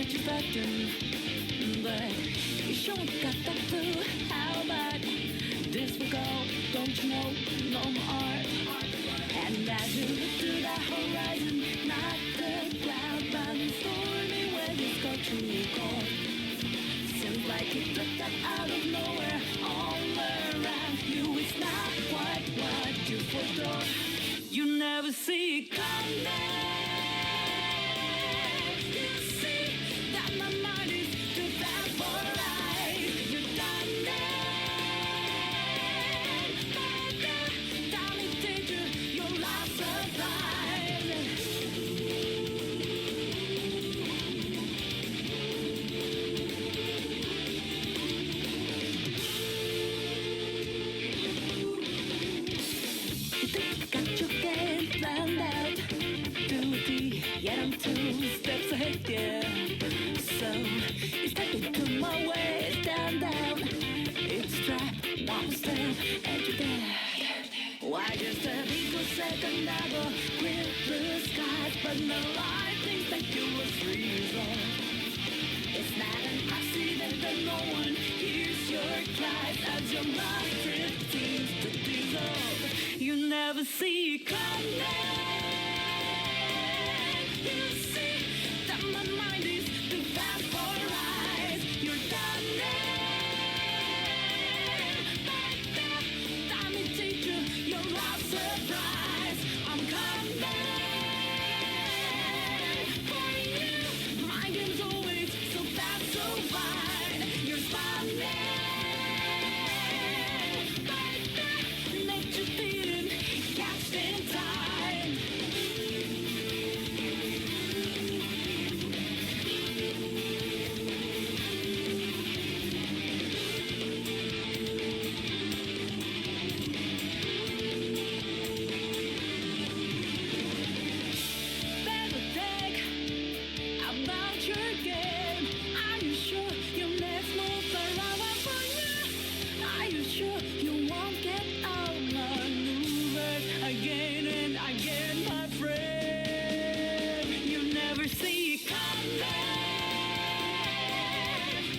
that you're fucking, but you sure got the clue. How about this will go? Don't you know no more? And as you look to the horizon, not the cloud, but the stormy weather's got you cold. Seems like it dropped up out of nowhere, all around you. It's not quite what you forgot. You never see it coming. You see that my mind is too fast for life. You're done baby. Time is danger, your life's surprise. You think I got your game planned out to a T, yet I'm 2 steps ahead, yeah. So you step into my way, stand down. It's trap, one step, and you're dead. Why just a picosecond I go clear blue skies, but no light thinks that you will freeze off. It's not an accident that no one hears your cries as your mind trip seems to dissolve. You never see it coming. You see that my mind is too fast for eyes. You're done baby. Time is danger, your life's surprise. I'm coming for you. My game's always so fast, so fine. You're smiling, baby. Let you feel it, catch in time. Better think about your game. Are you sure your next moves are right for you? Are you sure you won't get outmaneuvered again and again, my friend? You never see it coming.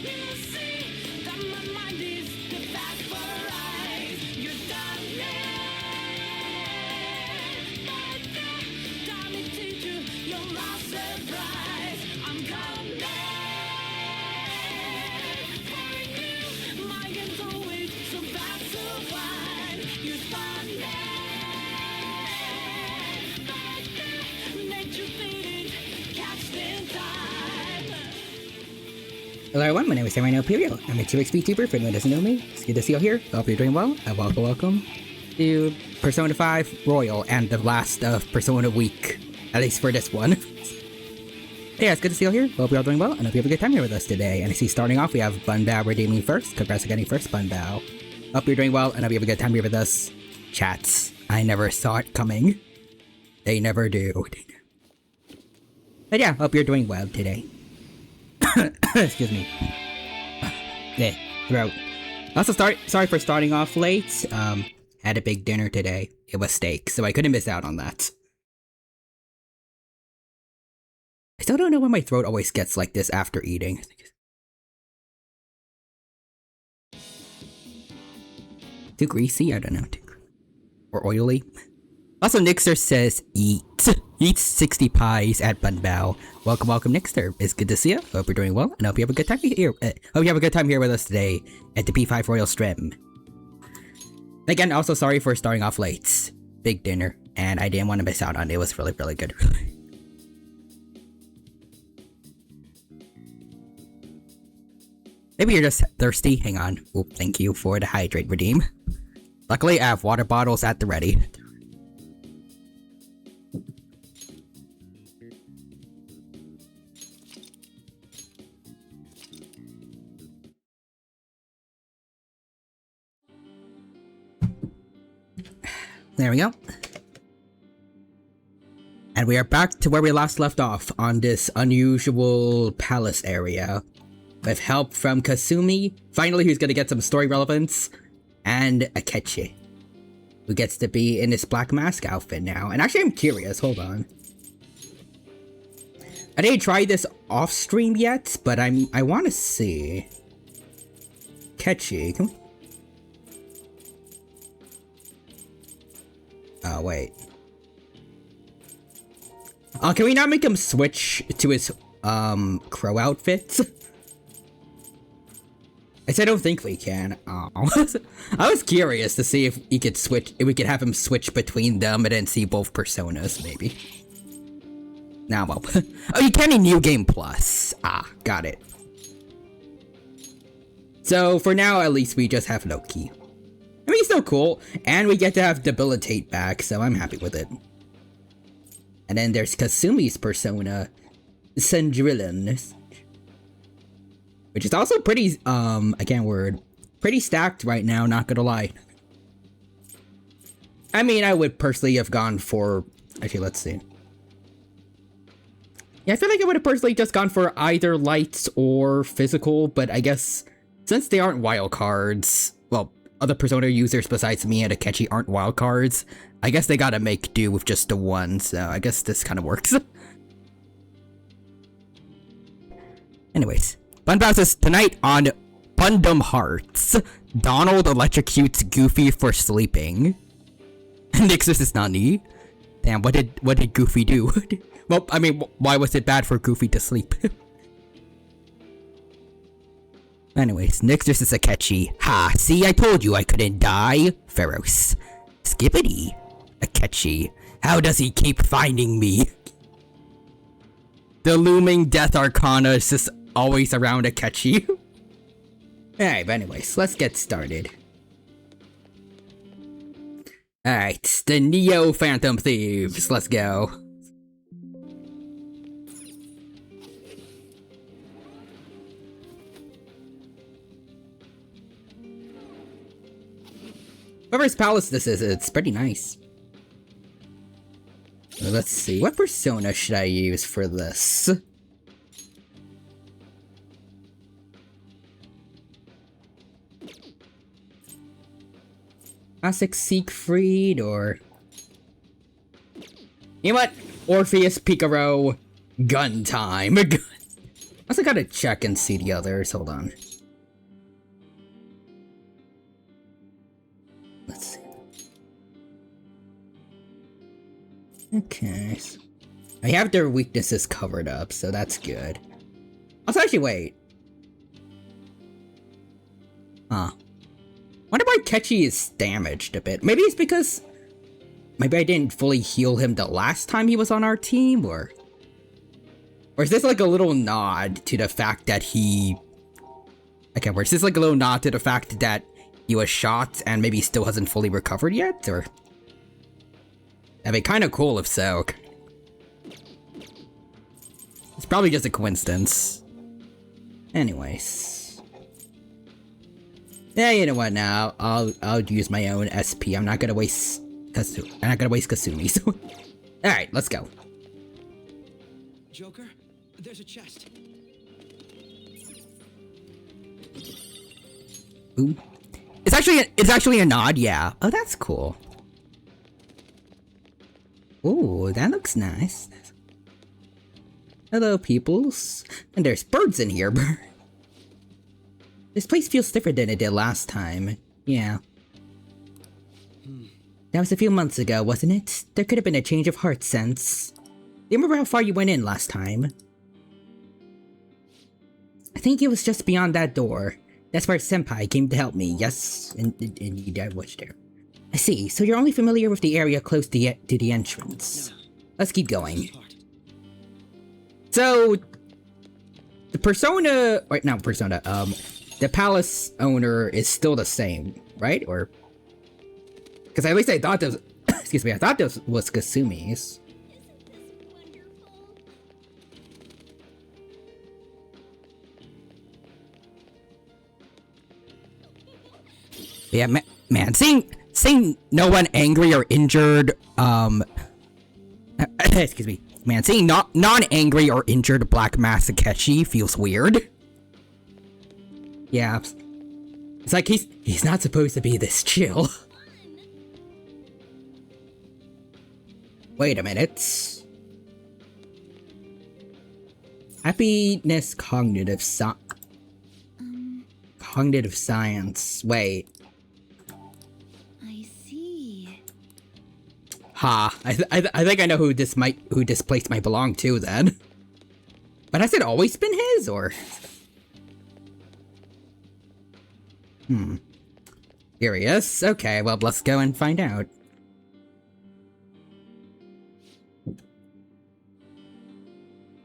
You see that my mind is the fast for eyes. You're done baby. Time is teacher, your life's surprise. I'm coming for you. My game's always so fast, so fine. You're smiling, baby. Let you feel it, catch in time. Hello everyone, my name is Samurai Imperial. I'm a 2x VTuber for anyone who doesn't know me. It's good to see you all here. Hope you're doing well, and welcome to Persona 5 Royal and the last of Persona Week. At least for this one. Yeah, it's good to see you all here. Hope you're all doing well, and hope you have a good time here with us today. And I see starting off, we have Bunbao redeeming first. Congrats on getting first, Bunbao. Hope you're doing well, and hope you have a good time here with us. Chats, I never saw it coming. They never do. But yeah, hope you're doing well today. Excuse me. Yeah, throat. Also, sorry for starting off late. Had a big dinner today. It was steak, so I couldn't miss out on that. I still don't know why my throat always gets like this after eating. Too greasy? I don't know. Or oily? Also, Nixter says, eat. Eat 60 pies at Bunbao. Welcome, Nixter. It's good to see you. Hope you're doing well, and hope you have a good time here. Hope you have a good time here with us today at the P5 Royal Stream. Again, also sorry for starting off late. Big dinner, and I didn't want to miss out on it. It was really, really good. Maybe you're just thirsty. Hang on. Oh, thank you for the hydrate redeem. Luckily, I have water bottles at the ready. There we go. And we are back to where we last left off on this unusual palace area. With help from Kasumi, finally who's gonna get some story relevance, and Akechi, who gets to be in this black mask outfit now. And actually I'm curious, hold on. I didn't try this off stream yet, but I want to see. Catchy. Come on. Oh wait. Can we not make him switch to his crow outfit? I said I don't think we can. Oh. I was curious to see if he could switch, if we could have him switch between them and then see both personas, maybe. Nah, well. Oh, you can in New Game Plus. Ah, got it. So, for now, at least we just have Loki. I mean, he's still cool, and we get to have Debilitate back, so I'm happy with it. And then there's Kasumi's persona, Sandrillan. Which is also pretty, again, pretty stacked right now, not gonna lie. I mean, I would personally have gone for, actually, let's see. Yeah, I feel like I would have personally just gone for either lights or physical, but I guess since they aren't wild cards, well, other Persona users besides me and Akechi aren't wild cards, I guess they gotta make do with just the one, so I guess this kind of works. Anyways, Fun bounces tonight on Pundum Hearts. Donald electrocutes Goofy for sleeping. Nixus is Nani. Damn, what did Goofy do? Well, I mean, why was it bad for Goofy to sleep? Anyways, Nixus is Akechi. Ha, see, I told you I couldn't die. Feroz. Skippity. Akechi. How does he keep finding me? The looming death arcana is just always around Akechi. Alright, but anyways, let's get started. Alright, the Neo Phantom Thieves, let's go. Whoever's palace this is, it's pretty nice. Let's see, what persona should I use for this? Classic Siegfried, or... You know what? Orpheus, Picaro, gun time. Also gotta check and see the others, hold on. Let's see. Okay. I have their weaknesses covered up, so that's good. Also, actually, wait. Huh. Wonder why Kechi is damaged a bit. Maybe it's because... Maybe I didn't fully heal him the last time he was on our team, or... Or is this like a little nod to the fact that he... Okay, or is this like a little nod to the fact that he was shot and maybe still hasn't fully recovered yet, or... That'd be kinda cool if so. It's probably just a coincidence. Anyways... Yeah, you know what now? I'll use my own SP. I'm not gonna waste Kasumi, so... Alright, let's go. Joker, there's a chest. Ooh. It's actually a nod, yeah. Oh, that's cool. Ooh, that looks nice. Hello, peoples. And there's birds in here. This place feels different than it did last time. Yeah. That was a few months ago, wasn't it? There could have been a change of heart since. Do you remember how far you went in last time? I think it was just beyond that door. That's where Senpai came to help me, yes? And you died watch there. I see, so you're only familiar with the area close to the entrance. Let's keep going. So... The persona... Wait, not persona, the palace owner is still the same, right? Or... Because at least I thought this... Excuse me, I thought this was Kasumi's. Yeah, man, seeing no one angry or injured, excuse me, man, seeing non-angry or injured Black Mask Akechi feels weird. Yeah, it's like he's not supposed to be this chill. Wait a minute. Happiness cognitive science. Wait. I see. Ha. I think I know who this place might belong to then. But has it always been his, or? Curious. Okay, well, let's go and find out.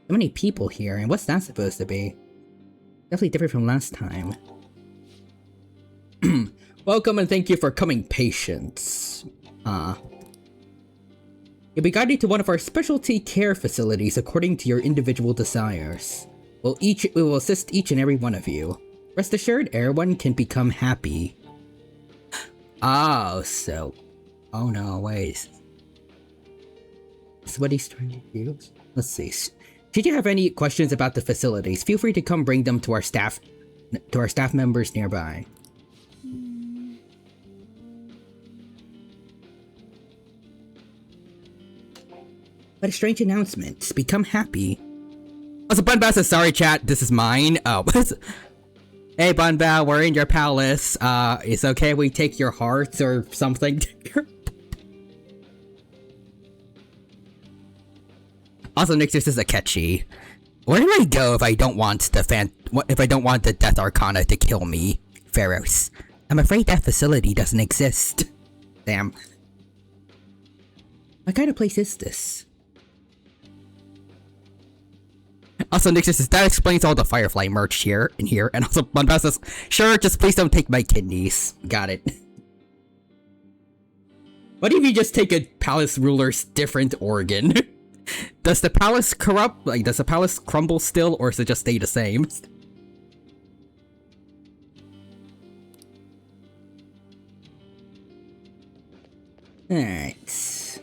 So many people here, and what's that supposed to be? Definitely different from last time. Welcome and thank you for coming, patients. You'll be guided to one of our specialty care facilities according to your individual desires. We will assist each and every one of you. Rest assured, everyone can become happy. Oh, so... Oh no, wait. That's what he's trying to do? Let's see. Should you have any questions about the facilities, feel free to come bring them to our staff members nearby. What a strange announcement. Become happy. Also, Bunbao says, sorry chat, this is mine. Oh, hey Bunbao, we're in your palace. It's okay we take your hearts or something. Also, Nixer says Akechi. Where do I go if I don't want the Death Arcana to kill me? Pharaohs. I'm afraid that facility doesn't exist. Damn. What kind of place is this? Also, Nixer says, that explains all the Firefly merch here. And also, Bunbao says, sure, just please don't take my kidneys. Got it. What if you just take a palace ruler's different organ? Does the palace corrupt? Like, does the palace crumble still, or does it just stay the same? Alright.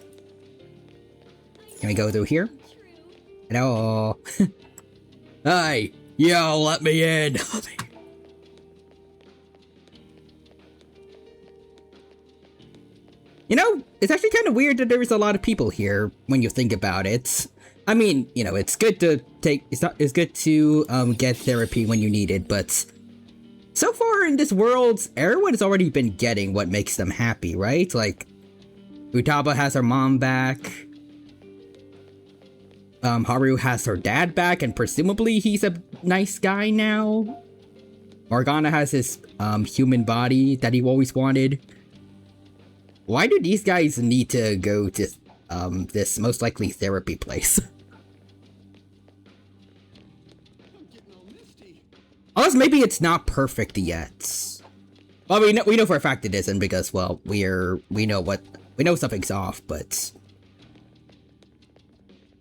Can we go through here? Hello? Hey! Yo, let me in! You know, it's actually kind of weird that there is a lot of people here when you think about it. I mean, you know, it's good to get therapy when you need it, but so far in this world, everyone has already been getting what makes them happy, right? Like, Futaba has her mom back. Haru has her dad back, and presumably he's a nice guy now. Morgana has his human body that he always wanted. Why do these guys need to go to this most likely therapy place? Unless maybe it's not perfect yet. Well, we know for a fact it isn't because, well, we know something's off, but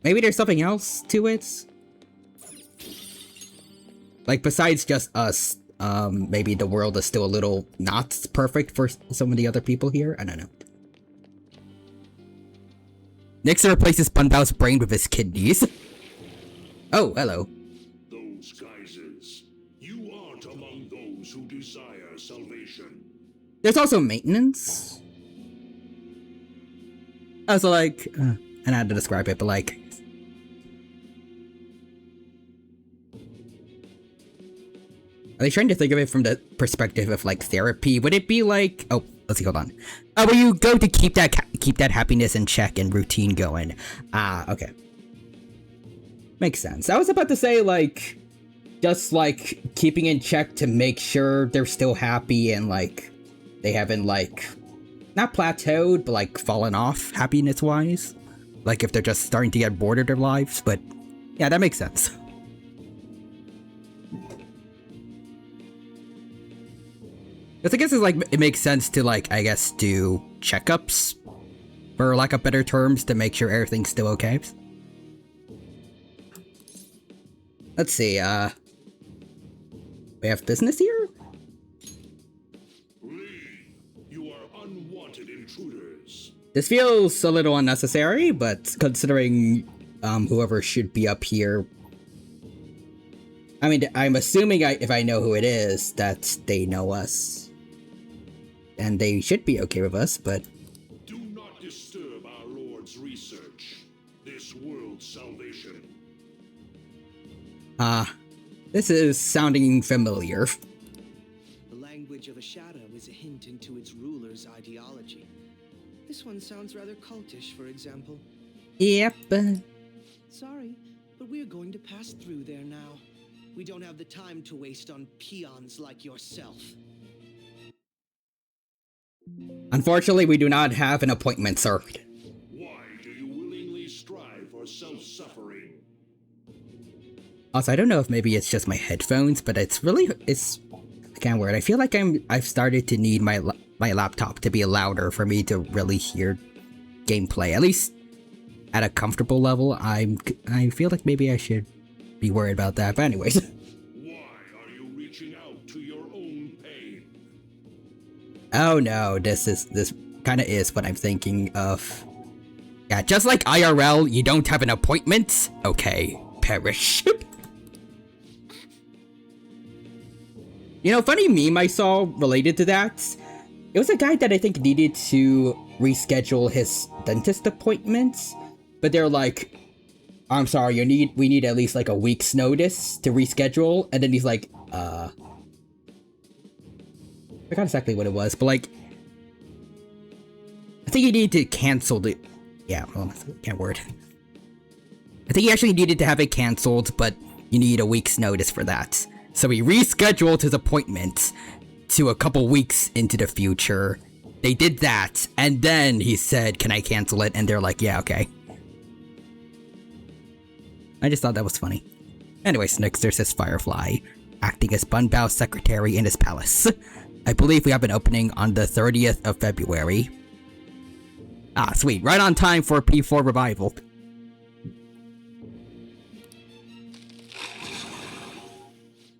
maybe there's something else to it. Like besides just us, maybe the world is still a little not perfect for some of the other people here. I don't know. Nixon replaces Bunbao's brain with his kidneys. Oh, hello. Those guises, you aren't among those who desire salvation. There's also maintenance. Also, like, I don't know how to describe it, but like, are they trying to think of it from the perspective of like therapy? Would it be like, oh, let's see, hold on. Where you go to keep that happiness in check and routine going. Ah, okay. Makes sense. I was about to say like, just like keeping in check to make sure they're still happy and like, they haven't like, not plateaued, but like fallen off happiness wise. Like if they're just starting to get bored of their lives, but yeah, that makes sense. Because I guess it's like, it makes sense to like, I guess, do checkups, for lack of better terms, to make sure everything's still okay. Let's see, we have business here? Leave. You are unwanted intruders. This feels a little unnecessary, but considering, whoever should be up here, I mean, I'm assuming if I know who it is, that they know us. And they should be okay with us, but... Do not disturb our Lord's research. This world's salvation. This is sounding familiar. The language of a shadow is a hint into its ruler's ideology. This one sounds rather cultish, for example. Yep. Sorry, but we're going to pass through there now. We don't have the time to waste on peons like yourself. Unfortunately, we do not have an appointment, sir. Why do you willingly strive for self-suffering? Also, I don't know if maybe it's just my headphones, but it's I can't wear it. I feel like I've started to need my laptop to be louder for me to really hear gameplay. At least at a comfortable level. I feel like maybe I should be worried about that. But anyways. Why are you reaching out to your own pain? Oh no, this kind of is what I'm thinking of. Yeah, just like IRL, you don't have an appointment? Okay, perish. You know, funny meme I saw related to that. It was a guy that I think needed to reschedule his dentist appointments, but they're like, I'm sorry, we need at least like a week's notice to reschedule, and then he's like, I forgot exactly what it was, but like, I think you need to cancel the, yeah, well, I can't word. I think he actually needed to have it canceled, but you need a week's notice for that. So he rescheduled his appointment to a couple weeks into the future. They did that, and then he said, can I cancel it? And they're like, yeah, okay. I just thought that was funny. Anyways, next there's this Firefly, acting as Bunbao's secretary in his palace. I believe we have an opening on the 30th of February. Ah, sweet. Right on time for P4 revival.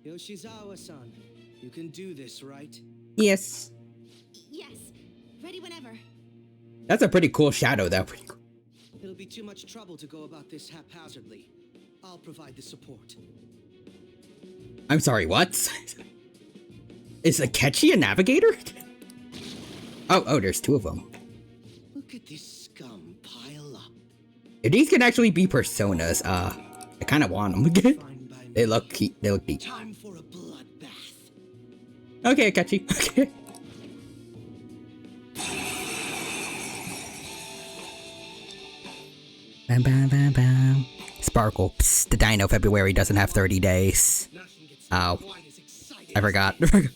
Yoshizawa-san, you can do this, right? Yes. Yes, ready whenever. That's a pretty cool shadow, though. It'll be too much trouble to go about this haphazardly. I'll provide the support. I'm sorry, what? Is Akechi a navigator? Oh, there's two of them. Look at this scum pile up. If these can actually be personas, I kind of want them. Fine by me. They look neat. Time for a bloodbath. Okay, Akechi. Okay. Bam, bam, bam, bam. Sparkle. Psst, the Dino February doesn't have 30 days. Nothing gets Oh, quite as exciting I forgot. Akechi-san.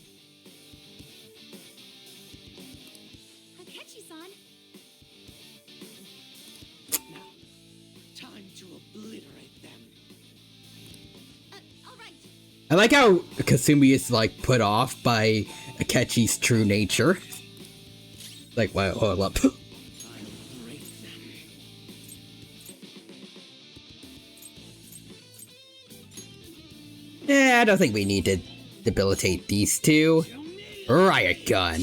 Now, time to obliterate them. All right. I like how Kasumi is like put off by Akechi's true nature. Like, wow, hold up. I'll break them. Yeah, I don't think we need to debilitate these two. Riot gun.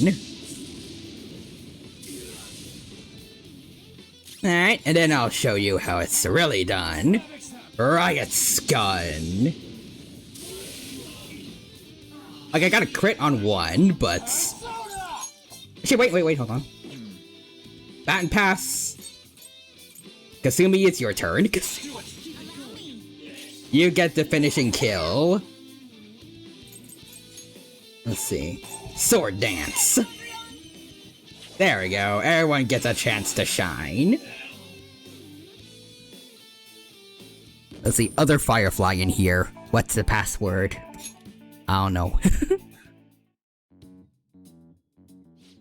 Alright, and then I'll show you how it's really done. Riot's gun. Like, I got a crit on one, but... Actually, wait, hold on. Baton pass. Kasumi, it's your turn. You get the finishing kill. Let's see. Sword dance. There we go. Everyone gets a chance to shine. Let's see. Other Firefly in here. What's the password? I don't know.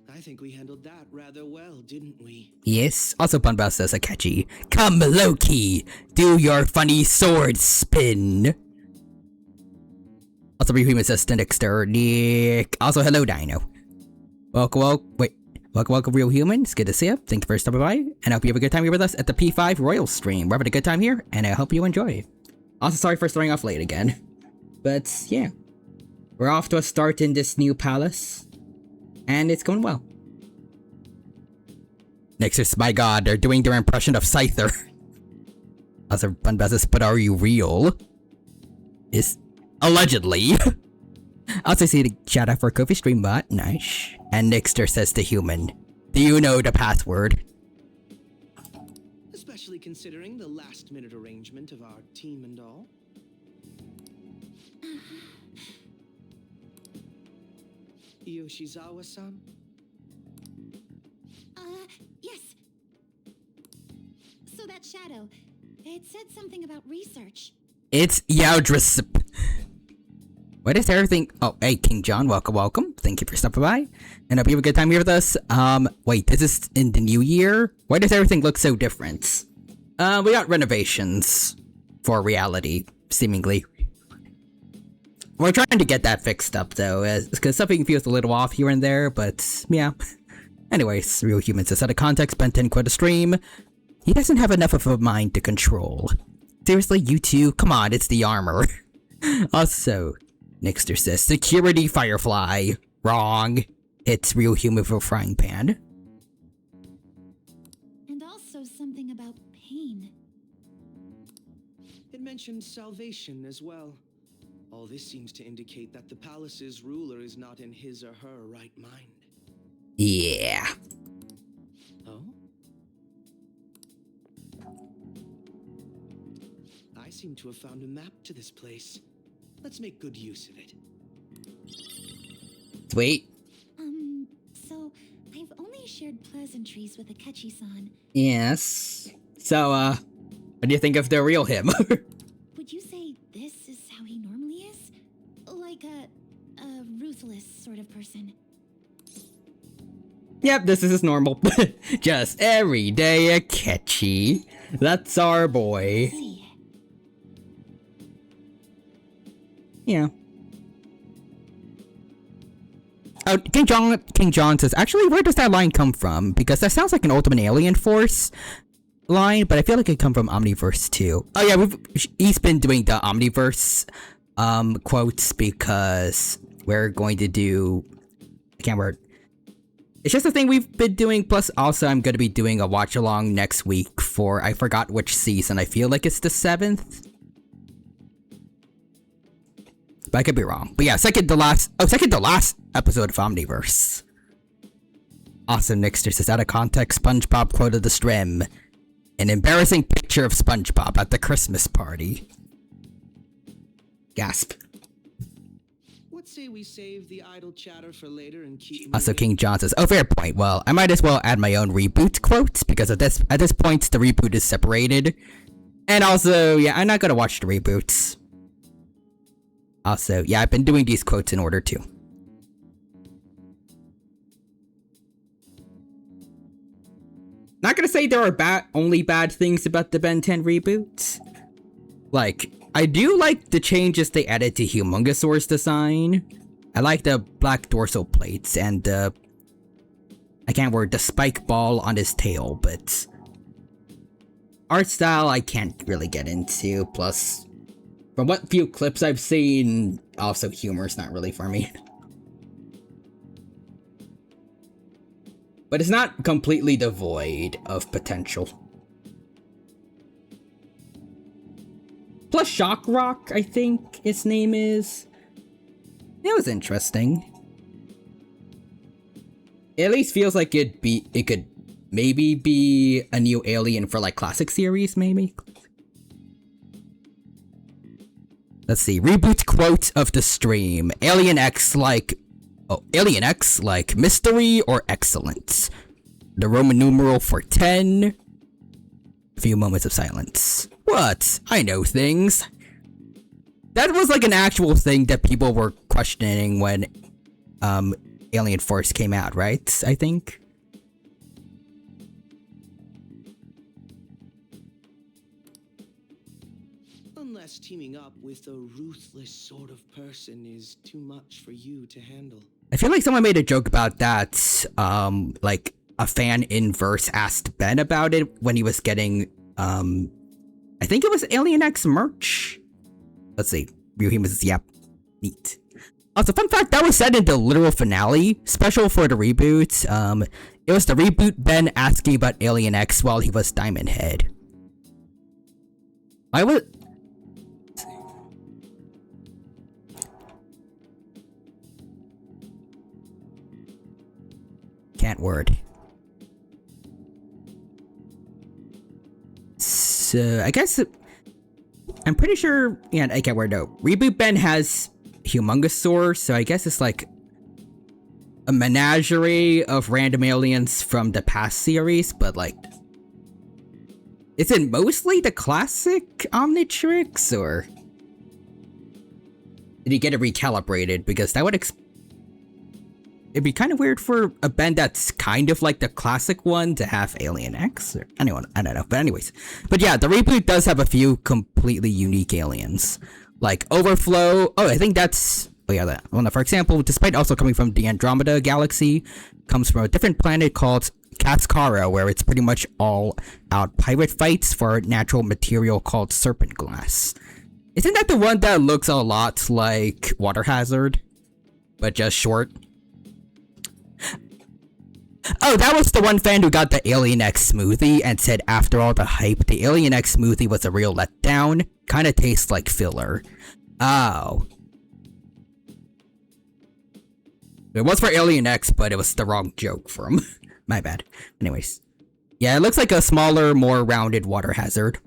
I think we handled that rather well, didn't we? Yes. Also, Bunbao says Akechi. Come, Loki! Do your funny sword spin! Also, Real Human says Stendixter. Nick. Also, hello, Dino. Welcome, Real Human. It's good to see you. Thank you for stopping by, and I hope you have a good time here with us at the P5 Royal stream. We're having a good time here, and I hope you enjoy. Also, sorry for starting off late again. But, yeah. We're off to a start in this new palace, and it's going well. Next is, my god, they're doing their impression of Scyther. Also, Bunbao says, but are you real? Is allegedly. Also see the shout out for Kofi Streambot, nice. And Nixter says to Human, do you know the password? Especially considering the last-minute arrangement of our team and all. Yoshizawa-san? Yes. So that shadow, it said something about research. It's Yaudris. What is everything? Oh, hey, King John, welcome. Thank you for stopping by. And hope you have a good time here with us. Wait, this is in the new year? Why does everything look so different? We got renovations for reality, seemingly. We're trying to get that fixed up, though, because something feels a little off here and there, but yeah. Anyways, Real Humans is out of context, Ben 10 quit a stream. He doesn't have enough of a mind to control. Seriously, you two? Come on, it's the armor. Also, Nixter says, security Firefly. Wrong. It's Real Human for frying pan. And also something about pain. It mentioned salvation as well. All this seems to indicate that the palace's ruler is not in his or her right mind. Yeah. Oh? I seem to have found a map to this place. Let's make good use of it. Sweet. So I've only shared pleasantries with Akechi-san. Yes. So, what do you think of the real him? Would you say this is how he normally is? Like a ruthless sort of person? Yep, this is his normal. Just everyday Akechi. That's our boy. See. Yeah. Oh, King John says, actually, where does that line come from? Because that sounds like an Ultimate Alien Force line, but I feel like it come from Omniverse too. Oh yeah, he's been doing the Omniverse quotes because we're going to do, I can't remember. It's just a thing we've been doing, plus also I'm going to be doing a watch along next week for, I forgot which season, I feel like it's the 7th. But I could be wrong. But yeah, second to last episode of Omniverse. Awesome Nixter says, out of context, SpongeBob quoted the stream. An embarrassing picture of SpongeBob at the Christmas party. Gasp. What say we save the idle chatter for later and keep Also, moving? King John says, oh, fair point. Well, I might as well add my own reboot quotes, because at this point, the reboot is separated. And also, yeah, I'm not gonna watch the reboots. Also, yeah, I've been doing these quotes in order to. Not gonna say there are only bad things about the Ben 10 reboot. Like, I do like the changes they added to Humongousaur's design. I like the black dorsal plates and I can't word the spike ball on his tail, but art style I can't really get into. Plus, from what few clips I've seen, also humor's not really for me. But it's not completely devoid of potential. Plus Shock Rock, I think its name is. It was interesting. It at least feels like it could maybe be a new alien for like classic series, maybe. Let's see. Reboot quote of the stream. Alien X like mystery or excellence. The Roman numeral for 10. A few moments of silence. What? I know things. That was like an actual thing that people were questioning when Alien Force came out, right? I think. Unless teaming up with a ruthless sort of person is too much for you to handle. I feel like someone made a joke about that. Like a fan in verse asked Ben about it when he was getting I think it was Alien X merch. Let's see. Real Humans, yep. Neat. Also, fun fact, that was said in the literal finale special for the reboot. It was the reboot Ben asking about Alien X while he was Diamond Head. I was. Can't word. So, I guess I'm pretty sure. Yeah, I can't word. No, reboot Ben has Humongousaur, so I guess it's like a menagerie of random aliens from the past series, but like, is it mostly the classic Omnitrix, or did he get it recalibrated? Because that would it'd be kind of weird for a band that's kind of like the classic one to have Alien X, or anyone, I don't know. But anyways, but yeah, the reboot does have a few completely unique aliens, like Overflow. Oh, I think that's, oh yeah, that one. For example, despite also coming from the Andromeda galaxy, comes from a different planet called Cascara, where it's pretty much all out pirate fights for natural material called serpent glass. Isn't that the one that looks a lot like Water Hazard, but just short? Oh, that was the one fan who got the Alien X smoothie and said after all the hype, the Alien X smoothie was a real letdown. Kinda tastes like filler. Oh. It was for Alien X, but it was the wrong joke for him. My bad. Anyways. Yeah, it looks like a smaller, more rounded Water Hazard.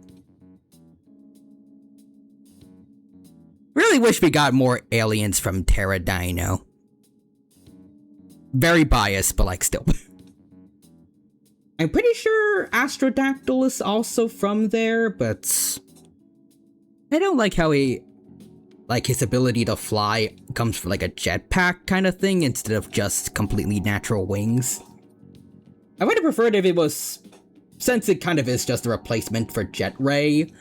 Really wish we got more aliens from Terra Dino. Very biased, but like still. I'm pretty sure Astrodactyl is also from there, but I don't like how his ability to fly comes from like a jetpack kind of thing instead of just completely natural wings. I would have preferred if it was, since it kind of is just a replacement for Jet Ray,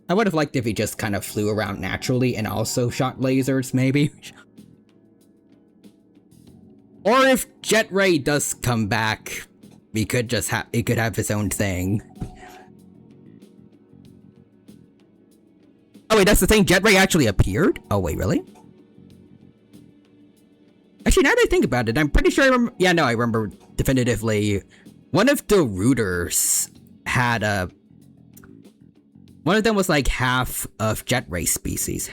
I would have liked if he just kind of flew around naturally and also shot lasers, maybe. Or if Jet Ray does come back, he could just he could have his own thing. Oh wait, that's the thing, Jet Ray actually appeared? Oh wait, really? Actually, now that I think about it, I'm pretty sure I remember, yeah, no, I remember definitively. One of the rooters had a, one of them was like half of Jet Ray species.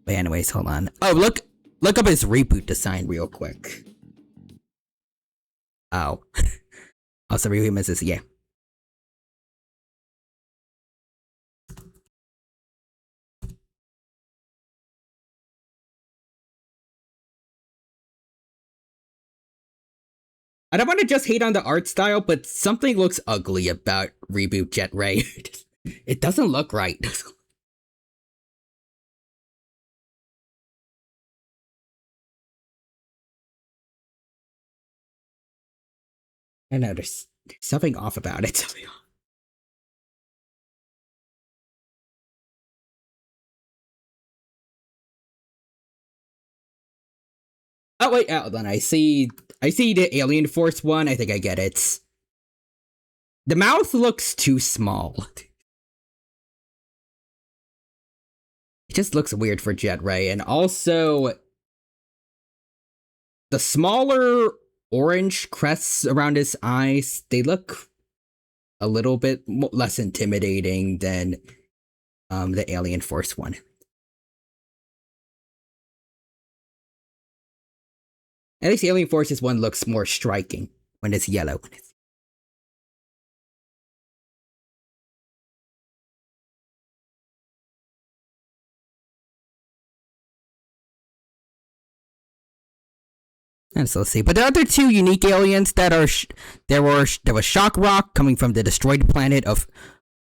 But anyways, hold on. Oh, look up his reboot design real quick. Oh. Also, reboot is, yeah. I don't want to just hate on the art style, but something looks ugly about reboot Jet Ray. It doesn't look right. I know, there's something off about it. Oh wait, hold on, I see the Alien Force one, I think I get it. The mouth looks too small. It just looks weird for Jet Ray, and also the smaller orange crests around his eyes, they look a little bit less intimidating than the Alien Force one. At least Alien Forces one looks more striking when it's yellow. And so let's see. But the other two unique aliens that are there was Shock Rock coming from the destroyed planet of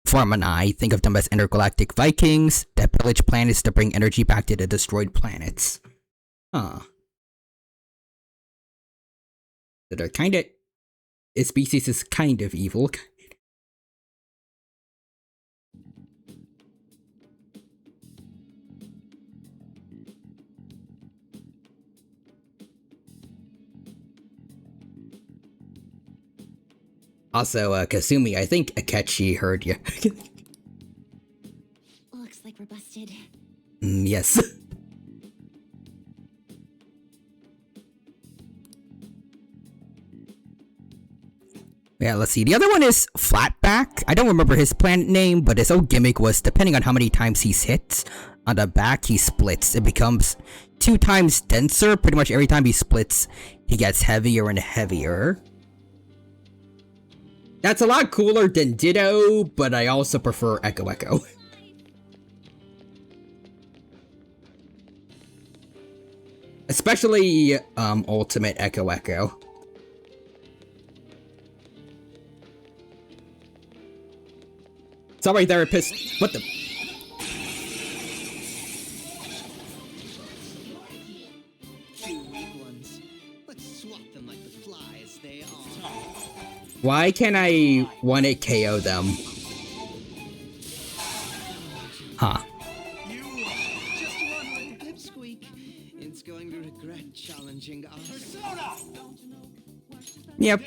Formanai. Think of them as intergalactic Vikings that pillage planets to bring energy back to the destroyed planets. Huh. So they're kind of, his species is kind of evil. Also, Kasumi, I think Akechi heard you. Looks like we're busted. Yes. Yeah, let's see. The other one is Flatback. I don't remember his planet name, but his old gimmick was depending on how many times he's hit on the back, he splits. It becomes 2 times denser. Pretty much every time he splits, he gets heavier and heavier. That's a lot cooler than Ditto, but I also prefer Echo Echo. Especially, Ultimate Echo Echo. Sorry, therapist. What the? Two weak ones. Let's swat them like the flies they are. Why can't I 1-hit KO them? Huh. You just one little pipsqueak. It's going to regret challenging us. Yep.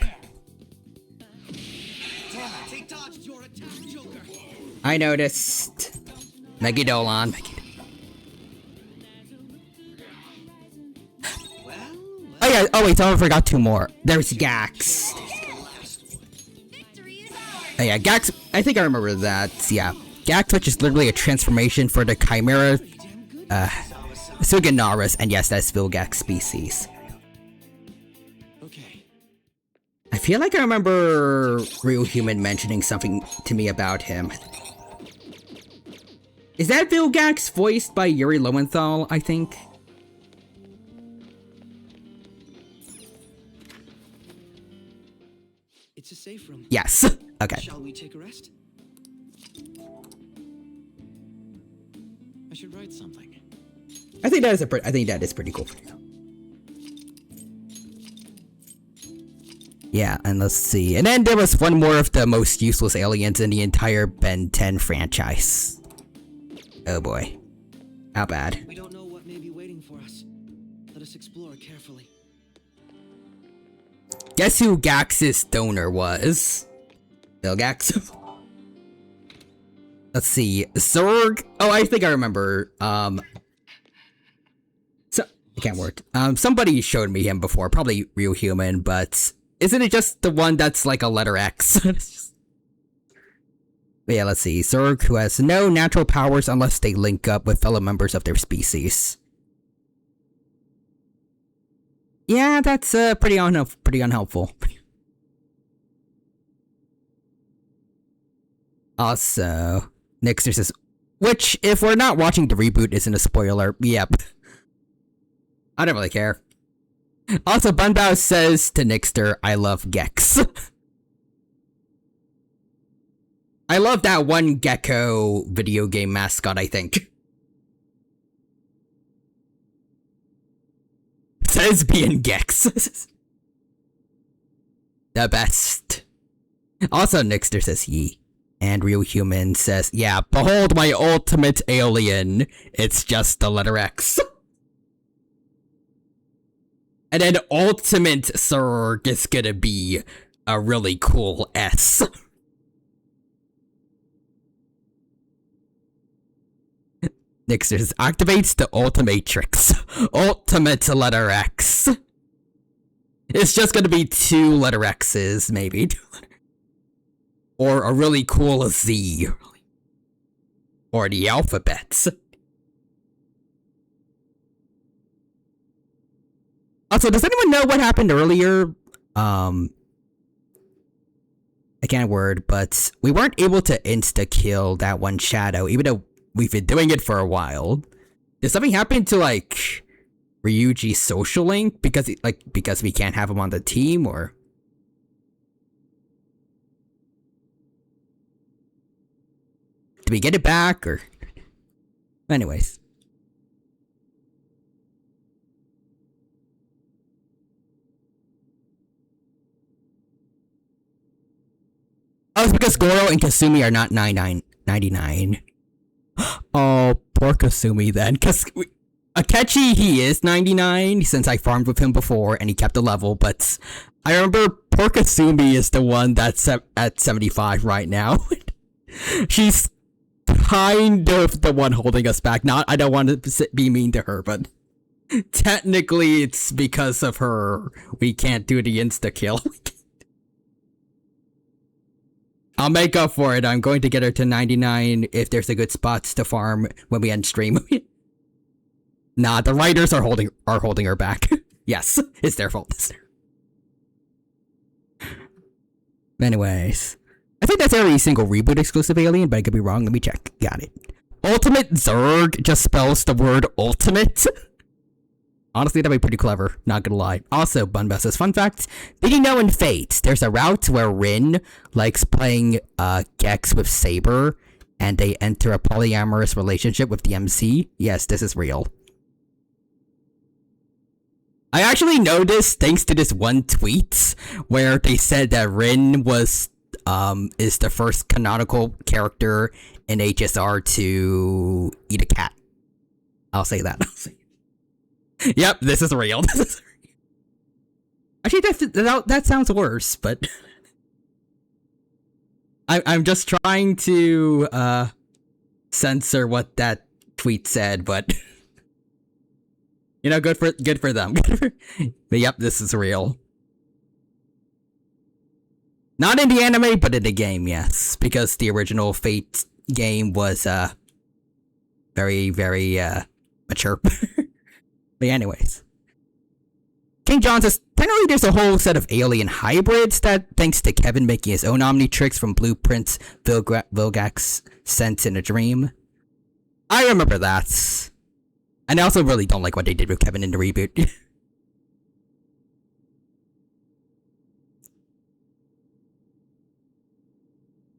Take dodge your attack, Joker. I noticed. Megadolan. Well, Oh yeah, oh wait, I forgot two more. There's Gax. Victory is ours. Oh yeah, Gax, I think I remember that, yeah. Gax, which is literally a transformation for the Chimera, Suganaris, and yes, that's Vilgax species. okay. I feel like I remember Real Human mentioning something to me about him. Is that Vilgax voiced by Yuri Lowenthal, I think? It's a safe room. Yes. Okay. Shall we take a rest? I should write something. I think that is pretty cool. Yeah, and let's see. And then there was one more of the most useless aliens in the entire Ben 10 franchise. Oh boy. How bad. We don't know what may be waiting for us. Let us explore carefully. Guess who Gax's donor was? Vilgax. Let's see. Zerg. Oh, I think I remember. So I can't word. Somebody showed me him before, probably Real Human, but isn't it just the one that's like a letter X? But yeah, let's see. Zerg, who has no natural powers unless they link up with fellow members of their species. Yeah, that's pretty unhelpful. Also, Nixter says, which, if we're not watching the reboot, isn't a spoiler. Yep. I don't really care. Also, Bunbao says to Nixter, I love Gex. I love that one gecko video game mascot, I think. Lesbian Gex. The best. Also, Nixter says ye. And Real Human says, yeah, behold my ultimate alien. It's just the letter X. And then Ultimate Zerg is gonna be a really cool S. Nixter says, activates the Ultimatrix. Ultimate letter X. It's just gonna be 2 letter X's, maybe. Or a really cool Z. Or the alphabets. Also, does anyone know what happened earlier? I can't word, but we weren't able to insta-kill that one shadow, even though we've been doing it for a while. Did something happen to, like, Ryuji's social link? Because we can't have him on the team, or... Did we get it back, or... Anyways. Oh, it's because Goro and Kasumi are not 99. Oh, poor Kasumi then. Because Akechi, he is 99, since I farmed with him before and he kept the level, but I remember poor Kasumi is the one that's at 75 right now. She's kind of the one holding us back. I don't want to be mean to her, but technically it's because of her we can't do the insta-kill. I'll make up for it. I'm going to get her to 99 if there's a good spots to farm when we end stream. Nah, the writers are holding her back. Yes, it's their fault. Anyways, I think that's every single reboot exclusive alien, but I could be wrong. Let me check. Got it. Ultimate Zerg just spells the word ultimate. Honestly, that'd be pretty clever, not gonna lie. Also, Bunbell says, fun fact, did you know in Fate, there's a route where Rin likes playing Gex with Saber, and they enter a polyamorous relationship with the MC? Yes, this is real. I actually know this thanks to this one tweet, where they said that Rin was, is the first canonical character in HSR to eat a cat. I'll say that. Yep, this is real. Actually, that sounds worse, but I'm just trying to censor what that tweet said, but you know, good for them. But yep, this is real. Not in the anime, but in the game, yes, because the original Fate game was very, very mature. But anyways, King John says, technically there's a whole set of alien hybrids that, thanks to Kevin making his own Omnitrix from blueprints Vilgax sent in a dream. I remember that. And I also really don't like what they did with Kevin in the reboot.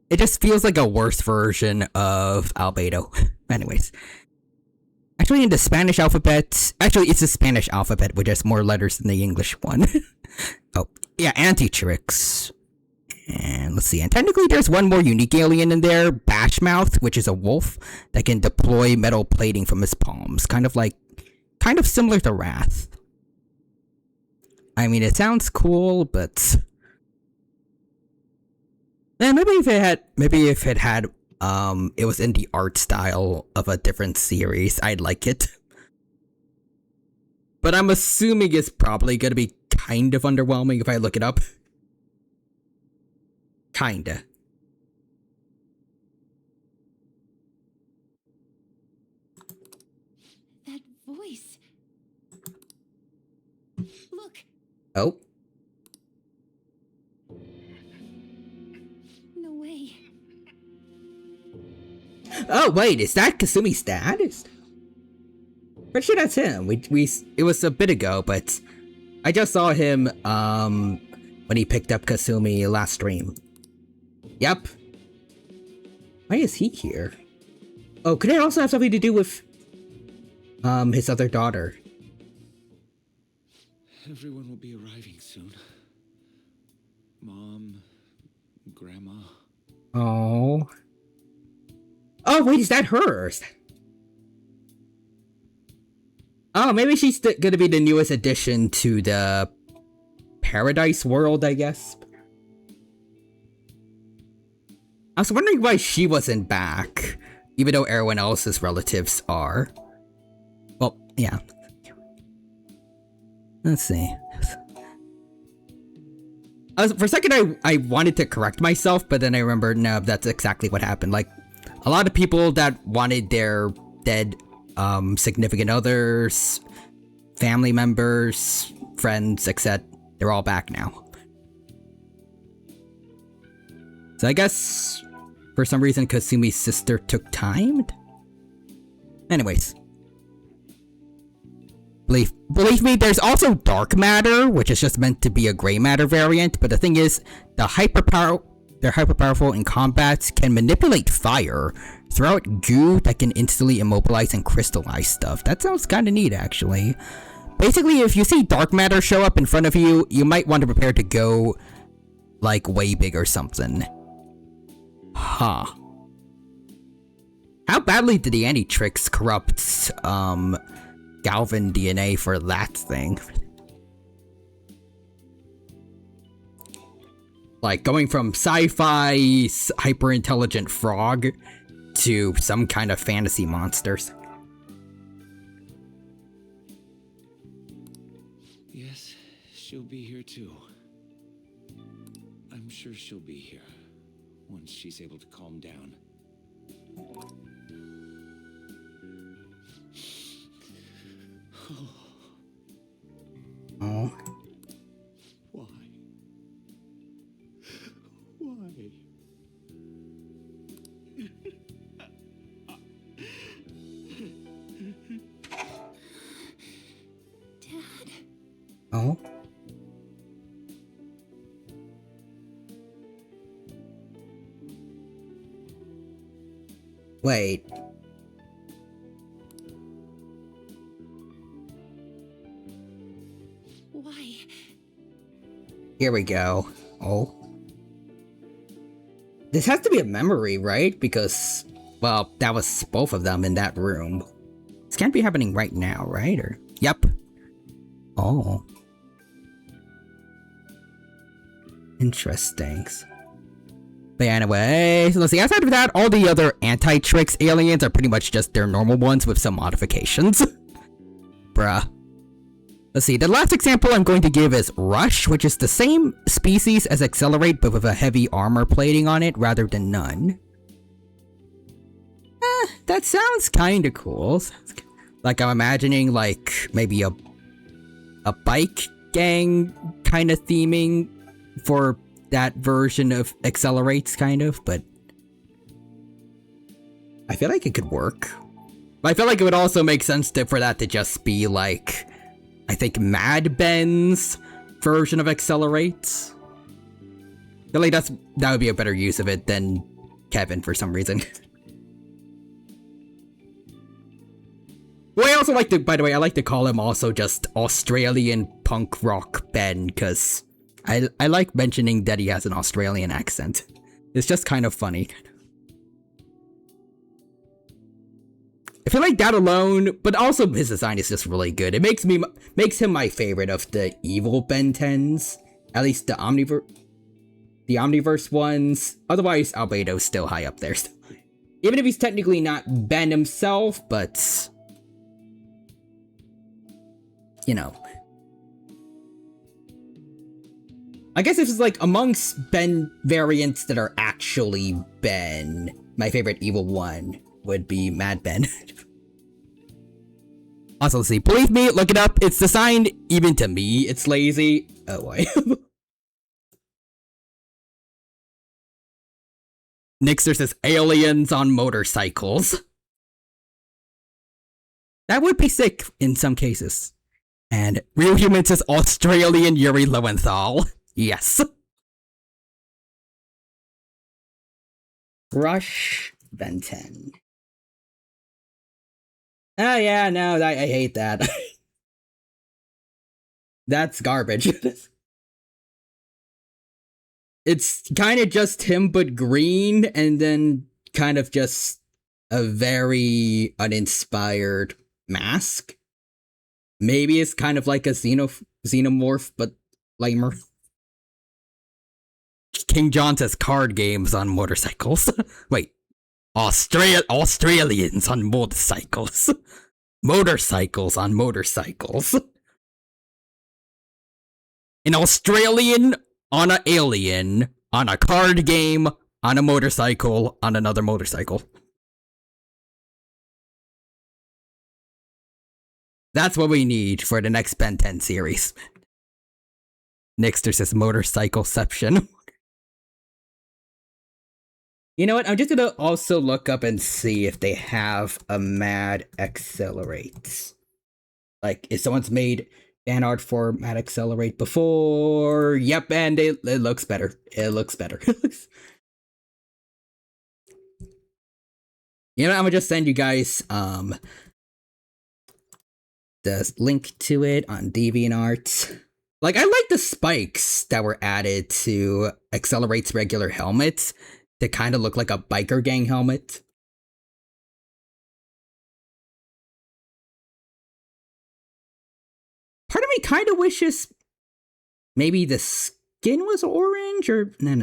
It just feels like a worse version of Albedo. Anyways. Actually, in the Spanish alphabet... Actually, it's the Spanish alphabet, which has more letters than the English one. Oh, yeah, Antitrix. And let's see, and technically there's one more unique alien in there, Bashmouth, which is a wolf that can deploy metal plating from his palms. Kind of similar to Wrath. I mean, it sounds cool, but... maybe if it had, it was in the art style of a different series, I'd like it. But I'm assuming it's probably gonna be kind of underwhelming if I look it up. Kinda. That voice. Look. Oh. No way. Oh wait, is that Kasumi's dad? Pretty sure that's him. It was a bit ago, but I just saw him when he picked up Kasumi last stream. Yep. Why is he here? Oh, could it also have something to do with his other daughter? Everyone will be arriving soon. Mom, Grandma. Oh. Oh wait, is that hers? Oh, maybe she's gonna be the newest addition to the Paradise world, I guess. I was wondering why she wasn't back, even though everyone else's relatives are. Well, yeah. Let's see. For a second, I wanted to correct myself, but then I remembered, no, that's exactly what happened. Like, a lot of people that wanted their dead significant others, family members, friends, etc., they're all back now. So I guess for some reason Kasumi's sister took time? Anyways. Believe me, there's also dark matter, which is just meant to be a gray matter variant, but the thing is, they're hyper powerful in combat, can manipulate fire, throw out goo that can instantly immobilize and crystallize stuff. That sounds kinda neat, actually. Basically, if you see dark matter show up in front of you, you might want to prepare to go, like, way big or something. Huh. How badly did the Antitrix corrupt, Galvan DNA for that thing? Like, going from sci-fi hyper-intelligent frog to some kind of fantasy monsters. Yes, she'll be here too. I'm sure she'll be here once she's able to calm down. Oh. Why? Why? Oh. Wait. Why? Here we go. Oh. This has to be a memory, right? Because, well, that was both of them in that room. This can't be happening right now, right? Or yep. Oh. Interesting. But anyway, so let's see. Outside of that, all the other anti-Trix aliens are pretty much just their normal ones with some modifications. Bruh. Let's see, the last example I'm going to give is Rush, which is the same species as Accelerate, but with a heavy armor plating on it rather than none. That sounds kinda cool. Like, I'm imagining, like, maybe a bike gang kind of theming for that version of Accelerates, kind of, but I feel like it could work. I feel like it would also make sense for that to just be, like, I think Mad Ben's version of Accelerates. I feel like that would be a better use of it than Kevin for some reason. Well, I also like to, by the way, I like to call him also just Australian punk rock Ben, because I like mentioning that he has an Australian accent. It's just kind of funny. I feel like that alone, but also his design is just really good. It makes him my favorite of the evil Ben 10s. At least the Omniverse ones. Otherwise, Albedo's still high up there. Even if he's technically not Ben himself, but you know. I guess this is like amongst Ben variants that are actually Ben, my favorite evil one would be Mad Ben. Also, let's see. Believe me, look it up. It's designed, even to me, it's lazy. Oh, boy. Nixter says aliens on motorcycles. That would be sick in some cases. And Real Human says Australian Yuri Lowenthal. Yes. Rush Ben 10. Oh yeah, no, I hate that. That's garbage. It's kind of just him but green, and then kind of just a very uninspired mask. Maybe it's kind of like a xenomorph, but lamer. King John says card games on motorcycles. Wait. Australians on motorcycles. Motorcycles on motorcycles. An Australian on an alien, on a card game, on a motorcycle, on another motorcycle. That's what we need for the next Ben 10 series. Nixter says motorcycleception. You know what? I'm just gonna also look up and see if they have a Mad Accelerate. Like, if someone's made fan art for Mad Accelerate before. Yep, and it looks better. It looks better. You know what? I'm gonna just send you guys the link to it on DeviantArt. Like, I like the spikes that were added to Accelerate's regular helmets. They kind of look like a biker gang helmet. Part of me kind of wishes maybe the skin was orange, or no.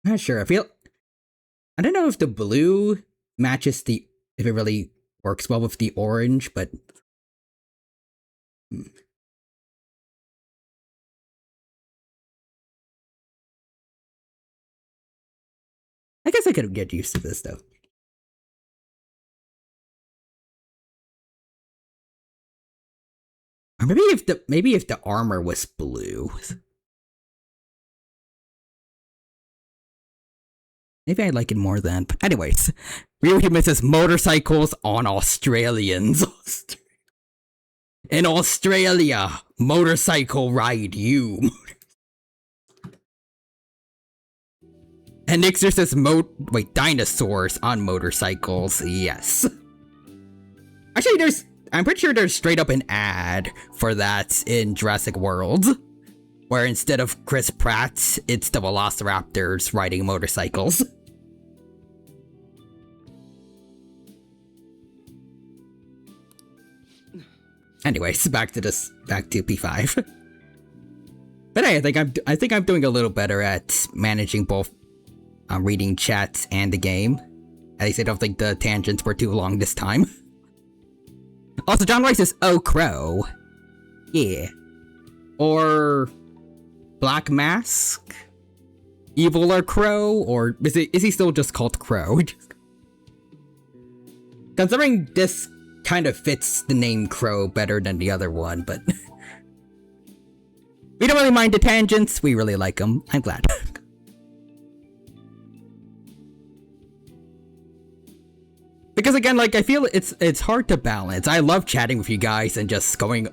Not sure. I don't know if the blue matches if it really works well with the orange, but I guess I could get used to this though. Or maybe if the armor was blue. Maybe I like it more then. But anyways, Real Human says motorcycles on Australians. In Australia, motorcycle ride you. And Nixer says dinosaurs on motorcycles. Yes. Actually, I'm pretty sure there's straight up an ad for that in Jurassic World, where instead of Chris Pratt, it's the Velociraptors riding motorcycles. Anyways, back to P5. But hey, I think I'm doing a little better at managing both reading chats and the game. At least I don't think the tangents were too long this time. Also, John Rice says, "Oh, Crow." Yeah. Or Black Mask? Evil or Crow? Or is he still just called Crow? Considering this kind of fits the name Crow better than the other one, but we don't really mind the tangents. We really like them. I'm glad. Because again, like, I feel it's hard to balance. I love chatting with you guys and just going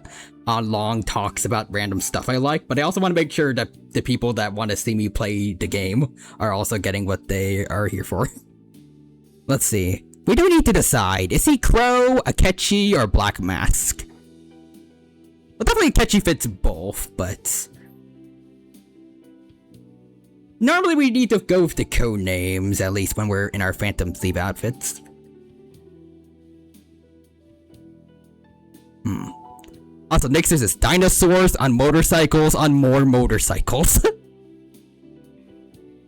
on long talks about random stuff I like, but I also want to make sure that the people that want to see me play the game are also getting what they are here for. Let's see. We do need to decide. Is he Crow, Akechi, or Black Mask? Well, definitely Akechi fits both, but normally we need to go with the code names, at least when we're in our Phantom Thief outfits. Also, Nick says it's dinosaurs on motorcycles on more motorcycles.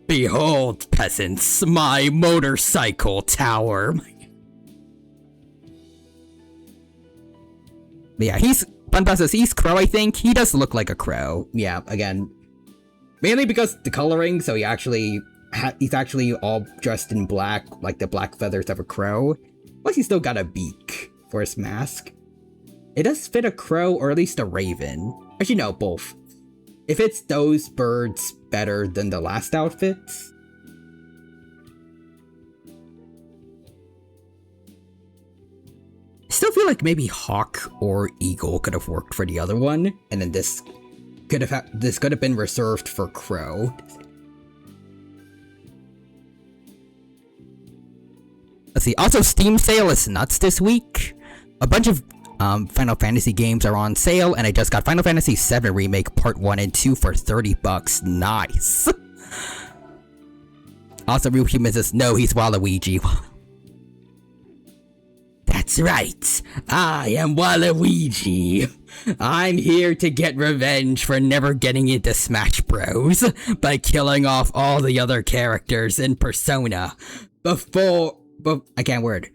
Behold, peasants, my motorcycle tower. But yeah, Bunba says he's Crow, I think. He does look like a crow. Yeah, again, mainly because the coloring, so he's actually all dressed in black, like the black feathers of a crow. Plus he's still got a beak for his mask. It does fit a crow, or at least a raven. Actually, no, both. It fits those birds better than the last outfits. I still feel like maybe hawk or eagle could have worked for the other one, and then this could have been reserved for crow. Let's see. Also, Steam sale is nuts this week. A bunch of Final Fantasy games are on sale, and I just got Final Fantasy VII Remake Part 1 and 2 for $30. Nice. Also, Real Human says, no, he's Waluigi. That's right. I am Waluigi. I'm here to get revenge for never getting into Smash Bros. By killing off all the other characters in Persona. I can't word.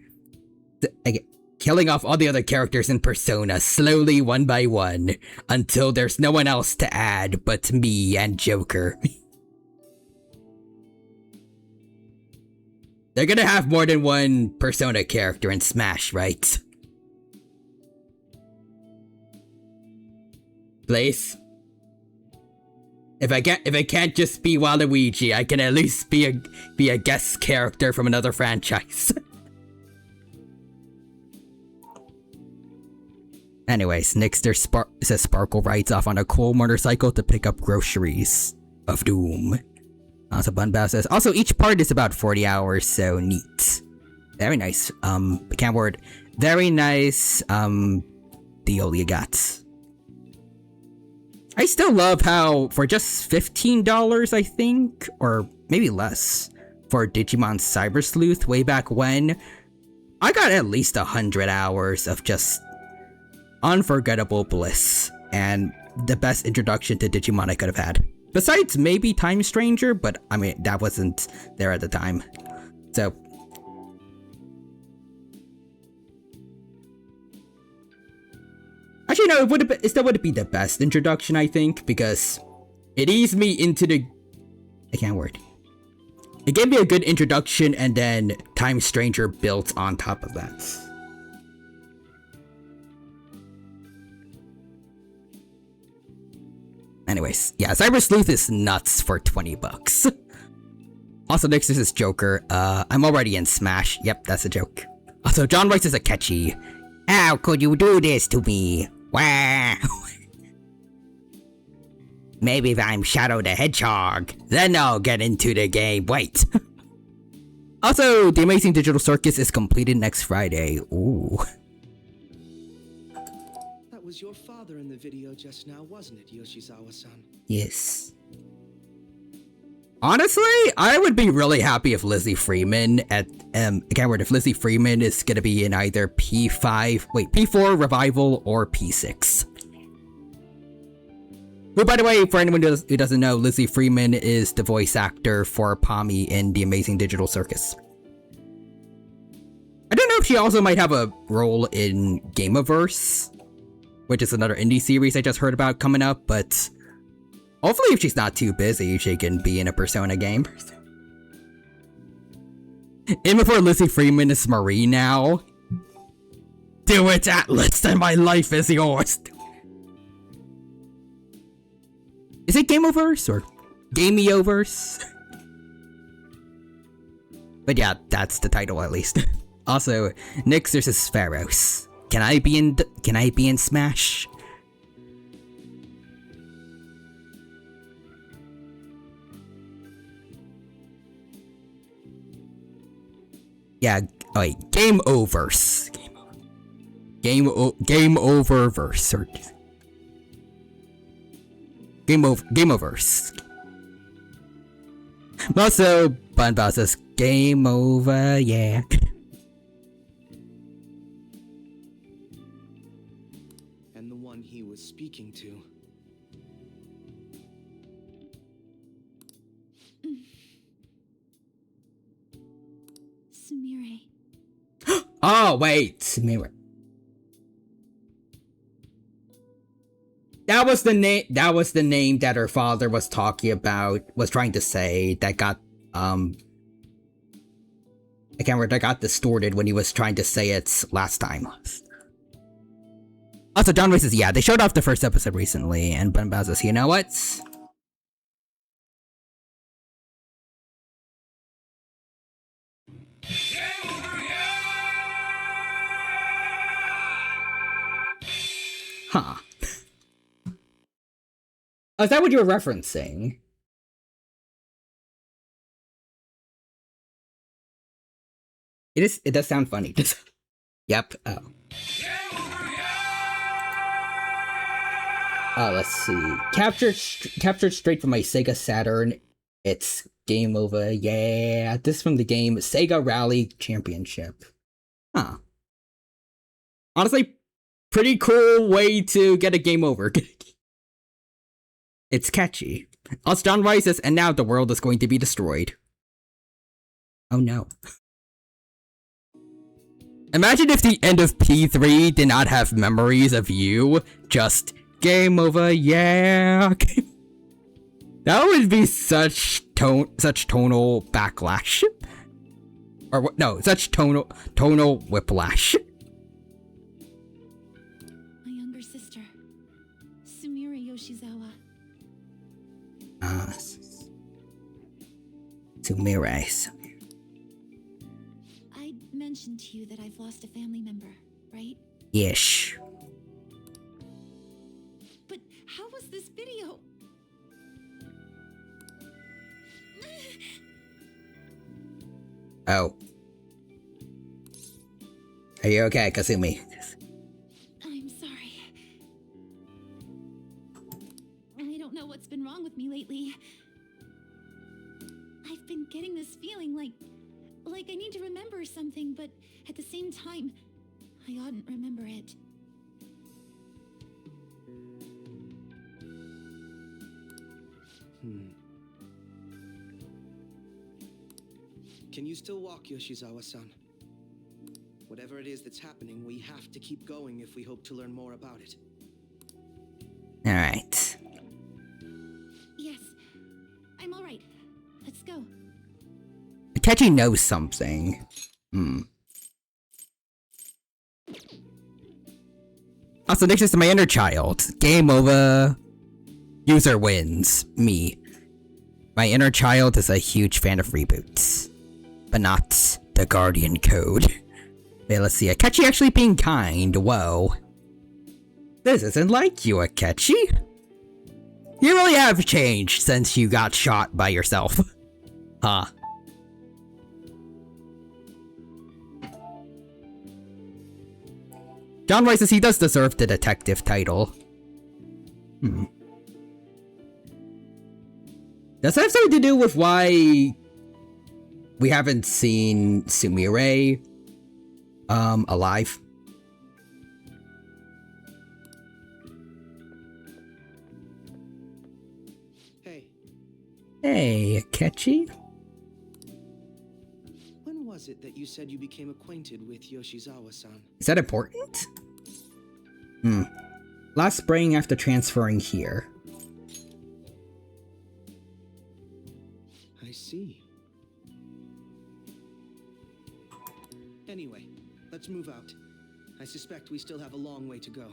Killing off all the other characters in Persona, slowly one by one, until there's no one else to add but me and Joker. They're gonna have more than one Persona character in Smash, right? Blaze? If I can't just be Waluigi, I can at least be a guest character from another franchise. Anyways, Nixter says Sparkle rides off on a cool motorcycle to pick up groceries of doom. Also, Bunbass says, also each part is about 40 hours, so neat. Very nice. Can't word. Very nice, deal you got. I still love how, for just $15, I think, or maybe less, for Digimon Cyber Sleuth way back when, I got at least 100 hours of just unforgettable bliss, and the best introduction to Digimon I could have had. Besides maybe Time Stranger, but I mean, that wasn't there at the time. So, actually no, it still would be the best introduction, I think, because it eased me into the... I can't word. It gave me a good introduction, and then Time Stranger built on top of that. Anyways, yeah, Cyber Sleuth is nuts for $20. Also, next is Joker. I'm already in Smash. Yep, that's a joke. Also, John writes as a catchy. How could you do this to me? Wow. Maybe if I'm Shadow the Hedgehog, then I'll get into the game. Wait. Also, the Amazing Digital Circus is completed next Friday. Ooh. That was your father in the video just now, wasn't it, Yoshizawa-san? Yes. Honestly, I would be really happy if Lizzie Freeman if Lizzie Freeman is gonna be in either P4 Revival or P6. Who, by the way, for anyone who doesn't know, Lizzie Freeman is the voice actor for Pami in The Amazing Digital Circus. I don't know if she also might have a role in Gameaverse, which is another indie series I just heard about coming up, but hopefully if she's not too busy, she can be in a Persona game. Even before Lizzie Freeman is Marie now. Do it, Atlas, and my life is yours. Is it Gameoverse or Gameoverse? But yeah, that's the title at least. Also, Nyx versus Pharos. Can I be in Smash? Yeah, wait, Game Oververse. Game Oververse. Or Game Oververse. Also, Bunbow says, game over, yeah. And the one he was speaking to. Sumire. Oh, wait, Sumire. That was the name that her father was talking about, was trying to say, that got, I can't remember, that got distorted when he was trying to say it last time. Also, John Ray says, yeah, they showed off the first episode recently, and Bunbow says, you know what? Huh. Oh, is that what you were referencing? It does sound funny. Yep. Oh. Let's see. Captured straight from my Sega Saturn. It's game over. Yeah. This is from the game Sega Rally Championship. Huh. Honestly, pretty cool way to get a game over. It's catchy. Also, John rises, and now the world is going to be destroyed. Oh no. Imagine if the end of P3 did not have memories of you, just game over, yeah. That would be such tonal backlash. Or no, such tonal whiplash. My younger sister, Sumire Yoshizawa. Sumire. I mentioned to you that I've lost a family member, right? Yes. But how was this video? Oh. Are you okay, Kasumi? I'm sorry. I don't know what's been wrong with me lately. I've been getting this feeling like I need to remember something, but at the same time, I oughtn't remember it. Can you still walk, Yoshizawa-san? Whatever it is that's happening, we have to keep going if we hope to learn more about it. Alright. Yes, I'm all right. Let's go. Itachi knows something. Also, next is my inner child. Game over. User wins. Me. My inner child is a huge fan of reboots, but not the Guardian Code. Wait, let's see. Akechi actually being kind. Whoa. This isn't like you, Akechi. You really have changed since you got shot by yourself. Huh. John Roy says he does deserve the detective title. Does that have something to do with why we haven't seen Sumire alive? Hey, Akechi? When was it that you said you became acquainted with Yoshizawa-san? Is that important? Last spring after transferring here. I see. Anyway, let's move out. I suspect we still have a long way to go.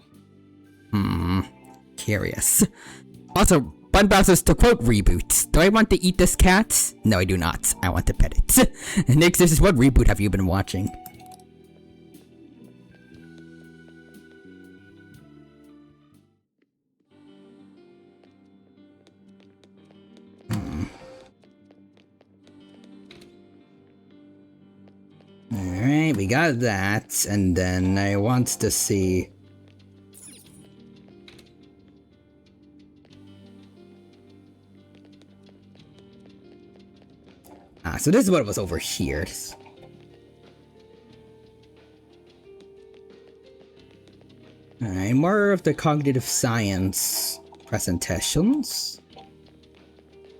Curious. Also, Bunbass says to quote Reboot, do I want to eat this cat? No, I do not. I want to pet it. Nick, this is what reboot have you been watching? Alright, we got that, and then I want to see... so this is what was over here. Alright, more of the cognitive science presentations.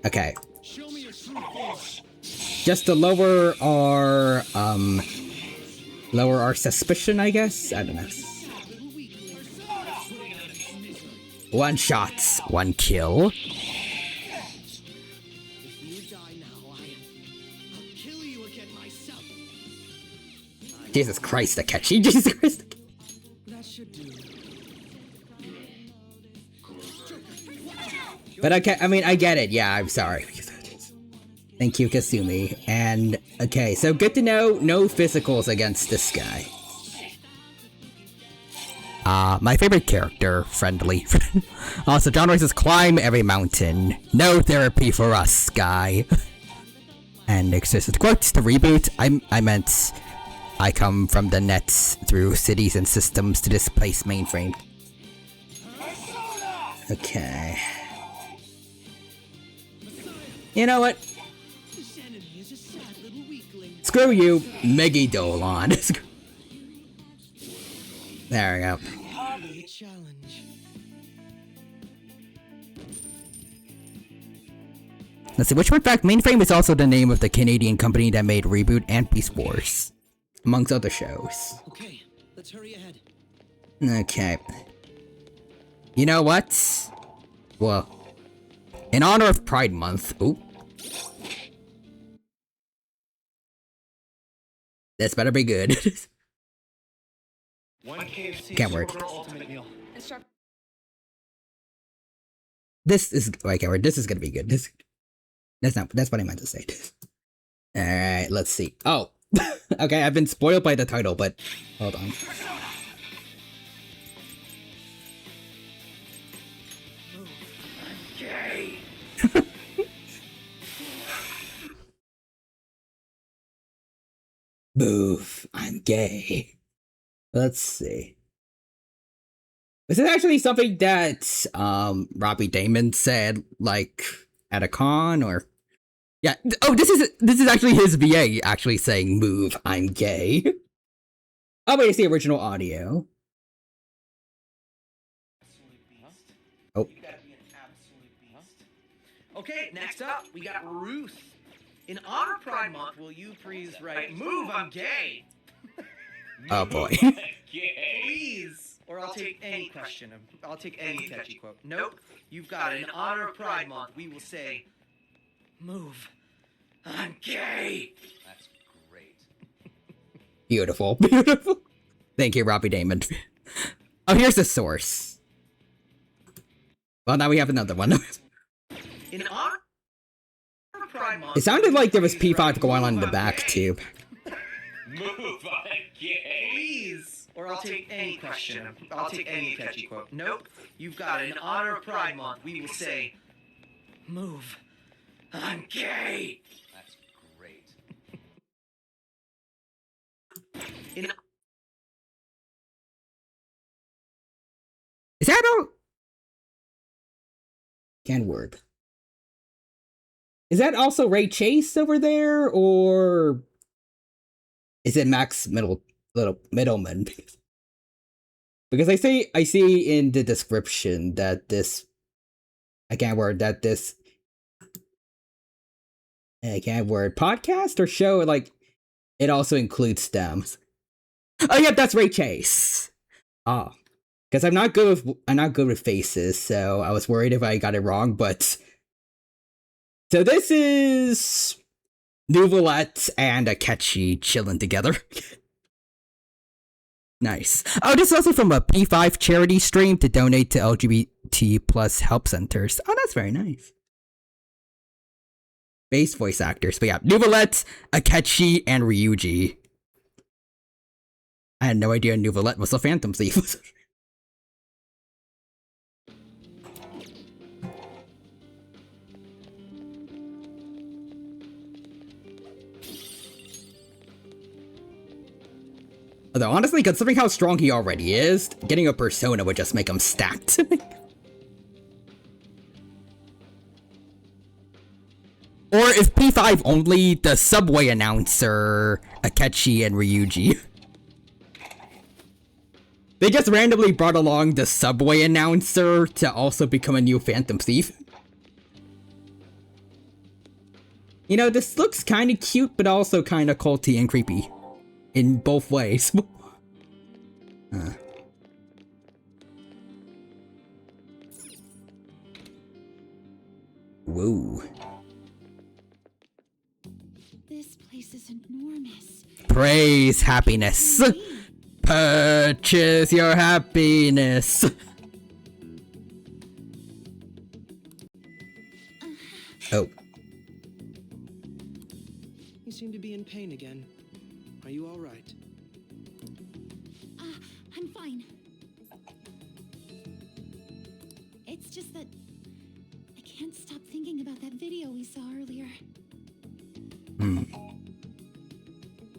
Okay. Just to lower our suspicion, I guess? I don't know. One shot, one kill. Jesus Christ, Akechi. Jesus Christ. But okay, I mean, I get it. Yeah, I'm sorry. Thank you, Kasumi. And, okay, so good to know, no physicals against this guy. My favorite character, friendly. Also, John Roy says, climb every mountain. No therapy for us, guy. And Nick says, quote, the reboot, I meant, I come from the nets through cities and systems to displace mainframe. Okay. You know what? Screw you, Megidolon. There we go. Let's see, which one fact, Mainframe is also the name of the Canadian company that made Reboot and Beast Wars, amongst other shows. Okay, let's hurry ahead. Okay. You know what? Well, in honor of Pride Month, ooh. This better be good. Can't work. This is okay. This is gonna be good. That's what I meant to say. All right, let's see. Oh, okay. I've been spoiled by the title, but hold on. Gay. Move, I'm gay. Let's see. Is it actually something that Robbie Damon said like at a con or yeah, oh this is actually his VA actually saying move, I'm gay. Oh wait, it's the original audio. Oh. Okay, next up, we got Ruth. In honor of Pride Month, will you please write, move, I'm gay? Oh boy. Please. Or I'll take any question. I'll take any catchy quote. Nope. You've got it. In honor of Pride Month, we will say, move, I'm gay. That's great. Beautiful. Beautiful. Thank you, Robbie Damon. Oh, here's the source. Well, now we have another one. In honor of Pride Month. It sounded like there was P5 going on in the back, too. Move, I'm gay. Please. Or I'll take any question. I'll take any catchy quote. Nope. You've got it. In honor of Pride Month, we will say, move. I'm gay. That's great. In Is that all? Can word. Is that also Ray Chase over there, or is it Max Middleman? Because I see in the description that this podcast or show, like, it also includes stems. Oh yeah, that's Ray Chase. Oh. Because I'm not good with faces, so I was worried if I got it wrong, but so this is Nouvelette and Akechi chilling together. Nice. Oh, this is also from a P5 charity stream to donate to LGBT plus help centers. Oh, that's very nice. Base voice actors. But yeah, Nouvelette, Akechi, and Ryuji. I had no idea Nouvelette was a Phantom Thief. Although, honestly, considering how strong he already is, getting a persona would just make him stacked. Or if P5 only, the subway announcer, Akechi and Ryuji. They just randomly brought along the subway announcer to also become a new Phantom Thief. You know, this looks kinda cute, but also kinda culty and creepy. In both ways. Whoa. This place is enormous. Praise happiness. Purchase your happiness. Oh. You seem to be in pain again. Are you all right? I'm fine. It's just that I can't stop thinking about that video we saw earlier.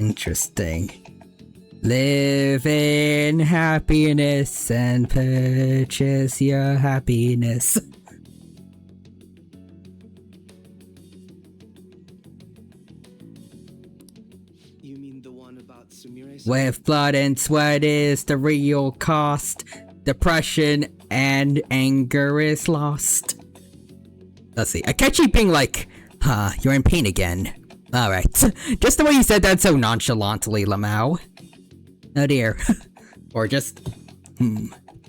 Interesting. Live in happiness and purchase your happiness. You mean the one about Sumire? With blood and sweat is the real cost. Depression and anger is lost. Let's see. Akechi being like, you're in pain again. Alright. Just the way you said that so nonchalantly, Lamau. Oh dear. Or just,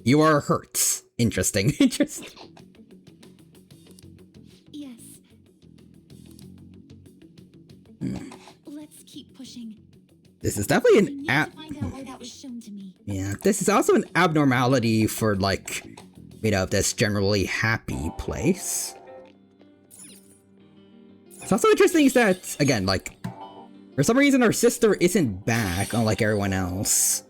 you are hurt. Interesting. Interesting. Yes. Let's keep pushing. This is definitely I an need to find out why that was shown to me. Yeah, this is also an abnormality for, like, you know, this generally happy place. It's also interesting that, again, like, for some reason our sister isn't back, unlike everyone else.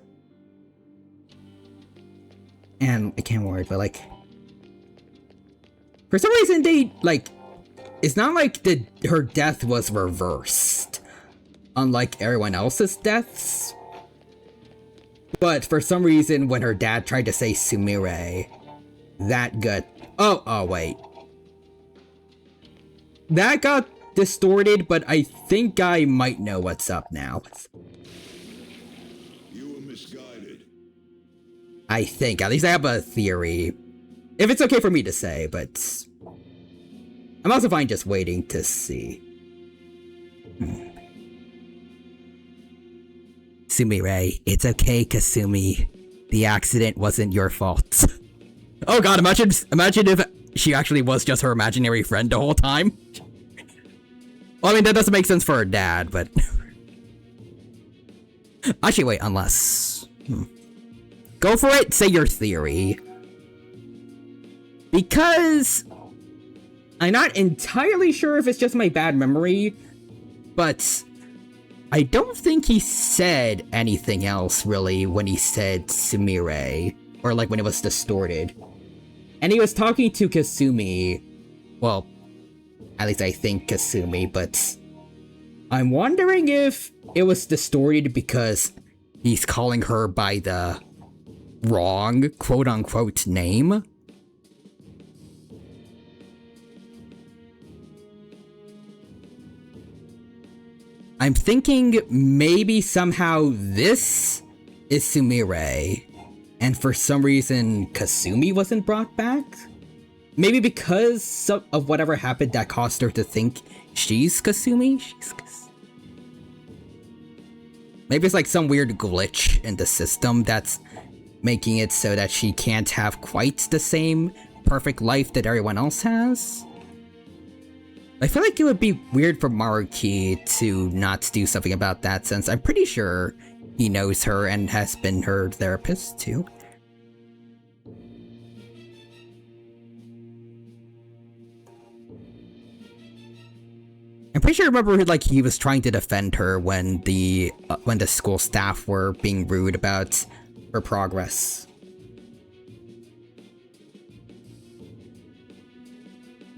And, I can't worry, but, like, for some reason they, like, it's not like her death was reversed, unlike everyone else's deaths. But for some reason, when her dad tried to say Sumire, that got... Oh, wait. That got distorted, but I think I might know what's up now. You were misguided. I think. At least I have a theory. If it's okay for me to say, but... I'm also fine just waiting to see. Sumire, it's okay, Kasumi. The accident wasn't your fault. Oh god, imagine if she actually was just her imaginary friend the whole time. Well, I mean, that doesn't make sense for her dad, but... Actually, wait, unless... Go for it, say your theory. Because... I'm not entirely sure if it's just my bad memory, but I don't think he said anything else really when he said Sumire, or like when it was distorted. And he was talking to Kasumi, well, at least I think Kasumi, but I'm wondering if it was distorted because he's calling her by the wrong quote-unquote name. I'm thinking maybe somehow this is Sumire, and for some reason Kasumi wasn't brought back? Maybe because of whatever happened that caused her to think she's Kasumi? Maybe it's like some weird glitch in the system that's making it so that she can't have quite the same perfect life that everyone else has? I feel like it would be weird for Maruki to not do something about that, since I'm pretty sure he knows her and has been her therapist too. I'm pretty sure I remember like he was trying to defend her when the school staff were being rude about her progress.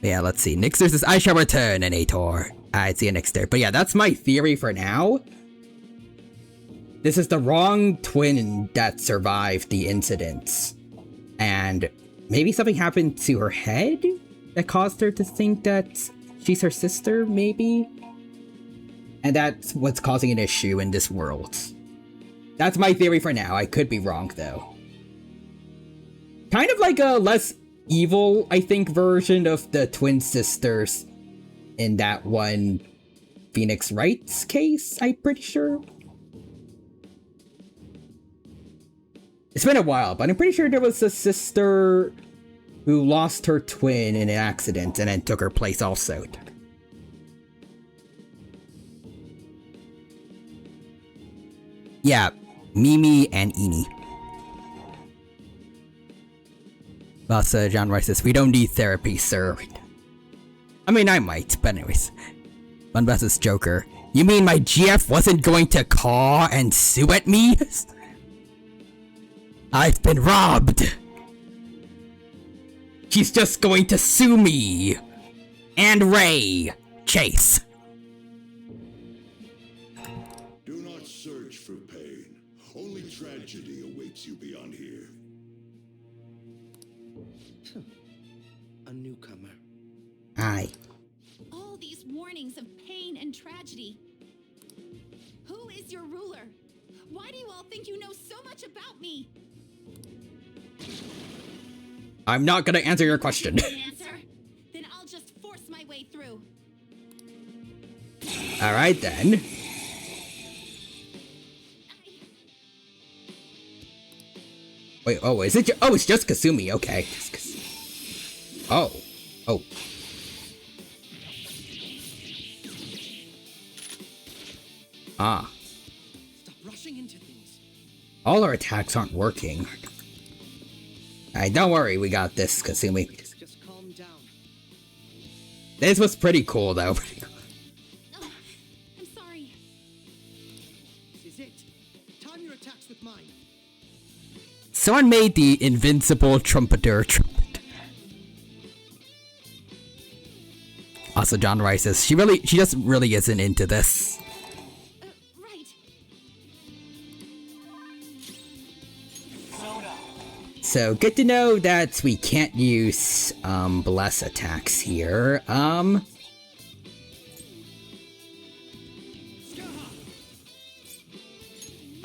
Yeah, let's see. Nixter says, I shall return, Nator. Alright, see you, Nixter. But yeah, that's my theory for now. This is the wrong twin that survived the incident. And maybe something happened to her head that caused her to think that she's her sister, maybe? And that's what's causing an issue in this world. That's my theory for now. I could be wrong, though. Kind of like a less evil, I think, version of the twin sisters in that one Phoenix Wright's case, I'm pretty sure. It's been a while, but I'm pretty sure there was a sister who lost her twin in an accident and then took her place also. Yeah, Mimi and Ini. Boss John Rice says, we don't need therapy, sir. I mean, I might, but anyways. Bunbus is Joker. You mean my GF wasn't going to caw and sue at me? I've been robbed. She's just going to sue me. And Ray. Chase. Do not search for pain. Only tragedy awaits you beyond here. A newcomer. Aye. All these warnings of pain and tragedy. Who is your ruler? Why do you all think you know so much about me? I'm not gonna answer your question. Answer? Then I'll just force my way through. Alright then. Wait, oh, is it oh, it's just Kasumi, okay. Oh. Oh. Ah. Stop rushing into things. All our attacks aren't working. Alright, don't worry, we got this, Kasumi. Just calm down. This was pretty cool, though. Oh, I'm sorry. This is it. Time your attacks with mine. Someone made the invincible trumpeter trumpet. Also, John Rice says, she just really isn't into this. Right. So, good to know that we can't use, bless attacks here.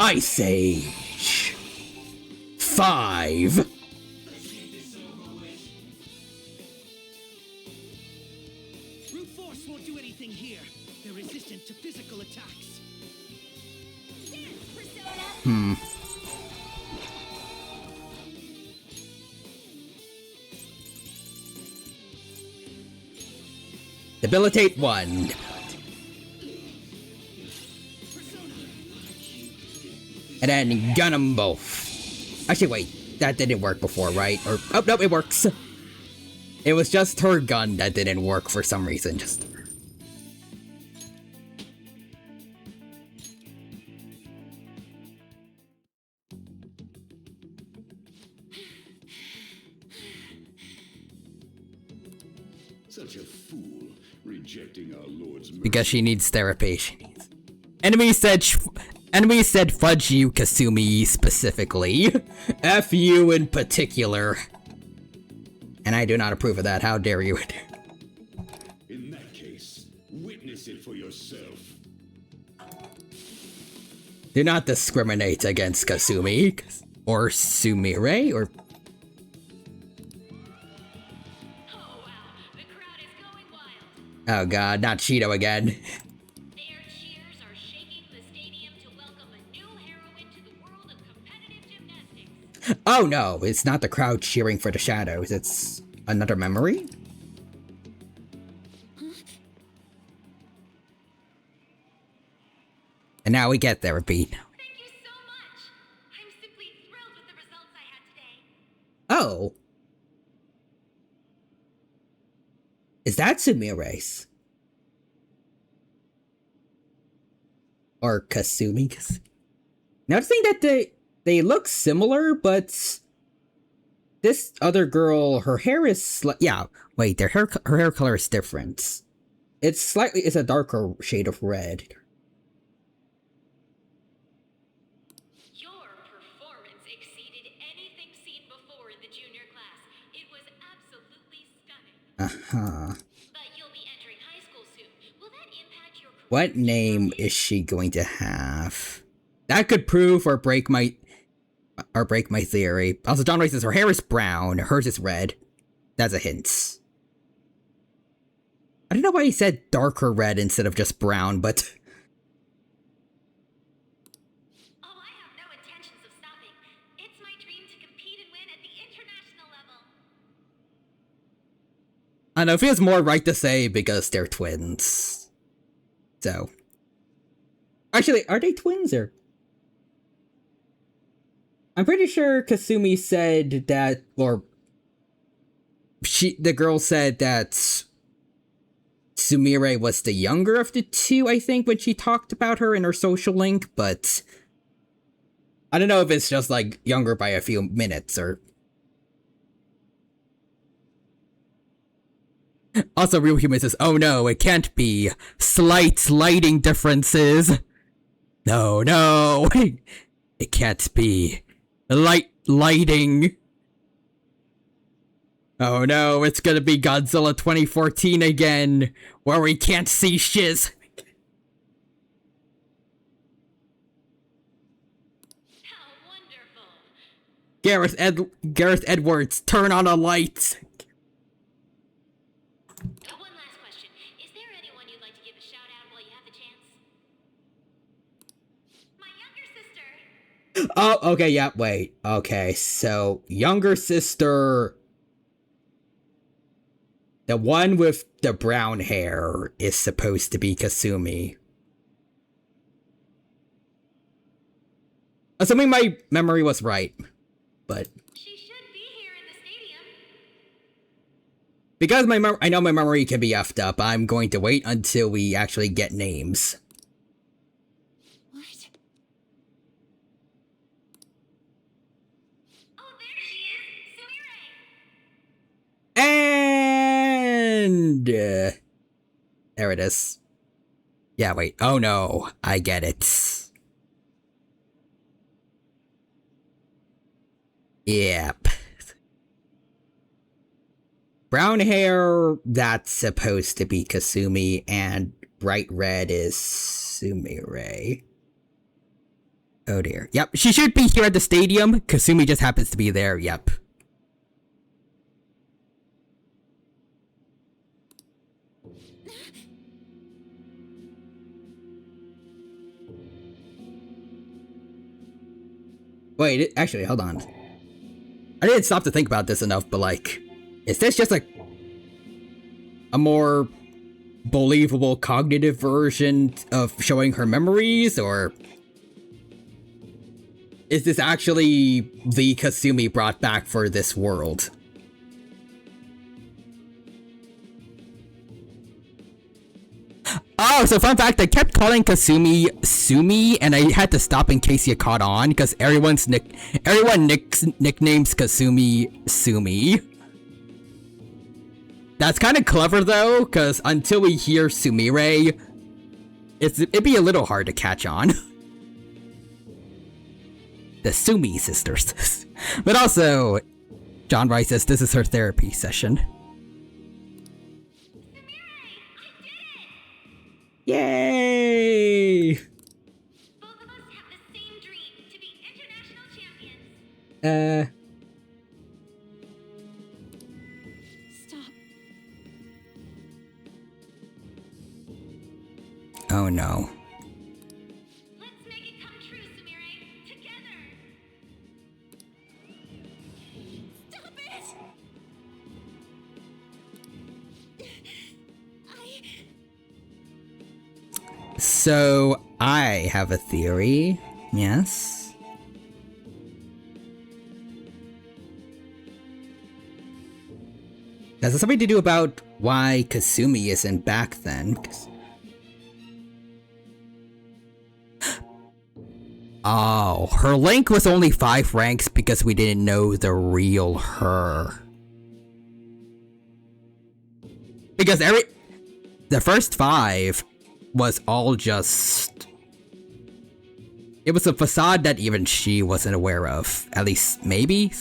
Ice Age. 5. Brute force won't do anything here. They're resistant to physical attacks. Debilitate 1. And then gun them both. Actually, wait. That didn't work before, right? Or, oh, no, it works. It was just her gun that didn't work for some reason. Just. Such a fool, rejecting our Lord's mercy. Because she needs therapy. She needs. Enemy said fudge you, Kasumi, specifically. F you in particular. And I do not approve of that. How dare you? In that case, witness it for yourself. Do not discriminate against Kasumi. Or Sumire, or... Oh god, not Cheeto again. Their cheers are shaking the stadium to welcome a new heroine to the world of competitive gymnastics. Oh no, it's not the crowd cheering for the shadows, it's another memory? And now we get therapy. Thank you so much. I'm simply thrilled with the results I had today. Oh. Is that Sumire's? Or Kasumi? Noticing that they look similar, but this other girl, her hair is yeah. Wait, her hair color is different. It's a darker shade of red. Your performance exceeded anything seen before in the junior class. It was absolutely stunning. But you'll be entering high school soon. Will that impact your career? What name is she going to have? That could prove or break my theory. Also, John Ray says her hair is brown, hers is red. That's a hint. I don't know why he said darker red instead of just brown, but... Oh, I have no intentions of stopping. It's my dream to compete and win at the international level. I don't know, it feels more right to say because they're twins. So... Actually, are they twins or... I'm pretty sure Kasumi said that, or... the girl said that... Sumire was the younger of the two, I think, when she talked about her in her social link, but... I don't know if it's just, like, younger by a few minutes, or... Also, Real Human says, oh no, it can't be. Slight lighting differences. No, no. It can't be. Lighting. Oh no, it's gonna be Godzilla 2014 again, where we can't see shiz. How wonderful. Gareth Edwards, turn on a light. One last question. Is there anyone you'd like to give a shout out while you have the chance? My younger sister. Oh, okay, yeah, wait. Okay, so, younger sister... The one with the brown hair is supposed to be Kasumi. Assuming my memory was right, but... She should be here in the stadium. Because I know my memory can be effed up, I'm going to wait until we actually get names. What? Oh, there she is. Sumire. And... there it is. Yeah, wait. Oh no, I get it. Yep. Brown hair, that's supposed to be Kasumi, and bright red is Sumire. Oh dear. Yep, she should be here at the stadium. Kasumi just happens to be there, yep. Wait, actually, hold on. I didn't stop to think about this enough, but like, is this just a more believable cognitive version of showing her memories, or is this actually the Kasumi brought back for this world? Oh, so fun fact, I kept calling Kasumi Sumi, and I had to stop in case you caught on, because everyone nicknames Kasumi Sumi. That's kind of clever though, because until we hear Sumire, it'd be a little hard to catch on. The Sumi sisters. But also, John Rice says this is her therapy session. Yay! Both of us have the same dream, to be international champions. Stop. Oh no. Let's make it come true, Sumire. Together. Stop it! So, I have a theory. Yes. Does it something to do about why Kasumi isn't back then? Oh, her rank was only 5 ranks because we didn't know the real her. Because the first 5 was all just... It was a facade that even she wasn't aware of. At least, maybe?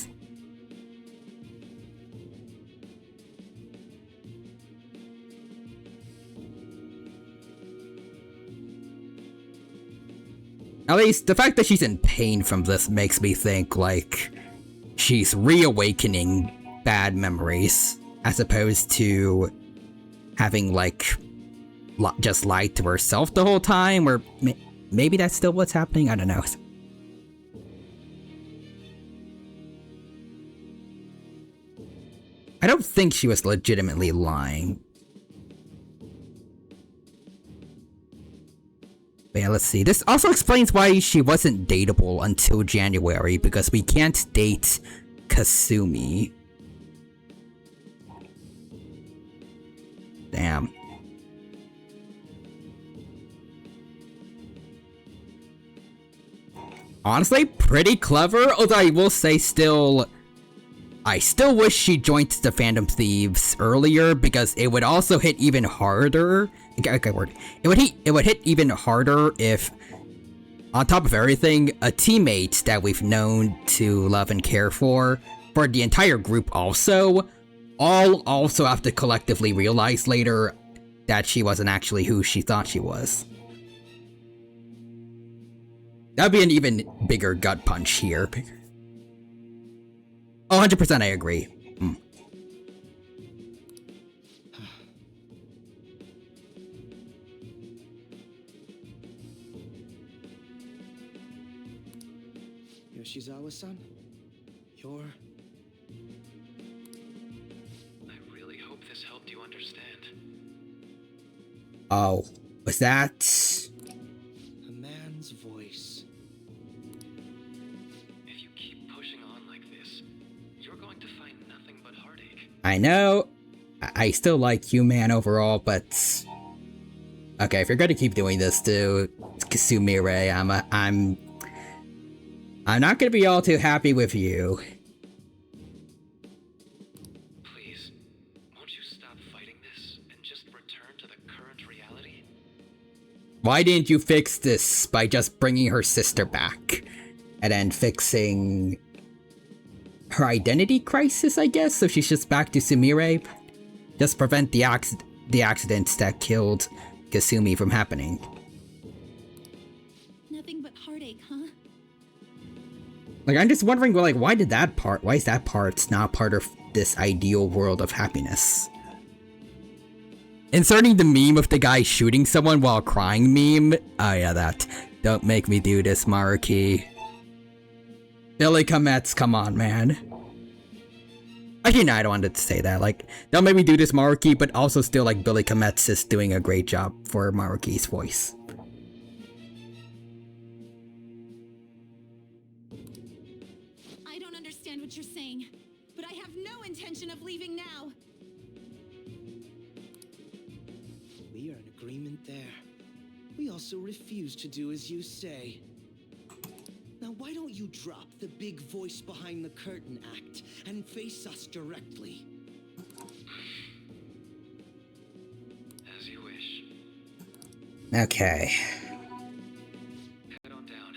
At least, the fact that she's in pain from this makes me think, like, she's reawakening bad memories, as opposed to having, like, just lied to herself the whole time, or maybe that's still what's happening? I don't know. I don't think she was legitimately lying. But yeah, let's see. This also explains why she wasn't dateable until January, because we can't date Kasumi. Damn. Honestly, pretty clever, although I will say I still wish she joined the Phantom Thieves earlier, because it would also hit even harder. Okay, word. It would hit even harder if, on top of everything, a teammate that we've known to love and care for the entire group also have to collectively realize later that she wasn't actually who she thought she was. That'd be an even bigger gut punch here. Oh, 100% I agree. Yoshizawa-san, you're... I really hope this helped you understand. Oh, was that... a man's voice. If you keep pushing on like this, you're going to find nothing but heartache. I know. I still like you, man, overall, but... Okay, if you're gonna keep doing this to Kasumire, I'm not gonna be all too happy with you. Please, won't you stop fighting this and just return to the current reality? Why didn't you fix this by just bringing her sister back? And then fixing her identity crisis, I guess? So she's just back to Sumire? Just prevent the accidents that killed Kasumi from happening. Nothing but heartache, huh? Like, I'm just wondering, well, like, why is that part not part of this ideal world of happiness? Inserting the meme of the guy shooting someone while crying meme. Oh yeah, that. Don't make me do this, Maruki. Billy Kometz, come on, man. Actually, no, I don't want to say that. Like, don't make me do this, Maruki, but also still, like, Billy Kometz is doing a great job for Maruki's voice. I don't understand what you're saying, but I have no intention of leaving now. We are in agreement there. We also refuse to do as you say. Now, why don't you drop the big voice behind the curtain act and face us directly? As you wish. Okay. Head on down.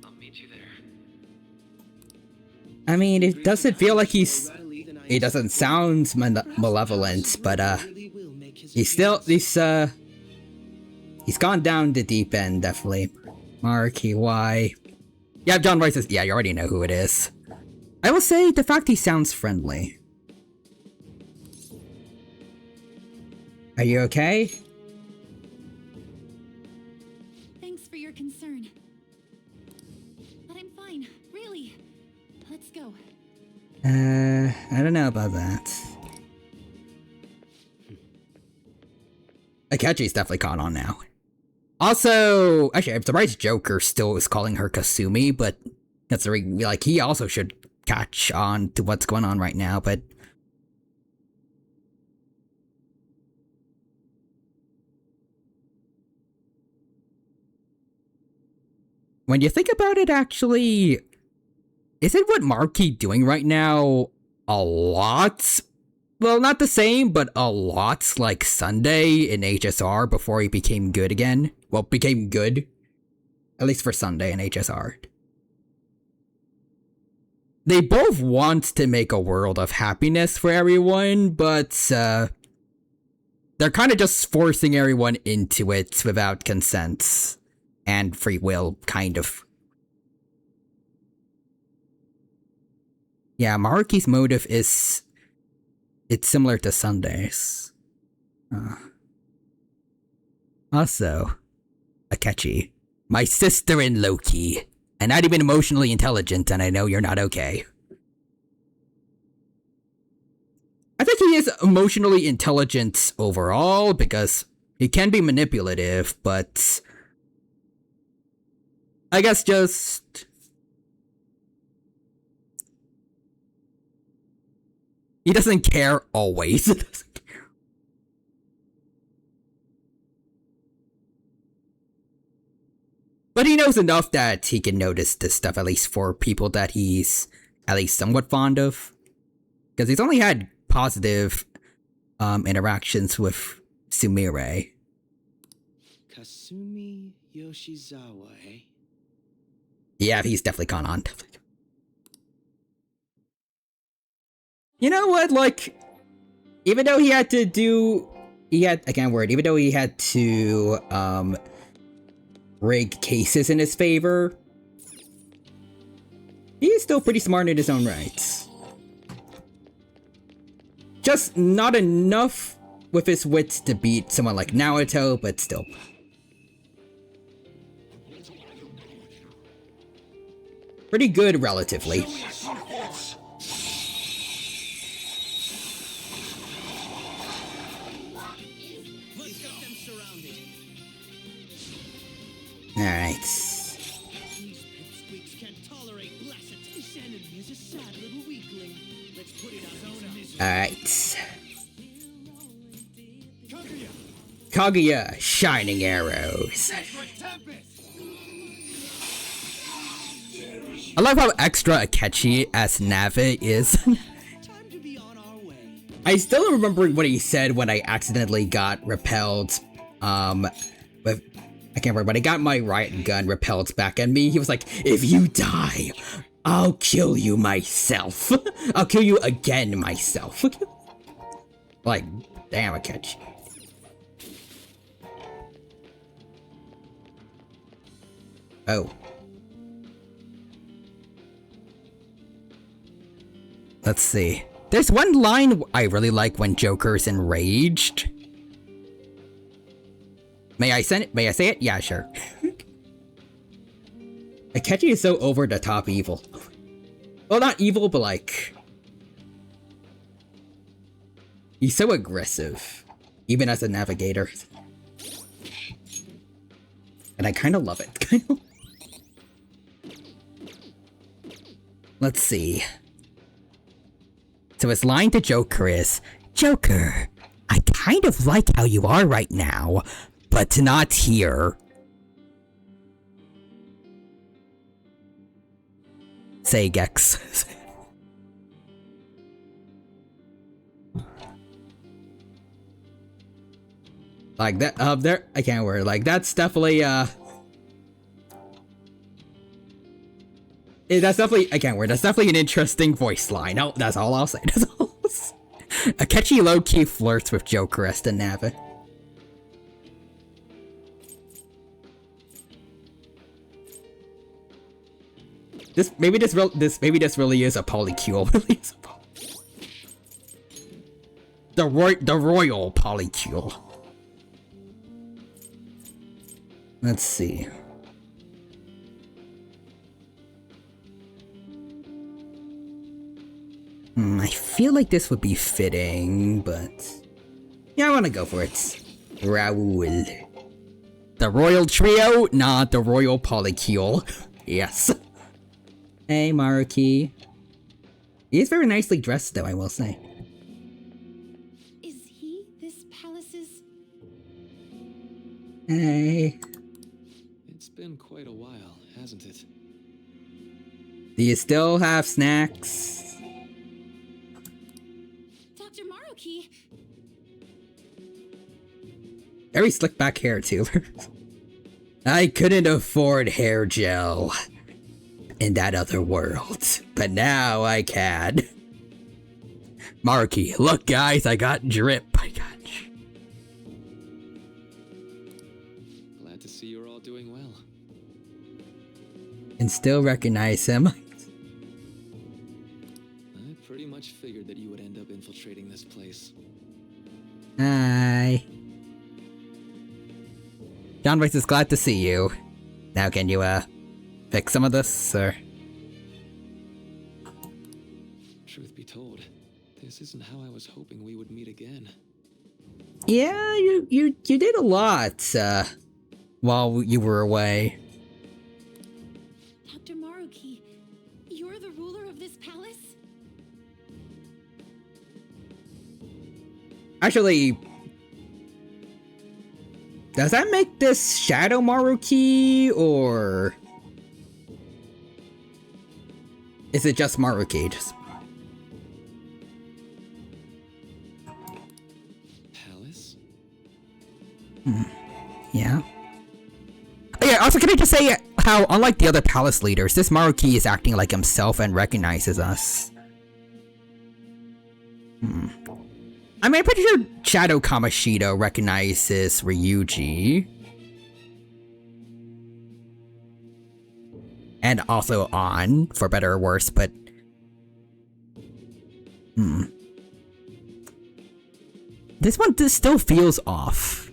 I'll meet you there. I mean, it doesn't feel like he's... He doesn't sound malevolent, but, he's gone down the deep end, definitely. Marky, why? Yeah, John Rice is... Yeah, you already know who it is. I will say, the fact he sounds friendly. Are you okay? Thanks for your concern. But I'm fine, really. Let's go. I don't know about that. Akechi's definitely caught on now. Also, actually, I'm surprised Joker still is calling her Kasumi, but that's like, he also should catch on to what's going on right now, but... When you think about it, actually, isn't what Marky doing right now a lot? Well, not the same, but a lot like Sunday in HSR before he became good again. Well, became good. At least for Sunday in HSR. They both want to make a world of happiness for everyone, but they're kind of just forcing everyone into it without consent. And free will, kind of. Yeah, Maruki's motive is... It's similar to Sunday's. Also, Akechi. My sister in Loki. And not even emotionally intelligent, and I know you're not okay. I think he is emotionally intelligent overall, because he can be manipulative, but... I guess just... He doesn't care always. But he knows enough that he can notice this stuff, at least for people that he's at least somewhat fond of. Because he's only had positive interactions with Sumire. Kasumi Yoshizawa, eh? Yeah, he's definitely gone on. You know what, like, even though he had to do... even though he had to, rig cases in his favor, he is still pretty smart in his own rights. Just not enough with his wits to beat someone like Naruto, but still. Pretty good, relatively. Alright. These pipsqueaks can't tolerate blessed. This enemy is a sad little weakling. Let's put it out. Alright. Kaguya, shining arrows. I love how extra Akechi as Nave is. Time to be on our way. I still remember what he said when I accidentally got repelled, with... I can't remember, but I got my riot gun repelled back at me. He was like, if you die, I'll kill you myself. I'll kill you again myself. Like, damn, Akechi. Oh. Let's see. There's one line I really like when Joker's enraged. May I say it? Yeah, sure. Akechi is so over the top evil. Well, not evil, but like... He's so aggressive. Even as a navigator. And I kind of love it. Let's see. So his line to Joker is, Joker, I kind of like how you are right now, but not here. Say Gex. Like that, there, I can't word, like, that's definitely, that's definitely, I can't word, that's definitely an interesting voice line. Oh, that's all I'll say, that's all I'll say. Akechi low-key flirts with Joker as the Nava. Maybe this really is a polycule. The royal polycule. Let's see. I feel like this would be fitting, but yeah, I want to go for it. Raoul. The royal trio, not the royal polycule. Yes. Hey, Maruki. He is very nicely dressed, though, I will say. Is he this palace's? Hey. It's been quite a while, hasn't it? Do you still have snacks? Dr. Maruki. Very slick back hair, too. I couldn't afford hair gel in that other world, but now I can. Maruki, look guys, I got drip. I got you. Glad to see you're all doing well. And still recognize him. I pretty much figured that you would end up infiltrating this place. Hi. John Weiss is glad to see you. Now can you, fix some of this, or? Truth be told, this isn't how I was hoping we would meet again. Yeah, you did a lot, while you were away. Dr. Maruki, you're the ruler of this palace? Actually, does that make this Shadow Maruki, or is it just Maruki? Palace? Yeah. Oh, yeah, also can I just say how, unlike the other palace leaders, this Maruki is acting like himself and recognizes us. I mean, I'm pretty sure Shadow Kamashido recognizes Ryuji. And also On, for better or worse, but... This one still feels off.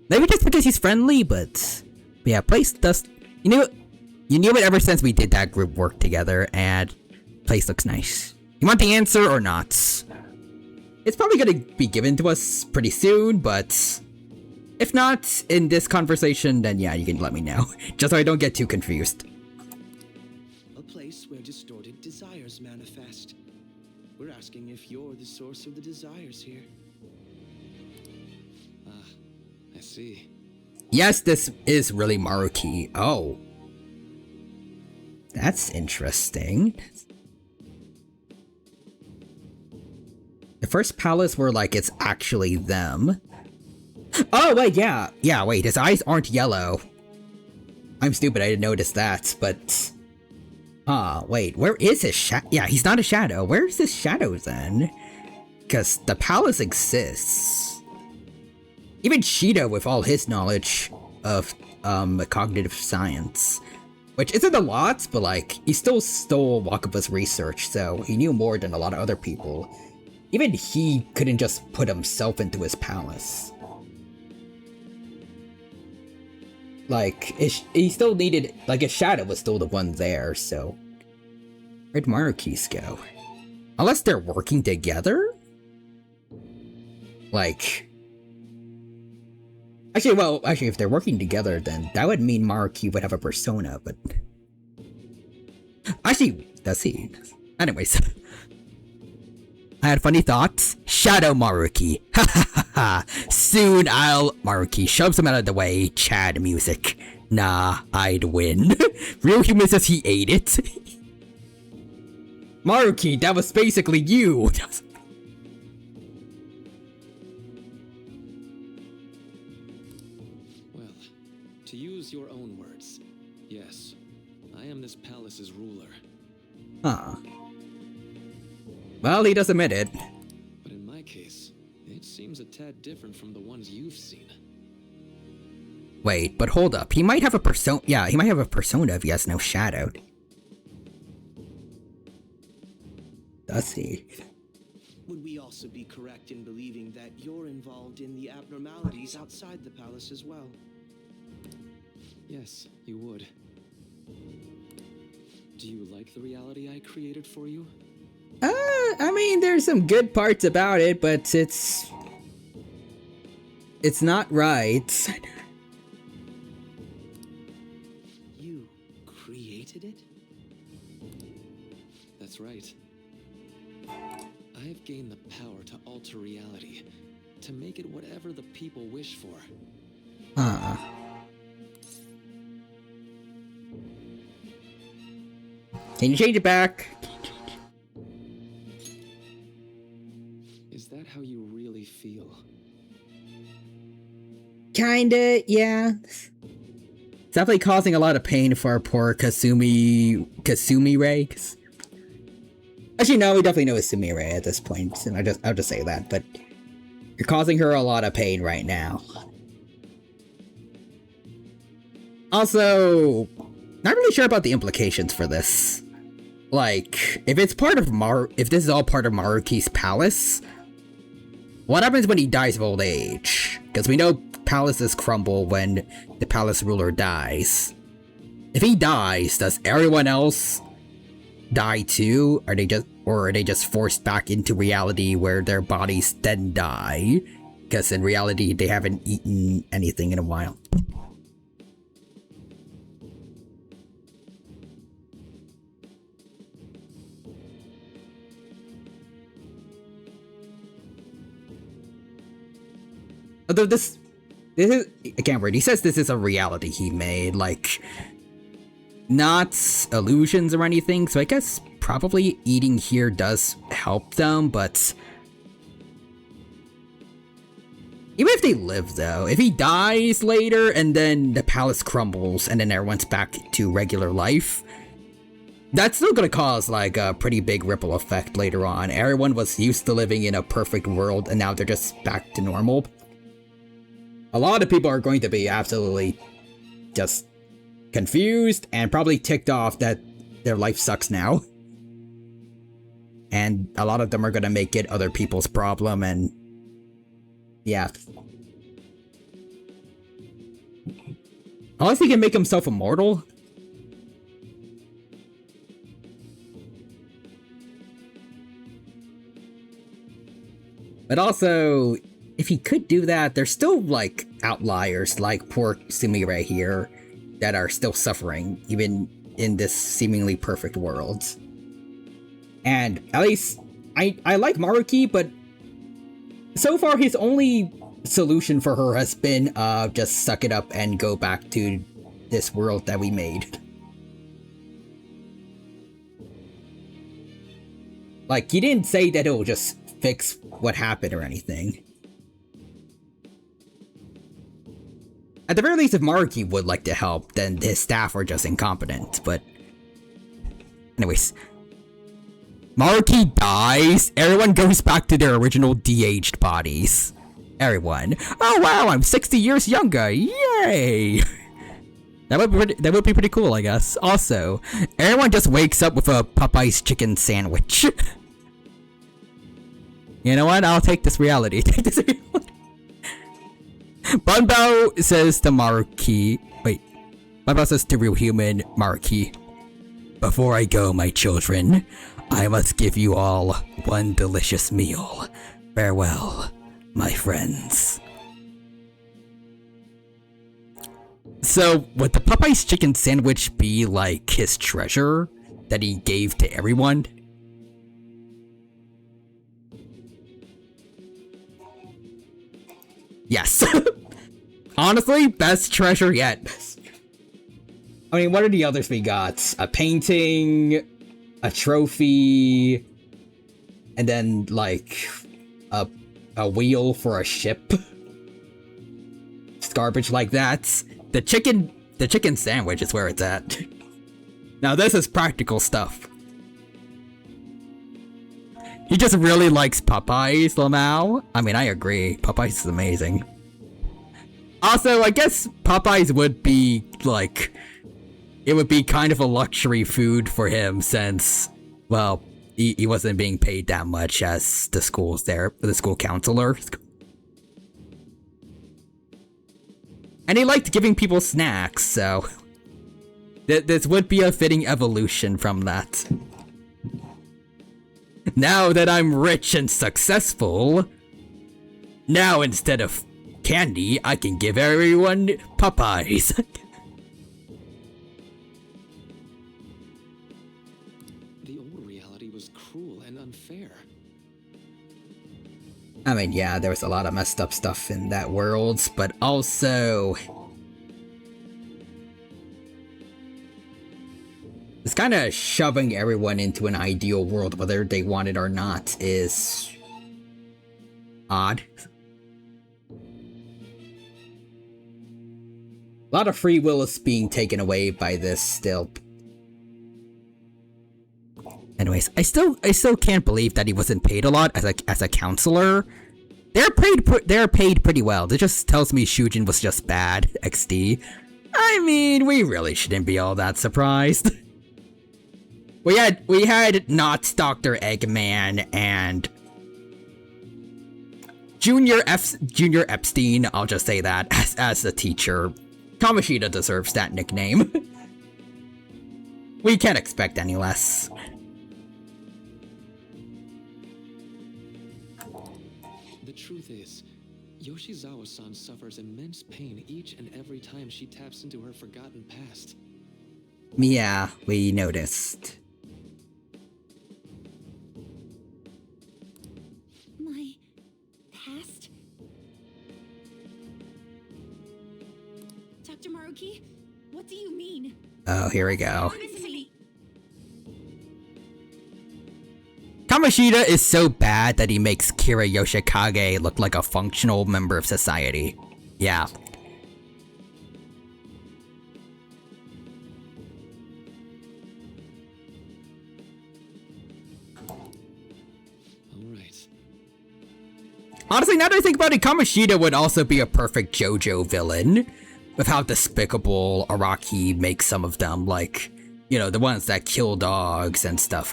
Maybe just because he's friendly, but yeah, place does... You knew it ever since we did that group work together, and place looks nice. You want the answer or not? It's probably gonna be given to us pretty soon, but if not in this conversation, then yeah, you can let me know. Just so I don't get too confused. A place where distorted desires manifest. We're asking if you're the source of the desires here. I see. Yes, this is really Maruki. Oh. That's interesting. The first palace where, like, it's actually them. Oh, wait, yeah. Yeah, wait, his eyes aren't yellow. I'm stupid, I didn't notice that, but... wait, where is his shadow? Yeah, he's not a shadow. Where's his shadow, then? Because the palace exists. Even Shido, with all his knowledge of, cognitive science. Which isn't a lot, but, like, he still stole Wakaba's research, so he knew more than a lot of other people. Even he couldn't just put himself into his palace. Like, he still needed, like, his shadow was still the one there, so... Where'd Marukis go? Unless they're working together? Like... Actually, if they're working together, then that would mean Maruki would have a persona, but... Actually, does he? Anyways... I had funny thoughts. Shadow Maruki. Ha ha ha ha. Soon I'll... Maruki shoves him out of the way. Chad music. Nah, I'd win. Real human says he ate it. Maruki, that was basically you. Well, to use your own words, yes, I am this palace's ruler. Huh. Well, he does admit it. But in my case, it seems a tad different from the ones you've seen. Wait, but hold up. He might have a persona. Yeah, he might have a persona if he has no shadow. Does he? Would we also be correct in believing that you're involved in the abnormalities outside the palace as well? Yes, you would. Do you like the reality I created for you? I mean, there's some good parts about it, but it's not right. You created it? That's right. I have gained the power to alter reality, to make it whatever the people wish for. Can you change it back? Is that how you really feel? Kinda, yeah. It's definitely causing a lot of pain for our poor Kasumi Ray. Actually, no, we definitely know it's Sumi Ray at this point, and I'll just say that. But you're causing her a lot of pain right now. Also, not really sure about the implications for this. Like, if it's part of if this is all part of Maruki's palace, what happens when he dies of old age? Because we know palaces crumble when the palace ruler dies. If he dies, does everyone else die too? Are they just forced back into reality where their bodies then die? Because in reality, they haven't eaten anything in a while. Although this is, again, where he says this is a reality he made, like, not illusions or anything, so I guess probably eating here does help them, but even if they live, though, if he dies later and then the palace crumbles and then everyone's back to regular life, that's still gonna cause, like, a pretty big ripple effect later on. Everyone was used to living in a perfect world and now they're just back to normal. A lot of people are going to be absolutely just confused and probably ticked off that their life sucks now. And a lot of them are going to make it other people's problem, and yeah. Unless he can make himself immortal. But also, if he could do that, there's still, like, outliers like poor Sumire here that are still suffering, even in this seemingly perfect world. And at least, I like Maruki, but so far his only solution for her has been, just suck it up and go back to this world that we made. Like, he didn't say that it'll just fix what happened or anything. At the very least, if Maruki would like to help, then his staff are just incompetent, but... Anyways. Maruki dies, everyone goes back to their original de-aged bodies. Everyone. Oh wow, I'm 60 years younger, yay! That would be pretty cool, I guess. Also, everyone just wakes up with a Popeye's chicken sandwich. You know what? I'll take this reality. Take this reality. Bunbao says to Maruki. Wait. Bunbao says to real human Maruki. Before I go, my children, I must give you all one delicious meal. Farewell, my friends. So, would the Popeye's chicken sandwich be like his treasure that he gave to everyone? Yes. Honestly, best treasure yet. I mean, what are the others we got? A painting, a trophy, and then, like, a wheel for a ship. It's garbage like that. The chicken sandwich is where it's at. Now this is practical stuff. He just really likes Popeyes, Lamau. I mean, I agree. Popeyes is amazing. Also, I guess Popeyes would be, like, it would be kind of a luxury food for him since, well, he wasn't being paid that much as the school counselor. And he liked giving people snacks, so this would be a fitting evolution from that. Now that I'm rich and successful, now instead of candy, I can give everyone Popeyes. The old reality was cruel and unfair. I mean, yeah, there was a lot of messed up stuff in that world, but also it's kind of shoving everyone into an ideal world, whether they want it or not, is odd. A lot of free will is being taken away by this still. Anyways, I still can't believe that he wasn't paid a lot as a counselor. They're paid pretty well. That just tells me Shujin was just bad. XD. I mean, we really shouldn't be all that surprised. We had not Dr. Eggman and Junior Epstein. I'll just say that as a teacher. Kamoshida deserves that nickname. We can't expect any less. The truth is, Yoshizawa-san suffers immense pain each and every time she taps into her forgotten past. Yeah, we noticed. My past? Dr. Maruki, what do you mean? Oh, here we go. Listen to me. Kamoshida is so bad that he makes Kira Yoshikage look like a functional member of society. Yeah. Alright. Honestly, now that I think about it, Kamoshida would also be a perfect JoJo villain. With how despicable Araki makes some of them, like, you know, the ones that kill dogs and stuff.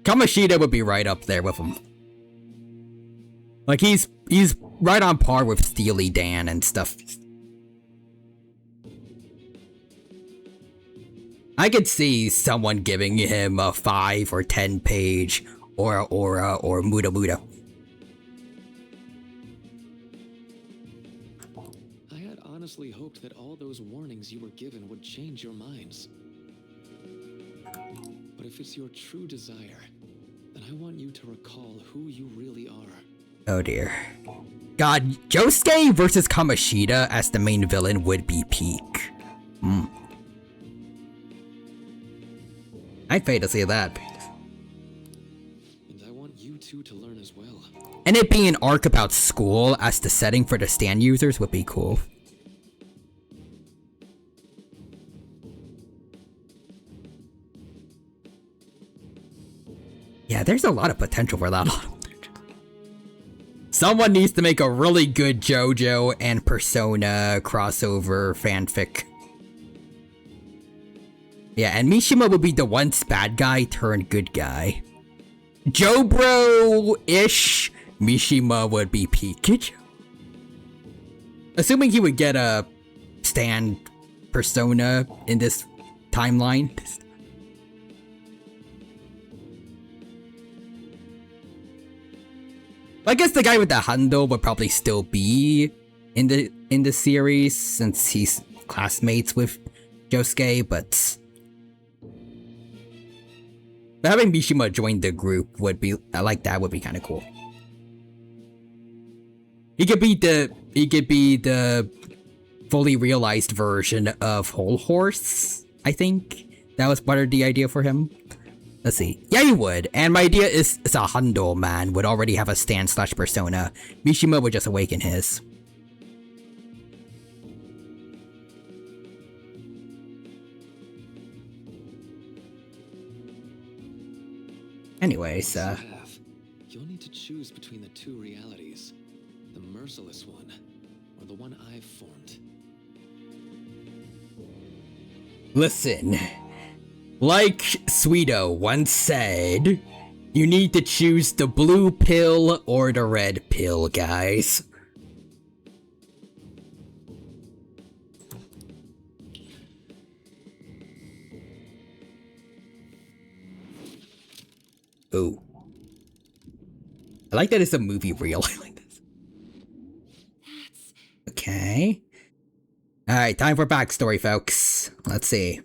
Kamoshida would be right up there with him. Like, he's right on par with Steely Dan and stuff. I could see someone giving him a 5 or 10 page Aura Aura or Muda Muda. I had honestly hoped that all those warnings you were given would change your minds. But if it's your true desire, then I want you to recall who you really are. Oh dear. God, Josuke versus Kamoshida as the main villain would be peak. I'd pay to see that. And I want you two to learn as well. And it being an arc about school as the setting for the stand users would be cool. Yeah, there's a lot of potential for that. Someone needs to make a really good JoJo and Persona crossover fanfic. Yeah, and Mishima would be the once bad guy turned good guy. Jobro-ish Mishima would be peak. Assuming he would get a stand Persona in this timeline. I guess the guy with the handle would probably still be in the series since he's classmates with Josuke, but having Mishima join the group would be, I like that, would be kind of cool. He could be the fully realized version of Whole Horse, I think. That was part of the idea for him. Let's see. Yeah, he would. And my idea is Sahando man would already have a stand/persona. Mishima would just awaken his. Anyways, You'll need to choose between the two realities. The merciless one, or the one I've formed. listen. Like Sweeto once said, you need to choose the blue pill or the red pill, guys. Ooh. I like that it's a movie reel. I like this. Okay. Alright, time for backstory, folks. Let's see.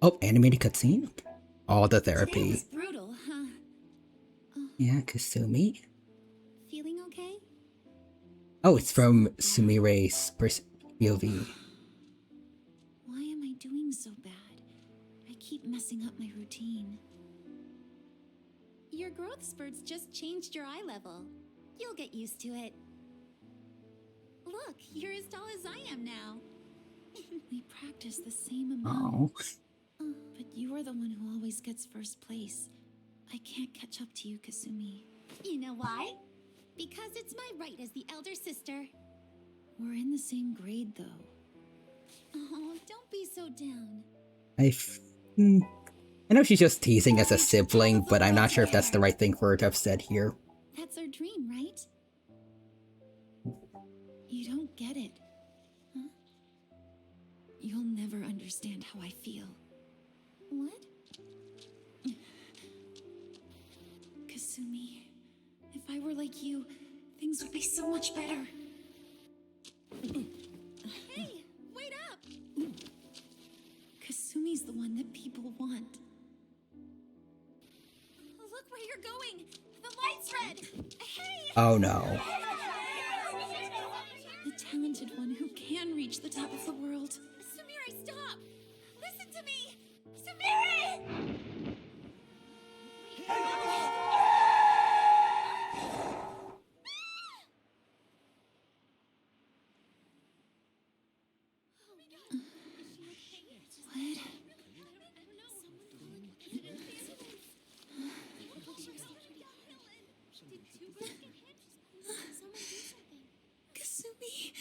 Oh, animated cutscene? All the Today therapy. was brutal, huh? Yeah, Kasumi. Feeling okay? Oh, it's from Sumire's POV. Why am I doing so bad? I keep messing up my routine. Your growth spurts just changed your eye level. You'll get used to it. Look, you're as tall as I am now. We practice the same amount. Oh. But you are the one who always gets first place. I can't catch up to you, Kasumi. You know why? Because it's my right as the elder sister. We're in the same grade, though. Oh, don't be so down. I know she's just teasing as a sibling, but I'm not sure if that's the right thing for her to have said here. That's our dream, right? You don't get it. Huh? You'll never understand how I feel. What? Kasumi, if I were like you, things would be so much better. Hey, wait up! Kasumi's the one that people want. Look where you're going! The light's red! Hey! Oh no. The talented one who can reach the top of the world. Sumire, stop! Listen to me! Sumire! Kasumi.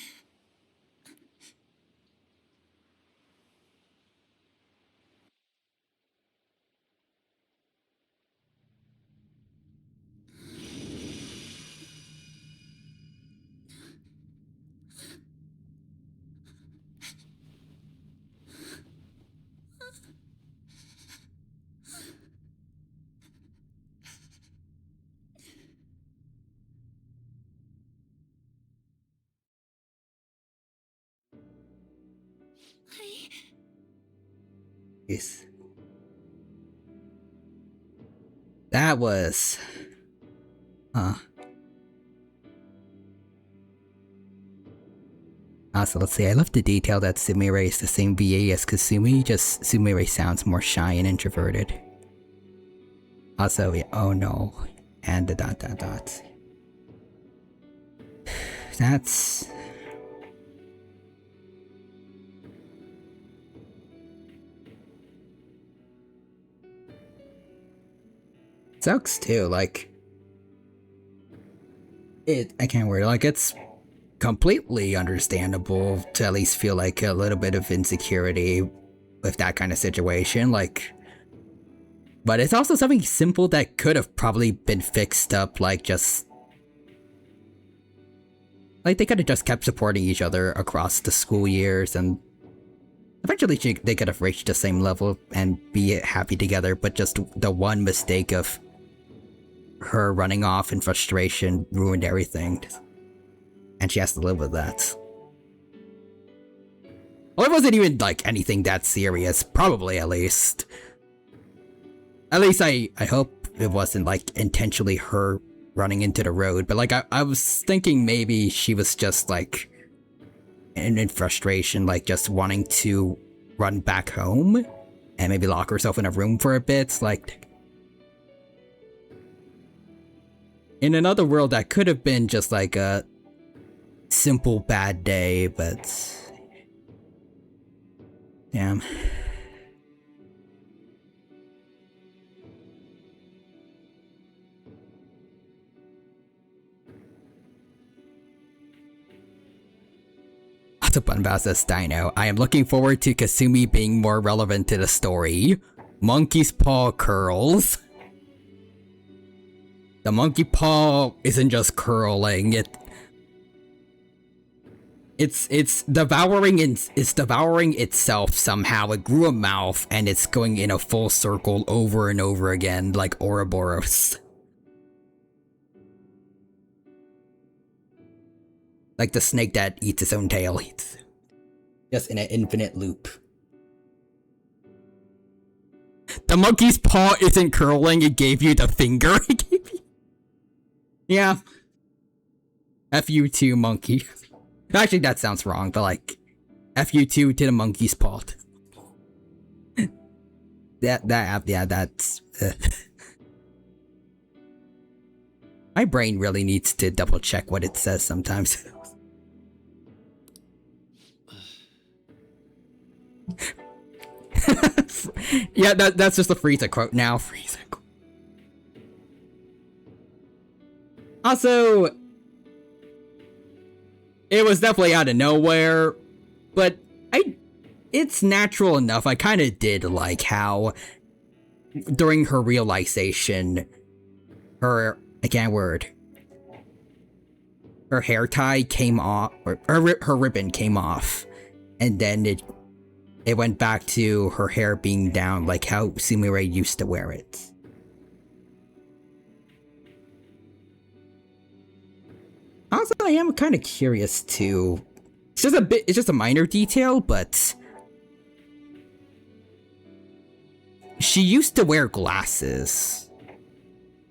Yes. That was... Huh. Also, let's see, I love the detail that Sumire is the same VA as Kasumi, just Sumire sounds more shy and introverted. Also, yeah, oh no. And the ... That's... Sucks too, like... I can't word it, like it's completely understandable to at least feel like a little bit of insecurity with that kind of situation, like... But it's also something simple that could have probably been fixed up, like just... Like they could have just kept supporting each other across the school years and... Eventually they could have reached the same level and be happy together, but just the one mistake of her running off in frustration ruined everything. And she has to live with that. Well, it wasn't even like anything that serious, probably at least. At least I hope it wasn't like intentionally her running into the road. But like I was thinking maybe she was just like in frustration, like just wanting to run back home and maybe lock herself in a room for a bit. Like in another world, that could have been just like a simple bad day, but damn. What's up, Unboundless Dino? I am looking forward to Kasumi being more relevant to the story. Monkey's paw curls. The monkey paw isn't just curling, it's devouring itself somehow. It grew a mouth and it's going in a full circle over and over again like Ouroboros. Like the snake that eats its own tail. It's just in an infinite loop. The monkey's paw isn't curling, it gave you the finger. It gave you... Yeah. F you too, monkey. Actually, that sounds wrong, but like, F you too to the monkey's paw. That's... My brain really needs to double check what it says sometimes. Yeah, that's just a Frieza quote now. Frieza quote. Also, it was definitely out of nowhere, but it's natural enough. I kind of did like how during her realization, her hair tie came off, or her ribbon came off, and then it went back to her hair being down, like how Sumire used to wear it. Also, I am kind of curious too. It's just a minor detail, but she used to wear glasses.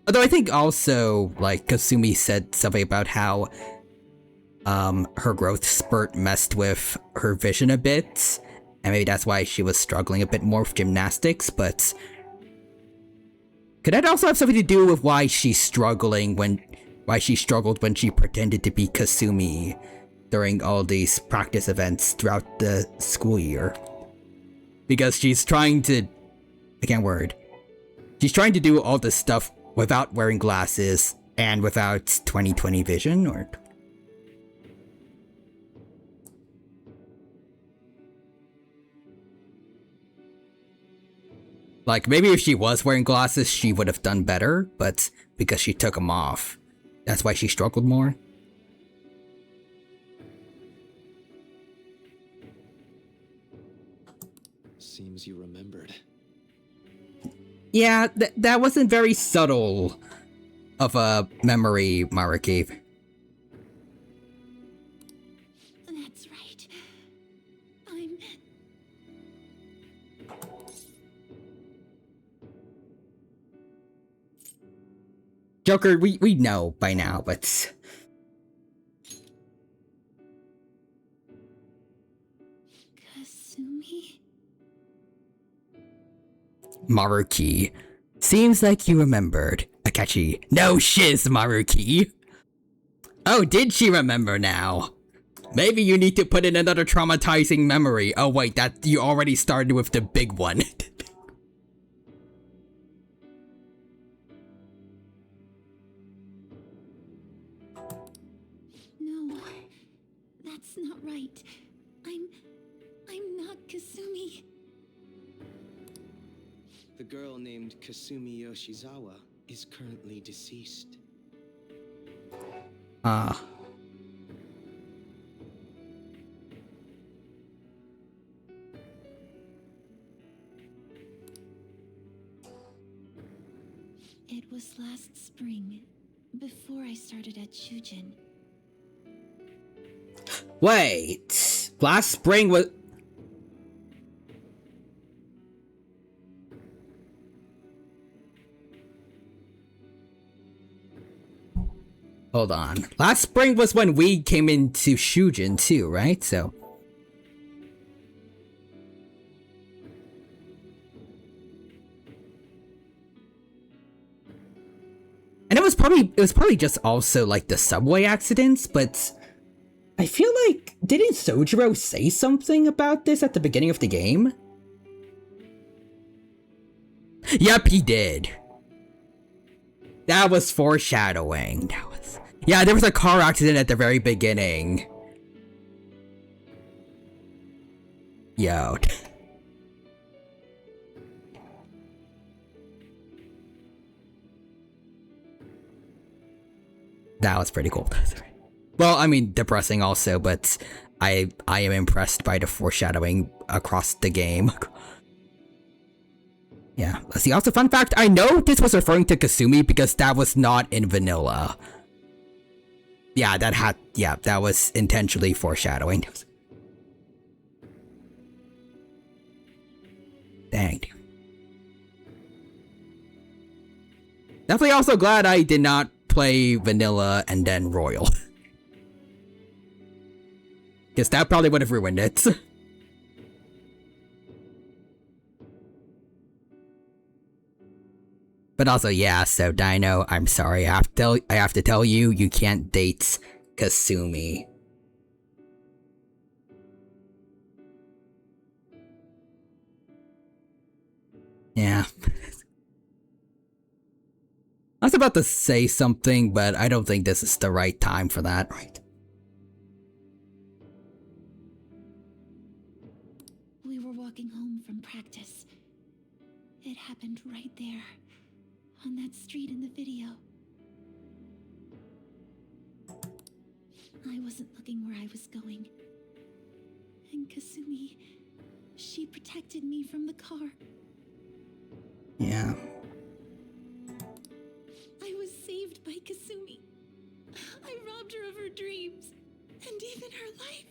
Although I think also, like, Kasumi said something about how her growth spurt messed with her vision a bit, and maybe that's why she was struggling a bit more with gymnastics, but could that also have something to do with why she struggled when she pretended to be Kasumi during all these practice events throughout the school year? Because she's trying to... She's trying to do all this stuff without wearing glasses and without 20/20 vision, or... Like, maybe if she was wearing glasses, she would have done better, but because she took them off, that's why she struggled more. Seems you remembered. Yeah, that wasn't very subtle of a memory, Maruki. That's right. I'm... Joker, we know by now, but... Kasumi? Maruki. Seems like you remembered. Akachi. No shiz, Maruki. Oh, did she remember now? Maybe you need to put in another traumatizing memory. Oh wait, that you already started with the big one. No, that's not right. I'm not Kasumi. The girl named Kasumi Yoshizawa is currently deceased. It was last spring, before I started at Shujin. Wait, last spring was... Hold on. Last spring was when we came into Shujin too, right? So. And it was probably just also like the subway accidents, but I feel like didn't Sojiro say something about this at the beginning of the game? Yep, he did. That was foreshadowing. Yeah, there was a car accident at the very beginning. Yo. That was pretty cool. Well, I mean, depressing also, but I am impressed by the foreshadowing across the game. Yeah, let's see. Also, fun fact, I know this was referring to Kasumi because that was not in vanilla. Yeah, that was intentionally foreshadowing. Dang. Definitely also glad I did not play vanilla and then royal. Because that probably would have ruined it. But also, yeah, so Dino, I'm sorry, I have to tell you, you can't date Kasumi. Yeah. I was about to say something, but I don't think this is the right time for that, right? We were walking home from practice. It happened right there, on that street in the video. I wasn't looking where I was going. And Kasumi, she protected me from the car. Yeah. I was saved by Kasumi. I robbed her of her dreams, and even her life.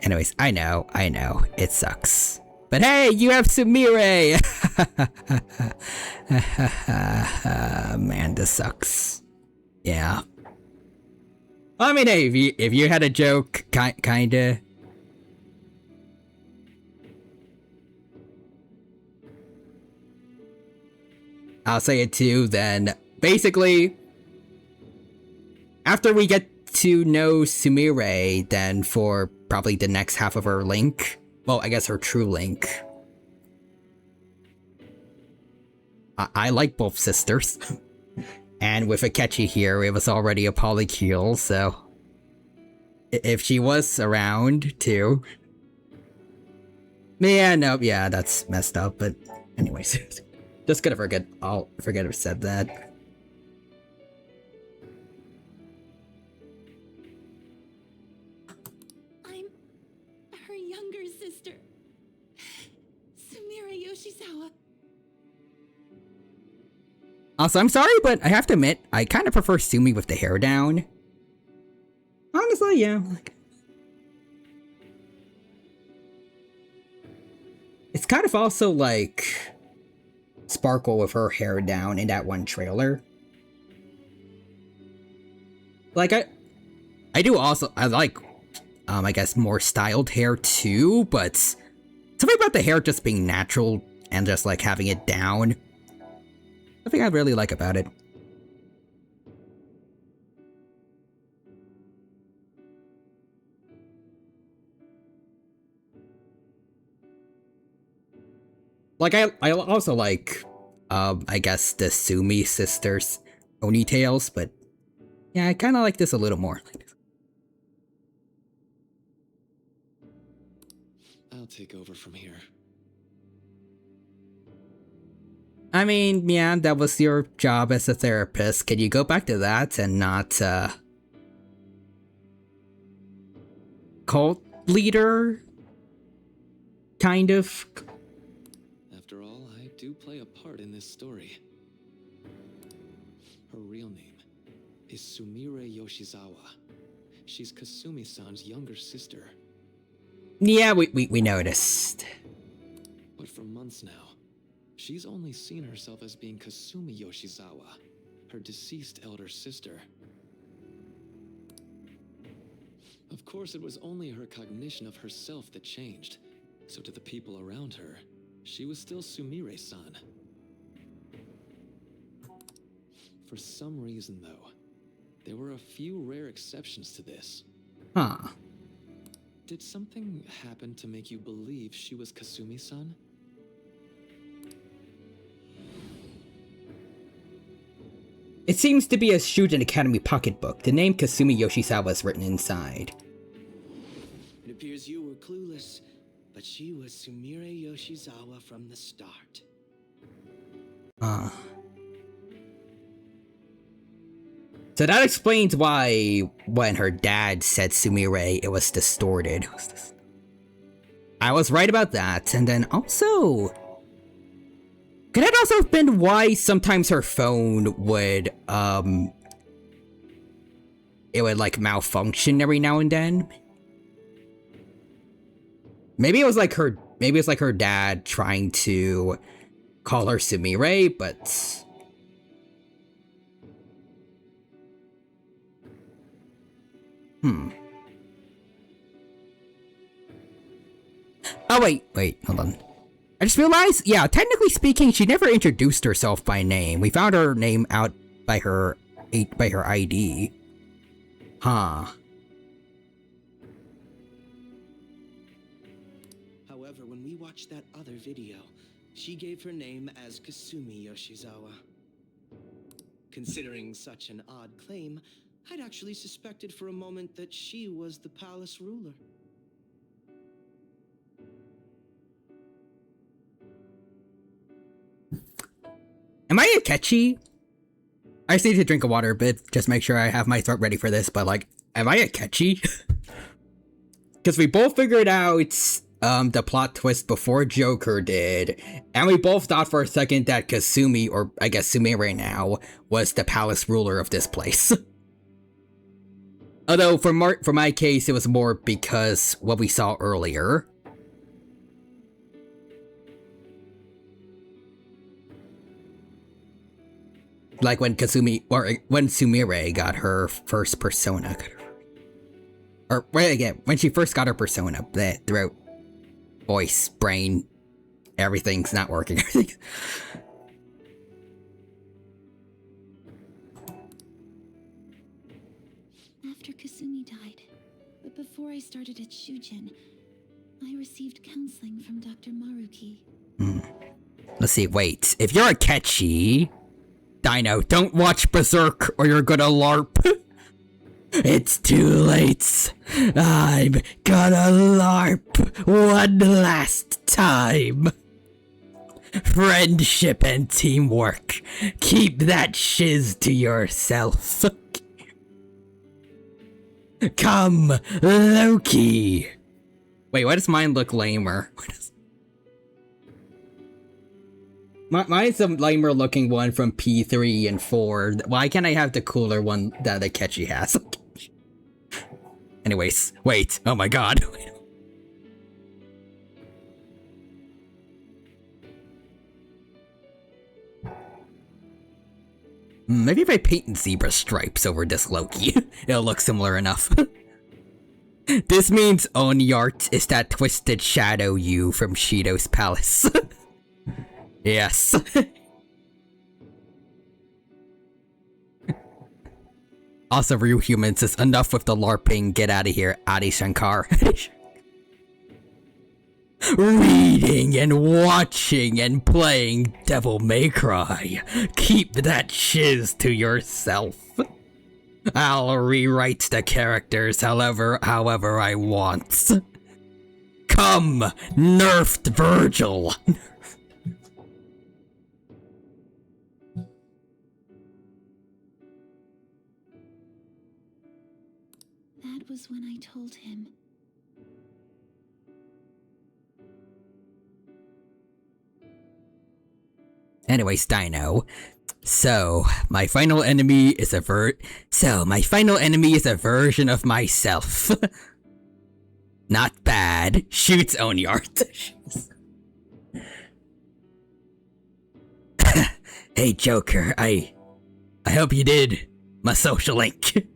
Anyways, I know, it sucks. But hey, you have Sumire! Man, this sucks. Yeah. I mean, hey, if you had a joke, kinda. I'll say it too, then basically, after we get to know Sumire, then for probably the next half of her link, well, I guess her true link, I like both sisters. And with Akechi here, it was already a polycule, so if she was around too. Yeah, no, yeah, that's messed up, but anyways. Just gonna forget, I'll forget I said that. I'm her younger sister, Sumire Yoshizawa. Also, I'm sorry, but I have to admit, I kind of prefer Sumi with the hair down. Honestly, yeah. It's kind of also like Sparkle with her hair down in that one trailer. Like, I do also, I like, I guess more styled hair too, but something about the hair just being natural and just like having it down. I think I really like about it. Like, I also like, I guess the Sumi sisters' ponytails, but yeah, I kind of like this a little more. I'll take over from here. I mean, yeah, that was your job as a therapist. Can you go back to that and not, cult leader? Kind of? After all, I do play a part in this story. Her real name is Sumire Yoshizawa. She's Kasumi-san's younger sister. Yeah, we noticed. but for months now, she's only seen herself as being Kasumi Yoshizawa, her deceased elder sister. Of course, it was only her cognition of herself that changed, so to the people around her, she was still Sumire-san. For some reason, though, there were a few rare exceptions to this. Huh. Did something happen to make you believe she was Kasumi-san? It seems to be a Shujin Academy pocketbook. The name Kasumi Yoshizawa is written inside. It appears you were clueless, but she was Sumire Yoshizawa from the start. So that explains why when her dad said Sumire, it was distorted. I was right about that, and then also... Could that also have been why sometimes her phone would, it would, like, malfunction every now and then? Maybe it was like her dad trying to call her Sumire, but... Oh, wait, hold on. I just realized, yeah, technically speaking, she never introduced herself by name. We found her name out by her ID. Huh. However, when we watched that other video, she gave her name as Kasumi Yoshizawa. Considering such an odd claim, I'd actually suspected for a moment that she was the palace ruler. Am I a catchy? I just need to drink a water a bit, just make sure I have my throat ready for this, but like, am I a catchy? Because we both figured out the plot twist before Joker did, and we both thought for a second that Kasumi, or I guess Sumire now, was the palace ruler of this place. Although for my case, it was more because what we saw earlier. Like when Sumire got her first persona. Or, wait, again, when she first got her persona, the throat, voice, brain, everything's not working. After Kasumi died, but before I started at Shujin, I received counseling from Dr. Maruki. Let's see, wait, if you're a catchy... Dino, don't watch Berserk or you're gonna LARP. It's too late. I'm gonna LARP one last time. Friendship and teamwork. Keep that shiz to yourself. Come, Loki. Wait, why does mine look lamer? Mine's a lamer looking one from P3 and 4. Why can't I have the cooler one that Akechi has? Anyways, wait. Oh my god. Maybe if I paint zebra stripes over this Loki, it'll look similar enough. This means Onyart is that twisted shadow you from Shido's palace. Yes. Also, Ryu Humans is enough with the LARPing, get out of here, Adi Shankar. Reading and watching and playing Devil May Cry. Keep that shiz to yourself. I'll rewrite the characters however I want. Come, nerfed Virgil. That was when I told him. Anyways, Dino. So, my final enemy is a version of myself. Not bad. Shoots Onyart. Hey, Joker, I hope you did my social link.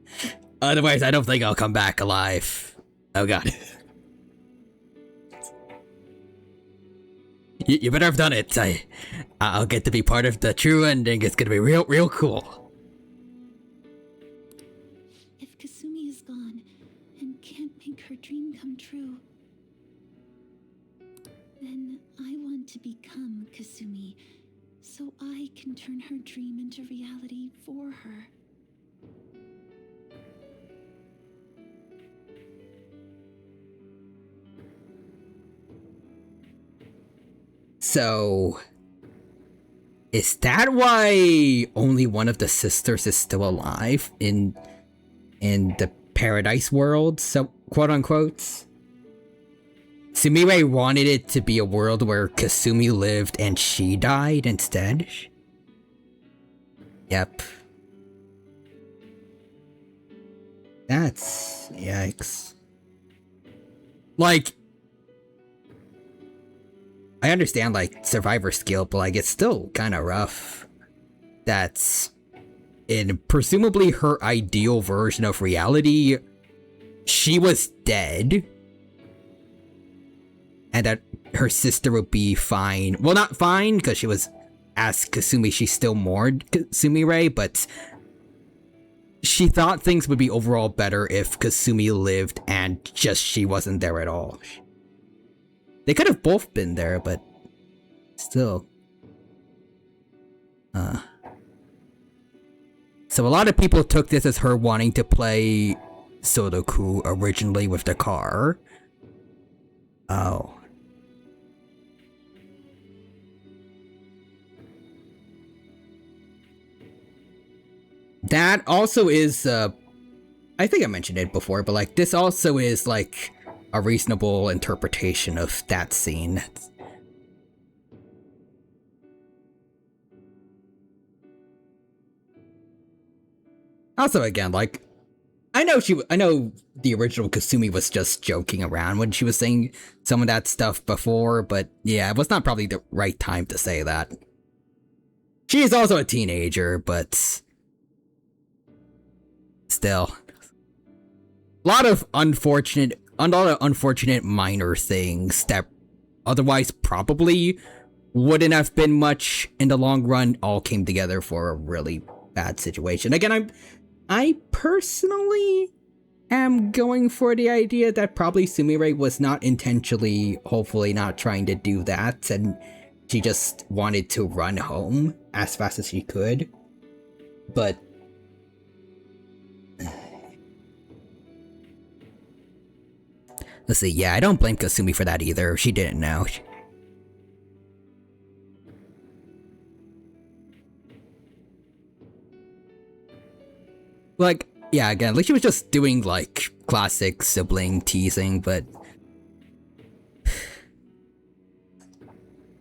Otherwise, I don't think I'll come back alive. Oh god. You better have done it. I'll get to be part of the true ending. It's gonna be real cool. If Kasumi is gone and can't make her dream come true, then I want to become Kasumi so I can turn her dream into reality for her. So, is that why only one of the sisters is still alive in the paradise world? So, quote unquote. Sumire wanted it to be a world where Kasumi lived and she died instead. Yep. That's yikes. Like, I understand, like, survivor's guilt, but, like, it's still kind of rough. That's in presumably her ideal version of reality, she was dead. And that her sister would be fine. Well, not fine, because she was, as Kasumi, she still mourned Sumire, but she thought things would be overall better if Kasumi lived and just she wasn't there at all. They could have both been there, but still. So a lot of people took this as her wanting to play Sudoku originally with the car. Oh. That also is, I think I mentioned it before, but like, this also is like a reasonable interpretation of that scene. Also, again, like, I know the original Kasumi was just joking around when she was saying some of that stuff before, but yeah, it was not probably the right time to say that. She is also a teenager, but still. A lot of unfortunate minor things that otherwise probably wouldn't have been much in the long run all came together for a really bad situation. Again, I personally am going for the idea that probably Sumire was not intentionally, hopefully not trying to do that, and she just wanted to run home as fast as she could. But let's see, yeah, I don't blame Kasumi for that either. She didn't know. Like, yeah, again, like she was just doing like classic sibling teasing, but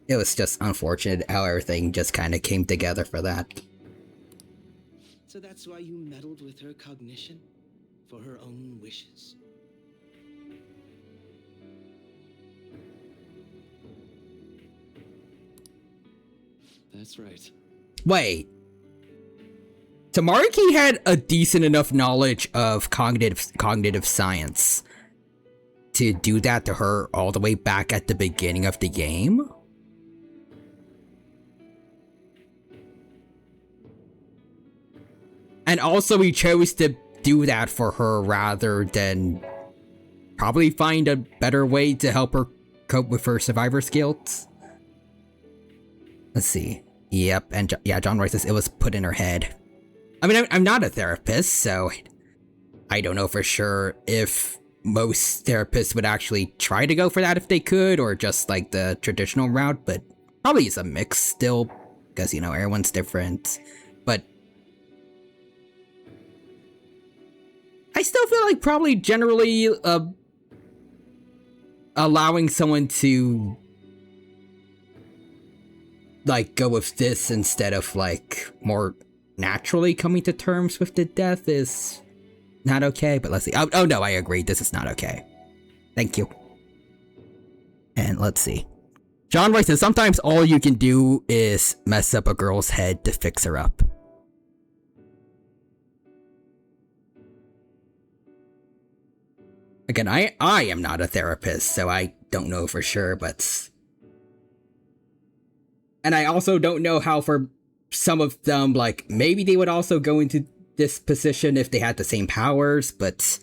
it was just unfortunate how everything just kind of came together for that. So that's why you meddled with her cognition? For her own wishes? That's right. Wait. Tamariki had a decent enough knowledge of cognitive science to do that to her all the way back at the beginning of the game? And also he chose to do that for her rather than probably find a better way to help her cope with her survivor's guilt. Let's see. Yep, and yeah, John Roy says it was put in her head. I mean, I'm not a therapist, so I don't know for sure if most therapists would actually try to go for that if they could, or just like the traditional route, but probably it's a mix still, because, you know, everyone's different. But I still feel like probably generally allowing someone to like go with this instead of like more naturally coming to terms with the death is not okay, but let's see. Oh no, I agree. This is not okay. Thank you. And let's see. John writes that sometimes all you can do is mess up a girl's head to fix her up. Again, I am not a therapist, so I don't know for sure, but... And I also don't know how for some of them, like, maybe they would also go into this position if they had the same powers, but...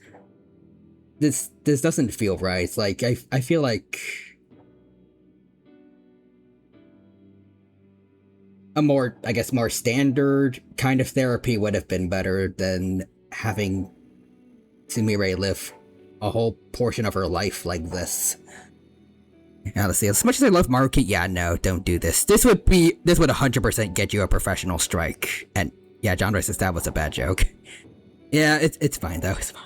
This doesn't feel right. Like, I feel like... a more, I guess, more standard kind of therapy would have been better than having Sumire live a whole portion of her life like this. Yeah, let's see. As much as I love Maruki, yeah, no, don't do this. This would 100% get you a professional strike. And yeah, John Roy says that was a bad joke. Yeah, it's fine though. It's fine.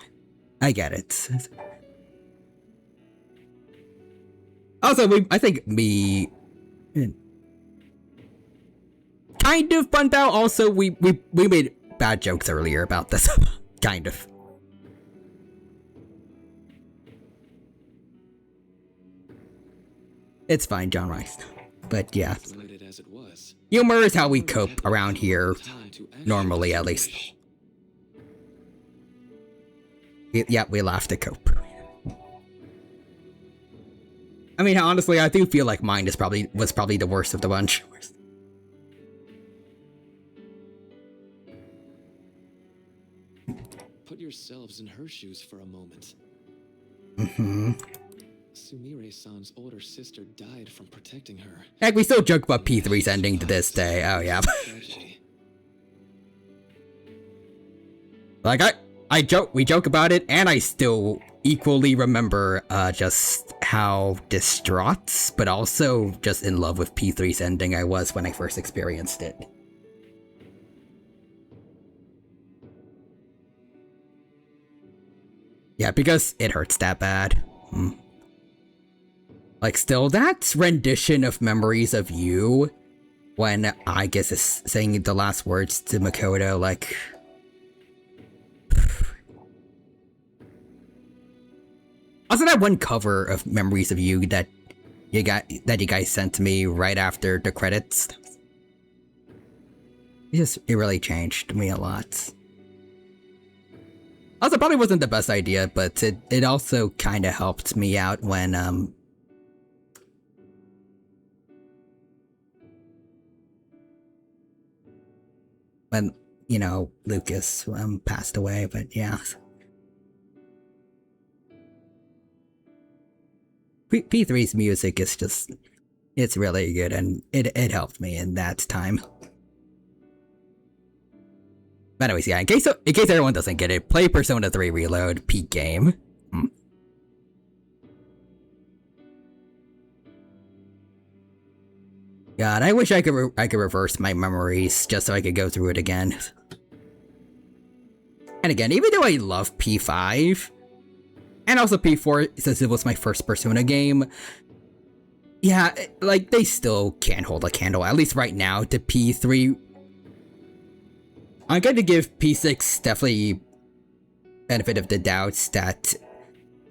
I get it. Also, I think we kind of bunned out. Also, we made bad jokes earlier about this. Kind of. It's fine, John Rice. But yeah. Humor is how we cope around here. Normally, at least. Yeah, we laugh to cope. I mean, honestly, I do feel like mine was probably the worst of the bunch. Put yourselves in her shoes for a moment. Mm-hmm. Sumire-san's older sister died from protecting her. Heck, we still joke about P3's ending to this day. Oh, yeah. Like, we joke about it, and I still equally remember, just how distraught, but also just in love with P3's ending I was when I first experienced it. Yeah, because it hurts that bad. Like, still, that rendition of Memories of You, when I guess is saying the last words to Makoto, like... Also, that one cover of Memories of You that you guys sent to me right after the credits. It really changed me a lot. Also, probably wasn't the best idea, but it also kind of helped me out when, you know, Lucas passed away, but yeah. P3's music is just, it's really good, and it helped me in that time. But anyways, yeah, in case everyone doesn't get it, play Persona 3 Reload, peak game. God, I wish I could reverse my memories just so I could go through it again. And again, even though I love P5, and also P4 since it was my first Persona game, yeah, like, they still can't hold a candle, at least right now, to P3. I'm going to give P6 definitely benefit of the doubts that,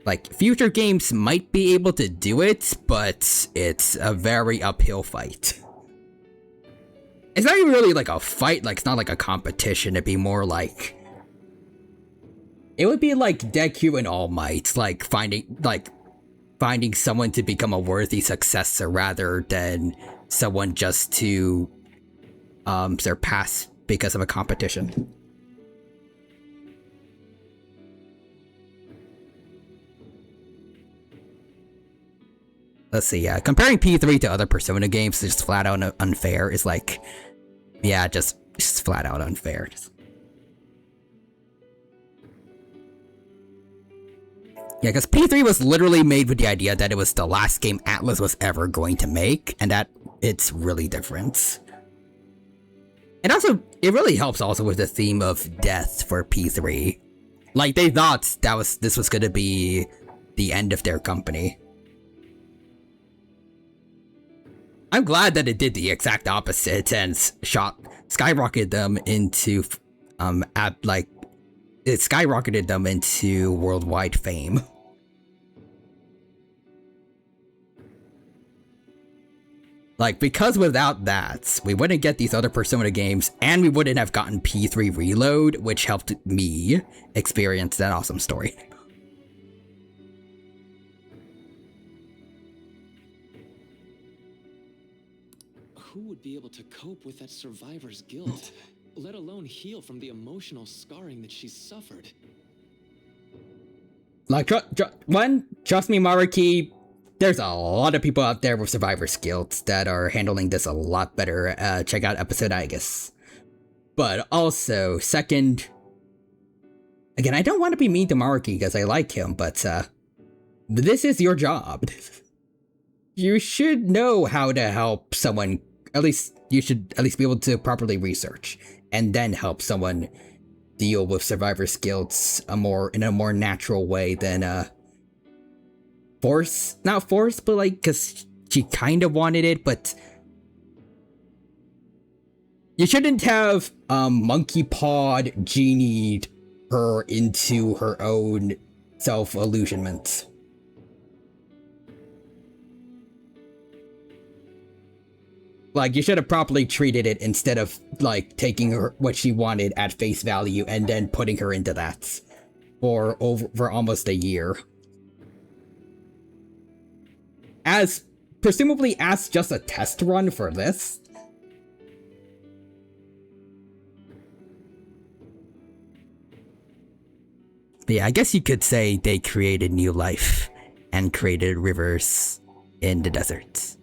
like, future games might be able to do it, but it's a very uphill fight. It's not even really like a fight, like, it's not like a competition, it'd be more like... It would be like Deku and All Might, like, finding someone to become a worthy successor rather than someone just to, surpass because of a competition. Let's see, yeah, comparing P3 to other Persona games is just flat out unfair, is like, yeah, just flat out unfair. Yeah, because P3 was literally made with the idea that it was the last game Atlas was ever going to make, and that it's really different. And also, it really helps also with the theme of death for P3. Like, they thought this was gonna be the end of their company. I'm glad that it did the exact opposite and skyrocketed them into, it skyrocketed them into worldwide fame. Like, because without that, we wouldn't get these other Persona games, and we wouldn't have gotten P3 Reload, which helped me experience that awesome story. Who would be able to cope with that survivor's guilt, let alone heal from the emotional scarring that she's suffered? Like, trust me, Maruki, there's a lot of people out there with survivor skills that are handling this a lot better. Check out episode Aegis. But also, second, again, I don't want to be mean to Maruki because I like him, but this is your job. You should know how to help someone. At least you should at least be able to properly research and then help someone deal with survivor skills in a more natural way than not force, but like, because she kind of wanted it, but you shouldn't have monkey pawed genied her into her own self-illusionment. Like, you should have properly treated it instead of, like, taking her what she wanted at face value and then putting her into that for almost a year. Presumably as just a test run for this. But yeah, I guess you could say they created new life and created rivers in the deserts.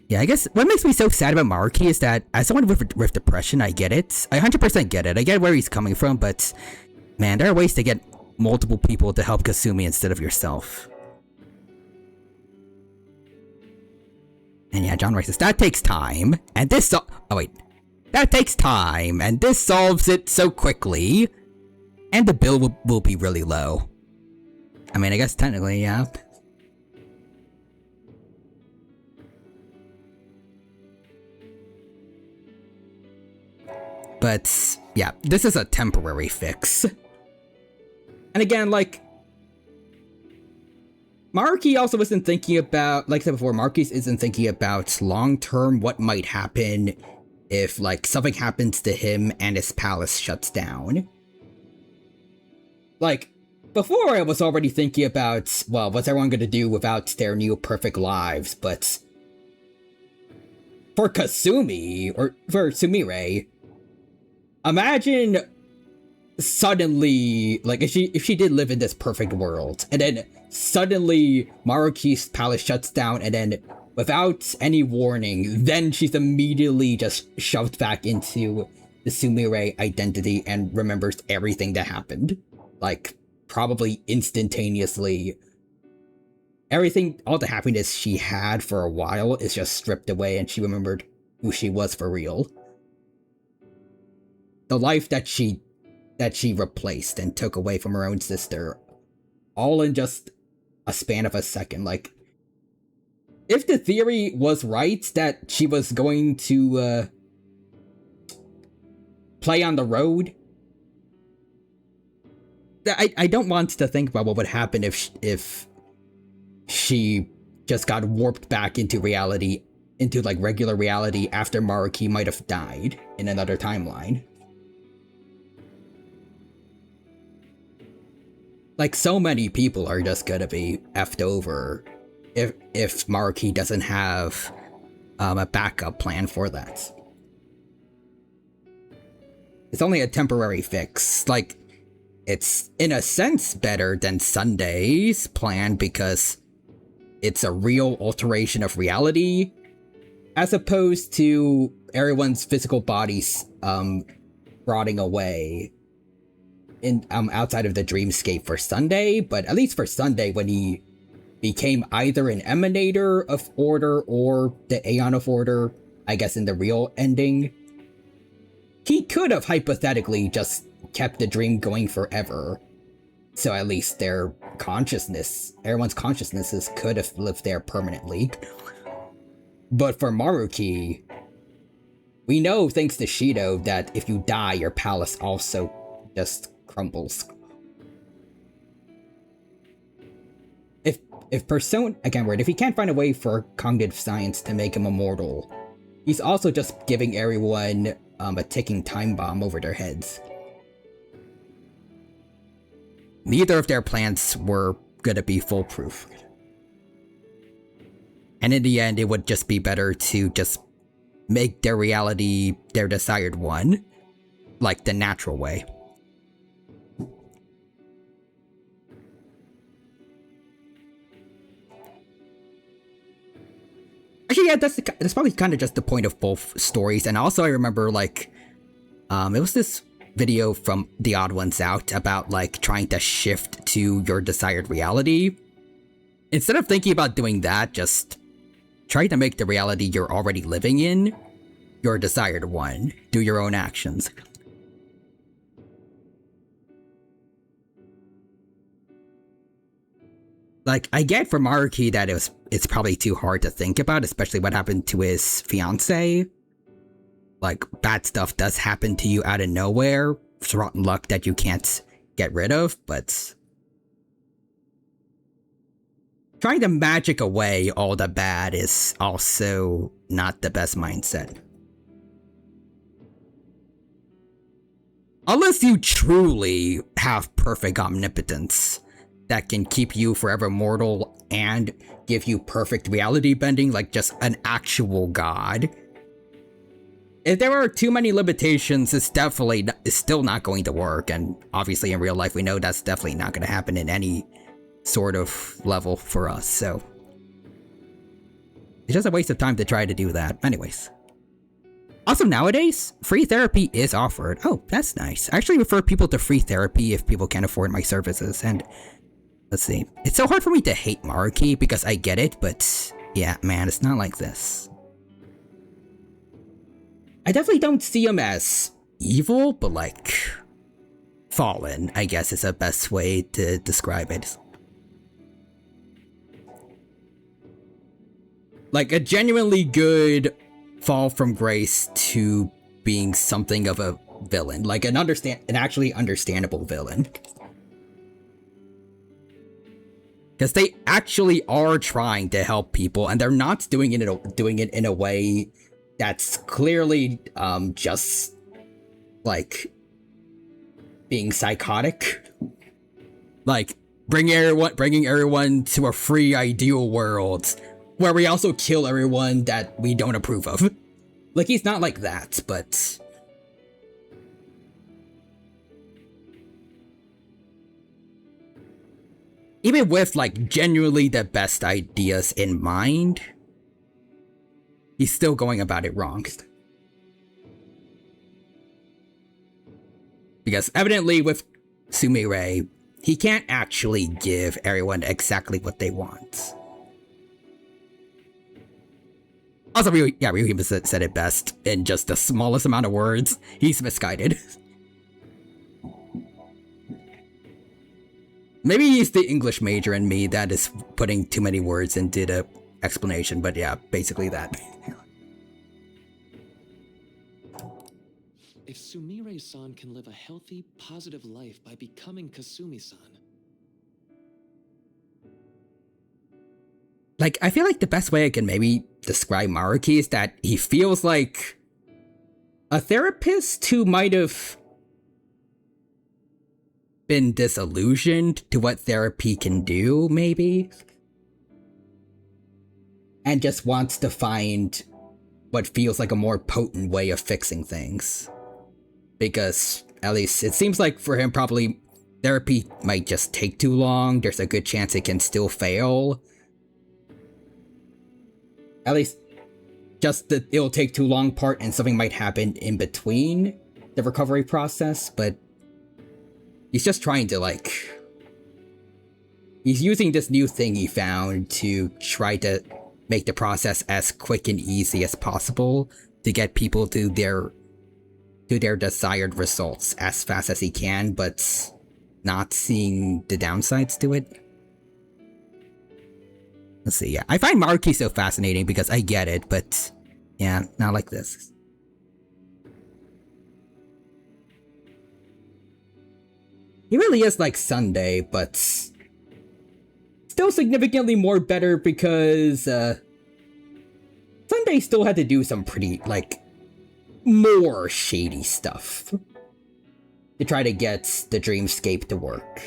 Yeah, I guess what makes me so sad about Maruki is that as someone with depression, I get it. I 100% get it. I get where he's coming from, but man, there are ways to get multiple people to help Kasumi instead of yourself. And yeah, John writes, that takes time, and this that takes time, and this solves it so quickly, and the bill will be really low. I mean, I guess technically, yeah. But yeah, this is a temporary fix. And again, like, Maruki also isn't thinking about, like I said before, Maruki isn't thinking about long-term what might happen if, like, something happens to him and his palace shuts down. Like, before I was already thinking about, well, what's everyone gonna do without their new perfect lives, but for Kasumi, or for Sumire, imagine suddenly, like, if she did live in this perfect world, and then suddenly Maruki's palace shuts down, and then without any warning, then she's immediately just shoved back into the Sumire identity and remembers everything that happened. Like, probably instantaneously. Everything, all the happiness she had for a while is just stripped away, and she remembered who she was for real. The life that she replaced and took away from her own sister, all in just a span of a second. Like, if the theory was right that she was going to play on the road, I don't want to think about what would happen if she just got warped back into reality, into like regular reality after Maruki might have died in another timeline. Like, so many people are just gonna be effed over if Maruki doesn't have a backup plan for that. It's only a temporary fix. Like, it's in a sense better than Sunday's plan because it's a real alteration of reality, as opposed to everyone's physical bodies rotting away in outside of the dreamscape for Sunday. But at least for Sunday, when he became either an emanator of order or the Aeon of Order, I guess in the real ending, he could have hypothetically just kept the dream going forever. So at least their consciousness, everyone's consciousnesses could have lived there permanently. But for Maruki, we know thanks to Shido that if you die, your palace also just crumbles. if if he can't find a way for cognitive science to make him immortal, he's also just giving everyone a ticking time bomb over their heads. Neither of their plans were gonna be foolproof. And in the end, it would just be better to just make their reality their desired one, like the natural way. Actually, yeah, that's probably kind of just the point of both stories. And also, I remember, like, it was this video from The Odd Ones Out about, like, trying to shift to your desired reality. Instead of thinking about doing that, just try to make the reality you're already living in your desired one. Do your own actions. Like, I get from Maruki that it's probably too hard to think about, especially what happened to his fiancée. Like, bad stuff does happen to you out of nowhere. It's rotten luck that you can't get rid of, but trying to magic away all the bad is also not the best mindset. Unless you truly have perfect omnipotence that can keep you forever mortal and give you perfect reality bending, like just an actual god. If there are too many limitations, it's still not going to work, and obviously in real life we know that's definitely not going to happen in any sort of level for us, so it's just a waste of time to try to do that. Anyways. Also, nowadays, free therapy is offered. Oh, that's nice. I actually refer people to free therapy if people can't afford my services, and let's see. It's so hard for me to hate Maruki because I get it, but yeah, man, it's not like this. I definitely don't see him as evil, but like fallen, I guess is the best way to describe it. Like a genuinely good fall from grace to being something of a villain, like an actually understandable villain. Because they actually are trying to help people, and they're not doing it in a way that's clearly just like being psychotic. Like bringing everyone to a free ideal world where we also kill everyone that we don't approve of. Like, he's not like that, but even with like genuinely the best ideas in mind, he's still going about it wrong. Because evidently with Sumire, he can't actually give everyone exactly what they want. Also, Ryuhima said it best in just the smallest amount of words. He's misguided. Maybe he's the English major in me that is putting too many words into the explanation, but yeah, basically that. If Sumire-san can live a healthy, positive life by becoming Kasumi-san. Like, I feel like the best way I can maybe describe Maruki is that he feels like a therapist who might have been disillusioned to what therapy can do, maybe, and just wants to find what feels like a more potent way of fixing things. Because, at least, it seems like for him, probably therapy might just take too long. There's a good chance it can still fail. At least, just that it'll take too long part and something might happen in between the recovery process, but he's just trying to, like, he's using this new thing he found to try to make the process as quick and easy as possible to get people to their desired results as fast as he can, but not seeing the downsides to it. Let's see, yeah. I find Maruki so fascinating because I get it, but yeah, not like this. He really is like Sunday, but still still significantly more better because Sunday still had to do some pretty, like, more shady stuff to try to get the dreamscape to work.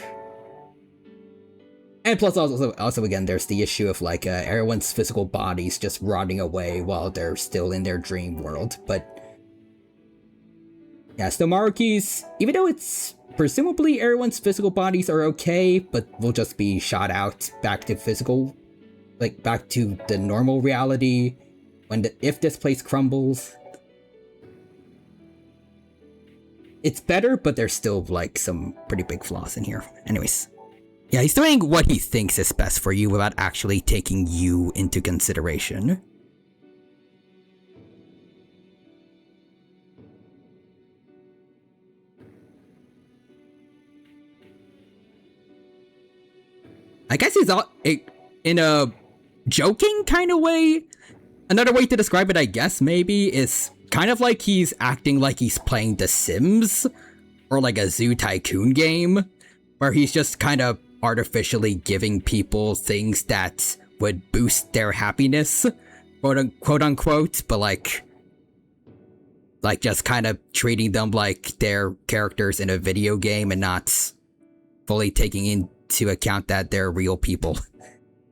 And plus also again, there's the issue of like everyone's physical bodies just rotting away while they're still in their dream world. But yeah, still Maruki's, even though it's presumably everyone's physical bodies are okay, but will just be shot out back to physical, like back to the normal reality when if this place crumbles. It's better, but there's still like some pretty big flaws in here. Anyways. Yeah, he's doing what he thinks is best for you without actually taking you into consideration. I guess he's all in a joking kind of way. Another way to describe it, I guess, maybe, is kind of like he's acting like he's playing The Sims or like a Zoo Tycoon game, where he's just kind of artificially giving people things that would boost their happiness, quote unquote, but like just kind of treating them like they're characters in a video game and not fully taking into account that they're real people.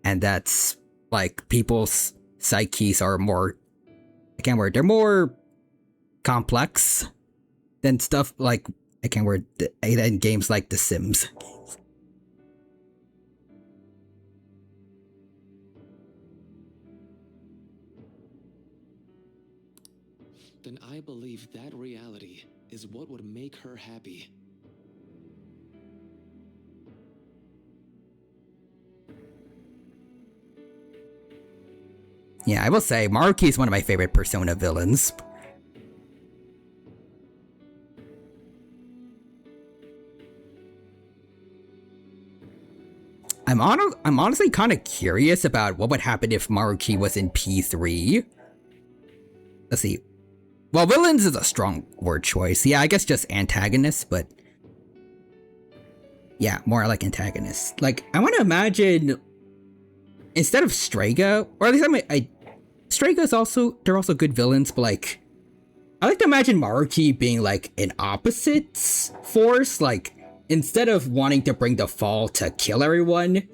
And that's like people's psyches are more, I can't word, they're more complex than stuff like, I can't word, than games like The Sims. Then I believe that reality is what would make her happy. Yeah, I will say, Maruki is one of my favorite Persona villains. I'm honestly kind of curious about what would happen if Maruki was in P3. Let's see. Well, villains is a strong word choice. Yeah, I guess just antagonists, but yeah, more like antagonists. Like, I want to imagine instead of Strega, or at least Strega's also, they're also good villains, but like, I like to imagine Maruki being like an opposite force. Like, instead of wanting to bring the fall to kill everyone,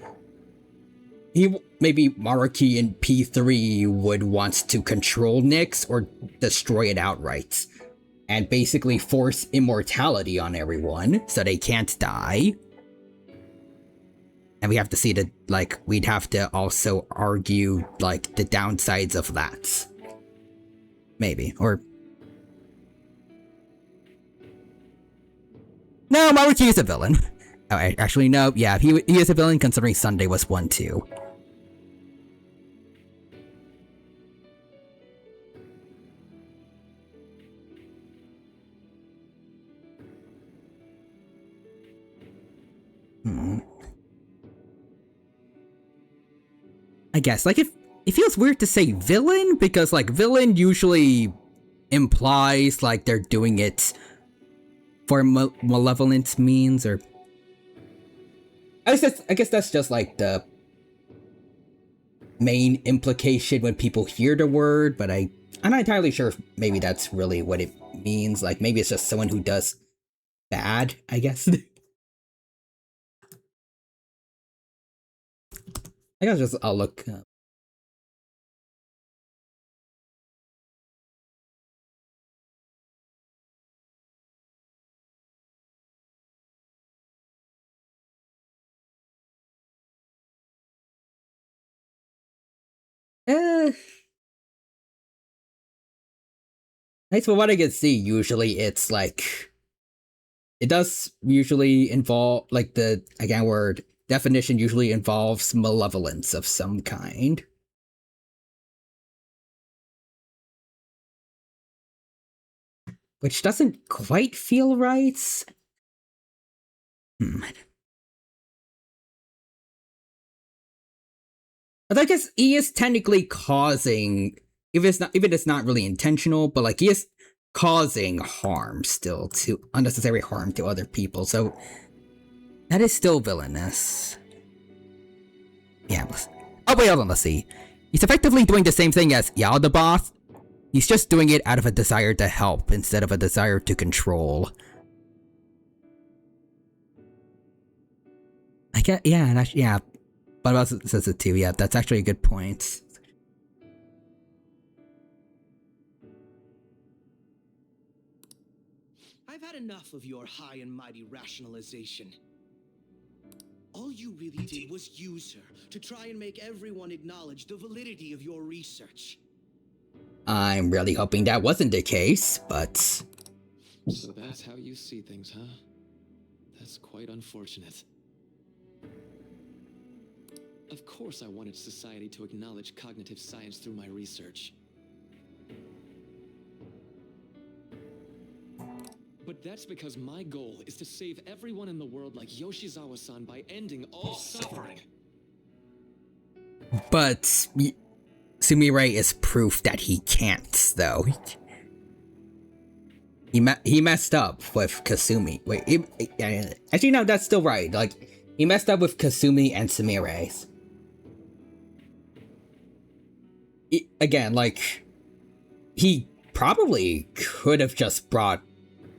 maybe Maruki in P3 would want to control Nyx or destroy it outright, and basically force immortality on everyone so they can't die. And we have to see that, like, we'd have to also argue, like, the downsides of that. Maybe, or... No, Maruki is a villain. Oh, actually, no, yeah, he is a villain considering Sunday was one too. I guess, like, it feels weird to say villain, because, like, villain usually implies, like, they're doing it for malevolent means, or... I guess that's just, like, the main implication when people hear the word, but I'm not entirely sure if maybe that's really what it means. Like, maybe it's just someone who does bad, I guess. I guess I'll look up. Nice, from what I can see, usually it's like... It does usually involve, like, the, again, word definition usually involves malevolence of some kind. Which doesn't quite feel right. But I guess he is technically causing, even it's not really intentional, but like he is causing harm still, to unnecessary harm to other people, so that is still villainous. Yeah, oh wait, hold on, let's see. He's effectively doing the same thing as Yao the boss. He's just doing it out of a desire to help instead of a desire to control. I get, yeah, and actually, yeah. But also says it too, yeah, that's actually a good point. I've had enough of your high and mighty rationalization. All you really did was use her to try and make everyone acknowledge the validity of your research. I'm really hoping that wasn't the case, but... So that's how you see things, huh? That's quite unfortunate. Of course I wanted society to acknowledge cognitive science through my research. But that's because my goal is to save everyone in the world like Yoshizawa-san by ending all suffering. But Sumire is proof that he can't, though. He messed up with Kasumi. Wait, actually no, that's still right. Like, he messed up with Kasumi and Sumire. Again, like, he probably could have just brought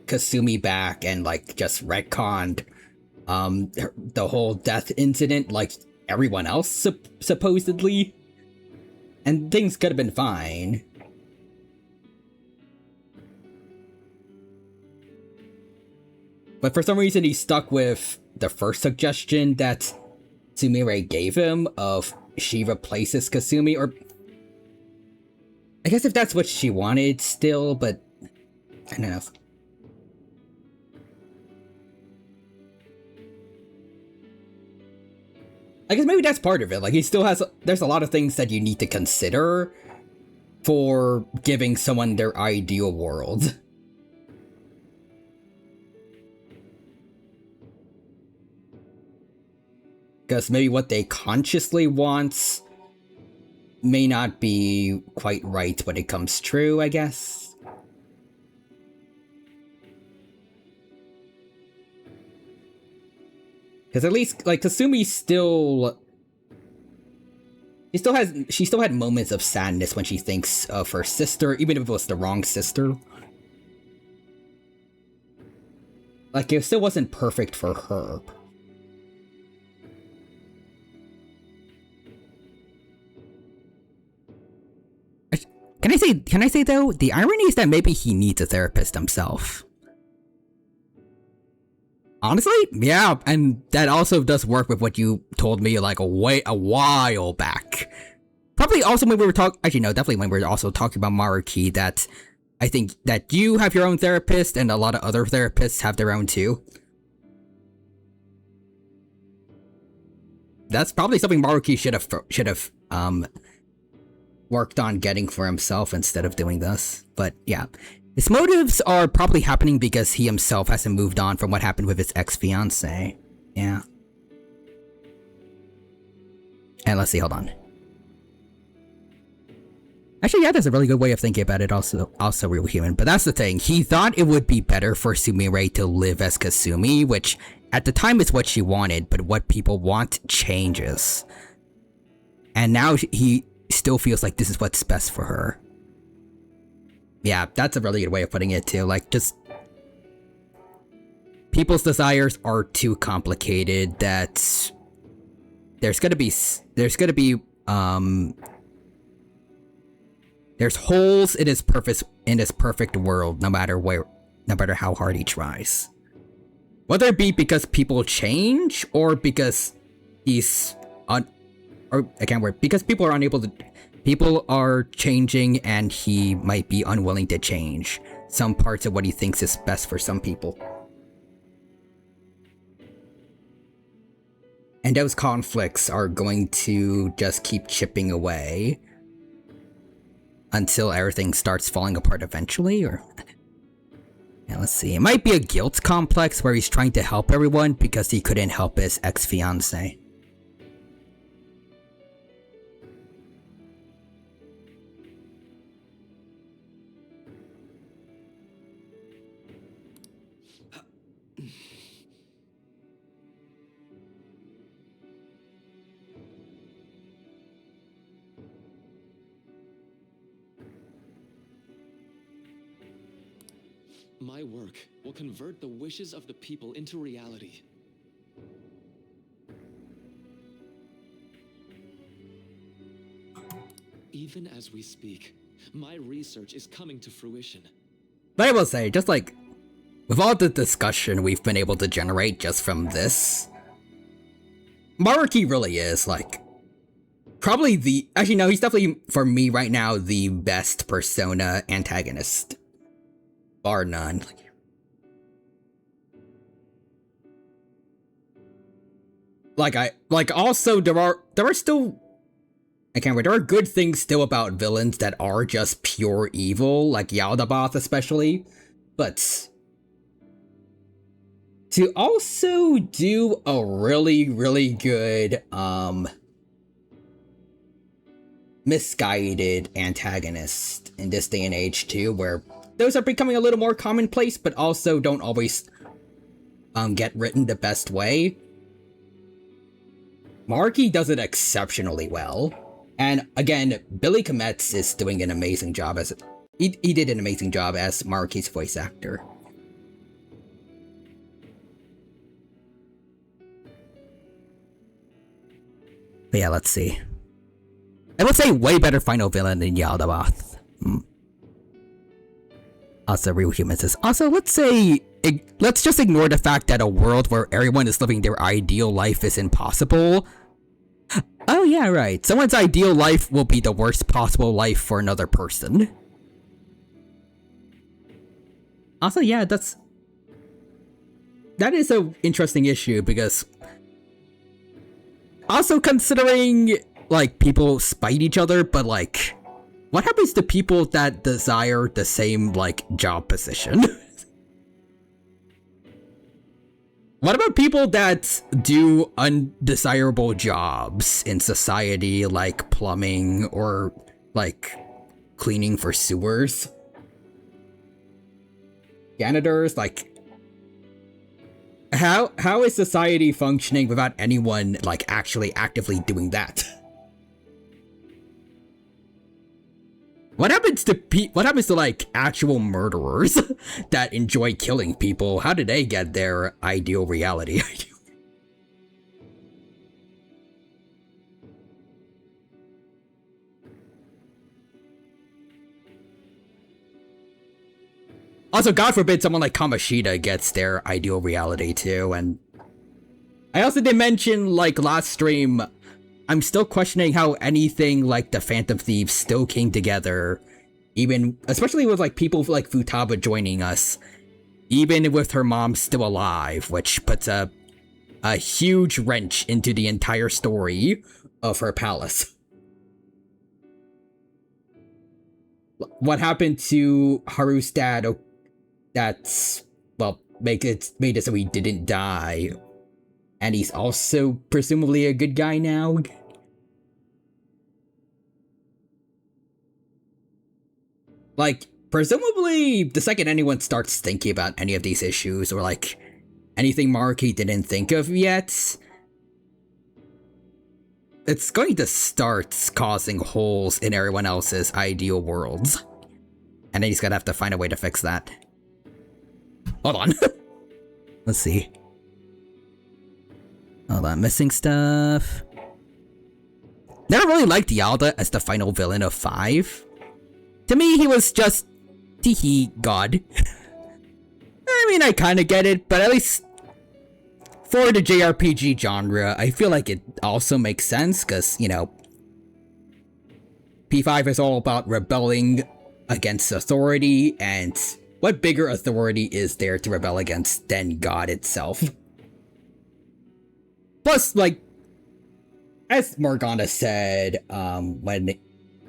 Kasumi back and, like, just retconned the whole death incident like everyone else supposedly, and things could have been fine. But for some reason he stuck with the first suggestion that Sumire gave him of she replaces Kasumi, or I guess if that's what she wanted still, but I don't know. I guess maybe that's part of it. Like, he still has, there's a lot of things that you need to consider for giving someone their ideal world. Because maybe what they consciously want may not be quite right when it comes true, I guess. Because at least, like, Kasumi still... She still had moments of sadness when she thinks of her sister, even if it was the wrong sister. Like, it still wasn't perfect for her. Can I say though, the irony is that maybe he needs a therapist himself. Honestly, yeah, and that also does work with what you told me like a while back. Probably also when we were actually no, definitely when we were also talking about Maruki, that I think that you have your own therapist and a lot of other therapists have their own too. That's probably something Maruki should have worked on getting for himself instead of doing this. But yeah, his motives are probably happening because he himself hasn't moved on from what happened with his ex-fiancée. Yeah. And let's see, hold on. Actually, yeah, that's a really good way of thinking about it, also real human. But that's the thing, he thought it would be better for Sumire to live as Kasumi, which at the time is what she wanted, but what people want changes. And now he still feels like this is what's best for her. Yeah, that's a really good way of putting it too. Like, just people's desires are too complicated that there's holes in his perfect world, no matter how hard he tries. Whether it be because people change or because because people are changing and he might be unwilling to change some parts of what he thinks is best for some people. And those conflicts are going to just keep chipping away until everything starts falling apart eventually, or... Yeah, let's see. It might be a guilt complex where he's trying to help everyone because he couldn't help his ex-fiancée. my work will convert the wishes of the people into reality. Even as we speak, my research is coming to fruition. But I will say, just like, with all the discussion we've been able to generate just from this, Maruki really is, like, probably actually no, he's definitely, for me right now, the best Persona antagonist. Bar none. Also, there are still, I can't remember, there are good things still about villains that are just pure evil, like Yaldabaoth especially, but to also do a really, really good, misguided antagonist in this day and age too, where those are becoming a little more commonplace, but also don't always, get written the best way. Maruki does it exceptionally well. And again, Billy Kometz is doing an amazing job as, he did an amazing job as Maruki's voice actor. But yeah, let's see. I would say way better final villain than Yaldabaoth. Also, Real Humans is also, let's just ignore the fact that a world where everyone is living their ideal life is impossible. Oh yeah, right. Someone's ideal life will be the worst possible life for another person. Also, yeah, that is an interesting issue, because also considering, like, people spite each other, but like, what happens to people that desire the same, like, job position? What about people that do undesirable jobs in society, like plumbing or, like, cleaning for sewers? Janitors, like, how is society functioning without anyone, like, actually actively doing that? What happens to like actual murderers that enjoy killing people? How do they get their ideal reality? Also, God forbid someone like Kamoshida gets their ideal reality too. And I also did mention, like, last stream, I'm still questioning how anything like the Phantom Thieves still came together, even, especially with, like, people like Futaba joining us, even with her mom still alive, which puts a huge wrench into the entire story of her palace. What happened to Haru's dad? That's, well, made it so he didn't die, and he's also presumably a good guy now. Like, presumably, the second anyone starts thinking about any of these issues, or, like, anything Maruki didn't think of yet, it's going to start causing holes in everyone else's ideal worlds. And then he's gonna have to find a way to fix that. Hold on. Let's see. Hold on, missing stuff. Never really liked Yalda as the final villain of 5. To me, he was just teehee god. I mean, I kinda get it, but at least for the JRPG genre, I feel like it also makes sense, because, you know, P5 is all about rebelling against authority, and what bigger authority is there to rebel against than God itself? Plus, like, as Morgana said, when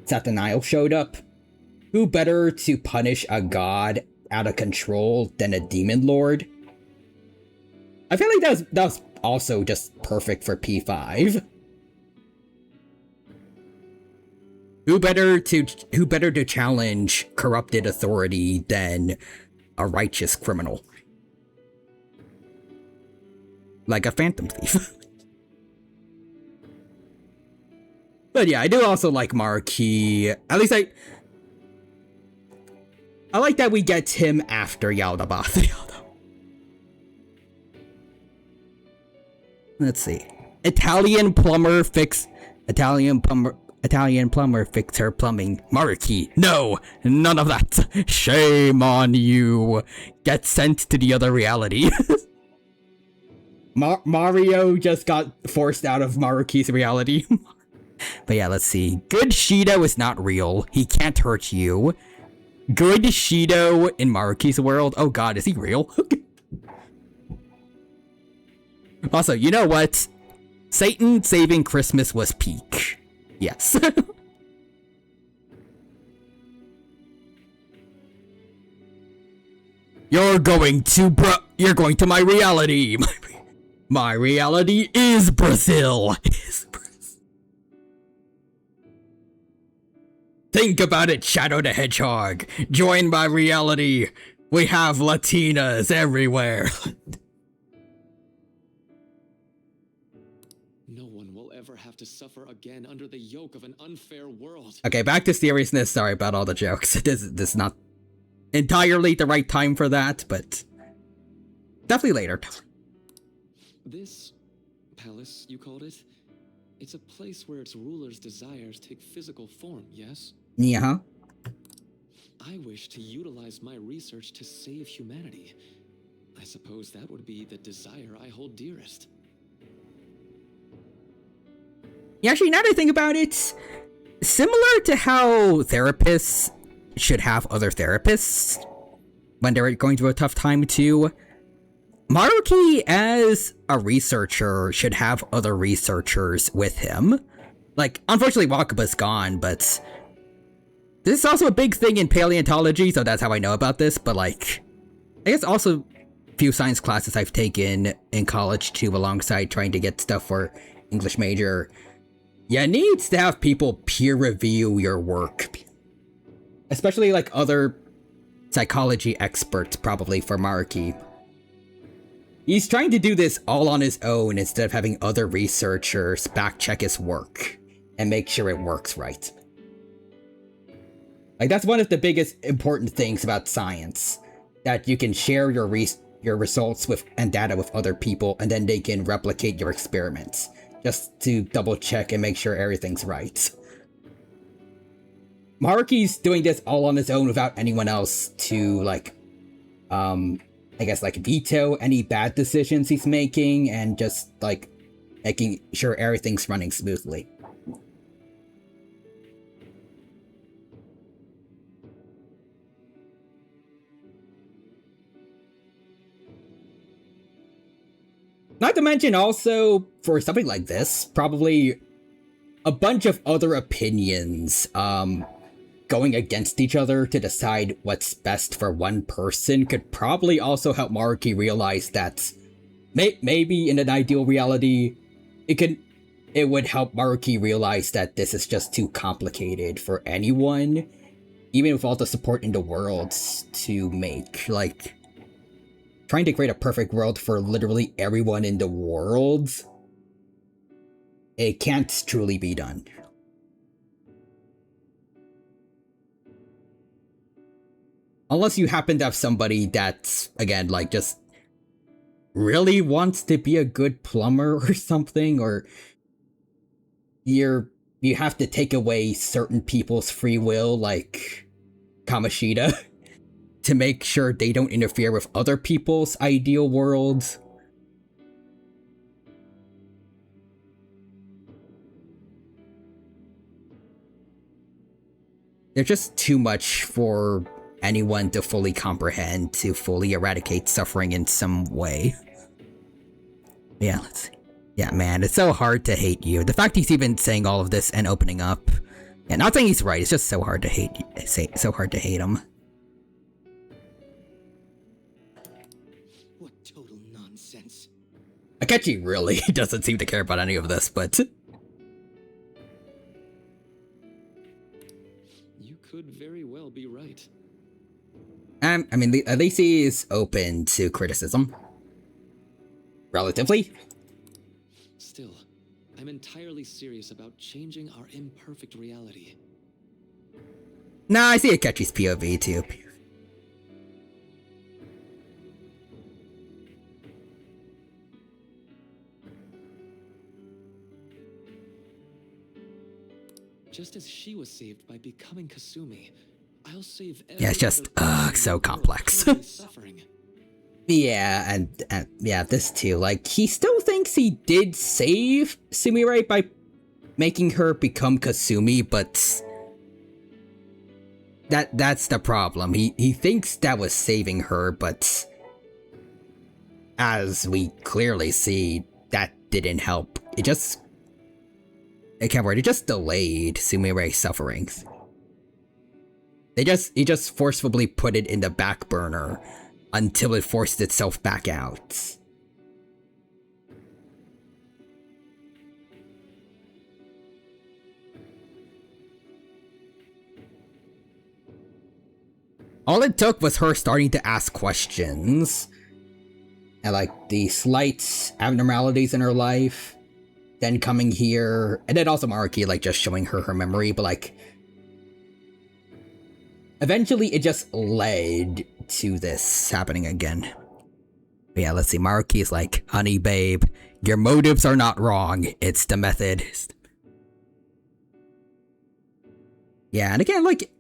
Sataniel showed up, who better to punish a god out of control than a demon lord? I feel like that was also just perfect for P5. Who better to challenge corrupted authority than a righteous criminal? Like a Phantom Thief. But yeah, I do also like Maruki. At least I like that we get him after Yaldabaoth. Let's see. Italian plumber fix her plumbing. Maruki, no, none of that. Shame on you. Get sent to the other reality. Mario just got forced out of Maruki's reality. But yeah, let's see. Good Shido is not real. He can't hurt you. Good Shido in Maruki's world. Oh god, is he real? Also, you know what? Satan saving Christmas was peak. Yes. You're going to my reality. My reality is Brazil. Think about it, Shadow the Hedgehog. Join my reality. We have Latinas everywhere. No one will ever have to suffer again under the yoke of an unfair world. Okay, back to seriousness. Sorry about all the jokes. This is not entirely the right time for that, but definitely later. This palace, you called it? It's a place where its ruler's desires take physical form, yes? Yeah. I wish to utilize my research to save humanity. I suppose that would be the desire I hold dearest. Yeah, actually, now that I think about it, similar to how therapists should have other therapists when they're going through a tough time too, Maruki as a researcher should have other researchers with him. Like, unfortunately Wakaba's gone, but this is also a big thing in paleontology, so that's how I know about this, but like, I guess also few science classes I've taken in college too, alongside trying to get stuff for English major. You need to have people peer review your work. Especially like other psychology experts, probably, for Maruki. He's trying to do this all on his own instead of having other researchers back-check his work and make sure it works right. Like, that's one of the biggest important things about science, that you can share your results and data with other people, and then they can replicate your experiments, just to double check and make sure everything's right. Maruki's doing this all on his own without anyone else to, like, I guess, like, veto any bad decisions he's making, and just, like, making sure everything's running smoothly. Not to mention also, for something like this, probably a bunch of other opinions, going against each other to decide what's best for one person could probably also help Maruki realize that maybe in an ideal reality, it would help Maruki realize that this is just too complicated for anyone, even with all the support in the world, to make. Like, trying to create a perfect world for literally everyone in the world, it can't truly be done. Unless you happen to have somebody that's, again, like, just really wants to be a good plumber or something, or you have to take away certain people's free will, like Kamoshida, to make sure they don't interfere with other people's ideal worlds. There's just too much for anyone to fully comprehend, to fully eradicate suffering in some way. Yeah, let's see. Yeah, man, it's so hard to hate you. The fact he's even saying all of this and opening up. Yeah, not saying he's right, it's just so hard to hate him. What total nonsense. Akechi really doesn't seem to care about any of this, but You could very well be right. I mean, at least he is open to criticism. Relatively. Still, I'm entirely serious about changing our imperfect reality. Nah, I see Akechi's POV too. Just as she was saved by becoming Kasumi, I'll save every Yeah, it's just, other person in so the world complex. currently suffering. Yeah, and yeah, this too. Like, he still thinks he did save Sumire by making her become Kasumi, but that's the problem. He thinks that was saving her, but as we clearly see, that didn't help. It just delayed Sumire's sufferings. He just forcefully put it in the back burner until it forced itself back out. All it took was her starting to ask questions, and like the slight abnormalities in her life, then coming here, and then also Maruki like just showing her memory, but like eventually it just led to this happening again. But yeah, let's see. Maruki's like, honey babe, your motives are not wrong, it's the method. Yeah, and again, like,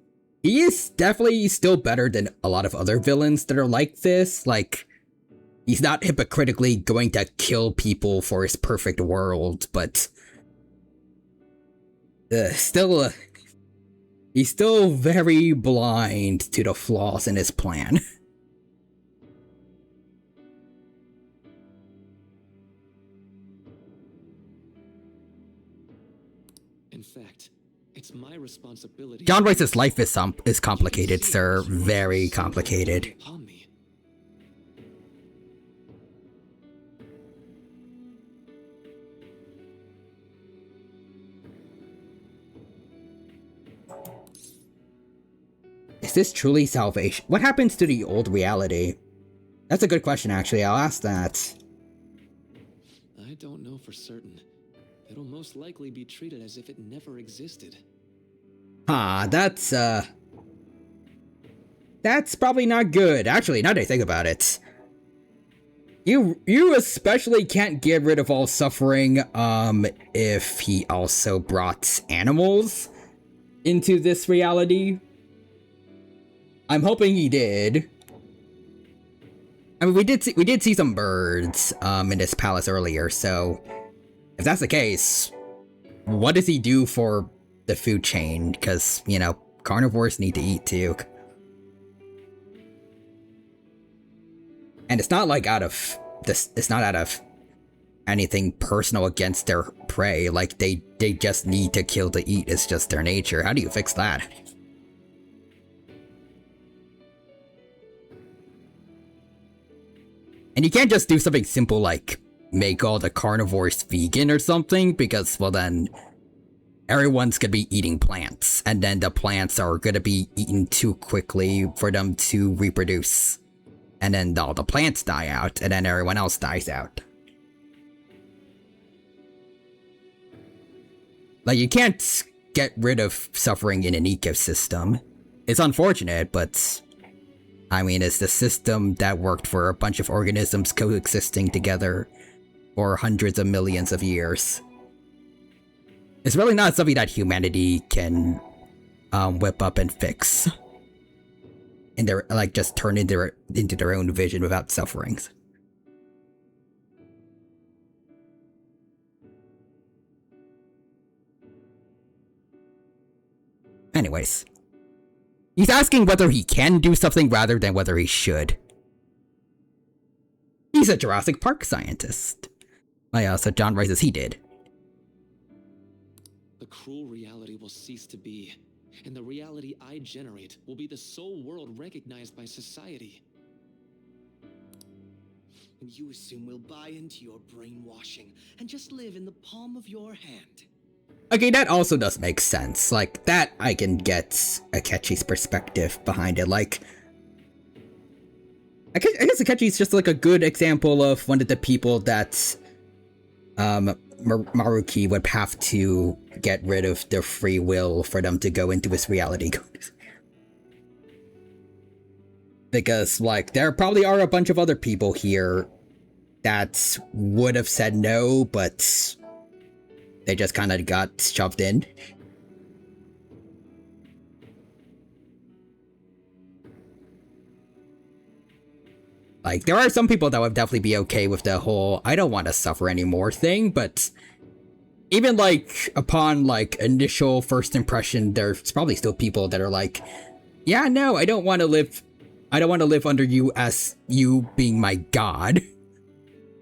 he is definitely still better than a lot of other villains that are like this. Like, he's not hypocritically going to kill people for his perfect world, but still, he's still very blind to the flaws in his plan. In fact, it's my responsibility. John Royce's life is complicated, sir. Very complicated. Upon me. Is this truly salvation? What happens to the old reality? That's a good question, actually. I'll ask that. I don't know for certain. It'll most likely be treated as if it never existed. That's probably not good. Actually, now that I think about it. You especially can't get rid of all suffering, if he also brought animals into this reality. I'm hoping he did. I mean, we did see some birds, in this palace earlier, so if that's the case, what does he do for the food chain? Because, you know, carnivores need to eat too. And it's not like it's not out of anything personal against their prey. Like, they just need to kill to eat. It's just their nature. How do you fix that? And you can't just do something simple like make all the carnivores vegan or something, because, well, then everyone's gonna be eating plants, and then the plants are gonna be eaten too quickly for them to reproduce. And then all the plants die out, and then everyone else dies out. Like, you can't get rid of suffering in an ecosystem. It's unfortunate, but I mean, it's the system that worked for a bunch of organisms coexisting together for hundreds of millions of years. It's really not something that humanity can whip up and fix. And they're like just turn into their own vision without sufferings. Anyways. He's asking whether he can do something rather than whether he should. He's a Jurassic Park scientist. Oh yeah, so John Royce says he did. The cruel reality will cease to be, and the reality I generate will be the sole world recognized by society. And you assume we'll buy into your brainwashing and just live in the palm of your hand. Okay, that also does make sense. Like, that I can get Akechi's perspective behind it. Like, I guess Akechi's just like a good example of one of the people that Maruki would have to get rid of their free will for them to go into his reality. Because, like, there probably are a bunch of other people here that would have said no, but they just kind of got shoved in. Like, there are some people that would definitely be okay with the whole I don't want to suffer anymore thing, but even, like, upon, like, initial first impression, there's probably still people that are like, yeah, no, I don't want to live under you as you being my god.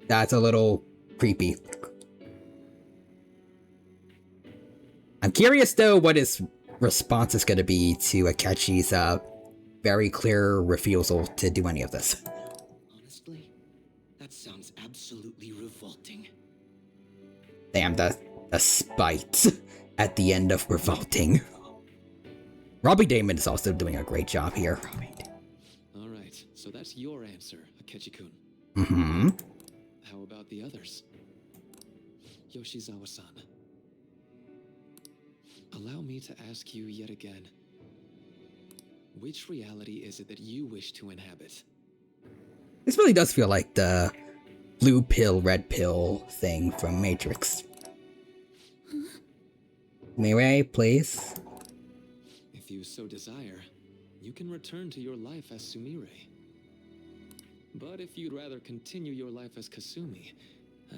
That's a little creepy. I'm curious, though, what his response is going to be to Akechi's very clear refusal to do any of this. Honestly, that sounds absolutely revolting. Damn, the spite at the end of revolting. Robbie Damon is also doing a great job here. Alright, so that's your answer, Akechi-kun. Mm-hmm. How about the others? Yoshizawa-san. Allow me to ask you yet again. Which reality is it that you wish to inhabit? This really does feel like the blue pill, red pill thing from Matrix. Mirai, please. If you so desire, you can return to your life as Sumire. But if you'd rather continue your life as Kasumi,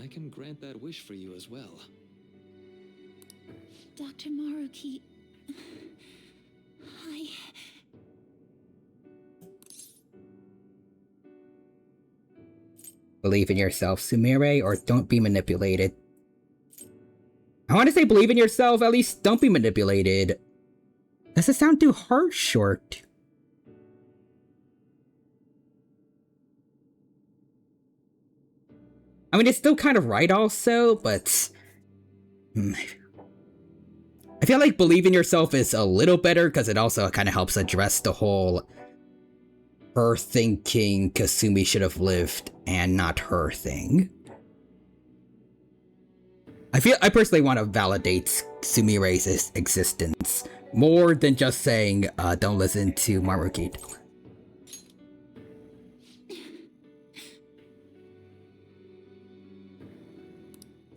I can grant that wish for you as well. Dr. Maruki... Believe in yourself, Sumire, or don't be manipulated. I want to say believe in yourself, at least don't be manipulated. Does it sound too harsh, or... I mean, it's still kind of right also, but... I feel like believe in yourself is a little better, because it also kind of helps address the whole... her thinking Kasumi should have lived, and not her thing. I personally want to validate Sumire's existence, more than just saying, don't listen to Maruki.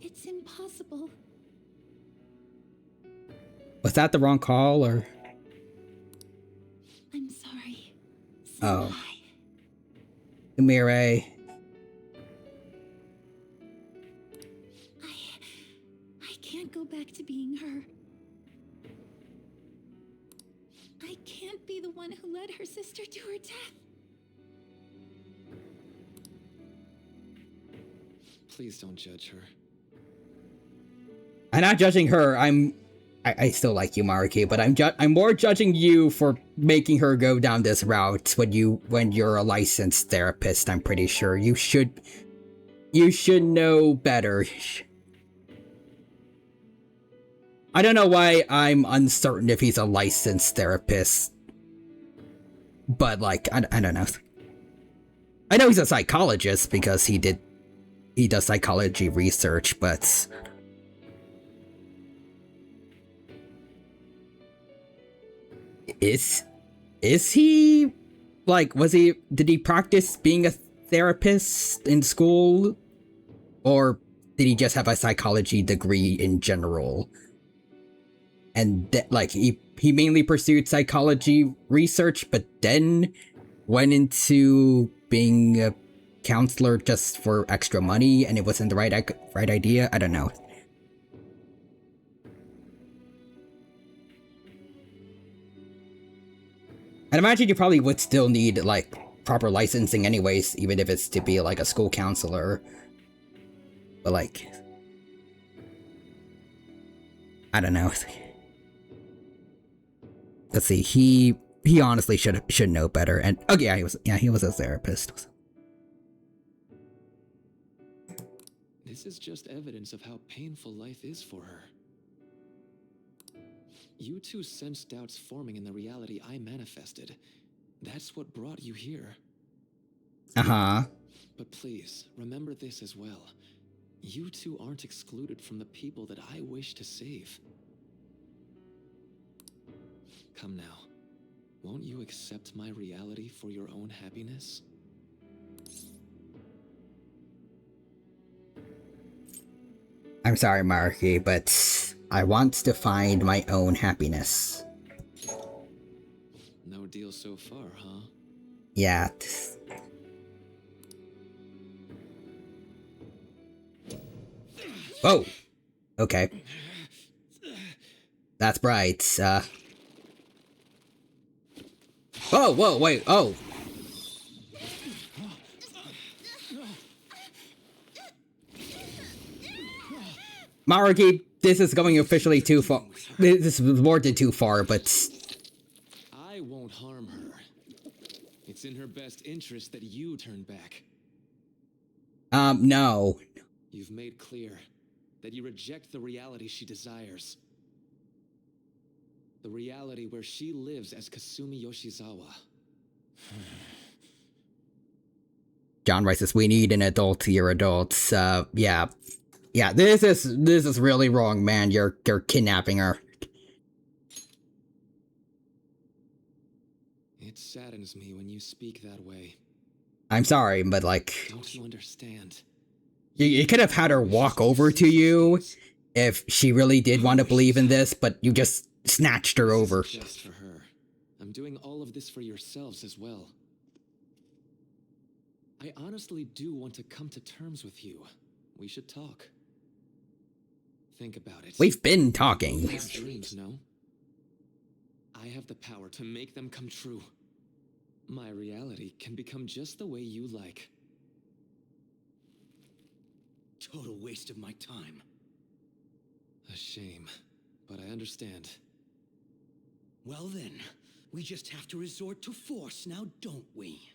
It's impossible. Was that the wrong call, or? I'm sorry. Oh. Sumire. I can't go back to being her. I can't be the one who led her sister to her death. Please don't judge her. I'm not judging her. I still like you, Maruki, but I'm more judging you for making her go down this route when you're a licensed therapist. I'm pretty sure you should know better. I don't know why I'm uncertain if he's a licensed therapist, but like I don't know. I know he's a psychologist because he does psychology research, but is he, like, did he practice being a therapist in school, or did he just have a psychology degree in general? And like he mainly pursued psychology research, but then went into being a counselor just for extra money, and it wasn't the right idea. I don't know. I'd imagine you probably would still need like proper licensing anyways, even if it's to be like a school counselor. But like, I don't know. Let's see. He honestly should know better. And oh yeah, he was a therapist. This is just evidence of how painful life is for her. You two sensed doubts forming in the reality I manifested. That's what brought you here. Uh-huh. But please, remember this as well. You two aren't excluded from the people that I wish to save. Come now. Won't you accept my reality for your own happiness? I'm sorry, Maruki, but I want to find my own happiness. No deal so far, huh? Yeah. Oh! Okay. That's right, Oh, whoa, wait, oh! Maruki, this is going officially too far. This is more than too far, but... I won't harm her. It's in her best interest that you turn back. No. You've made clear that you reject the reality she desires. The reality where she lives as Kasumi Yoshizawa. John writes, we need an adult to your adults. Yeah. Yeah, this is really wrong, man. You're kidnapping her. It saddens me when you speak that way. I'm sorry, but like... Don't you understand? You could have had her walk over to you if she really did want to believe in this, but you just snatched her over. Just for her. I'm doing all of this for yourselves as well. I honestly do want to come to terms with you. We should talk. Think about it. We've been talking. You have dreams, no? I have the power to make them come true. My reality can become just the way you like. Total waste of my time. A shame, but I understand. Well then, we just have to resort to force now, don't we?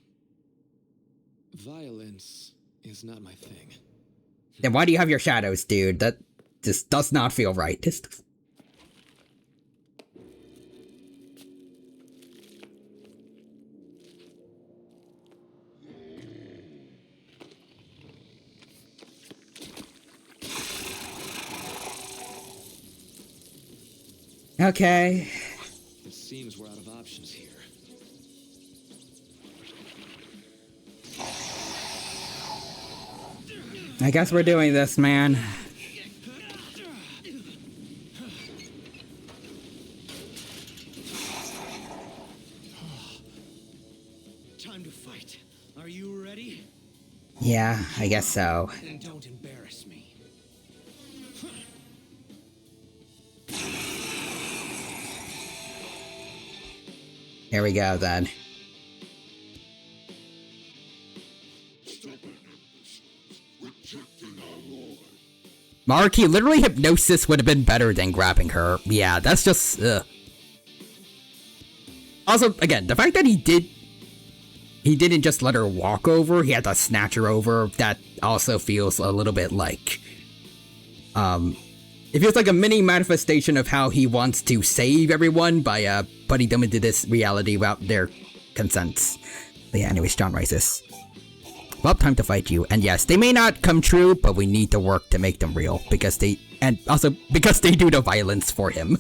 Violence is not my thing. Then why do you have your shadows, dude? That just does not feel right. Okay. It seems we're out of options here. I guess we're doing this, man. Time to fight. Are you ready? Yeah, I guess so. Then don't embarrass me. Here we go, then. Maruki, literally hypnosis would have been better than grabbing her. Yeah, that's just... ugh. Also, again, the fact that he didn't just let her walk over, he had to snatch her over, that also feels a little bit like... It feels like a mini manifestation of how he wants to save everyone by putting them into this reality without their consents. But yeah, anyways, John writes this. Well, time to fight you. And yes, they may not come true, but we need to work to make them real. Because they do the violence for him.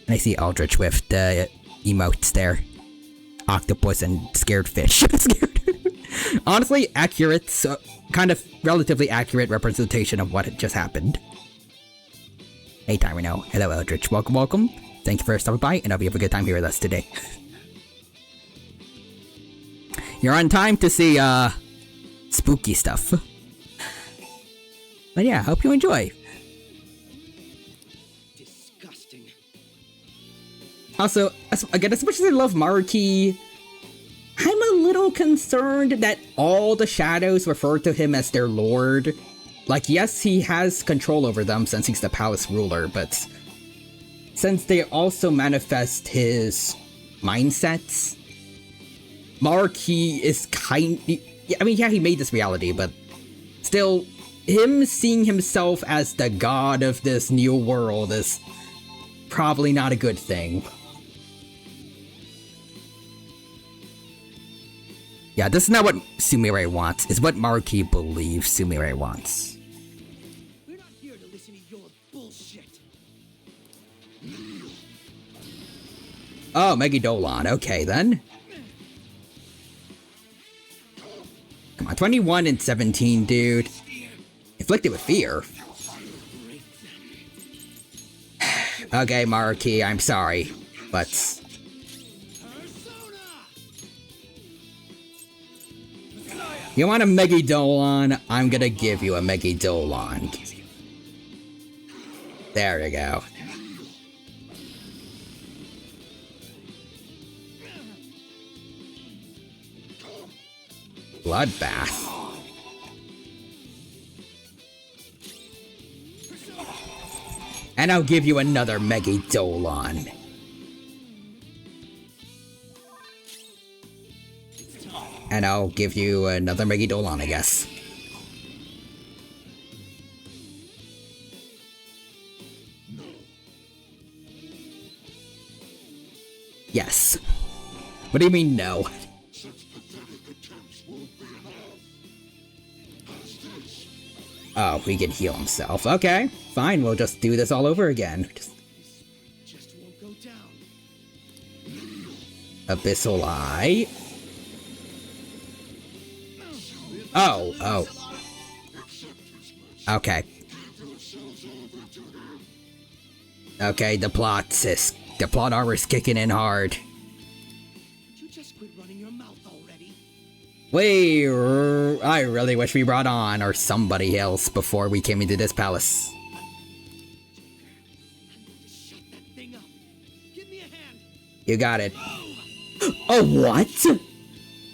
And I see Aldrich with the emotes there. Octopus and scared fish. Scared. Honestly, accurate, so kind of relatively accurate representation of what had just happened. Hey, Tyrino. Hello, Eldritch. Welcome, welcome. Thank you for stopping by, and I hope you have a good time here with us today. You're on time to see, spooky stuff. But yeah, hope you enjoy. Disgusting. Also, again, as much as I love Maruki, I'm a little concerned that all the shadows refer to him as their lord. Like, yes, he has control over them since he's the palace ruler, but since they also manifest his mindsets, Maruki is I mean, yeah, he made this reality, but still, him seeing himself as the god of this new world is probably not a good thing. Yeah, this is not what Sumire wants. It's what Maruki believes Sumire wants. We're not here to listen to your bullshit. Oh, Megidolan. Okay, then. Come on, 21 and 17, dude. Inflicted with fear. Okay, Maruki, I'm sorry, but... You want a Megidolan? I'm gonna give you a Megidolan. There you go. Bloodbath. And I'll give you another Megidolon. And I'll give you another Megidolon, I guess. Yes. What do you mean, no? Oh, he can heal himself. Okay, fine, we'll just do this all over again. Just won't go down. Abyssal Eye. Oh. Okay. Okay, the plot armor's kicking in hard. Would you just quit running your mouth already? Wait, I really wish we brought on or somebody else before we came into this palace. Shut that thing up. Give me a hand. You got it. Oh, what?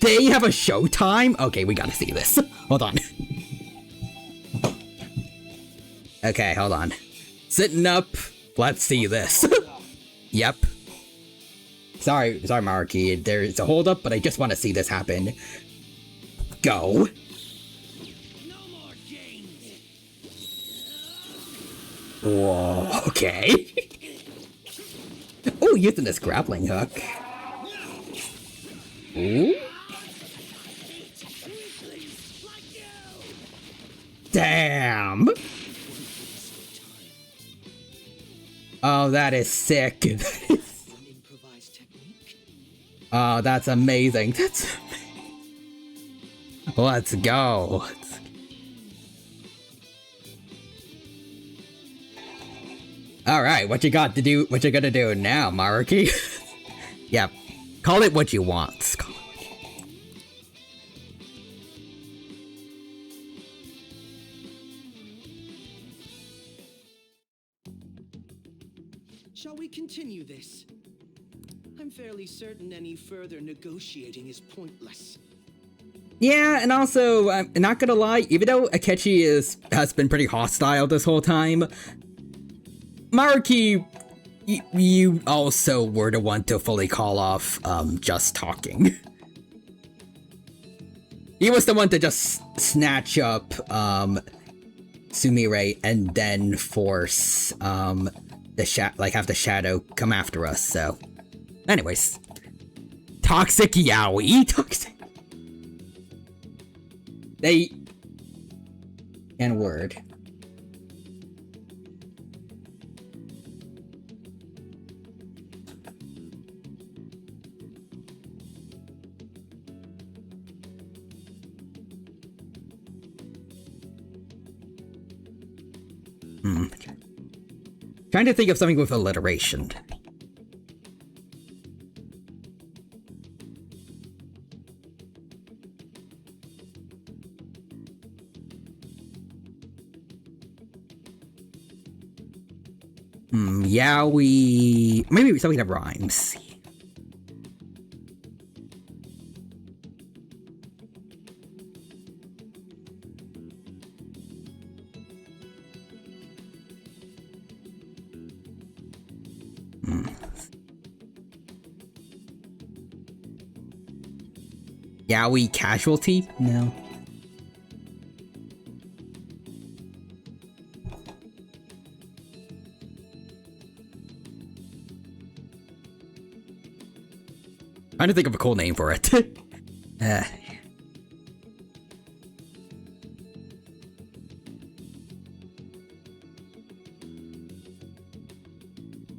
They have a showtime? Okay, we gotta see this. Hold on. Okay, hold on. Sitting up. Let's see this. Yep. Sorry, Marky. There's a holdup, but I just want to see this happen. Go. No more games. Whoa, okay. Oh, using this grappling hook. Ooh. Damn. Oh, that is sick. Oh, that's amazing. That's amazing. Let's go. All right, what you got to do? What you gonna do now, Maruki? Yep. Call it what you want. Call it what you want. Shall we continue this? I'm fairly certain any further negotiating is pointless. Yeah, and also, I'm not gonna lie, even though Akechi has been pretty hostile this whole time, Maruki, you also were the one to fully call off, just talking. He was the one to just snatch up, Sumire and then force, have the shadow come after us, so. Anyways. Toxic Yaoi? Toxic. They. And word. Trying to think of something with alliteration. Yaoi. Maybe something that rhymes. Yaoi casualty? No. Trying to think of a cool name for it.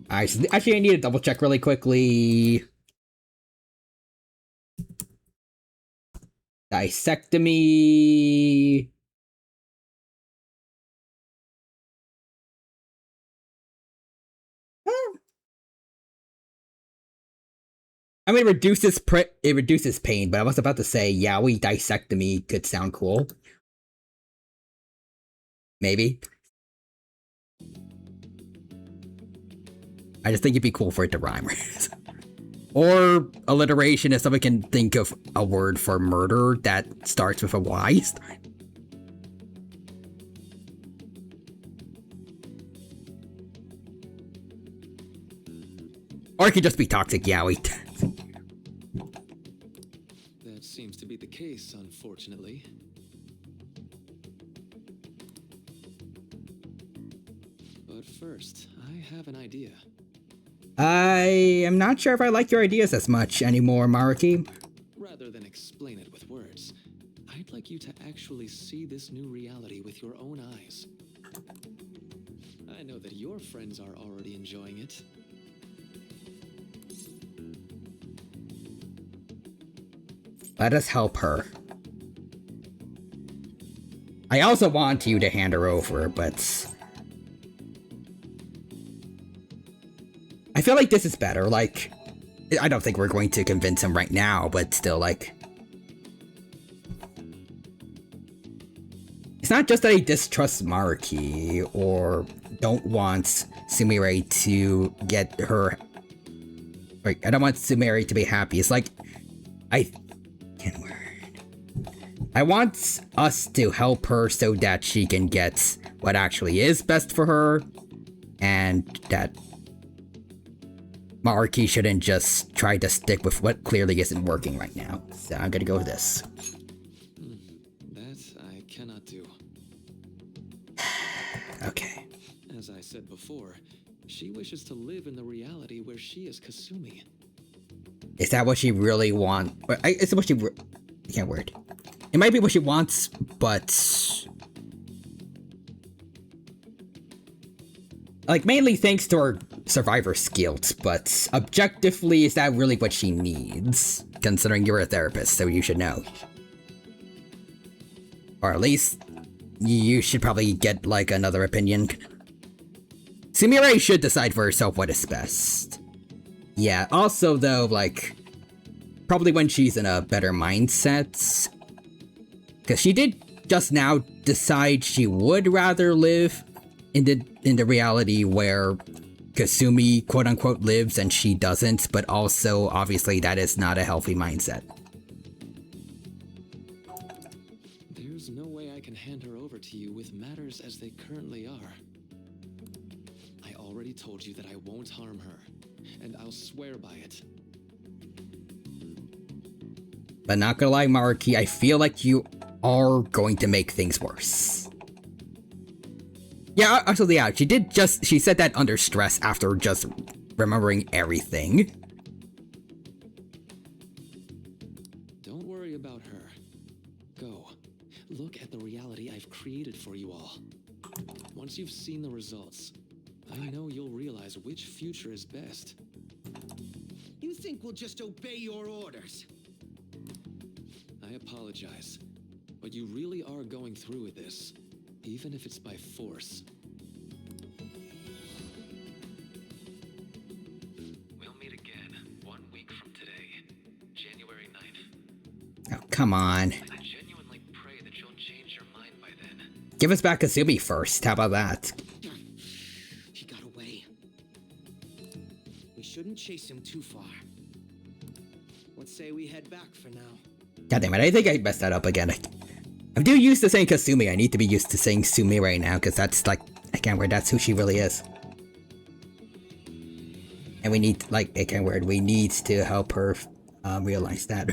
Actually, I need to double check really quickly. Dissectomy. I mean, it reduces pain, but I was about to say yaoi dissectomy could sound cool. Maybe. I just think it'd be cool for it to rhyme. Or alliteration if someone can think of a word for murder that starts with a Y. Or it could just be toxic yaoi. That seems to be the case, unfortunately. But first, I have an idea. I am not sure if I like your ideas as much anymore, Maruki. Rather than explain it with words, I'd like you to actually see this new reality with your own eyes. I know that your friends are already enjoying it. Let us help her. I also want you to hand her over, but I feel like this is better. Like, I don't think we're going to convince him right now, but still, like, it's not just that he distrusts Maruki or don't want Sumire to get her. Like, I don't want Sumire to be happy. It's like, I want us to help her so that she can get what actually is best for her, and that Maruki shouldn't just try to stick with what clearly isn't working right now. So I'm gonna go with this. That I cannot do. Okay. As I said before, she wishes to live in the reality where she is Kasumi. Is that what she really wants? It's what she... I can't word. It might be what she wants, but... like, mainly thanks to her survivor skills, but objectively, is that really what she needs? Considering you're a therapist, so you should know. Or at least, you should probably get, like, another opinion. Sumire should decide for herself what is best. Yeah, also, though, like, probably when she's in a better mindset. Because she did just now decide she would rather live in the reality where Kasumi quote-unquote lives and she doesn't, but also, obviously, that is not a healthy mindset. There's no way I can hand her over to you with matters as they currently are. I already told you that I won't harm her, and I'll swear by it. But not gonna lie, Maruki, I feel like you are going to make things worse. Yeah, actually, yeah, she said that under stress after just remembering everything. Don't worry about her. Go. Look at the reality I've created for you all. Once you've seen the results, I know you'll realize which future is best. You think we'll just obey your orders? I apologize, but you really are going through with this, even if it's by force. We'll meet again 1 week from today, January 9th. Oh, come on. I genuinely pray that you'll change your mind by then. Give us back Kasumi first, how about that? He got away. We shouldn't chase him too far. Let's say we head back for now. God damn it, I think I messed that up again. I'm too used to saying Kasumi, I need to be used to saying Sumi right now, because that's like, I can't word, that's who she really is. And we need, like, I can't word, we need to help her realize that.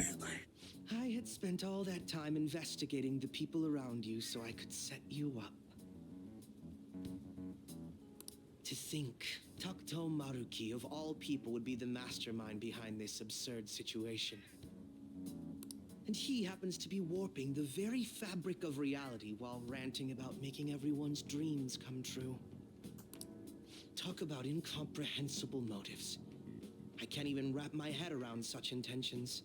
I had spent all that time investigating the people around you so I could set you up. To think, Takuto Maruki of all people would be the mastermind behind this absurd situation. And he happens to be warping the very fabric of reality while ranting about making everyone's dreams come true. Talk about incomprehensible motives. I can't even wrap my head around such intentions.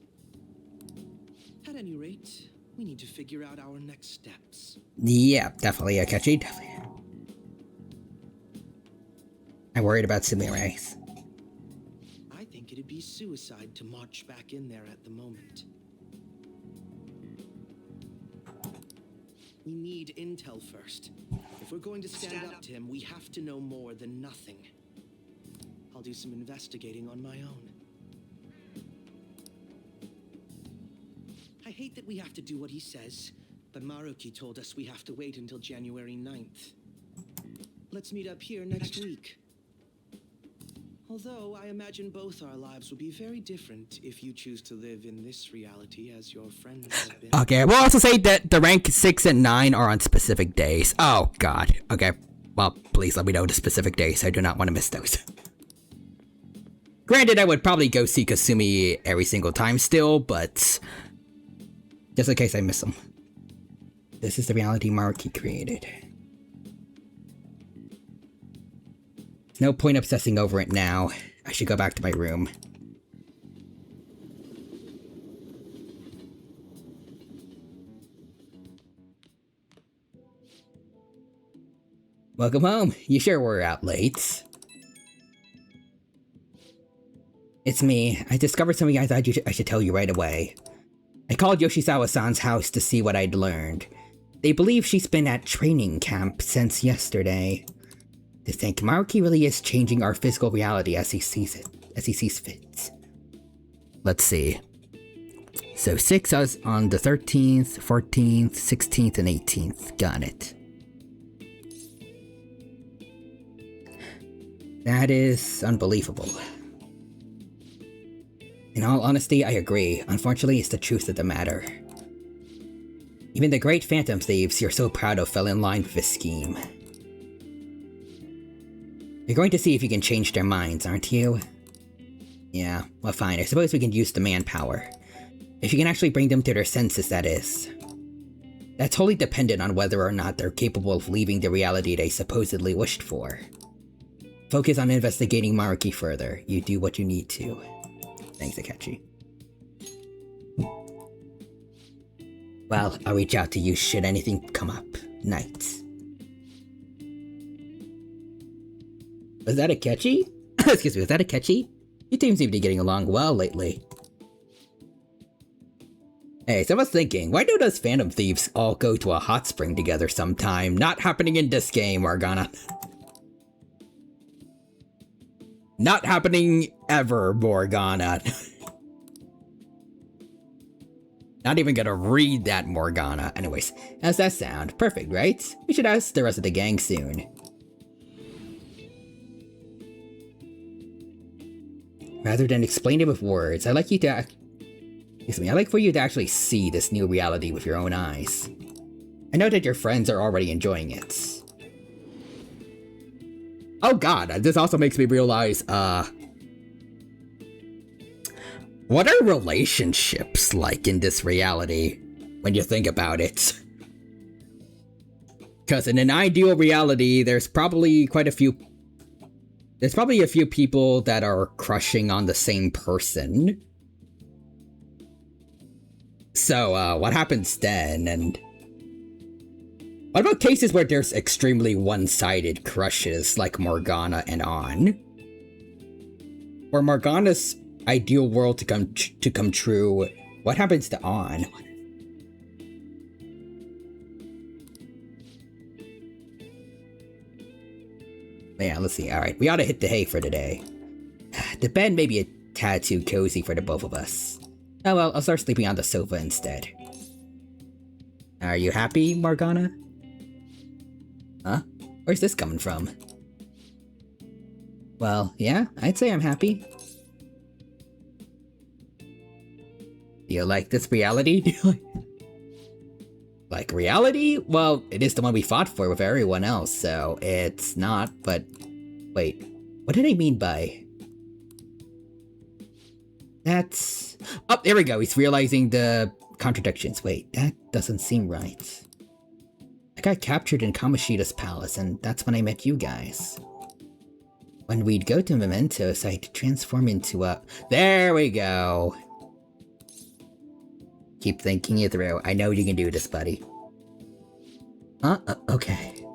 At any rate, we need to figure out our next steps. Yeah, definitely, Akechi, definitely. I'm worried about Sumire. I think it'd be suicide to march back in there at the moment. We need intel first. If we're going to stand up to him, we have to know more than nothing. I'll do some investigating on my own. I hate that we have to do what he says, but Maruki told us we have to wait until January 9th. Let's meet up here next week. Although I imagine both our lives will be very different if you choose to live in this reality as your friends have been. Okay, we'll also say that the rank 6 and 9 are on specific days. Oh, God. Okay. Well, please let me know the specific days. I do not want to miss those. Granted, I would probably go see Kasumi every single time still, but just in case I miss them. This is the reality Maruki created. No point obsessing over it now. I should go back to my room. Welcome home. You sure were out late. It's me. I discovered something I thought I should tell you right away. I called Yoshizawa-san's house to see what I'd learned. They believe she's been at training camp since yesterday. They think Maruki really is changing our physical reality as he sees fit. Let's see. So 6 us on the 13th, 14th, 16th, and 18th. Got it. That is unbelievable. In all honesty, I agree. Unfortunately, it's the truth of the matter. Even the great phantom thieves you're so proud of fell in line with this scheme. You're going to see if you can change their minds, aren't you? Yeah, well fine, I suppose we can use the manpower. If you can actually bring them to their senses, that is. That's wholly dependent on whether or not they're capable of leaving the reality they supposedly wished for. Focus on investigating Maruki further. You do what you need to. Thanks, Akechi. Well, I'll reach out to you should anything come up. Night. Was that Akechi? Excuse me, was that Akechi? You two seem to be getting along well lately. Hey, so I was thinking, why don't us Phantom Thieves all go to a hot spring together sometime? Not happening in this game, Morgana. Not happening ever, Morgana. Not even gonna read that, Morgana. Anyways, how's that sound? Perfect, right? We should ask the rest of the gang soon. Rather than explain it with words, I'd like for you to actually see this new reality with your own eyes. I know that your friends are already enjoying it. Oh god, this also makes me realize, what are relationships like in this reality, when you think about it? Because in an ideal reality, there's probably a few people that are crushing on the same person. So, what happens then, and what about cases where there's extremely one-sided crushes like Morgana and On? For Morgana's ideal world to come true, what happens to On? Yeah, let's see. Alright, we ought to hit the hay for today. The bed may be a tad too cozy for the both of us. Oh well, I'll start sleeping on the sofa instead. Are you happy, Morgana? Huh? Where's this coming from? Well, yeah, I'd say I'm happy. Do you like this reality? Like reality? Well, it is the one we fought for with everyone else, so it's not, but... Wait, what did I mean by... That's... Oh, there we go, he's realizing the contradictions. Wait, that doesn't seem right. I got captured in Kamoshida's palace, and that's when I met you guys. When we'd go to Mementos, I'd transform into a... There we go! Keep thinking it through. I know you can do this, buddy. Okay.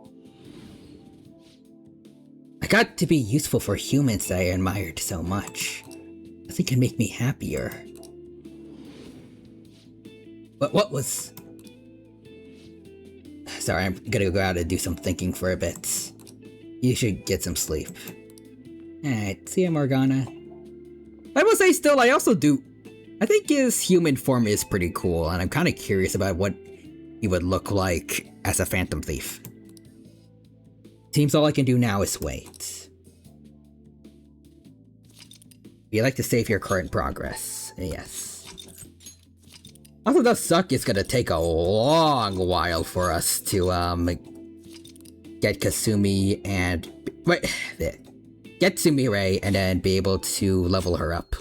I got to be useful for humans that I admired so much. Nothing can make me happier. But what was... Sorry, I'm gonna go out and do some thinking for a bit. You should get some sleep. Alright, see ya, Morgana. I will say still, I think his human form is pretty cool, and I'm kind of curious about what he would look like as a Phantom Thief. Seems all I can do now is wait. You like to save your current progress. Yes. Also, does suck it's gonna take a long while for us to, get Kasumi and... Wait, get Sumire and then be able to level her up.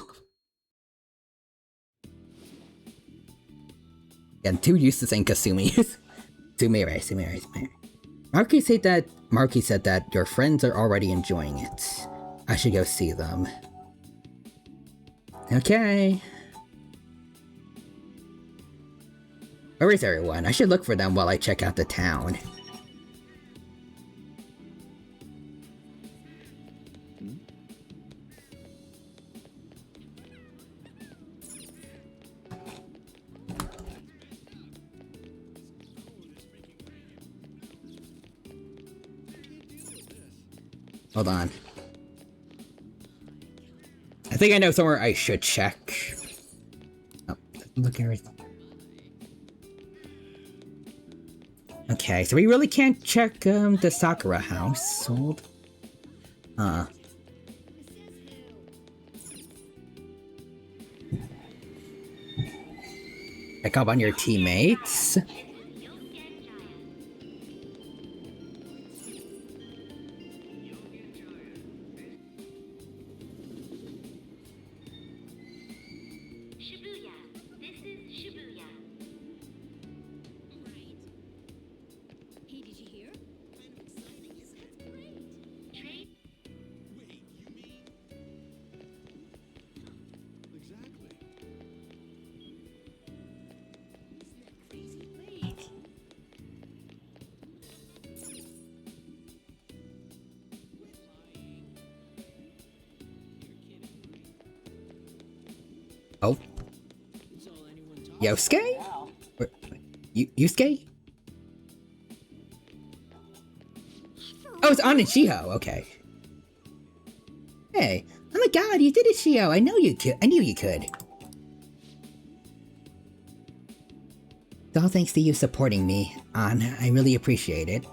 I'm too used to saying Kasumi. Sumire. Marky said that your friends are already enjoying it. I should go see them. Okay. Where is everyone? I should look for them while I check out the town. Hold on. I think I know somewhere I should check. Oh, look everything. Okay, so we really can't check the Sakura household. Check up on your teammates. Shibuya. This is Shibuya. Right. Hey, did you hear? Kind of exciting, isn't it? That's great. Trade. Wait, you mean... Exactly. Crazy. Wait. Oh. Yosuke? Yusuke? Oh, it's An and Shiho. Okay. Hey. Oh my god, you did it, Shiho. I knew you could. It's all thanks to you supporting me, An. I really appreciate it.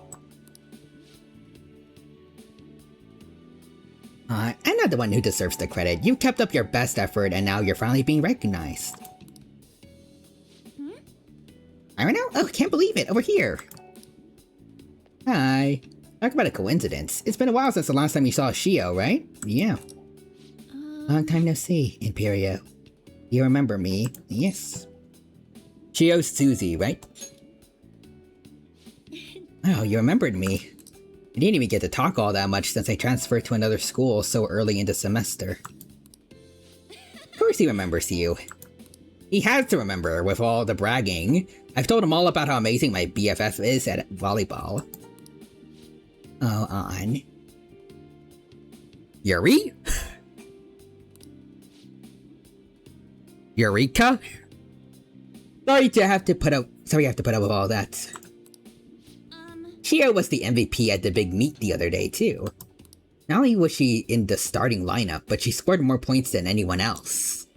I'm not the one who deserves the credit. You kept up your best effort and now you're finally being recognized. I don't know. Oh, can't believe it. Over here. Hi. Talk about a coincidence. It's been a while since the last time you saw Shio, right? Yeah. Long time no see, Imperio. You remember me? Yes. Shio's Susie, right? Oh, you remembered me. I didn't even get to talk all that much since I transferred to another school so early in the semester. Of course he remembers you. He has to remember with all the bragging. I've told him all about how amazing my BFF is at volleyball. Oh, on. Yuri? Eureka? Sorry you have to put up with all that. Shio was the MVP at the big meet the other day, too. Not only was she in the starting lineup, but she scored more points than anyone else.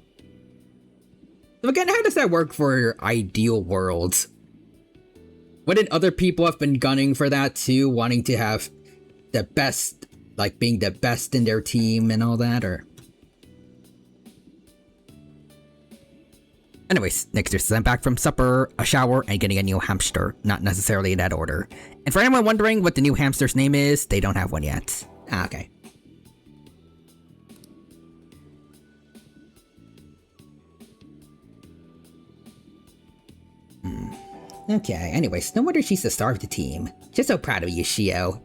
So again, how does that work for Ideal Worlds? Wouldn't other people have been gunning for that too, wanting to have the best, like being the best in their team and all that, or? Anyways, next is I'm back from supper, a shower, and getting a new hamster. Not necessarily in that order. And for anyone wondering what the new hamster's name is, they don't have one yet. Ah, okay. Okay, anyways, no wonder she's the star of the team. Just so proud of you, Shio.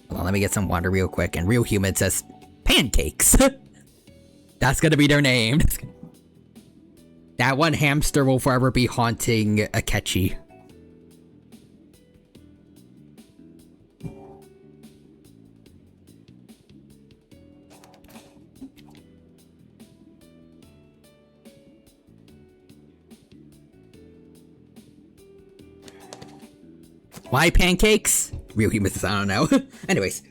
Well, let me get some water real quick, and Real Human says, pancakes! That's gonna be their name. That one hamster will forever be haunting Akechi. Why pancakes? Real humans, I don't know. Anyways.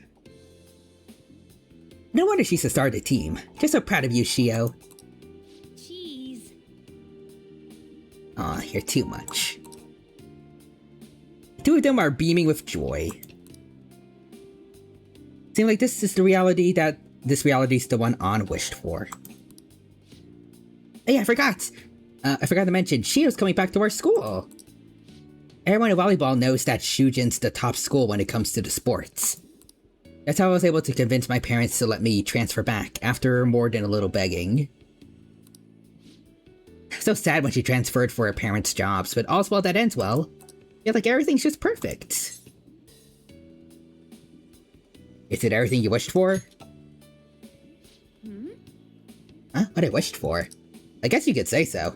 No wonder she's the star of the team. Just so proud of you, Shio. Cheese. Aw, you're too much. The two of them are beaming with joy. Seems like this is the reality that this reality's the one An wished for. Hey, I forgot to mention, Shio's coming back to our school. Everyone in volleyball knows that Shujin's the top school when it comes to the sports. That's how I was able to convince my parents to let me transfer back, after more than a little begging. So sad when she transferred for her parents' jobs, but all's well that ends well. Yeah, like everything's just perfect. Is it everything you wished for? Huh? What I wished for? I guess you could say so.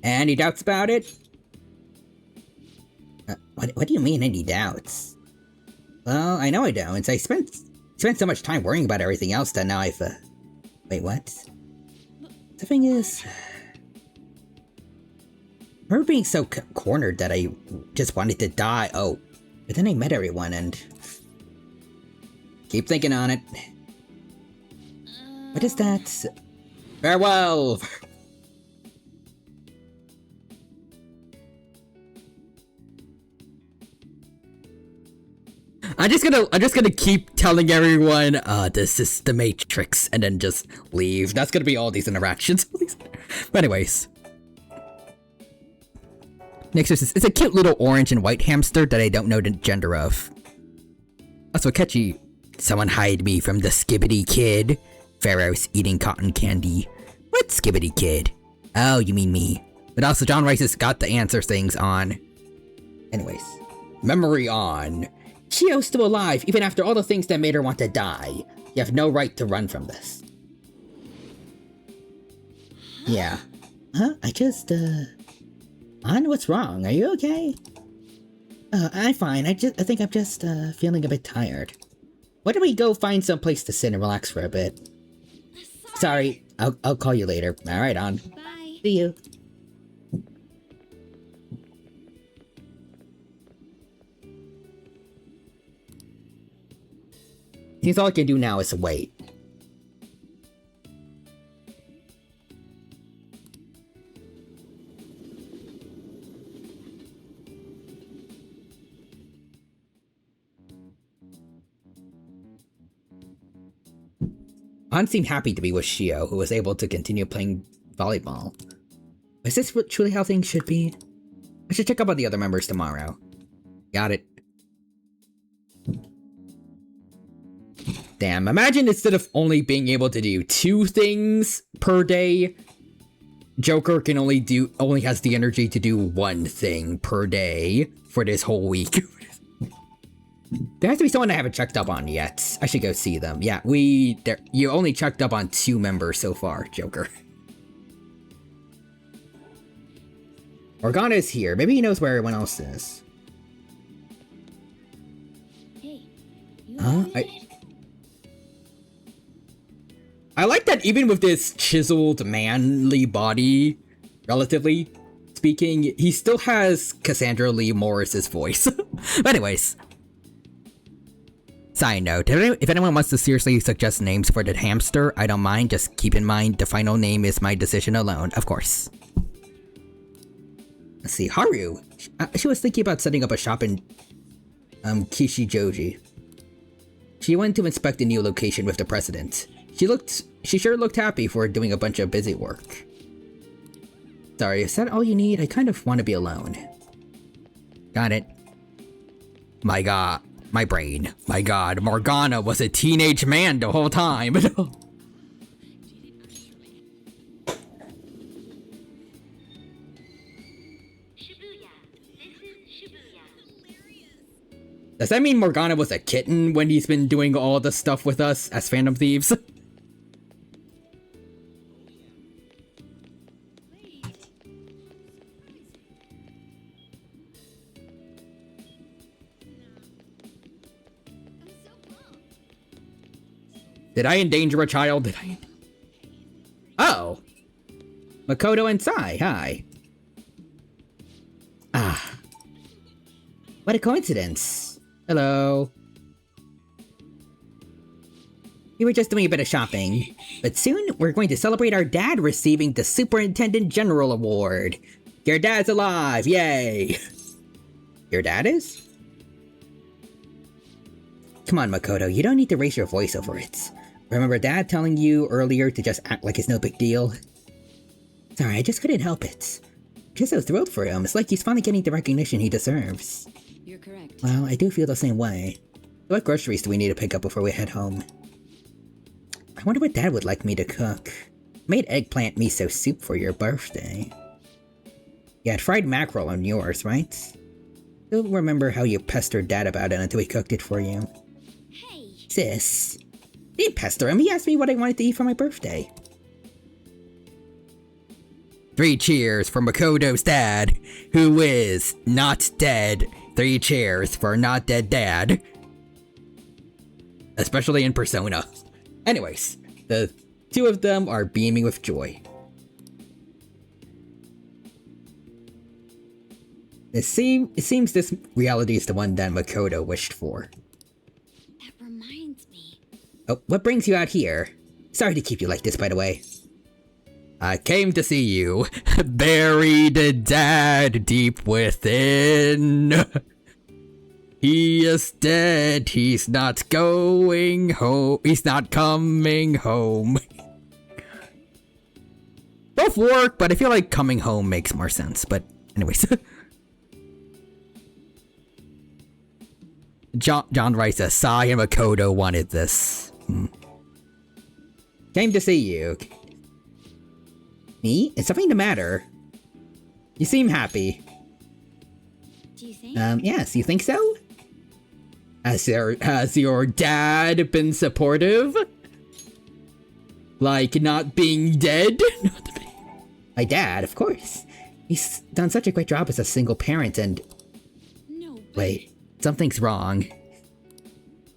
Any doubts about it? What do you mean, any doubts? Well, I know I don't. I spent so much time worrying about everything else that now I've, Wait, what? The thing is... I remember being so cornered that I just wanted to die. Oh, but then I met everyone and... Keep thinking on it. What is that? Farewell! I'm just gonna keep telling everyone, this is the Matrix, and then just leave. That's gonna be all these interactions. But anyways. Next is it's a cute little orange and white hamster that I don't know the gender of. Also catchy. Someone hide me from the Skibbity Kid. Pharaoh's eating cotton candy. What Skibbity Kid? Oh, you mean me. But also John Rice has got the answer things on. Anyways. Memory on. Shio's still alive, even after all the things that made her want to die. You have no right to run from this. Yeah. Huh? I An, what's wrong? Are you okay? I'm fine. I think I'm just, feeling a bit tired. Why don't we go find some place to sit and relax for a bit? Sorry. I'll call you later. Alright, An. Bye. See you. Seems all I can do now is wait. An seemed happy to be with Shio, who was able to continue playing volleyball. Is this truly how things should be? I should check up on the other members tomorrow. Got it. Damn, imagine instead of only being able to do 2 things per day, Joker can only has the energy to do 1 thing per day for this whole week. There has to be someone I haven't checked up on yet. I should go see them. Yeah, you only checked up on 2 members so far, Joker. Morgana is here. Maybe he knows where everyone else is. Hey, Huh? I like that even with this chiseled, manly body, relatively speaking, he still has Cassandra Lee Morris's voice. But anyways. Side note, if anyone wants to seriously suggest names for the hamster, I don't mind. Just keep in mind the final name is my decision alone, of course. Let's see, Haru. She was thinking about setting up a shop in Kishijoji. She went to inspect the new location with the president. She sure looked happy for doing a bunch of busy work. Sorry, is that all you need? I kind of want to be alone. Got it. My god. My brain. My god, Morgana was a teenage man the whole time. Shibuya. This is Shibuya. Does that mean Morgana was a kitten when he's been doing all the stuff with us as Phantom Thieves? Did I endanger a child? Oh. Makoto and Sai, hi. Ah, What a coincidence. Hello. We were just doing a bit of shopping, but soon we're going to celebrate our dad receiving the Superintendent General Award. Your dad's alive, yay! Your dad is? Come on, Makoto, you don't need to raise your voice over it. Remember Dad telling you earlier to just act like it's no big deal? Sorry, I just couldn't help it. Just so thrilled for him. It's like he's finally getting the recognition he deserves. You're correct. Well, I do feel the same way. What groceries do we need to pick up before we head home? I wonder what Dad would like me to cook. I made eggplant miso soup for your birthday. You had fried mackerel on yours, right? Still remember how you pestered Dad about it until he cooked it for you. Hey! Sis. I didn't pester him, he asked me what I wanted to eat for my birthday. 3 cheers for Makoto's dad, who is not dead. 3 cheers for not dead dad. Especially in Persona. Anyways, the 2 of them are beaming with joy. It seems this reality is the one that Makoto wished for. That reminds me. Oh, what brings you out here? Sorry to keep you like this, by the way. I came to see you. Buried dad deep within. He is dead. He's not going home. He's not coming home. Both work, but I feel like coming home makes more sense. But anyways. John writes a Sai and Makoto wanted this. Came to see you. Me? Is something the matter? You seem happy. Do you think? Yes, you think so? Has your dad been supportive? Like not being dead? My dad, of course. He's done such a great job as a single parent and... No, but... Wait, something's wrong.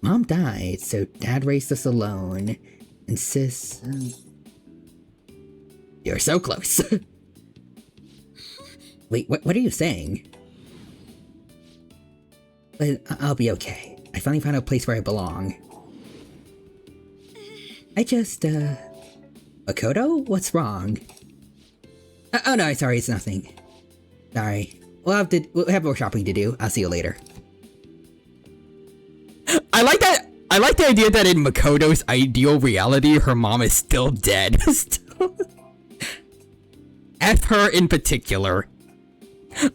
Mom died, so Dad raised us alone. And sis... You're so close. Wait, what are you saying? But I'll be okay. I finally found a place where I belong. I just, Makoto? What's wrong? Oh no, sorry, it's nothing. Sorry. We'll have more shopping to do. I'll see you later. I like that. I like the idea that in Makoto's ideal reality, her mom is still dead. F her in particular.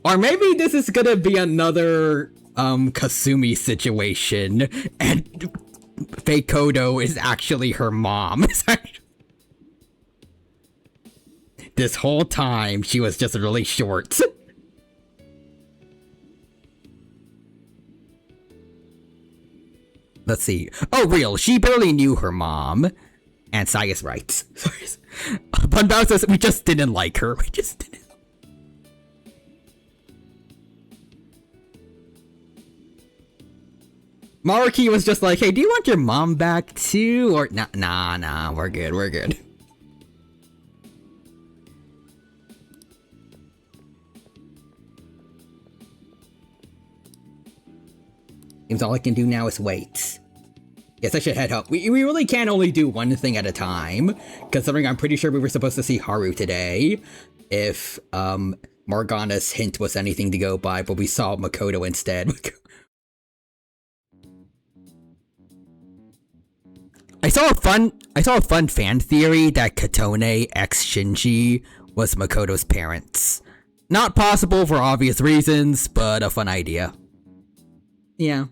Or maybe this is gonna be another, Kasumi situation, and Fakoto is actually her mom. This whole time, she was just really short. Let's see. Oh, real. She barely knew her mom. And Sai is right. Sorry. Bunbao says we just didn't like her. We just didn't. Maruki was just like, hey, do you want your mom back too? Or nah, we're good. Seems all I can do now is wait. Yes, I should head up. We really can only do one thing at a time, considering I'm pretty sure we were supposed to see Haru today, if, Morgana's hint was anything to go by, but we saw Makoto instead. I saw a fun fan theory that Katone x Shinji was Makoto's parents. Not possible for obvious reasons, but a fun idea. Yeah.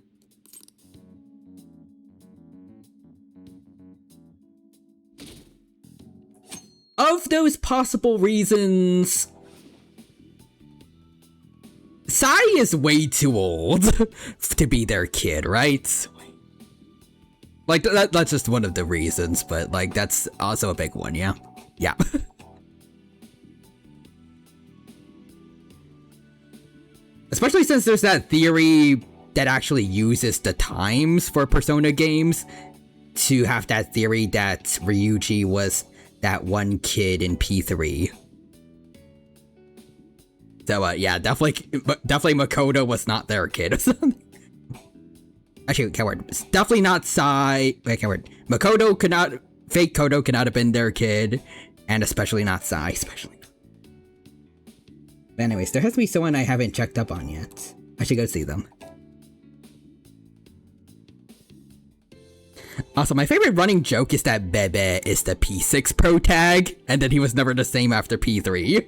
Of those possible reasons, Sai is way too old to be their kid, right? Like, that's just one of the reasons, but, like, that's also a big one, yeah? Yeah. Especially since there's that theory that actually uses the times for Persona games to have that theory that Ryuji was that one kid in P3. So yeah, definitely Makoto was not their kid or something. Actually, can't word. It's definitely not Sai. Wait, can't word. Makoto could not. Fake Kodo could not have been their kid, and especially not Sai. Especially. But anyways, there has to be someone I haven't checked up on yet. I should go see them. Also, my favorite running joke is that Bebe is the P6 pro tag, and that he was never the same after P3.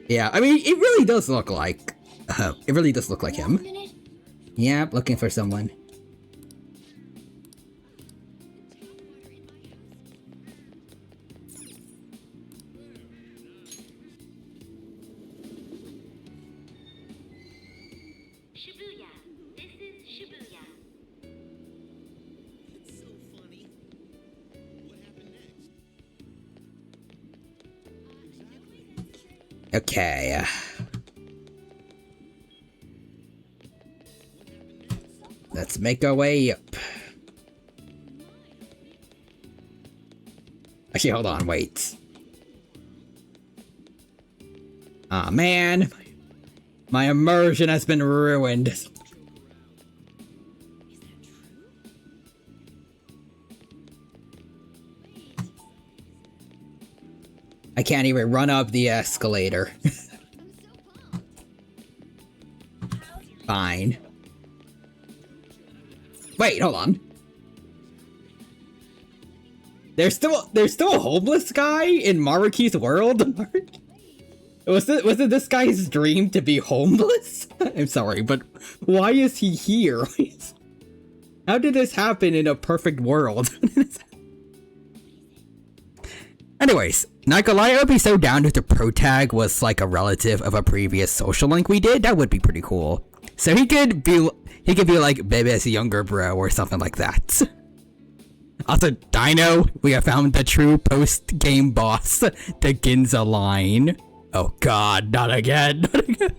Yeah, I mean, it really does look like... it really does look like him. Yeah, looking for someone. Shibuya. This is Shibuya. It's so funny. What happened next? Okay. Let's make our way up. Actually, hold on, wait. Aw, man. My immersion has been ruined. I can't even run up the escalator. Fine. Wait, hold on. There's still a homeless guy in Maruki's world? Was it this guy's dream to be homeless? I'm sorry, but why is he here? How did this happen in a perfect world? Anyways, Nikolai would be so down if the pro tag was like a relative of a previous social link we did. That would be pretty cool. So he could be like Bebe's younger bro or something like that. Also, Dino, we have found the true post-game boss, the Ginza line. Oh god, not again, not again.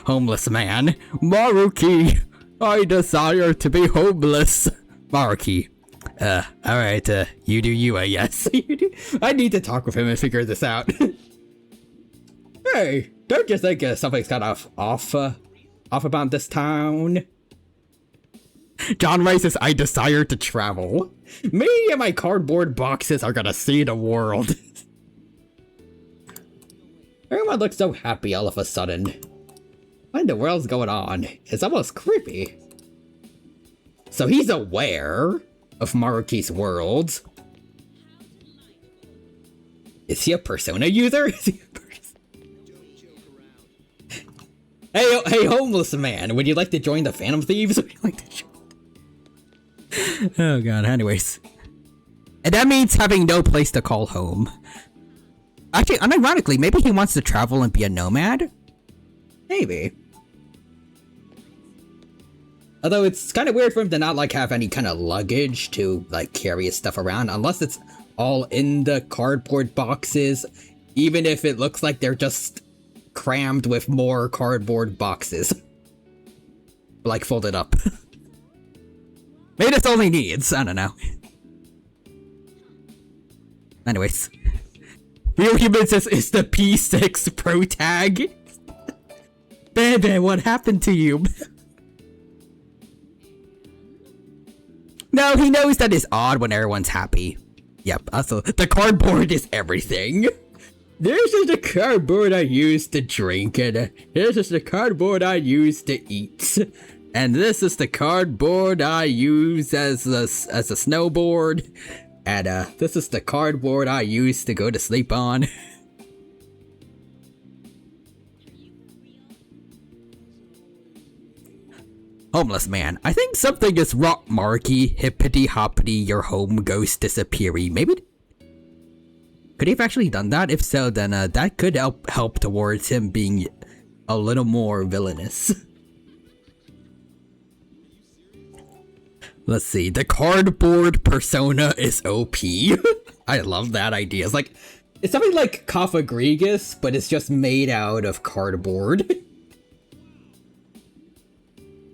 Homeless man. Maruki, I desire to be homeless. Maruki. Alright, you do you, I guess. I need to talk with him and figure this out. Hey, don't you think something's kind of off about this town? John Ray says, I desire to travel. Me and my cardboard boxes are gonna see the world. Everyone looks so happy all of a sudden. What in the world's going on? It's almost creepy. So he's aware of Maruki's world. Is he a Persona user? Is he a Hey, homeless man, would you like to join the Phantom Thieves? Would you like to join? Oh god, anyways. And that means having no place to call home. Actually, unironically, maybe he wants to travel and be a nomad? Maybe. Although it's kind of weird for him to not, like, have any kind of luggage to, like, carry his stuff around, unless it's all in the cardboard boxes, even if it looks like they're just crammed with more cardboard boxes. Like, folded up. Maybe that's all he needs, I don't know. Anyways. Real Human says, it's the P6 pro tag. Bebe, what happened to you? No, he knows that it's odd when everyone's happy. Yep, also, the cardboard is everything. This is the cardboard I use to drink, and this is the cardboard I use to eat. And this is the cardboard I use as a snowboard. And this is the cardboard I use to go to sleep on. Homeless man, I think something is wrong, Maruki. Hippity hoppity, your home ghost disappearing. Maybe... Could he have actually done that? If so, then that could help towards him being a little more villainous. Let's see. The cardboard persona is OP. I love that idea. It's like, it's something like Kafagrigus, but it's just made out of cardboard.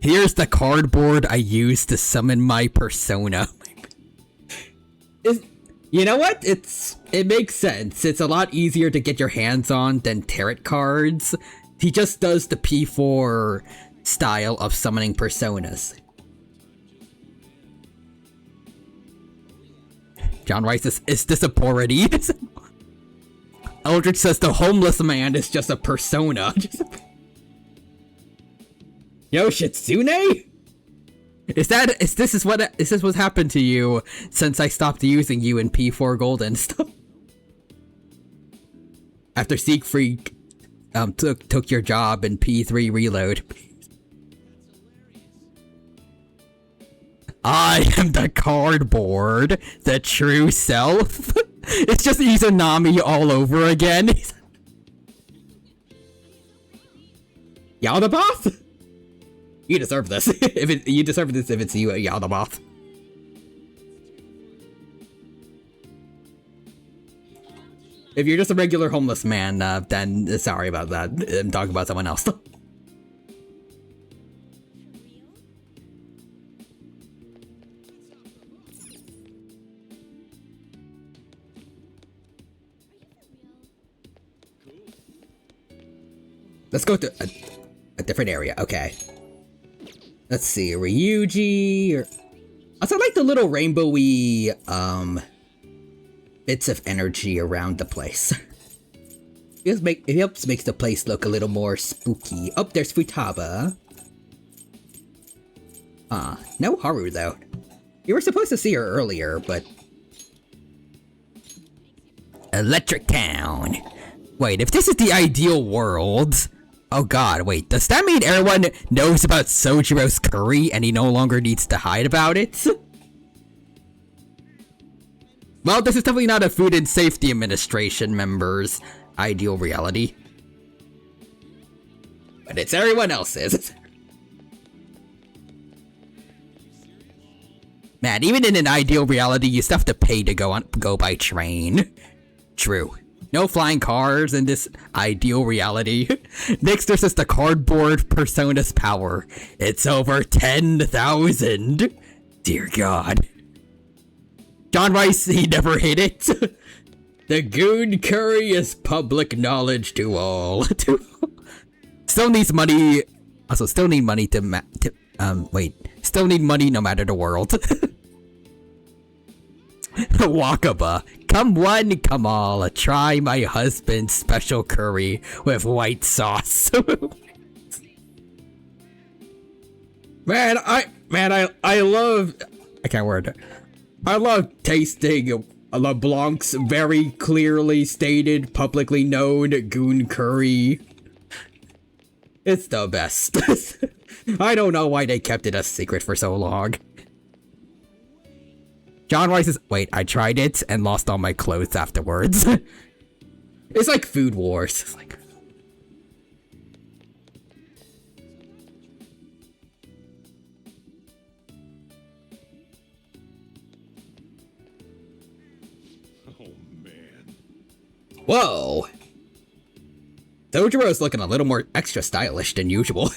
Here's the cardboard I use to summon my persona. You know what? It makes sense. It's a lot easier to get your hands on than tarot cards. He just does the P4 style of summoning personas. John Rice is this a parody? Eldritch says the homeless man is just a persona. Yo, Shitsune? Is this what's happened to you since I stopped using you in P4 Gold and stuff? After Siegfried took your job in P3 Reload. I am the cardboard, the true self. It's just Izanami all over again. Yaldabaoth? You deserve this. You deserve this if it's you, Yaldabaoth. If you're just a regular homeless man, then sorry about that. I'm talking about someone else. Let's go to a different area. Okay. Let's see, Ryuji. Also, I like the little rainbowy bits of energy around the place. It helps makes the place look a little more spooky. Oh, there's Futaba. No Haru though. You were supposed to see her earlier, but Electric Town. Wait, if this is the ideal world. Oh god, wait, does that mean everyone knows about Sojiro's curry and he no longer needs to hide about it? Well, this is definitely not a Food and Safety Administration member's ideal reality. But it's everyone else's. Man, even in an ideal reality, you still have to pay to go by train. True. No flying cars in this ideal reality. Next, there's just the cardboard persona's power. It's over 10,000. Dear God. John Rice, he never hit it. The goon curry is public knowledge to all. Still needs money. Also, still need money still need money no matter the world. Wakaba. Come one, come all. Try my husband's special curry with white sauce. I love... I can't word it. I love tasting LeBlanc's very clearly stated, publicly known goon curry. It's the best. I don't know why they kept it a secret for so long. John Rice's... Wait, I tried it and lost all my clothes afterwards. It's like Food Wars. It's like... Oh, man. Whoa! Sojiro's looking a little more extra stylish than usual.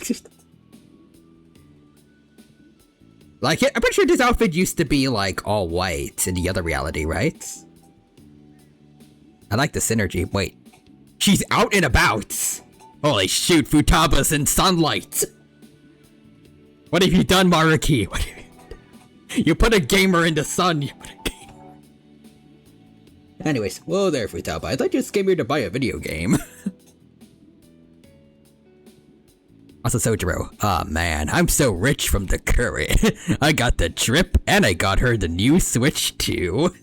Like, I'm pretty sure this outfit used to be, like, all white in the other reality, right? I like the synergy. Wait. She's out and about! Holy shoot, Futaba's in sunlight! What have you done, Maruki? What have you put a gamer in the sun! You put a gamer... Anyways, whoa there, Futaba. I thought you just came here to buy a video game. Also, Sojiro. Aw, man, I'm so rich from the curry. I got the drip, and I got her the new Switch, too.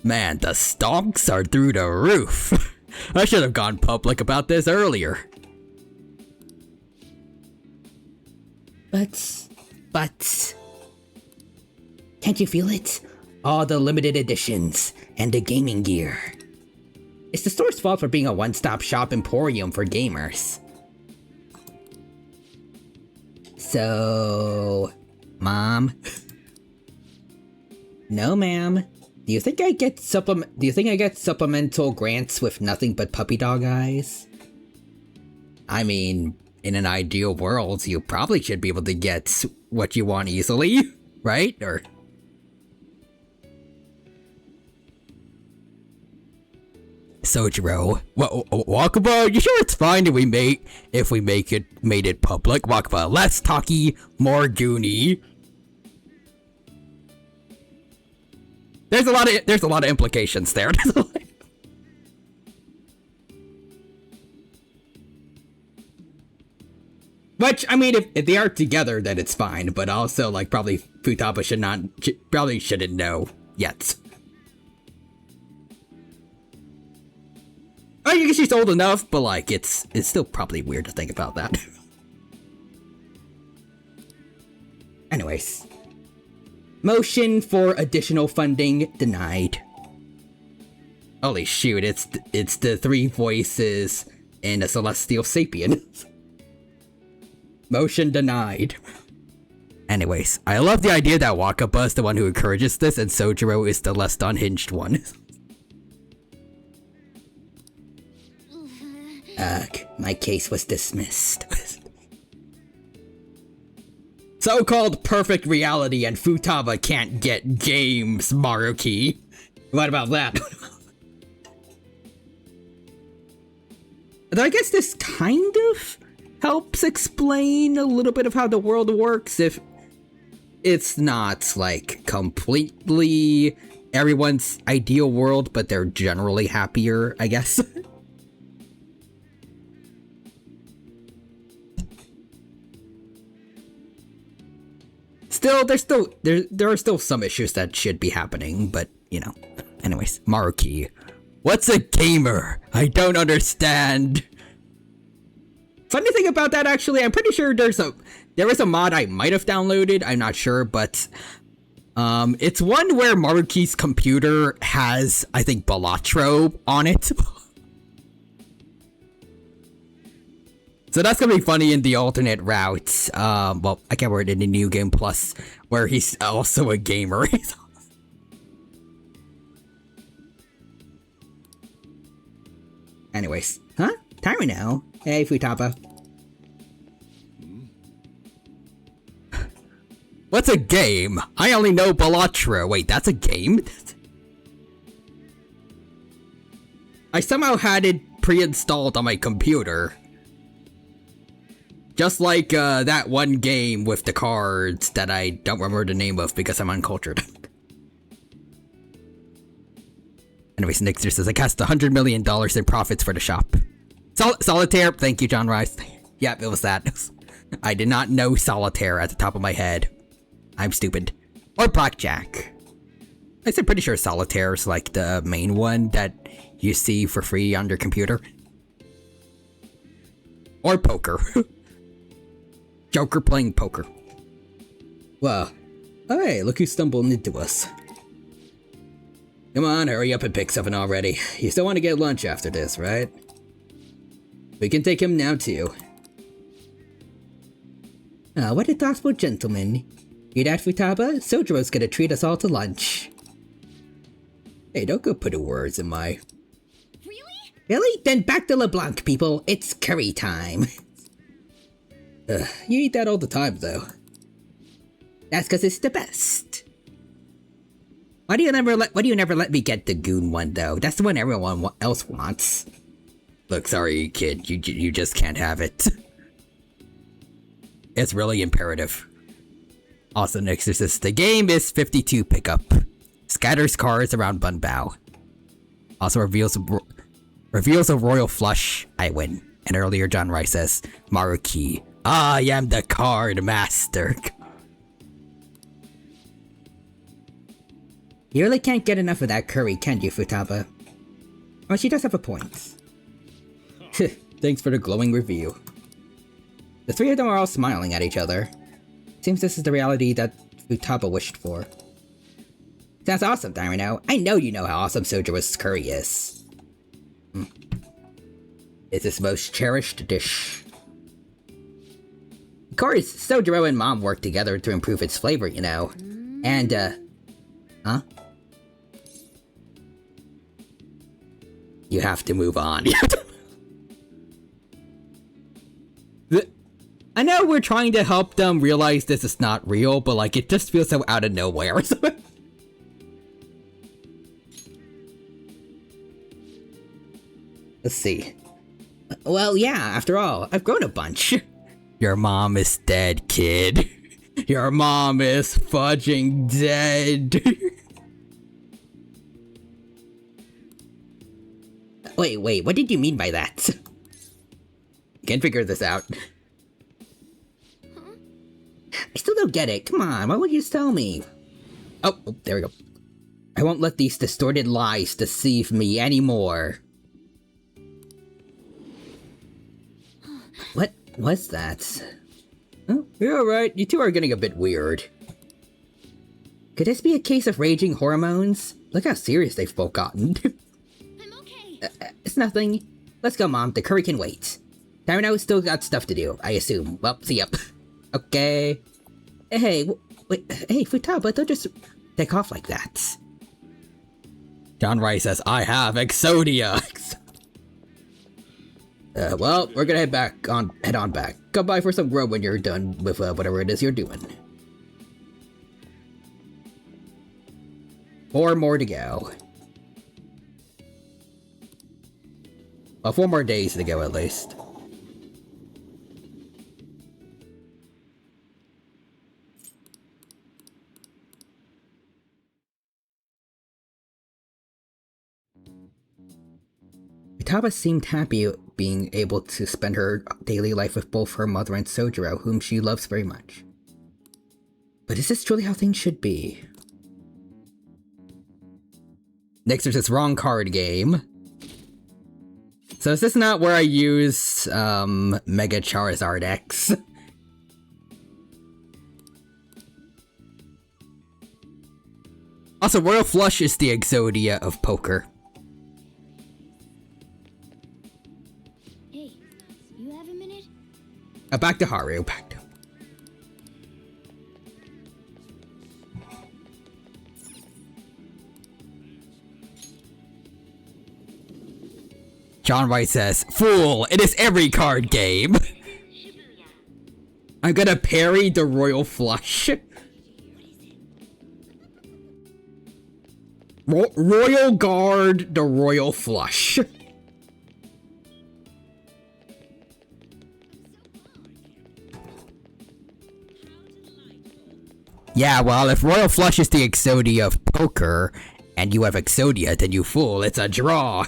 Man, the stonks are through the roof. I should have gone public about this earlier. But... Can't you feel it? All the limited editions, and the gaming gear. It's the store's fault for being a one-stop shop emporium for gamers. So... Mom? No, ma'am. Do you think I get supplemental grants with nothing but puppy dog eyes? I mean, in an ideal world, you probably should be able to get what you want easily. right? Or Sojiro, Wakaba, you sure it's fine if we made it public? Wakaba, less talky, more goony. There's a lot of implications there. Which, I mean, if they are together, then it's fine. But also, like, probably Futaba shouldn't know yet. I guess she's old enough, but like, it's still probably weird to think about that. Anyways. Motion for additional funding denied. Holy shoot, it's the three voices in a celestial sapien. Motion denied. Anyways, I love the idea that Wakaba is the one who encourages this and Sojiro is the less unhinged one. Ugh, my case was dismissed. So-called perfect reality and Futaba can't get games, Maruki. What about that? Though I guess this kind of helps explain a little bit of how the world works if it's not, like, completely everyone's ideal world, but they're generally happier, I guess. Still, there are still some issues that should be happening, but, you know. Anyways, Maruki. What's a gamer? I don't understand. Funny thing about that, actually, I'm pretty sure there is a mod I might have downloaded, I'm not sure, but it's one where Maruki's computer has, I think, Balatro on it. So that's gonna be funny in the alternate route. Well, I can't word it in the New Game Plus, where he's also a gamer. Anyways, huh? Time now. Hey, Futaba. What's a game? I only know Balatro. Wait, that's a game? I somehow had it pre-installed on my computer. Just like that one game with the cards that I don't remember the name of because I'm uncultured. Anyways, Nixter says, I cast $100 million in profits for the shop. Solitaire, thank you, John Rice. Yep, it was that. I did not know Solitaire at the top of my head. I'm stupid. Or Blackjack. I'm pretty sure Solitaire is like the main one that you see for free on your computer. Or poker. Joker playing poker. Well, hey, look who stumbled into us. Come on, hurry up and pick something already. You still want to get lunch after this, right? We can take him now, too. Ah, what a thoughtful gentleman. Hear that, Futaba? Sojiro's gonna treat us all to lunch. Hey, don't go putting words in my... Really? Really? Then back to LeBlanc, people. It's curry time. You eat that all the time, though. That's because it's the best. Why do you never let me get the goon one, though? That's the one everyone else wants. Look, sorry, kid. You just can't have it. It's really imperative. Also, Nixter says, the game is 52 pickup. Scatters cars around Bunbao. Also reveals a royal flush. I win. And earlier, John Rice says, Maruki. I am the card master. You really can't get enough of that curry, can you, Futaba? Oh, she does have a point. Thanks for the glowing review. The three of them are all smiling at each other. Seems this is the reality that Futaba wished for. Sounds awesome, Dyrano. I know you know how awesome Sojiro's curry is. It's his most cherished dish. Of course, Sojiro and Mom work together to improve its flavor, you know. And, huh? You have to move on. I know we're trying to help them realize this is not real, but like it just feels so out of nowhere. Let's see. Well, yeah, after all, I've grown a bunch. Your mom is dead, kid. Your mom is fudging dead. Wait, what did you mean by that? Can't figure this out. I still don't get it. Come on, why won't you just tell me? Oh, there we go. I won't let these distorted lies deceive me anymore. What was that? Oh, you're alright. You two are getting a bit weird. Could this be a case of raging hormones? Look how serious they've both gotten. I'm okay. It's nothing. Let's go, Mom. The curry can wait. Tarano's still got stuff to do, I assume. Well, see ya. Okay. Hey, wait, hey, Futaba, don't just take off like that. John Rice says, I have Exodia. Well, we're gonna head on back. Come by for some grub when you're done with whatever it is you're doing. 4 more to go. Well, 4 more days to go at least. Futaba seemed happy being able to spend her daily life with both her mother and Sojiro, whom she loves very much. But is this truly how things should be? Next there's this wrong card game. So is this not where I use Mega Charizard X? Also, Royal Flush is the Exodia of poker. Hey, you have a minute? Back to Haru, back to... John White says, Fool, it is every card game. I'm gonna parry the Royal Flush. Royal Guard the Royal Flush. Yeah, well, if Royal Flush is the Exodia of poker, and you have Exodia, then you fool, it's a draw.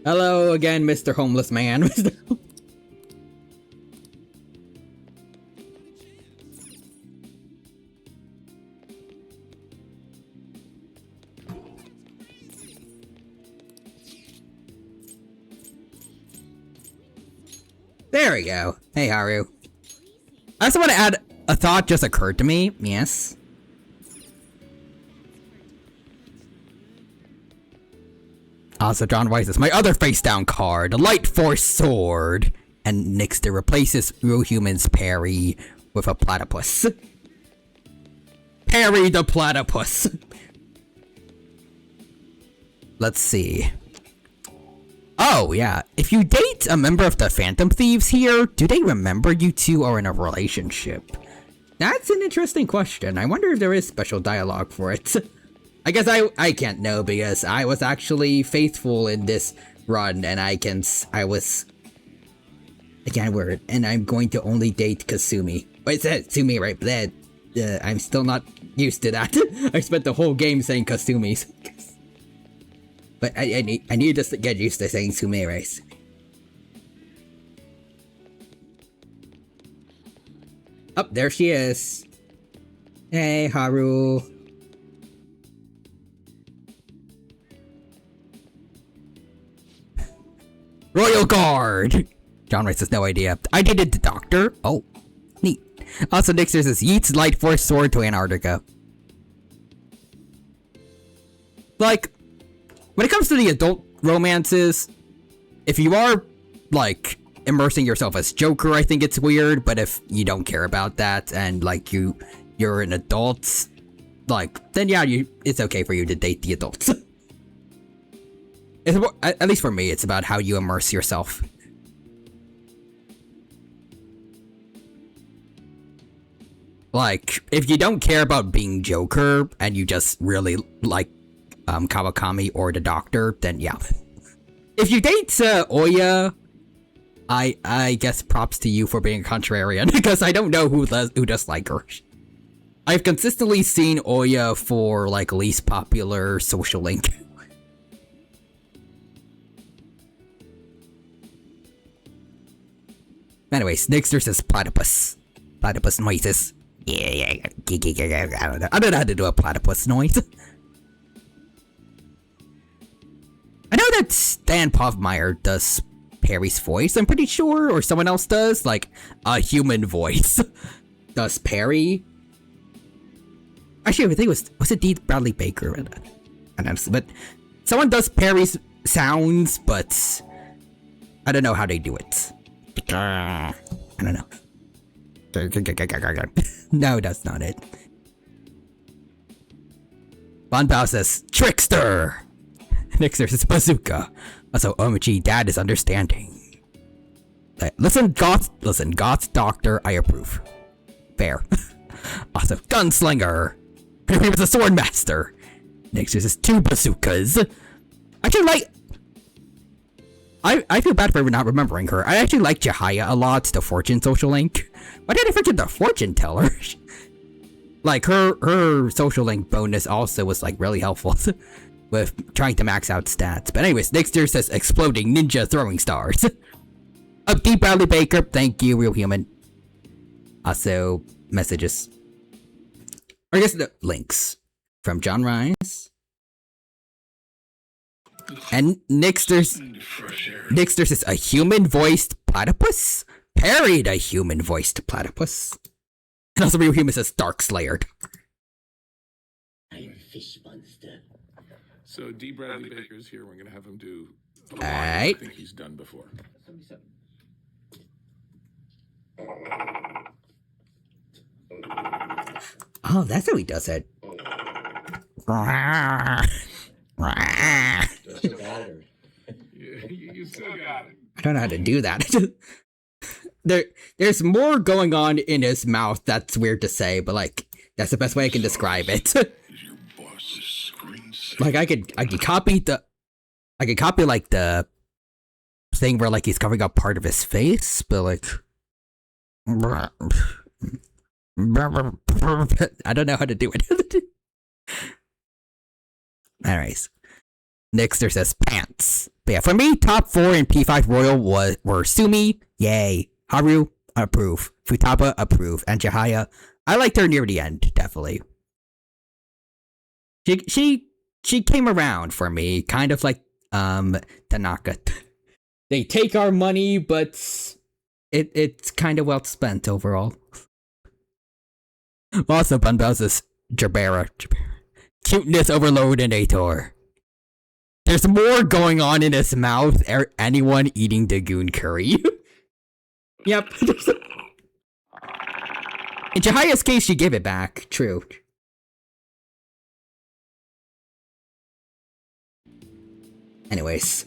Hello again, Mr. Homeless Man. There we go. Hey, Haru. I also want to add, a thought just occurred to me. Yes. Also, John Weiss is my other face-down card, the Light Force Sword. And Nixter replaces Real Human's parry with a platypus. Parry the platypus. Let's see. Oh, yeah. If you date a member of the Phantom Thieves here, do they remember you two are in a relationship? That's an interesting question. I wonder if there is special dialogue for it. I guess I can't know because I was actually faithful in this run and I was... I can't word, and I'm going to only date Kasumi. Wait, it's Kasumi, right? But I'm still not used to that. I spent the whole game saying Kasumi. But I need to get used to saying Sumire. Oh, there she is. Hey, Haru. Royal Guard! John Rice has no idea. I dated the doctor. Oh, neat. Also, Nixter says, Yeats Light Force Sword to Antarctica. Like, when it comes to the adult romances, if you are, like, immersing yourself as Joker, I think it's weird, but if you don't care about that, and, like, you're an adult, like, then yeah, it's okay for you to date the adults. It's more, at least for me, it's about how you immerse yourself. Like, if you don't care about being Joker and you just really like Kawakami or the Doctor, then yeah. If you date Oya, I guess props to you for being a contrarian, because I don't know who does like her. I've consistently seen Oya for like least popular social link. Anyways, Nixter says platypus. Platypus noises. Yeah. I don't know how to do a platypus noise. I know that Stan Povmeyer does Perry's voice, I'm pretty sure, or someone else does, like a human voice. Does Perry? Actually, I think it was it D. Bradley Baker? I don't know, but someone does Perry's sounds, but I don't know how they do it. I don't know. No, that's not it. Von Bao says, Trickster! Nixer says, Bazooka. Also, Omichi, Dad is understanding. Listen, Goth's Doctor, I approve. Fair. Also, Gunslinger. He was a sword master. Nixer says, 2 bazookas. Actually, like, I feel bad for not remembering her. I actually like Jahaya a lot, the fortune social link. Why did I forget the fortune teller? Like, her social link bonus also was, like, really helpful with trying to max out stats. But anyways, Nixter says exploding ninja throwing stars. Upkeep Bradley Baker, thank you, real human. Also, messages. Or I guess the links from John Rice. And Nixter says a human-voiced platypus? Parried a human-voiced platypus. And also real human says Dark Slayered. Iron fish monster. So D. Bradley Baker's here. We're gonna have him do. Alright. I think he's done before. Oh, that's how he does it. You still got it. I don't know how to do that. There's more going on in his mouth that's weird to say, but like that's the best way I can describe it. Like I could copy like the thing where like he's covering up part of his face, but like I don't know how to do it. Anyways, Nixter says pants. But yeah, for me, top 4 in P5 Royal were Sumi, yay. Haru, approve. Futaba, approve. And Jahaya, I liked her near the end, definitely. She came around for me, kind of like Tanaka. They take our money, but it's kind of well spent overall. Also, Bunbell says Jabera. Cuteness overloadinator. There's more going on in his mouth. Anyone eating Dagoon curry? Yep. In Jahaya's case, she gave it back. True. Anyways.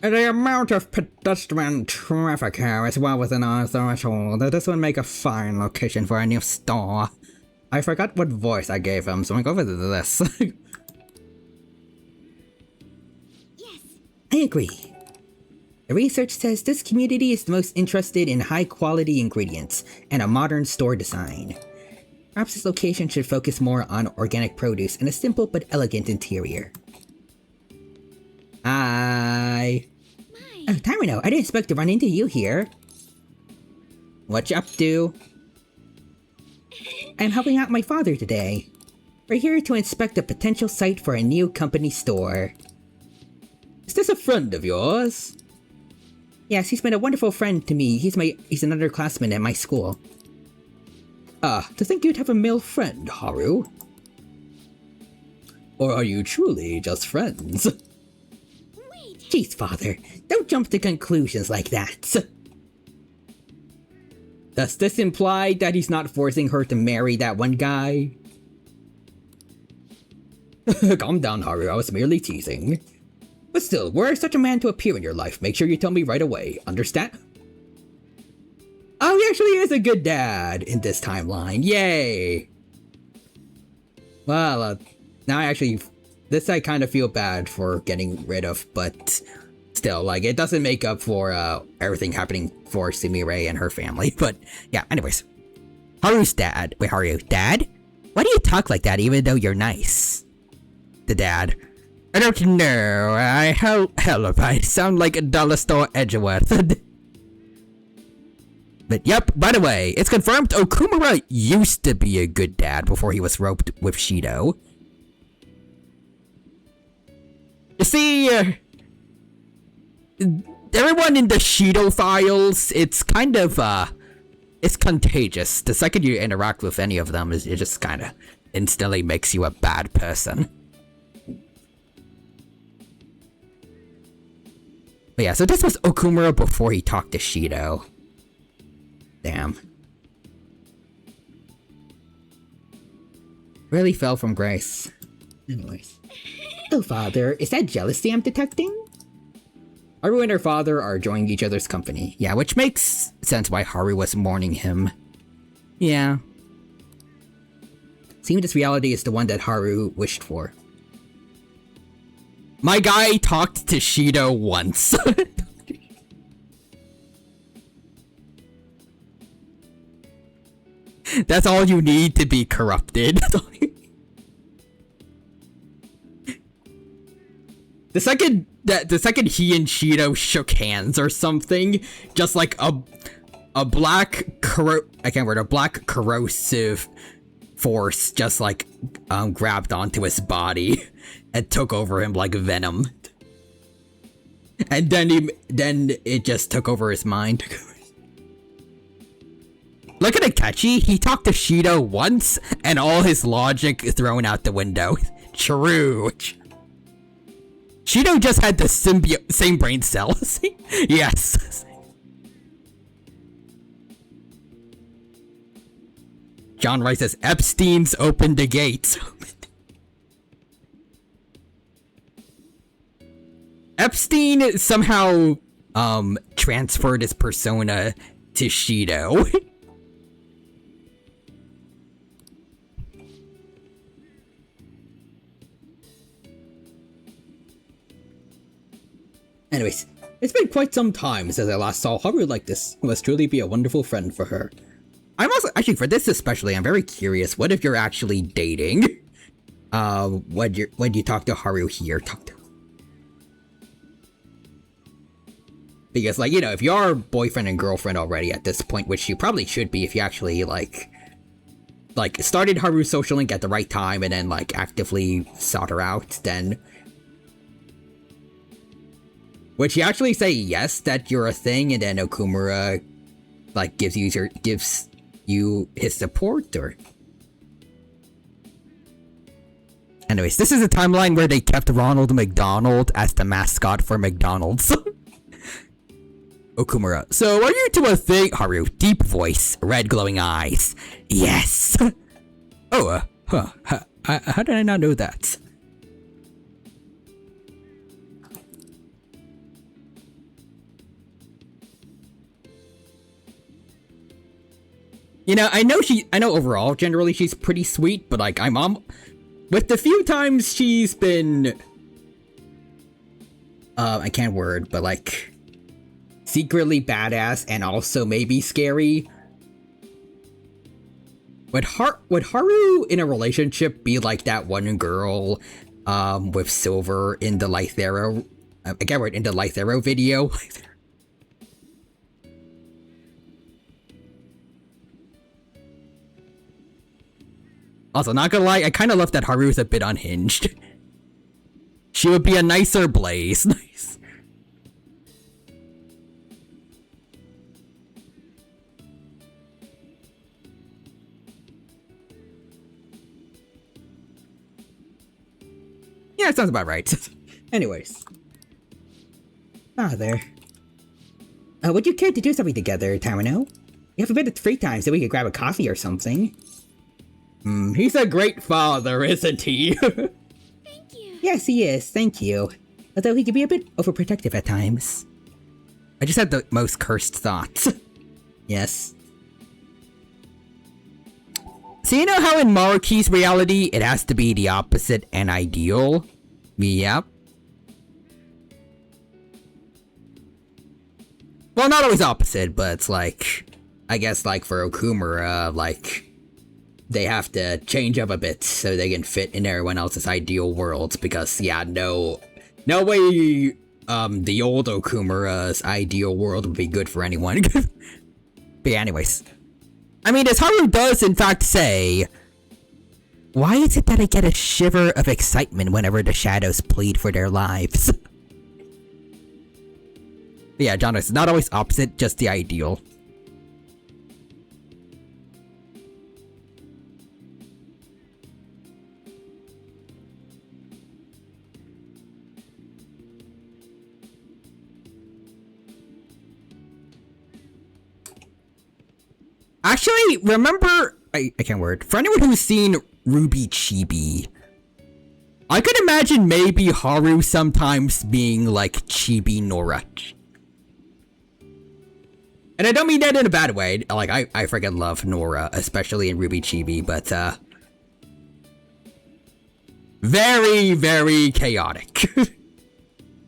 The amount of pedestrian traffic here is well within our threshold. This would make a fine location for a new store. I forgot what voice I gave him, so I'm going to go over this. Yes. I agree. The research says this community is the most interested in high-quality ingredients and a modern store design. Perhaps this location should focus more on organic produce and a simple but elegant interior. Hi. Oh, Tamino, I didn't expect to run into you here. What you up to? I'm helping out my father today. We're here to inspect a potential site for a new company store. Is this a friend of yours? Yes, he's been a wonderful friend to me. He's an underclassman at my school. To think you'd have a male friend, Haru. Or are you truly just friends? Wait. Jeez, father, don't jump to conclusions like that. Does this imply that he's not forcing her to marry that one guy? Calm down, Haru, I was merely teasing. But still, were such a man to appear in your life, make sure you tell me right away. Understand? Oh, he actually is a good dad in this timeline. Yay! Well, now this I kind of feel bad for getting rid of, but still, like, it doesn't make up for everything happening for Sumire and her family. But yeah, anyways. Haru's dad. Wait, Haru, dad? Why do you talk like that even though you're nice? The dad. I don't know. Hell if I sound like a dollar store Edgeworth. But yep, by the way, it's confirmed Okumura used to be a good dad before he was roped with Shido. You see, everyone in the Shido files, it's kind of, it's contagious. The second you interact with any of them, it just kind of instantly makes you a bad person. But yeah, so this was Okumura before he talked to Shido. Damn. Really fell from grace. Anyways. Oh, father, is that jealousy I'm detecting? Haru and her father are enjoying each other's company. Yeah, which makes sense why Haru was mourning him. Yeah. Seems this reality is the one that Haru wished for. My guy talked to Shido once. That's all you need to be corrupted. The second he and Shido shook hands or something, just like a black corrosive force just like grabbed onto his body and took over him like venom. And then it just took over his mind. Look at Akechi, he talked to Shido once and all his logic thrown out the window. True. Shido just had the same brain cells. Yes. John Rice says, Epstein's opened the gates. Epstein somehow transferred his persona to Shido. Anyways, it's been quite some time since I last saw Haru like this. It must truly be a wonderful friend for her. I'm also, actually, for this especially, I'm very curious. What if you're actually dating? When you talk to Haru here, because, like, you know, if you are boyfriend and girlfriend already at this point, which you probably should be if you actually, like started Haru's social link at the right time and then, like, actively sought her out, then... Would you actually say yes, that you're a thing, and then Okumura, like, gives you his support, or? Anyways, this is a timeline where they kept Ronald McDonald as the mascot for McDonald's. Okumura, so are you two a thing? Haru, deep voice, red glowing eyes. Yes! Oh, how did I not know that? You know, I know overall, generally, she's pretty sweet, but, like, with the few times she's been, I can't word, but, like, secretly badass and also maybe scary. Would Haru in a relationship be like that one girl, with Silver in the Lythero, I can't word, in the Lythero video? Also, not gonna lie, I kind of love that Haru's a bit unhinged. She would be a nicer Blaze. Nice. Yeah, it sounds about right. Anyways. Father. Would you care to do something together, Tamino? You have a bit of free time so we could grab a coffee or something. He's a great father, isn't he? Thank you. Yes, he is. Thank you. although he can be a bit overprotective at times. I just had the most cursed thoughts. Yes. So you know how in Maruki's reality, it has to be the opposite and ideal? Yep. Well, not always opposite, but it's like, I guess like for Okumura, like, they have to change up a bit so they can fit in everyone else's ideal worlds, because yeah, no way the old Okumura's ideal world would be good for anyone. But yeah, anyways. I mean, as Haru does in fact say, why is it that I get a shiver of excitement whenever the shadows plead for their lives? But yeah, John, it's not always opposite, just the ideal. Actually, remember, I can't word. For anyone who's seen Ruby Chibi, I could imagine maybe Haru sometimes being like Chibi Nora. And I don't mean that in a bad way. Like, I freaking love Nora, especially in Ruby Chibi, but, very, very chaotic.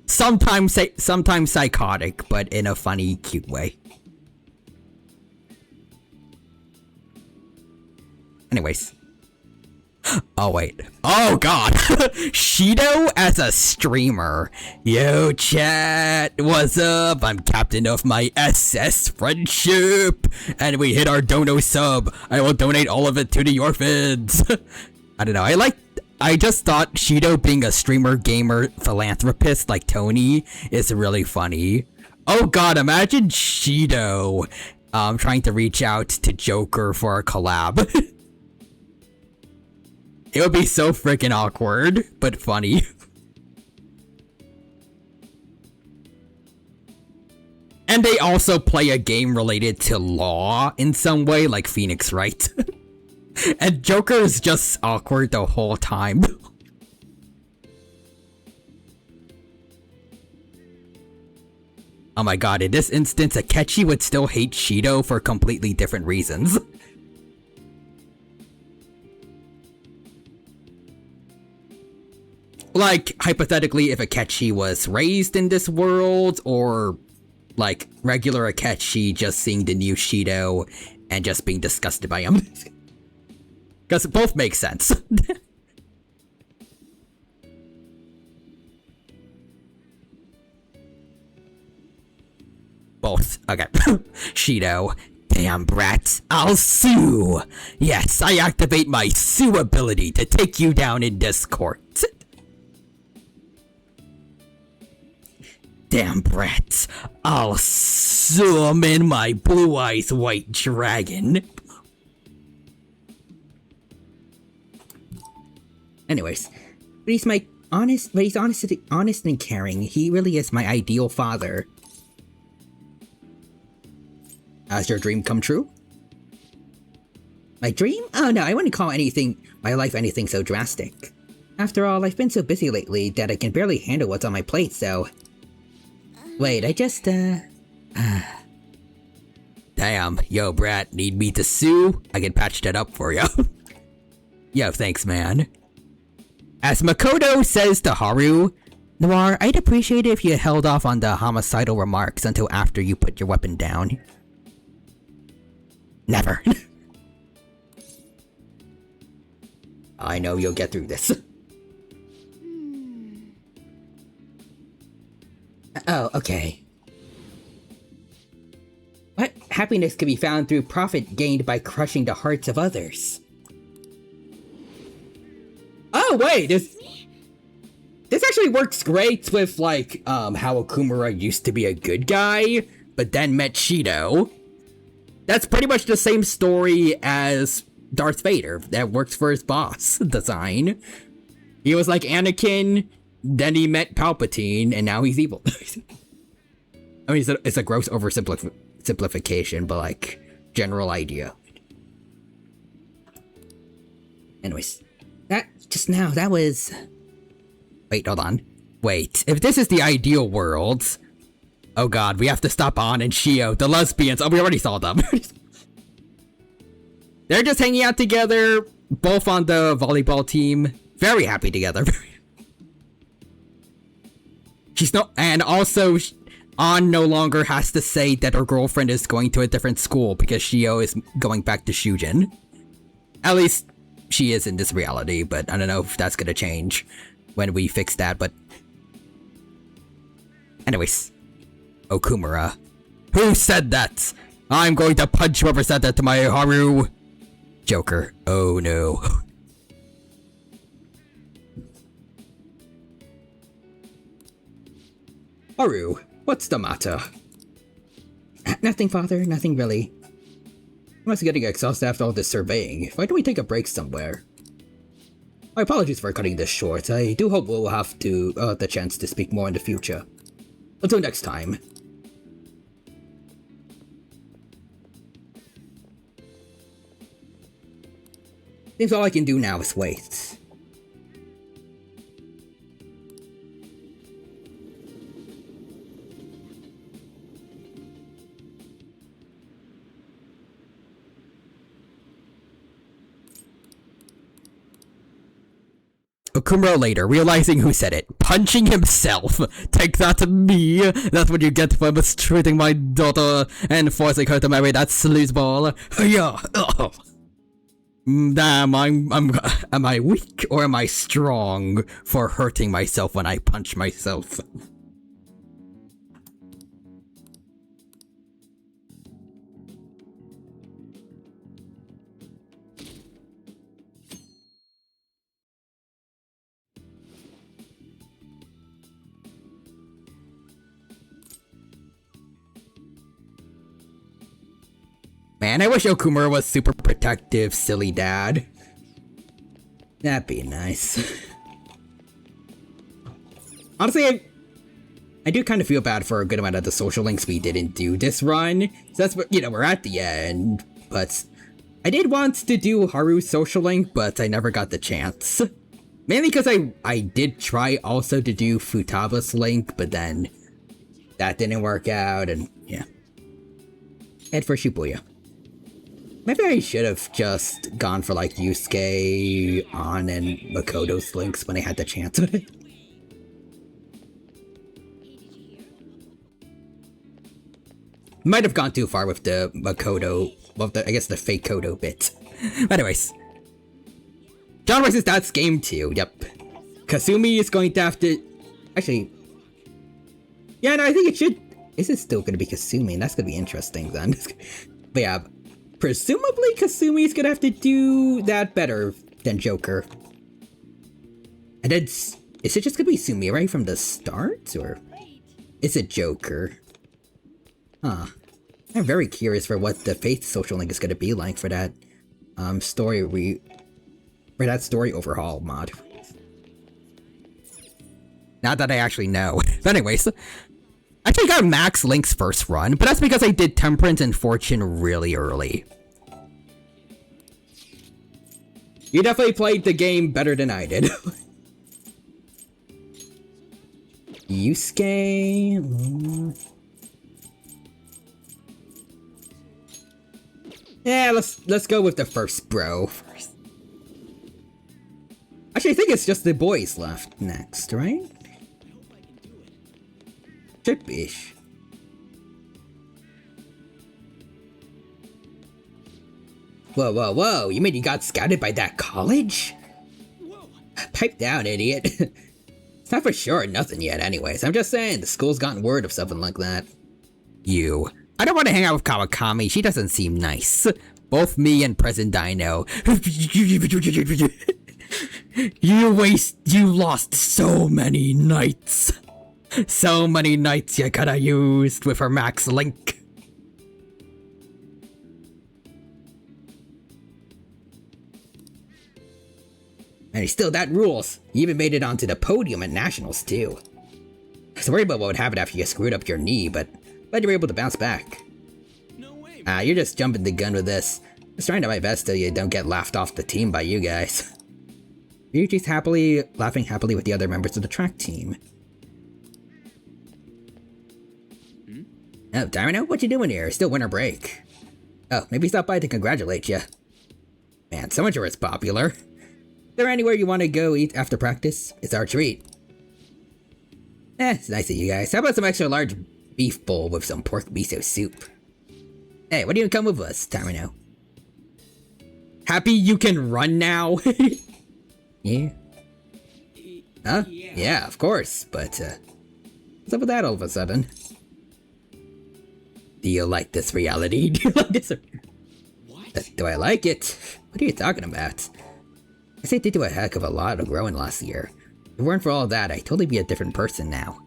Sometimes psychotic, but in a funny, cute way. Anyways. Oh, wait. Oh, God. Shido as a streamer. Yo, chat. What's up? I'm captain of my SS Friendship. And we hit our dono sub. I will donate all of it to the orphans. I don't know. I just thought Shido being a streamer, gamer, philanthropist like Tony is really funny. Oh, God. Imagine Shido trying to reach out to Joker for a collab. It would be so freaking awkward, but funny. And they also play a game related to law in some way, like Phoenix Wright. And Joker is just awkward the whole time. Oh my god, in this instance, Akechi would still hate Shido for completely different reasons. Like, hypothetically, if Akechi was raised in this world, or, like, regular Akechi just seeing the new Shido and just being disgusted by him. Because both make sense. Both. Okay. Shido. Damn, brat. I'll sue! Yes, I activate my sue ability to take you down in this court. Damn, brat. I'll summon my blue eyes white dragon. Anyways, but he's honest and caring. He really is my ideal father. Has your dream come true? My dream? Oh no, I wouldn't call my life anything so drastic. After all, I've been so busy lately that I can barely handle what's on my plate, so... Wait, I just, Damn, yo, brat, need me to sue? I can patch that up for you. Yo, thanks, man. As Makoto says to Haru, Noir, I'd appreciate it if you held off on the homicidal remarks until after you put your weapon down. Never. I know you'll get through this. Oh, okay. What happiness can be found through profit gained by crushing the hearts of others? Oh, wait, this actually works great with, like, how Okumura used to be a good guy, but then met Shido. That's pretty much the same story as Darth Vader that works for his boss design. He was like Anakin, then he met Palpatine, and now he's evil. I mean, it's a gross oversimplification, but like, general idea. Anyways, that was... Wait, hold on. Wait, if this is the ideal world... Oh god, we have to stop An and Shio, the lesbians. Oh, we already saw them. They're just hanging out together, both on the volleyball team. Very happy together. She's no- and also, An no longer has to say that her girlfriend is going to a different school because Shio is going back to Shujin. At least, she is in this reality, but I don't know if that's gonna change when we fix that, but... Anyways. Okumura. Who said that? I'm going to punch whoever said that to my Haru. Joker. Oh no. Haru, what's the matter? Nothing, father. Nothing really. I must be getting exhausted after all this surveying. Why don't we take a break somewhere? My apologies for cutting this short. I do hope we'll have the chance to speak more in the future. Until next time. Seems all I can do now is wait. Okumura later, realizing who said it, punching himself. Take that to me. That's what you get for mistreating my daughter and forcing her to marry that sleazeball. Yeah. Damn, am I weak or am I strong for hurting myself when I punch myself? Man, I wish Okumura was super protective, silly dad. That'd be nice. Honestly, I do kind of feel bad for a good amount of the social links we didn't do this run. So that's what, we're at the end. But I did want to do Haru's social link, but I never got the chance. Mainly because I did try also to do Futaba's link, but then that didn't work out, and yeah. Head for Shibuya. Maybe I should have just gone for like Yusuke, An, and Makoto's links when I had the chance. Might have gone too far with the Makoto, well, I guess the fake Kodo bit. Anyways. John Rice's dad's game 2, yep. Kasumi is going to have to... Actually... Yeah, no, I think it should... Is it still going to be Kasumi? That's going to be interesting then. But yeah... Presumably, Kasumi's gonna have to do that better than Joker. And then, is it just gonna be Sumire from the start, or is it Joker? Huh. I'm very curious for what the Faith social link is gonna be like for that, story overhaul mod. Not that I actually know. But anyways, I actually got Max Link's first run, but that's because I did Temperance and Fortune really early. You definitely played the game better than I did. Yusuke... Yeah, let's go with the first bro first. Actually, I think it's just the boys left next, right? Trip-ish. Whoa, whoa, whoa, you mean you got scouted by that college? Pipe down, idiot. It's not for sure nothing yet anyways. I'm just saying, the school's gotten word of something like that. You. I don't want to hang out with Kawakami, she doesn't seem nice. Both me and Present Dino. You lost so many nights. So many nights you coulda used with her Max Link. And still, that rules. You even made it onto the podium at Nationals, too. I was worried about what would happen after you screwed up your knee, but glad you were able to bounce back. You're just jumping the gun with this. Just trying to my best so you don't get laughed off the team by you guys. Ryuji's laughing happily with the other members of the track team. Oh, Dino, what you doing here? Still winter break. Oh, maybe stop by to congratulate you. Man, so much is popular. Is there anywhere you want to go eat after practice? It's our treat. It's nice of you guys. How about some extra large beef bowl with some pork miso soup? Hey, why don't you come with us, Tamino? Happy you can run now? Yeah. Huh? Yeah, of course, but, what's up with that all of a sudden? Do you like this reality? Do you like this? What? Do I like it? What are you talking about? I say it did do a heck of a lot of growing last year. If it weren't for all that, I'd totally be a different person now.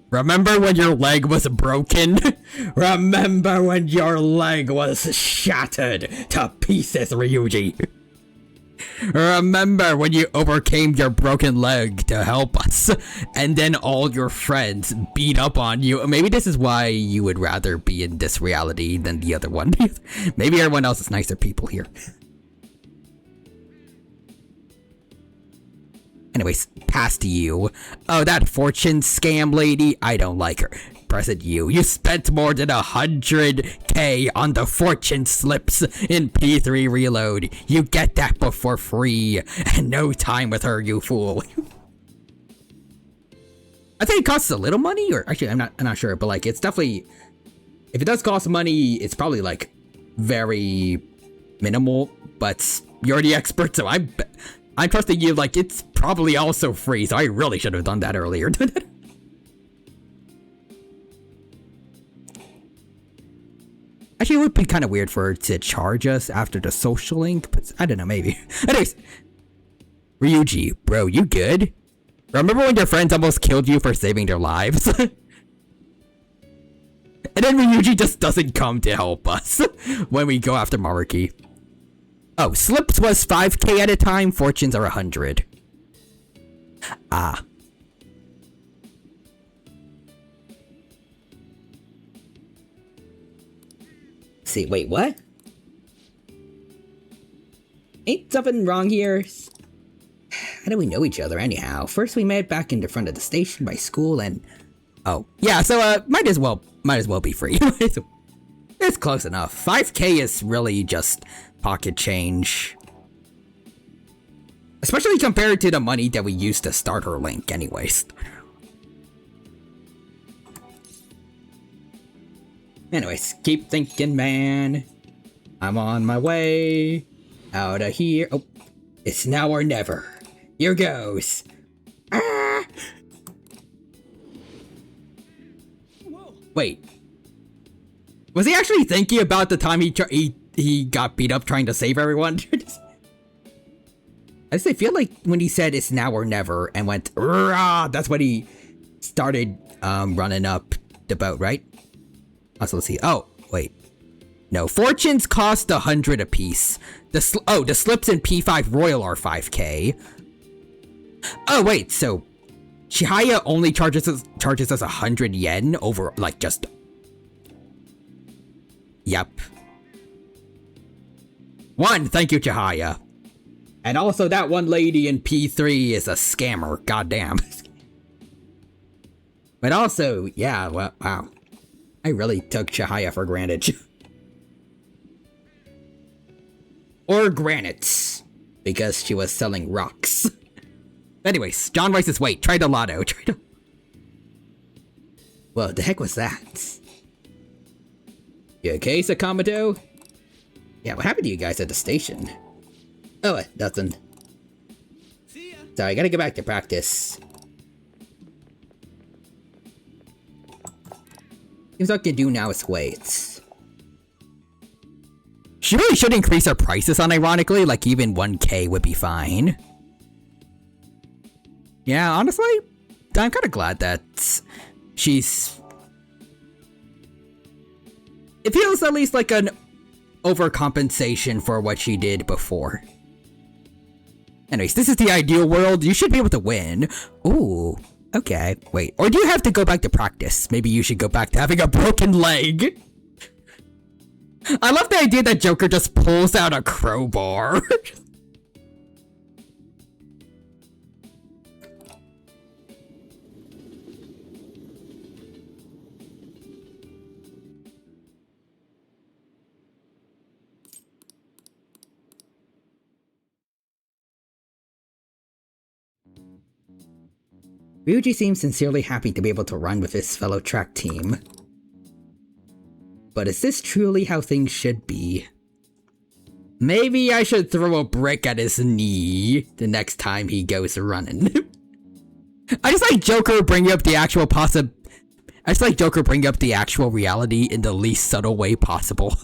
Remember when your leg was broken? Remember when your leg was shattered to pieces, Ryuji? Remember when you overcame your broken leg to help us, and then all your friends beat up on you? Maybe this is why you would rather be in this reality than the other one. Maybe everyone else is nicer people here. Anyways, past you. Oh, that fortune scam lady, I don't like her. Present you spent more than 100k on the fortune slips in P3 Reload. You get that for free, and no time with her, you fool. I think it costs a little money, or actually, I'm not sure, but like, it's definitely, if it does cost money, it's probably like very minimal. But you're the expert, so I'm trusting you. Like, it's probably also free, so I really should have done that earlier. Actually, it would be kind of weird for her to charge us after the social link, but I don't know, maybe. Anyways, Ryuji, bro, you good? Remember when your friends almost killed you for saving their lives? And then Ryuji just doesn't come to help us when we go after Maruki. Oh, slips was 5k at a time, fortunes are 100. Ah. See, wait, what? Ain't something wrong here? How do we know each other anyhow? First we met back in the front of the station by school and... Oh, yeah, so, might as well be free. It's close enough. 5k is really just pocket change. Especially compared to the money that we used to start her link anyways. Anyways, keep thinking, man. I'm on my way out of here. Oh, it's now or never. Here goes. Ah! Wait. Was he actually thinking about the time he got beat up trying to save everyone? I just feel like when he said it's now or never and went, rah, that's when he started running up the boat, right? Also, let's see. Oh, wait. No, fortunes cost 100 apiece. The slips in P5 Royal are 5k. Oh, wait, so Chihaya only charges us 100 yen over, like, just... Yep. Thank you, Chihaya. And also, that one lady in P3 is a scammer. Goddamn. But also, yeah, well, wow. I really took Chihaya for granted. Or granite. Because she was selling rocks. Anyways, John Rice's weight. Try the lotto. Well, the heck was that? You okay, Sakamoto? Yeah, what happened to you guys at the station? Oh, nothing. See ya. Sorry, I gotta get back to practice. Seems like I can do now is wait. She really should increase her prices unironically, like even 1k would be fine. Yeah, honestly, I'm kind of glad that she's... It feels at least like an overcompensation for what she did before. Anyways, this is the ideal world. You should be able to win. Ooh, okay. Wait, or do you have to go back to practice? Maybe you should go back to having a broken leg. I love the idea that Joker just pulls out a crowbar. Ryuji seems sincerely happy to be able to run with his fellow track team. But is this truly how things should be? Maybe I should throw a brick at his knee the next time he goes running. I just like Joker bringing up the actual reality in the least subtle way possible.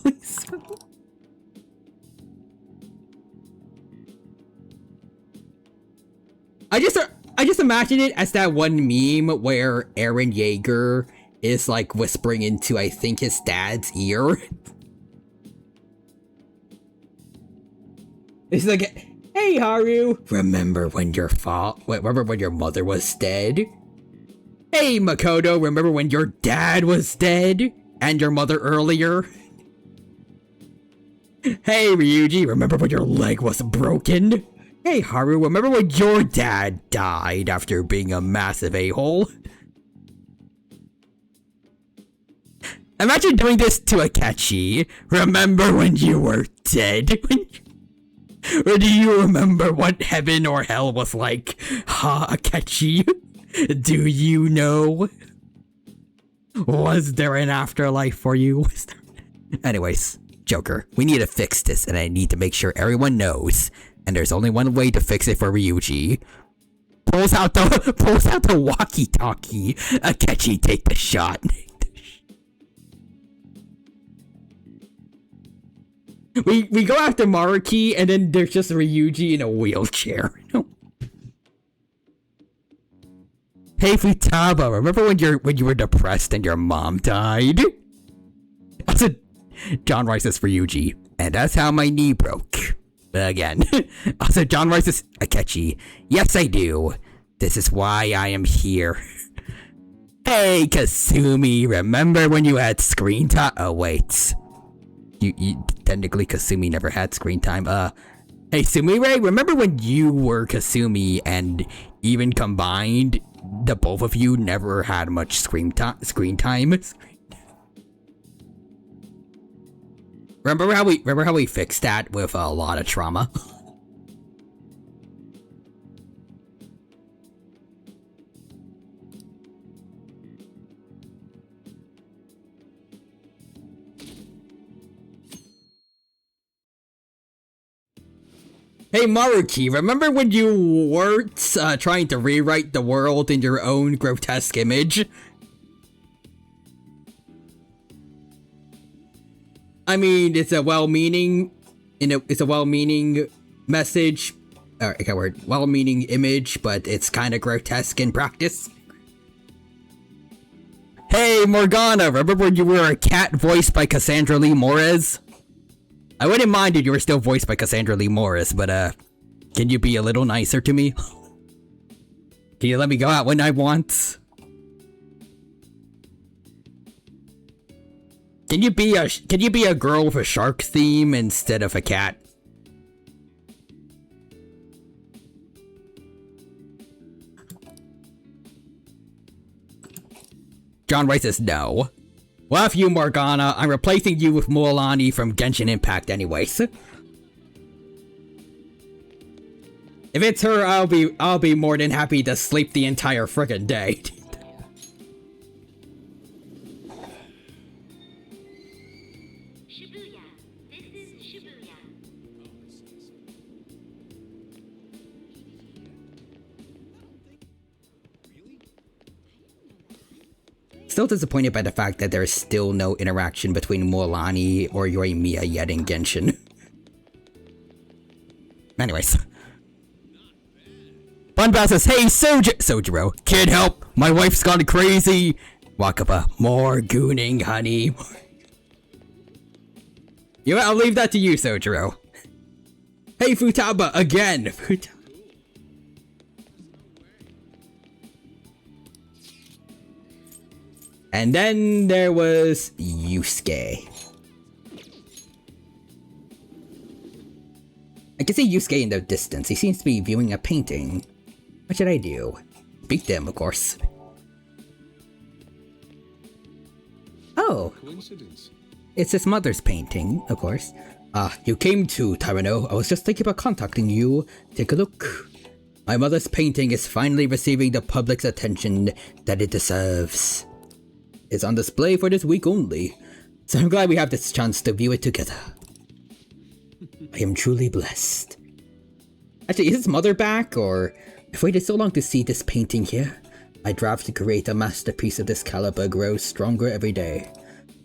I just imagine it as that one meme where Eren Yeager is like whispering into, I think, his dad's ear. It's like, hey Haru, remember when your mother was dead? Hey Makoto, remember when your dad was dead? And your mother earlier? Hey Ryuji, remember when your leg was broken? Hey Haru, remember when your dad died after being a massive a-hole? Imagine doing this to Akechi. Remember when you were dead? Or do you remember what heaven or hell was like? Ha, Akechi? Do you know? Was there an afterlife for you? Anyways, Joker, we need to fix this, and I need to make sure everyone knows. And there's only one way to fix it for Ryuji. Pulls out the walkie-talkie. Akechi, take the shot. We go after Maruki, and then there's just Ryuji in a wheelchair. Hey Futaba, remember when you were depressed and your mom died? Also, John writes Ryuji, and that's how my knee broke. Again. Also, John writes Akechi. Yes, I do. This is why I am here. Hey Kasumi, remember when you had screen time? Oh wait. You technically Kasumi never had screen time. Hey Sumire, remember when you were Kasumi and even combined, the both of you never had much screen time? Remember how we fixed that with a lot of trauma? Hey Maruki, remember when you weren't trying to rewrite the world in your own grotesque image? I mean, it's a well-meaning message, or well-meaning image, but it's kind of grotesque in practice. Hey Morgana, remember when you were a cat voiced by Cassandra Lee Morez? I wouldn't mind if you were still voiced by Cassandra Lee Morris, but can you be a little nicer to me? Can you let me go out when I want? Can you be a girl with a shark theme instead of a cat? John Rice says no. Well, if you, Morgana, I'm replacing you with Mualani from Genshin Impact anyways. If it's her, I'll be more than happy to sleep the entire frickin' day. Shibuya. This is Shibuya. Still disappointed by the fact that there's still no interaction between Mualani or Yoimiya yet in Genshin. Anyways. Bunbao says, hey Sojiro, kid help, my wife's gone crazy. Wakaba, more gooning, honey. You know what, I'll leave that to you, Sojiro. Hey Futaba, again. And then there was Yusuke. I can see Yusuke in the distance. He seems to be viewing a painting. What should I do? Beat them, of course. Oh. Coincidence. It's his mother's painting, of course. You came to, Tyrano. I was just thinking about contacting you. Take a look. My mother's painting is finally receiving the public's attention that it deserves. It's on display for this week only, so I'm glad we have this chance to view it together. I am truly blessed. Actually, is his mother back, or... I've waited so long to see this painting here. My drive to create a masterpiece of this caliber grows stronger every day.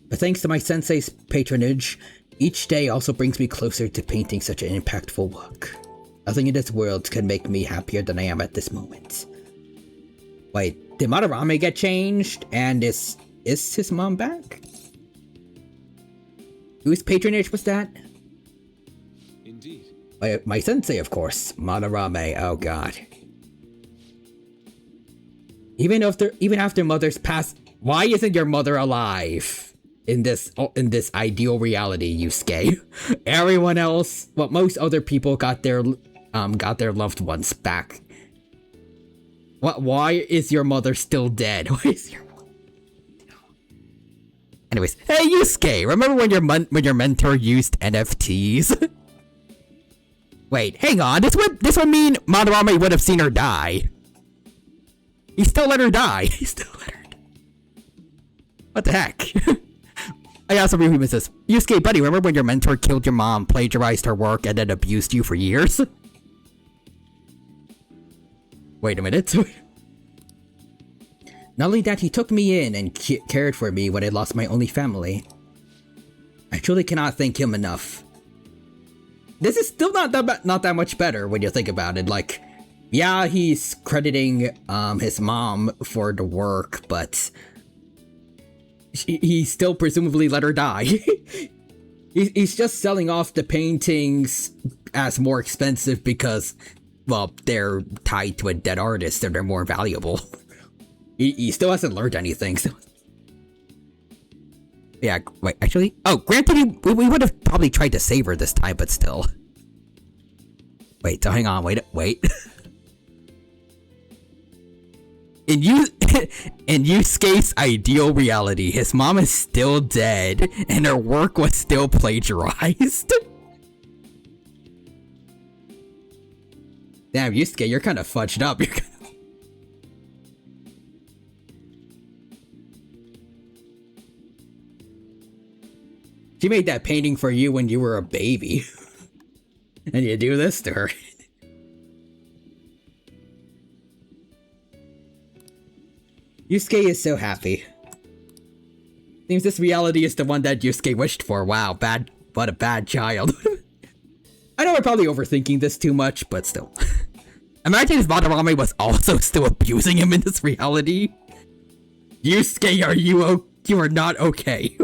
But thanks to my sensei's patronage, each day also brings me closer to painting such an impactful work. Nothing in this world can make me happier than I am at this moment. Wait, did Madarame get changed? And is his mom back? Whose patronage was that? Indeed. My sensei, of course. Madarame, oh god. Even after mother's passed, why isn't your mother alive? In this ideal reality, Yusuke. Everyone else, well, most other people got their loved ones back. Why is your mother still dead? Why is your... Anyways, hey Yusuke, remember when your mentor used NFTs? Wait, hang on, this would mean Madarame would have seen her die. He still let her die. He still let her die. What the heck? I also really miss this. Yusuke, buddy, remember when your mentor killed your mom, plagiarized her work, and then abused you for years? Wait a minute. Not only that, he took me in and cared for me when I lost my only family. I truly cannot thank him enough. This is still not that much better when you think about it. Like, yeah, he's crediting his mom for the work, but he still presumably let her die. He's just selling off the paintings as more expensive because, well, they're tied to a dead artist and they're more valuable. He still hasn't learned anything, so... Yeah, wait, actually... Oh, granted, we would have probably tried to save her this time, but still. Wait, so hang on, wait. In Yusuke's ideal reality, his mom is still dead, and her work was still plagiarized. Damn, Yusuke, you're kind of fudged up. She made that painting for you when you were a baby. And you do this to her. Yusuke is so happy. Seems this reality is the one that Yusuke wished for. Wow, what a bad child. I know we're probably overthinking this too much, but still. Imagine if Madarame was also still abusing him in this reality. Yusuke, you are not okay.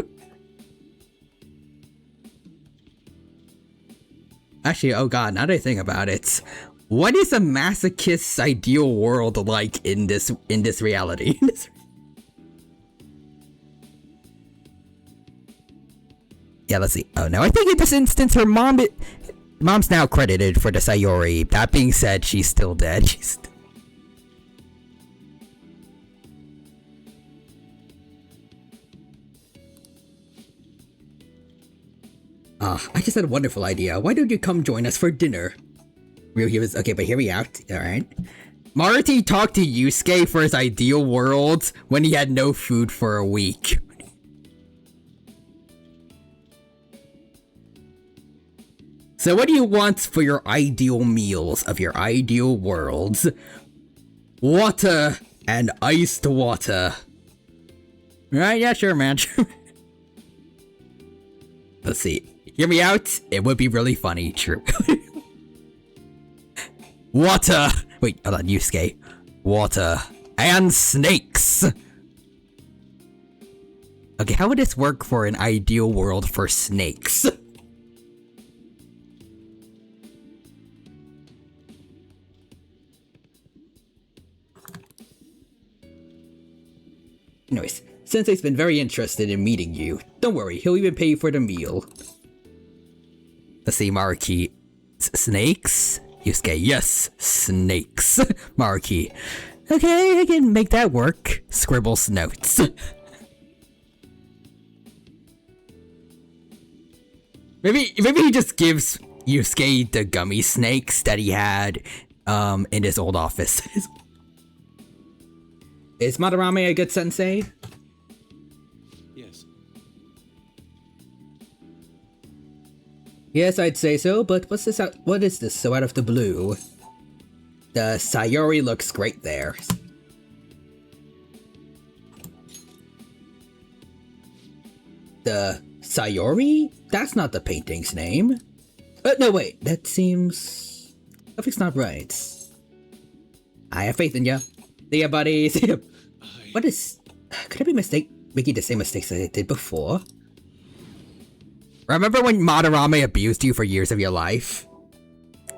Actually, oh god, now that I think about it, what is a masochist's ideal world like in this reality? Yeah, let's see. Oh no, I think in this instance, her mom's now credited for the Sayori. That being said, she's still dead. I just had a wonderful idea. Why don't you come join us for dinner? Okay, but hear me out. Alright. Maruti talked to Yusuke for his ideal world when he had no food for a week. So what do you want for your ideal meals of your ideal worlds? Water and iced water. Right, yeah, sure, man. Let's see. Hear me out? It would be really funny, true. Water! Wait, hold on, Yusuke. Water. And snakes! Okay, how would this work for an ideal world for snakes? Anyways, Sensei's been very interested in meeting you. Don't worry, he'll even pay you for the meal. Let's see, Maruki. Snakes? Yusuke, yes, snakes. Maruki. Okay, I can make that work. Scribbles notes. Maybe he just gives Yusuke the gummy snakes that he had in his old office. Is Madarame a good sensei? Yes. Yes, I'd say so, but what's this out? What is this so out of the blue? The Sayori looks great there. The Sayori? That's not the painting's name. No, wait, that seems... Something's not right. I have faith in ya. See ya, buddy. See ya. What is... Could I be making the same mistakes that I did before? Remember when Madarame abused you for years of your life?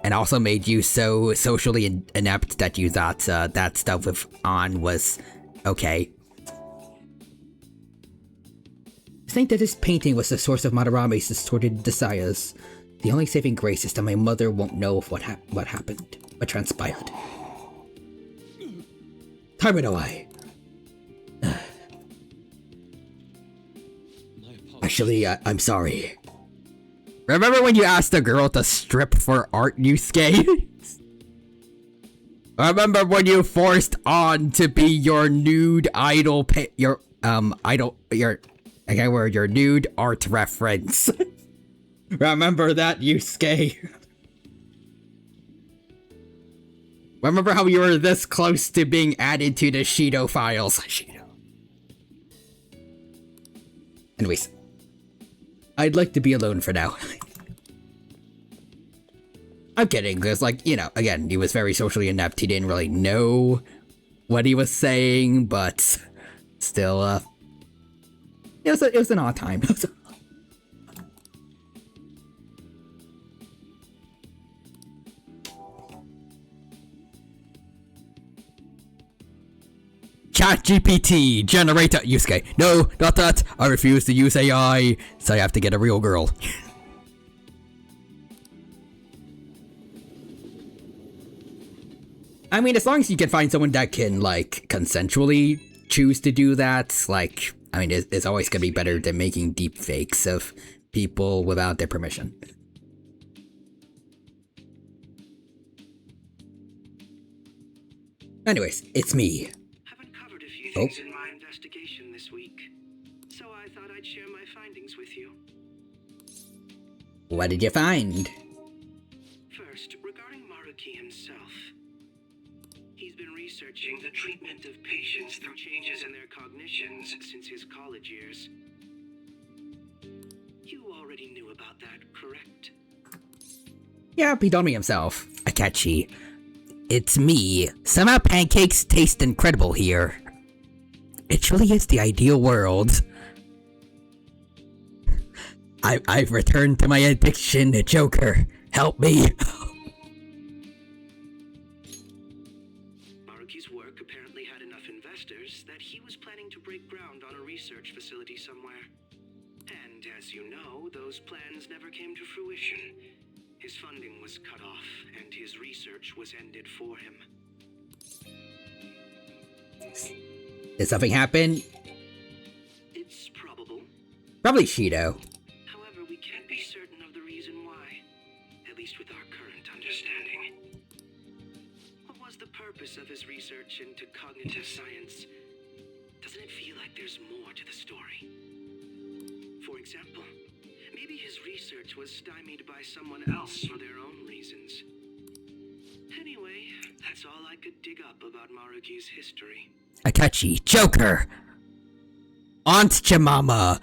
And also made you so socially inept that you thought that stuff with An was okay? I think that this painting was the source of Madarame's distorted desires. The only saving grace is that my mother won't know of what happened, what transpired. Time it away. Actually, I'm sorry. Remember when you asked a girl to strip for art, Yusuke? Remember when you forced An to be your nude idol, your nude art reference? Remember that, Yusuke? Remember how you were this close to being added to the Shido files? Shido. Anyways, I'd like to be alone for now. I'm kidding, because, like, you know, again, he was very socially inept. He didn't really know what he was saying, but still, it was an odd time. ChatGPT, generator, Yusuke. No, not that. I refuse to use AI, so I have to get a real girl. I mean, as long as you can find someone that can, like, consensually choose to do that, like, I mean, it's always gonna be better than making deep fakes of people without their permission. Anyways, it's me. Haven't covered a few things in my investigation this week, so I thought I'd share my findings with you. What did you find? First, regarding Maruki himself. He's been researching the treatment of patients through changes in their cognitions since his college years. You already knew about that, correct? Yeah, he told me himself. Akechi. It's me. Somehow pancakes taste incredible here. It truly is the ideal world. I've returned to my addiction, Joker. Help me. Maruki's work apparently had enough investors that he was planning to break ground on a research facility somewhere. And as you know, those plans never came to fruition. His funding was cut off, and his research was ended for him. Did something happen? It's probable. Probably Shido. However, we can't be certain of the reason why, at least with our current understanding. What was the purpose of his research into cognitive science? Doesn't it feel like there's more to the story? For example, maybe his research was stymied by someone else for their own reasons. Anyway, that's all I could dig up about Maruki's history. Akechi, Joker! Aunt Jemima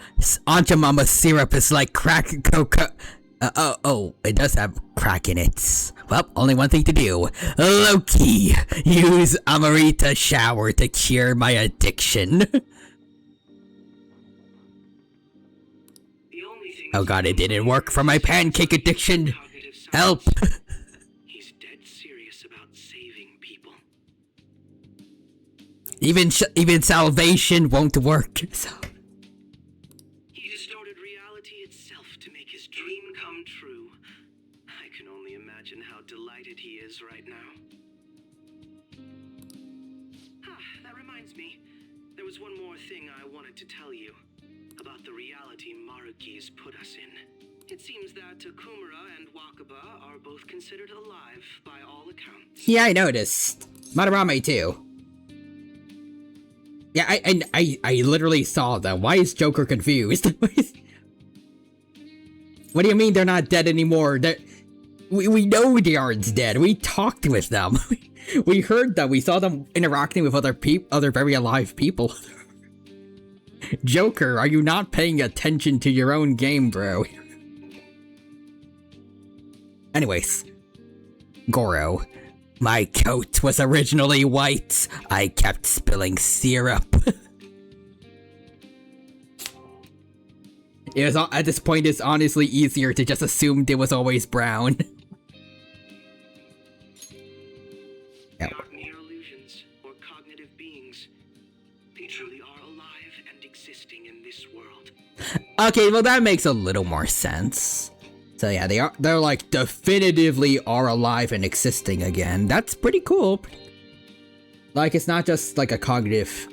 syrup is like crack cocoa. It does have crack in it. Well, only one thing to do. Loki, use Amarita shower to cure my addiction. Oh god, it didn't work for my pancake addiction. Help! He's dead serious about saving people. Even salvation won't work. So. He distorted reality itself to make his dream come true. I can only imagine how delighted he is right now. That reminds me. There was one more thing I wanted to tell you. About the reality Maruki's put us in. It seems that Kumura and Wakaba are both considered alive by all accounts. Yeah, I noticed. Madarame too. Yeah, I literally saw that. Why is Joker confused? What do you mean they're not dead anymore? We know they aren't dead. We talked with them. We heard them. We saw them interacting with other very alive people. Joker, are you not paying attention to your own game, bro? Anyways, Goro. My coat was originally white. I kept spilling syrup. At this point, it's honestly easier to just assume it was always brown. They aren't mere illusions or cognitive beings. They truly are alive and existing in this world. Okay, well that makes a little more sense. So yeah, they're like definitively are alive and existing again. That's pretty cool. Like it's not just like a cognitive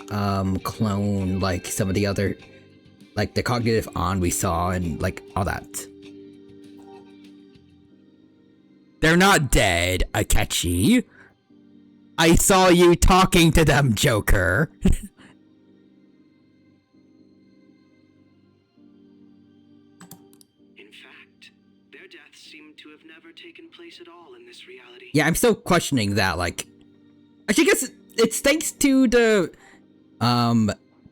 clone like some of the other, like the cognitive on we saw and like all that. They're not dead, Akechi. I saw you talking to them, Joker. At all in this reality. Yeah, I'm still questioning that, like... Actually, I guess it's thanks to the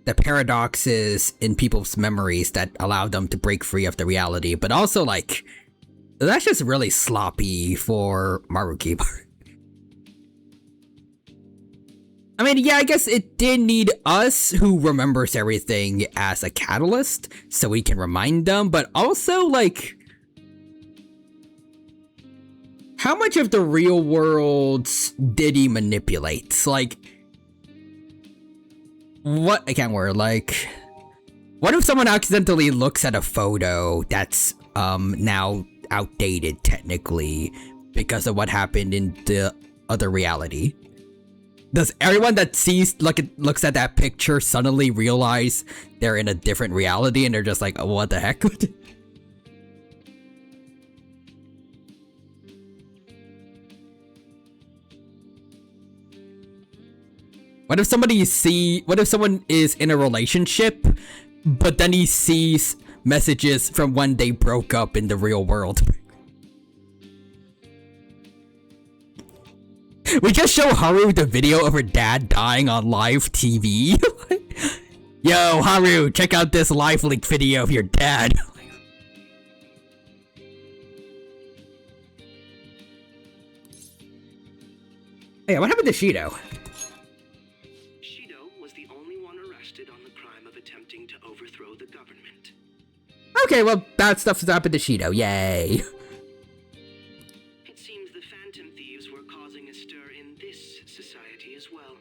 paradoxes in people's memories that allow them to break free of the reality, but also, like... That's just really sloppy for Maruki. I mean, yeah, I guess it did need us, who remembers everything, as a catalyst, so we can remind them, but also, like... How much of the real world did he manipulate? Like, what? I can't word. Like, what if someone accidentally looks at a photo that's now outdated technically because of what happened in the other reality? Does everyone that looks at that picture suddenly realize they're in a different reality and they're just like, oh, what the heck? What if someone is in a relationship, but then he sees messages from when they broke up in the real world? We just show Haru the video of her dad dying on live TV. Yo, Haru, check out this live leak video of your dad. Hey, what happened to Shido? Okay, well, bad stuff has happened to Shido. Yay. It seems the Phantom Thieves were causing a stir in this society as well.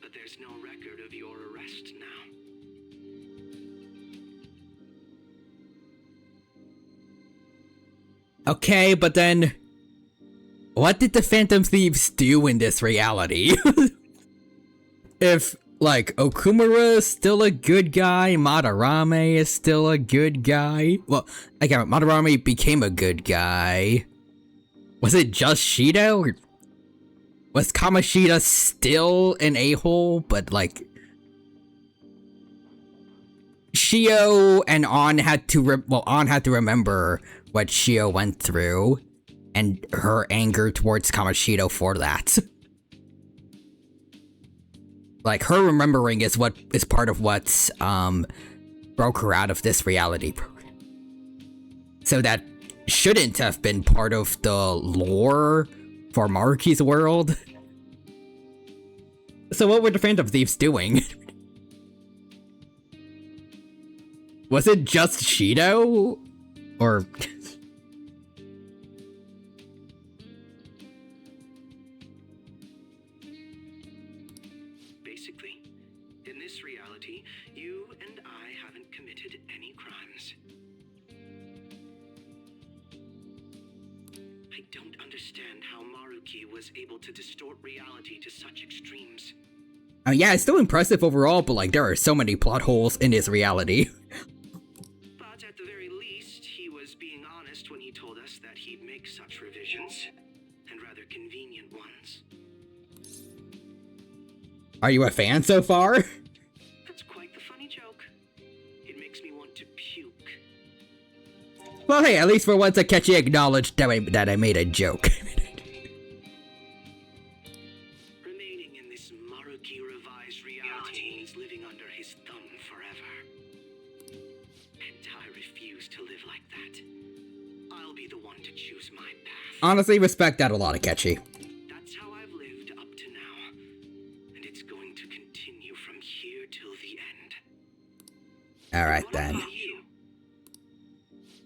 But there's no record of your arrest now. Okay, but then... What did the Phantom Thieves do in this reality? If... Like, Okumura is still a good guy, Madarame is still a good guy. Well, again, Madarame became a good guy. Was it just Shido? Or was Kamoshida still an a-hole, but like... Shio and On had to On had to remember what Shio went through, and her anger towards Kamoshida for that. Like, her remembering is what is part of what broke her out of this reality. So that shouldn't have been part of the lore for Maruki's world. So what were the Phantom Thieves doing? Was it just Shido? Or... able to distort reality to such extremes. Yeah, it's still impressive overall, but like there are so many plot holes in his reality. But At the very least, he was being honest when he told us that he'd make such revisions, and rather convenient ones. Are you a fan so far? That's quite the funny joke. It makes me want to puke. Well, hey, at least for once Akechi acknowledged that I made a joke. Remaining in this Maruki revised reality means living under his thumb forever. And I refuse to live like that. I'll be the one to choose my path. Honestly, respect that a lot, Akechi. That's how I've lived up to now. And it's going to continue from here till the end. Alright What then. about you?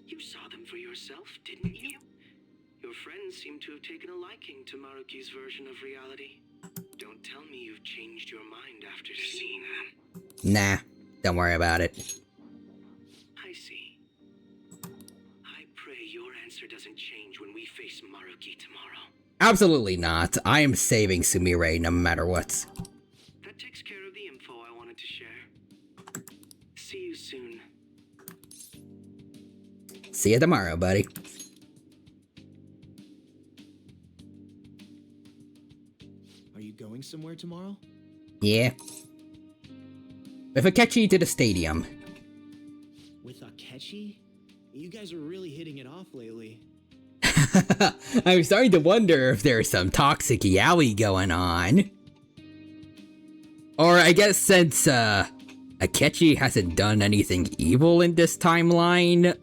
You saw them for yourself, didn't you? Your friends seem to have taken a liking to Maruki's version of reality. Don't tell me you've changed your mind after seeing them. Nah, don't worry about it. I see. I pray your answer doesn't change when we face Maruki tomorrow. Absolutely not. I am saving Sumire no matter what. That takes care of the info I wanted to share. See you soon. See you tomorrow, buddy. Are you going somewhere tomorrow? Yeah. With Akechi to the stadium. With Akechi? You guys are really hitting it off lately. I'm starting to wonder if there's some toxic yaoi going on. Or I guess since Akechi hasn't done anything evil in this timeline,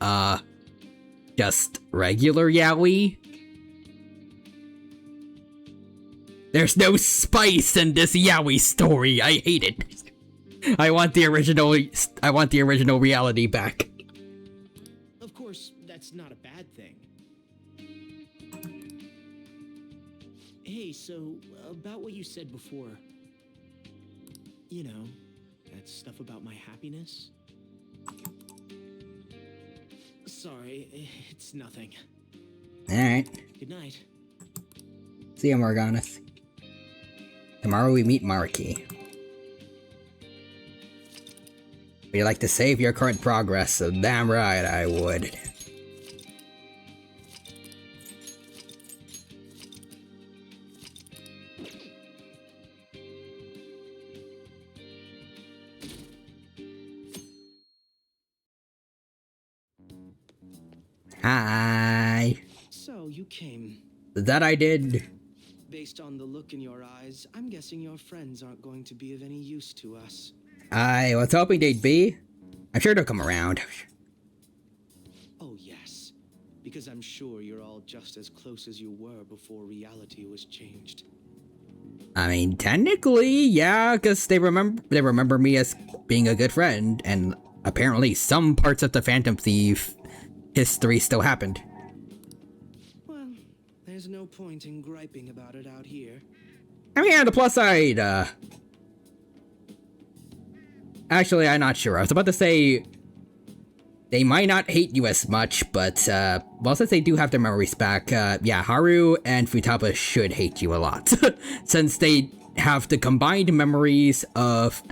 just regular yaoi. There's no spice in this yaoi story. I hate it. I want the original reality back. Of course, that's not a bad thing. Hey, so, about what you said before. You know, that stuff about my happiness? Sorry, it's nothing. Alright. Good night. See ya, Morganus. Tomorrow we meet Maruki. Would you like to save your current progress? So damn right I would. Hi. So, you came. That I did. Based on the look in your eyes, I'm guessing your friends aren't going to be of any use to us. I was hoping they'd be. I'm sure they'll come around. Oh, yes. Because I'm sure you're all just as close as you were before reality was changed. I mean, technically, yeah, because they remember me as being a good friend, and apparently some parts of the Phantom Thief history still happened. Well, there's no point in griping about it out here. I mean, on the plus side, actually, I'm not sure. I was about to say they might not hate you as much, but, well, since they do have their memories back, yeah, Haru and Futaba should hate you a lot. Since they have the combined memories of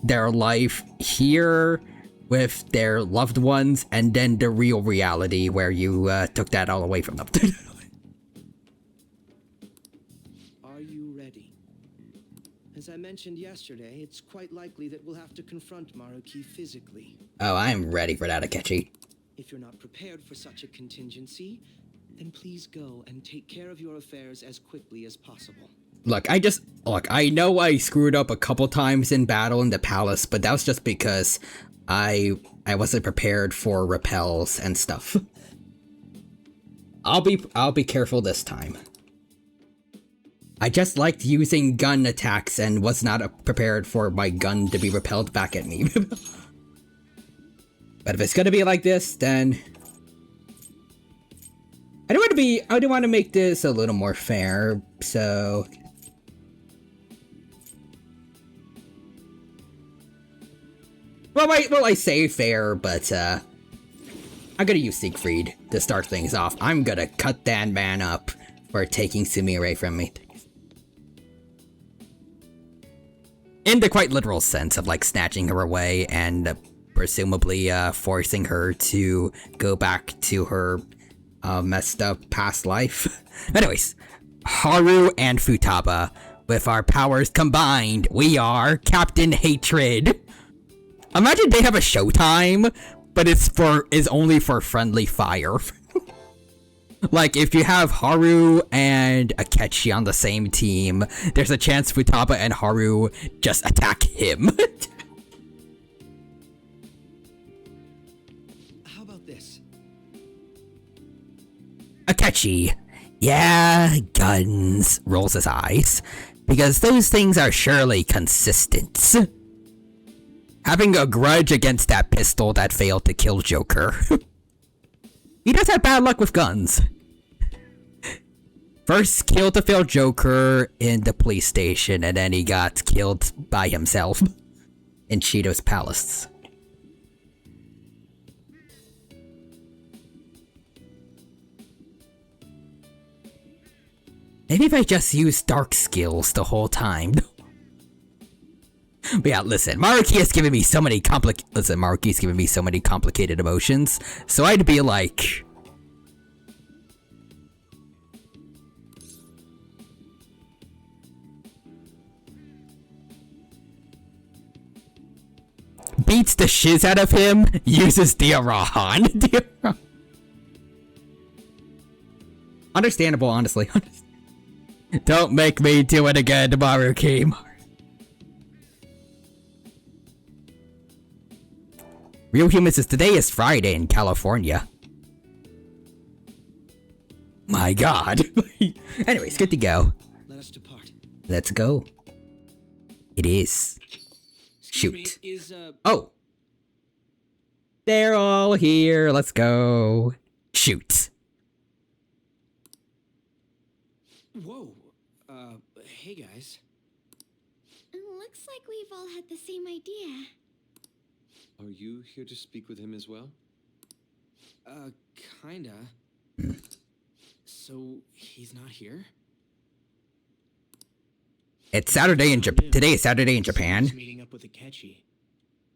their life here with their loved ones, and then the real reality where you, took that all away from them. Are you ready? As I mentioned yesterday, it's quite likely that we'll have to confront Maruki physically. Oh, I'm ready for that, Akechi. If you're not prepared for such a contingency, then please go and take care of your affairs as quickly as possible. Look, I know I screwed up a couple times in battle in the palace, but that was just because I wasn't prepared for repels and stuff. I'll be careful this time. I just liked using gun attacks and was not prepared for my gun to be repelled back at me. But if it's gonna be like this, then I do want to make this a little more fair, so well, I say fair, but I'm gonna use Siegfried to start things off. I'm gonna cut that man up for taking Sumire from me. In the quite literal sense of, like, snatching her away and presumably forcing her to go back to her messed up past life. Anyways, Haru and Futaba. With our powers combined, we are Captain Hatred. Imagine they have a showtime, but it's only for friendly fire. Like, if you have Haru and Akechi on the same team, there's a chance Futaba and Haru just attack him. How about this? Akechi. Yeah, guns. Rolls his eyes. Because those things are surely consistent. Having a grudge against that pistol that failed to kill Joker. He does have bad luck with guns. First killed the failed Joker in the police station, and then he got killed by himself in Cheeto's palace. Maybe if I just use dark skills the whole time. But yeah, listen, Maruki's giving me so many complicated emotions, so I'd be like... beats the shiz out of him, uses Diarahan. Understandable, honestly. Don't make me do it again, Maruki. Real Humans says today is Friday in California. My god. Anyways, good to go. Let us depart. Let's go. It is. Shoot. Oh. They're all here. Let's go. Shoot. Whoa. Hey guys. Looks like we've all had the same idea. Are you here to speak with him as well? Kinda. So, he's not here? It's Saturday in Japan. Today is Saturday in Japan. Meeting up with Akechi.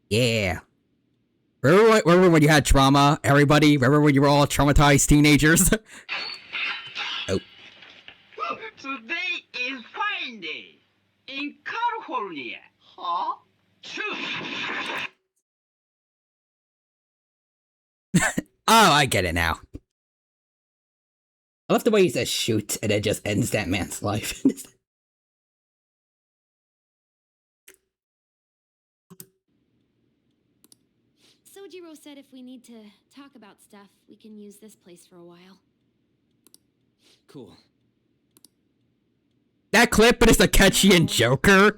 Yeah. Remember when you had trauma, everybody? Remember when you were all traumatized teenagers? Oh. Today is Friday in California. Huh? Oh, I get it now. I love the way he says shoot and it just ends that man's life. Sojiro said if we need to talk about stuff, we can use this place for a while. Cool. That clip is Akechi and Joker.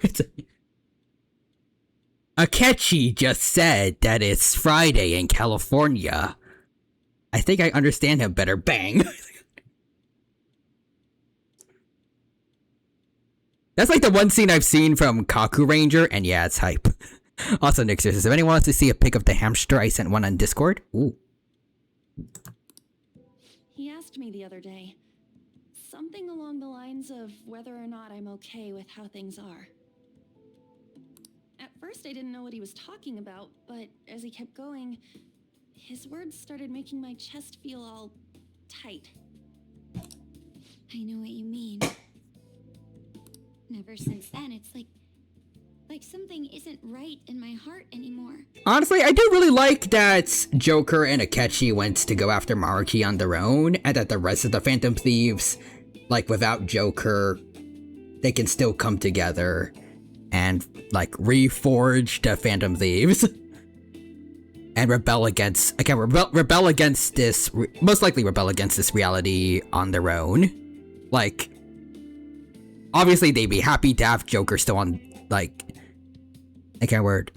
Akechi just said that it's Friday in California. I think I understand him better. Bang. That's like the one scene I've seen from Kaku Ranger, and yeah, it's hype. Also, Nick says, if anyone wants to see a pic of the hamster, I sent one on Discord. Ooh. He asked me the other day. Something along the lines of whether or not I'm okay with how things are. At first, I didn't know what he was talking about, but as he kept going, his words started making my chest feel all tight. I know what you mean. And ever since then, it's like something isn't right in my heart anymore. Honestly, I do really like that Joker and Akechi went to go after Maruki on their own, and that the rest of the Phantom Thieves, like without Joker, they can still come together and like reforge the Phantom Thieves and rebel against this, most likely rebel against this reality on their own. Like, obviously they'd be happy to have Joker still on, like, I can't word.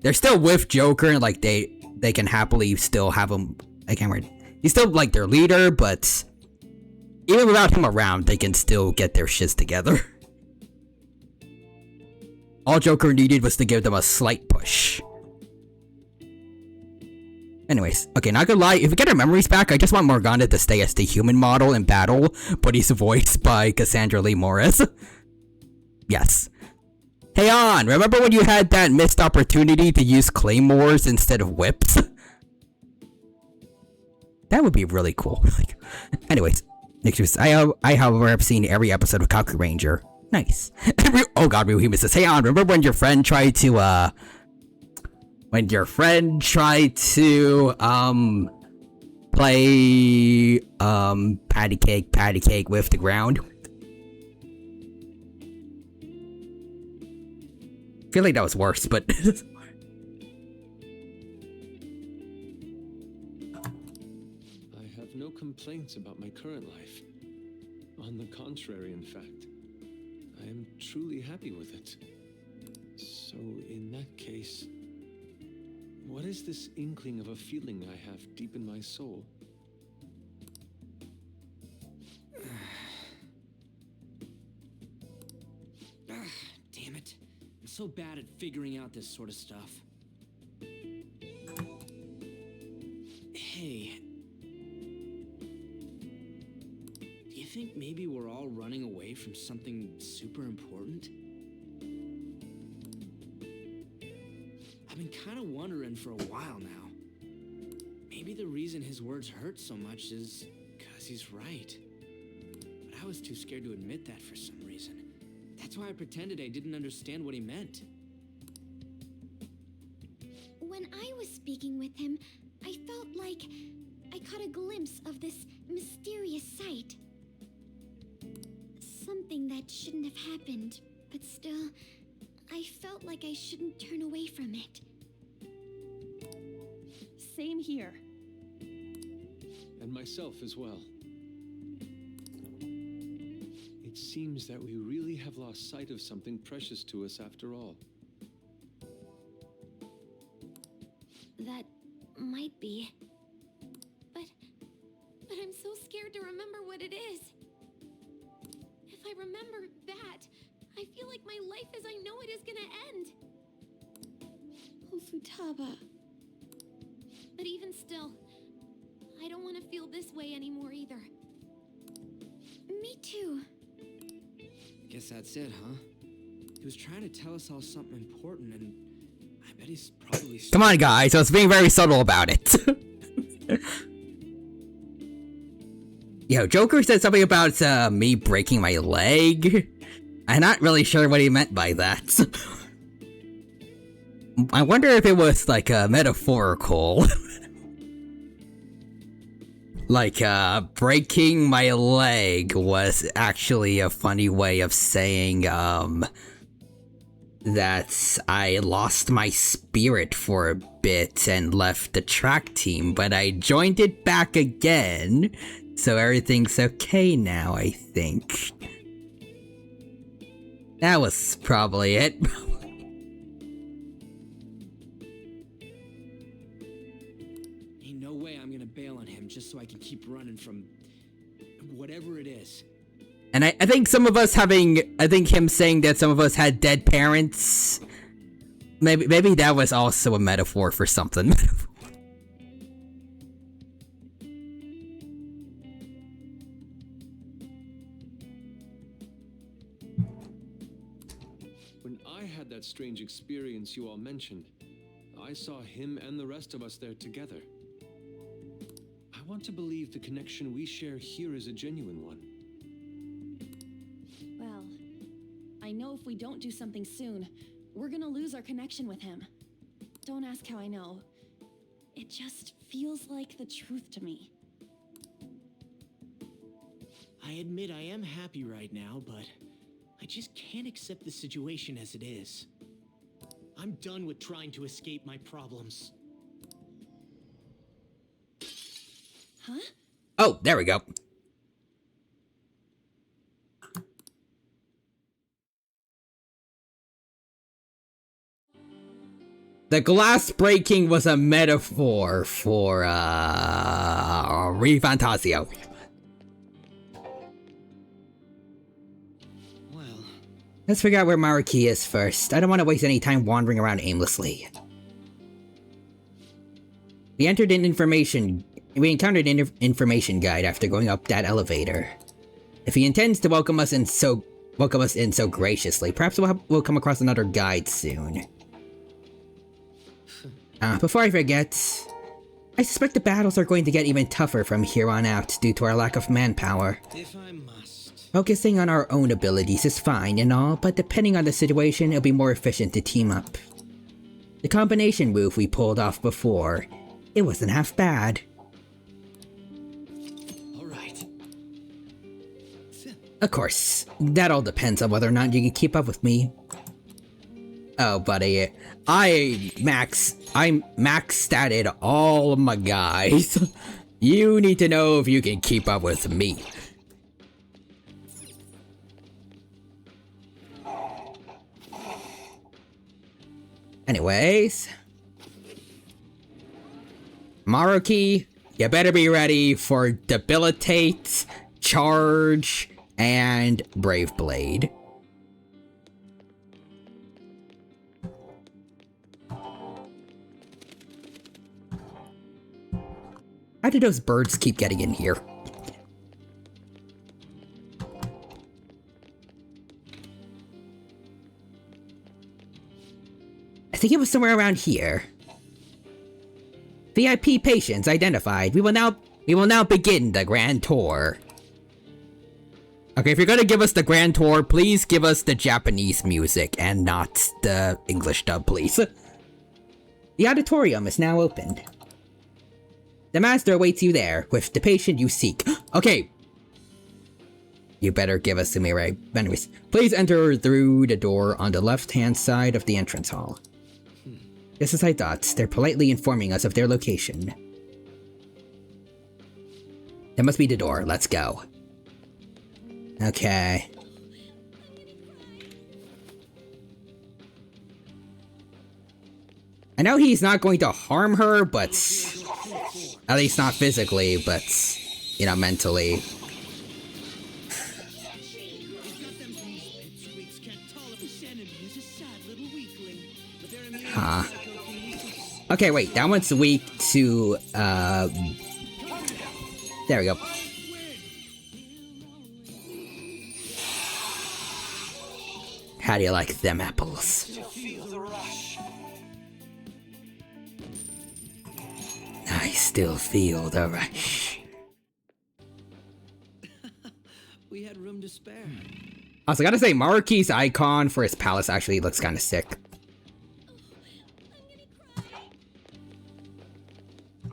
They're still with Joker, and like they can happily still have him. I can't word. He's still like their leader, but even without him around, they can still get their shits together. All Joker needed was to give them a slight push. Anyways, okay, not gonna lie, if we get our memories back, I just want Morgana to stay as the human model in battle, but he's voiced by Cassandra Lee Morris. Yes. Hey On, remember when you had that missed opportunity to use claymores instead of whips? That would be really cool. Anyways, next news. I however have seen every episode of Kaku Ranger. Nice. Oh god, Ryuhime says, hey On, remember when your friend tried to play patty cake with the ground? I feel like that was worse, but I have no complaints about my current life. On the contrary, in fact, I am truly happy with it. So in that case, what is this inkling of a feeling I have deep in my soul? Damn it. I'm so bad at figuring out this sort of stuff. Hey. Do you think maybe we're all running away from something super important? I've been kind of wondering for a while now. Maybe the reason his words hurt so much is because he's right. But I was too scared to admit that for some reason. That's why I pretended I didn't understand what he meant. When I was speaking with him, I felt like I caught a glimpse of this mysterious sight. Something that shouldn't have happened, but still, I felt like I shouldn't turn away from it. Same here. And myself as well. It seems that we really have lost sight of something precious to us after all. That might be. But I'm so scared to remember what it is. If I remember that, I feel like my life as I know it is gonna end. Oh, Futaba. But even still, I don't want to feel this way anymore either. Me too. Guess that's it, huh? He was trying to tell us all something important, and I bet he's probably... come on guys, I was being very subtle about it. Yo, Joker said something about me breaking my leg. I'm not really sure what he meant by that. I wonder if it was like metaphorical. Like, breaking my leg was actually a funny way of saying, that I lost my spirit for a bit and left the track team, but I joined it back again, so everything's okay now, I think. That was probably it. Ain't no way I'm gonna bail on him just so I can keep running from whatever it is. And I think some of us I think him saying that some of us had dead parents, maybe that was also a metaphor for something. When I had that strange experience you all mentioned, I saw him and the rest of us there together. I want to believe the connection we share here is a genuine one. Well, I know if we don't do something soon, we're gonna lose our connection with him. Don't ask how I know. It just feels like the truth to me. I admit I am happy right now, but I just can't accept the situation as it is. I'm done with trying to escape my problems. Huh? Oh, there we go. The glass breaking was a metaphor for, Refantasio. Well, let's figure out where Maruki is first. I don't want to waste any time wandering around aimlessly. We entered an information information guide after going up that elevator. If he intends to welcome us in so welcome us in so graciously. Perhaps we'll come across another guide soon. Before I forget, I suspect the battles are going to get even tougher from here on out due to our lack of manpower. If I must. Focusing on our own abilities is fine and all, but depending on the situation, it'll be more efficient to team up. The combination move we pulled off before, it wasn't half bad. Alright. Of course, that all depends on whether or not you can keep up with me. Oh, buddy, I'm max statted all of my guys. You need to know if you can keep up with me. Anyways, Maruki, you better be ready for Debilitate, Charge, and Brave Blade. How do those birds keep getting in here? I think it was somewhere around here. VIP patients identified. We will now begin the grand tour. Okay, if you're gonna give us the grand tour, please give us the Japanese music and not the English dub, please. The auditorium is now opened. The master awaits you there, with the patient you seek. Okay. You better give us Sumire. Anyways, please enter through the door on the left-hand side of the entrance hall. Just as I thought, they're politely informing us of their location. That must be the door. Let's go. Okay. I know he's not going to harm her, but... At least not physically, but... You know, mentally. Huh. Okay, wait, that one's weak to, there we go. How do you like them apples? I still feel the rush. We had room to spare. Also, gotta say, Maruki's icon for his palace actually looks kind of sick.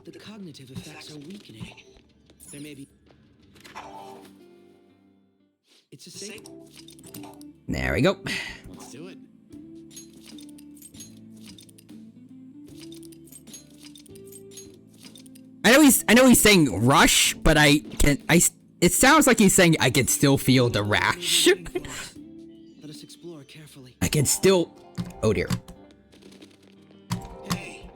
The cognitive effects are weakening. There may be... It's a safe... There we go. Let's do it. I know he's saying rush, but it sounds like he's saying I can still feel the rash. Let us explore carefully. I can still... Oh dear. Hey.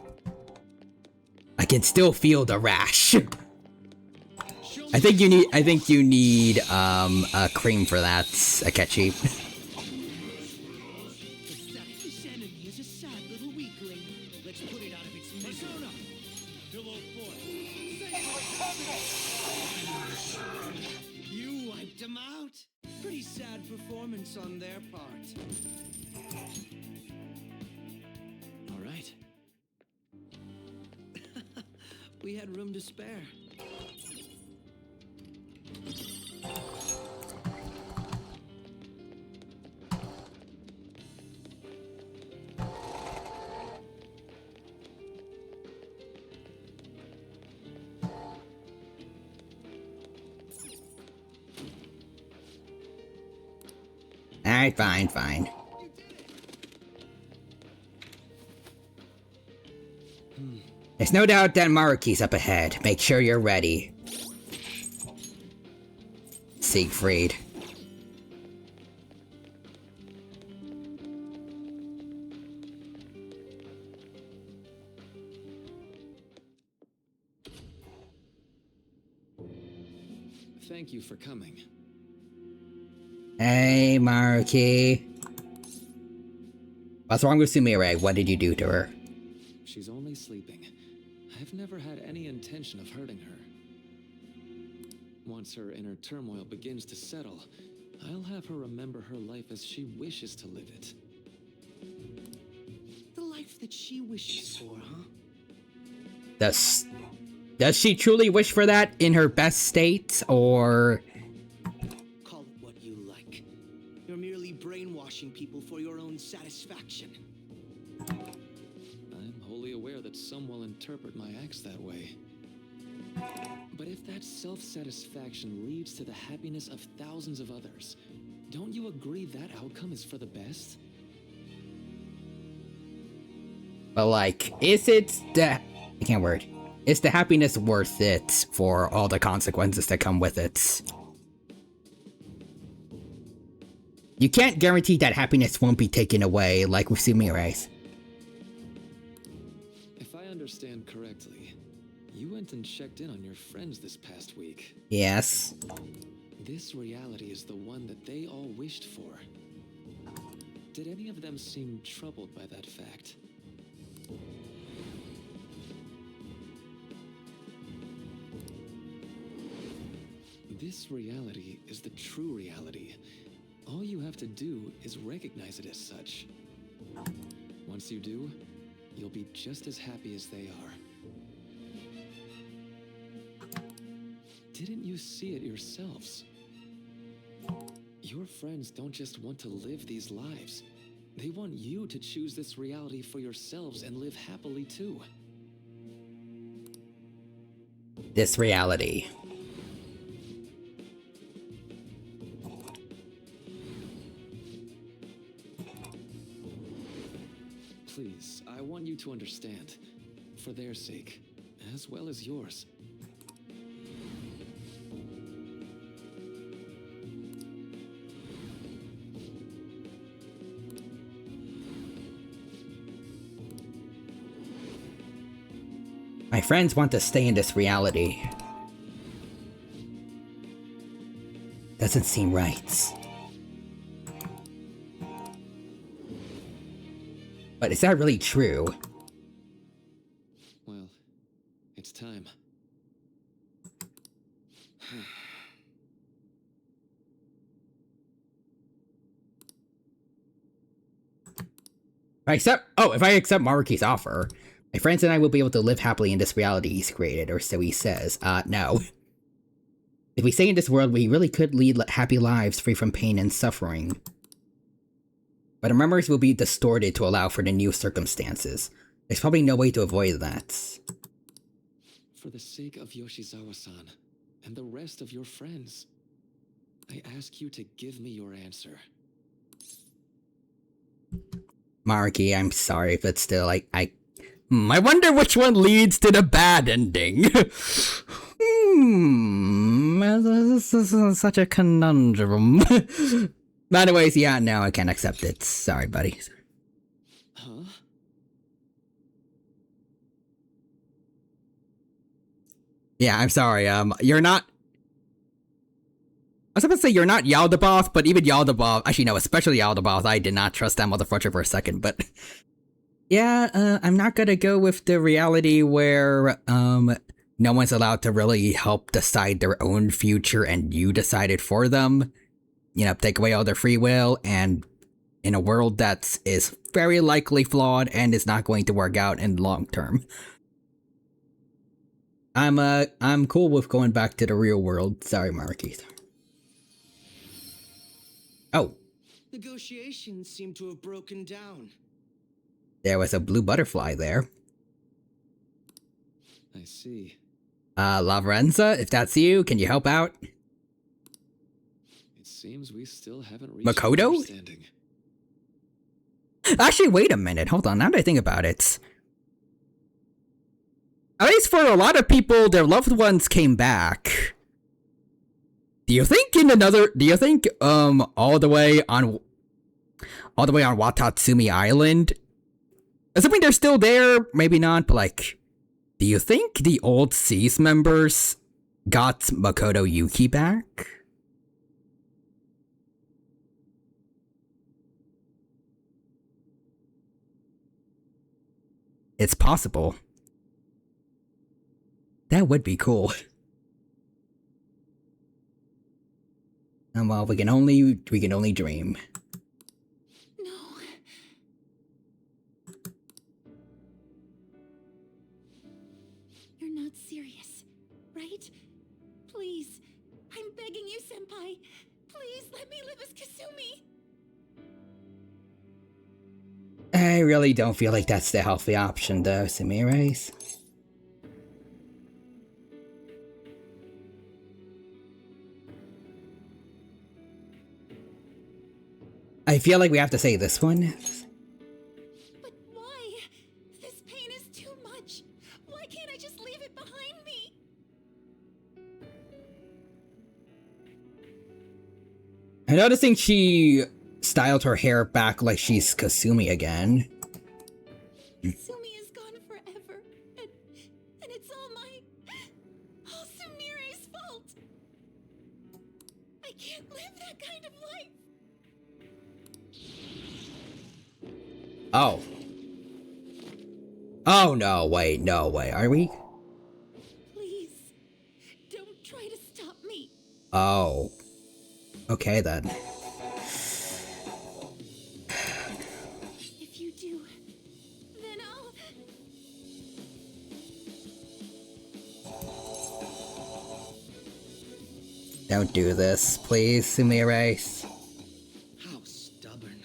I can still feel the rash. I think you need a cream for that, Akechi. You wiped him out. Pretty sad performance on their part. All right. We had room to spare. Alright, fine. There's no doubt that Maruki's up ahead. Make sure you're ready. Siegfried. Thank you for coming. Hey, Maruki. What's wrong with Sumire? What did you do to her? She's only sleeping. I've never had any intention of hurting her. Once her inner turmoil begins to settle, I'll have her remember her life as she wishes to live it. The life that she wishes for, huh? Does she truly wish for that in her best state, or... Call it what you like. You're merely brainwashing people for your own satisfaction. I'm wholly aware that some will interpret my acts that way. But if that self-satisfaction leads to the happiness of thousands of others, don't you agree that outcome is for the best? But like, is it the... I can't word. Is the happiness worth it for all the consequences that come with it? You can't guarantee that happiness won't be taken away, like with Sumire's. If I understand correctly, you went and checked in on your friends this past week. Yes. This reality is the one that they all wished for. Did any of them seem troubled by that fact? This reality is the true reality. All you have to do is recognize it as such. Once you do, you'll be just as happy as they are. Didn't you see it yourselves? Your friends don't just want to live these lives. They want you to choose this reality for yourselves and live happily too. This reality. Please, I want you to understand. For their sake, as well as yours. My friends want to stay in this reality. Doesn't seem right. But is that really true? Well, it's time. If I accept Maruki's offer, my friends and I will be able to live happily in this reality he's created, or so he says. No. If we stay in this world, we really could lead happy lives free from pain and suffering. But our memories will be distorted to allow for the new circumstances. There's probably no way to avoid that. For the sake of Yoshizawa-san, and the rest of your friends, I ask you to give me your answer. Maruki, I'm sorry, but still, I wonder which one leads to the bad ending. This is such a conundrum. But anyways, yeah, no, I can't accept it. Sorry, buddy. Huh? Yeah, I'm sorry, you're not... I was about to say you're not Yaldabaoth, but even Yaldabaoth, actually no, especially Yaldabaoth, I did not trust that motherfucker for a second, but... Yeah, I'm not gonna go with the reality where, no one's allowed to really help decide their own future and you decide it for them. You know, take away all their free will, and in a world that is very likely flawed and is not going to work out in the long term. I'm cool with going back to the real world. Sorry, Maruki. Oh. Negotiations seem to have broken down. There was a blue butterfly there. I see. Lavrenza, if that's you, can you help out? It seems we still haven't reached Makoto? understanding. Actually, wait a minute. Hold on. Now that I think about it. At least for a lot of people, their loved ones came back. Do you think all the way on Watatsumi Island? Assuming they're still there, maybe not, but like, do you think the old Seas members got Makoto Yuki back? It's possible. That would be cool. Well, we can only dream. No. You're not serious, right? Please. I'm begging you, Senpai. Please let me live as Kasumi. I really don't feel like that's the healthy option, though, Sumire. I feel like we have to say this one. But why? This pain is too much. Why can't I just leave it behind me? I'm noticing she styled her hair back like she's Kasumi again. Kasumi is gone forever, and it's all Sumire's fault. I can't live that kind of life. Oh. Oh, no, wait, no way. Are we? Please, don't try to stop me. Oh. Okay, then. If you do, then I'll... Don't do this, please, Sumire. How stubborn.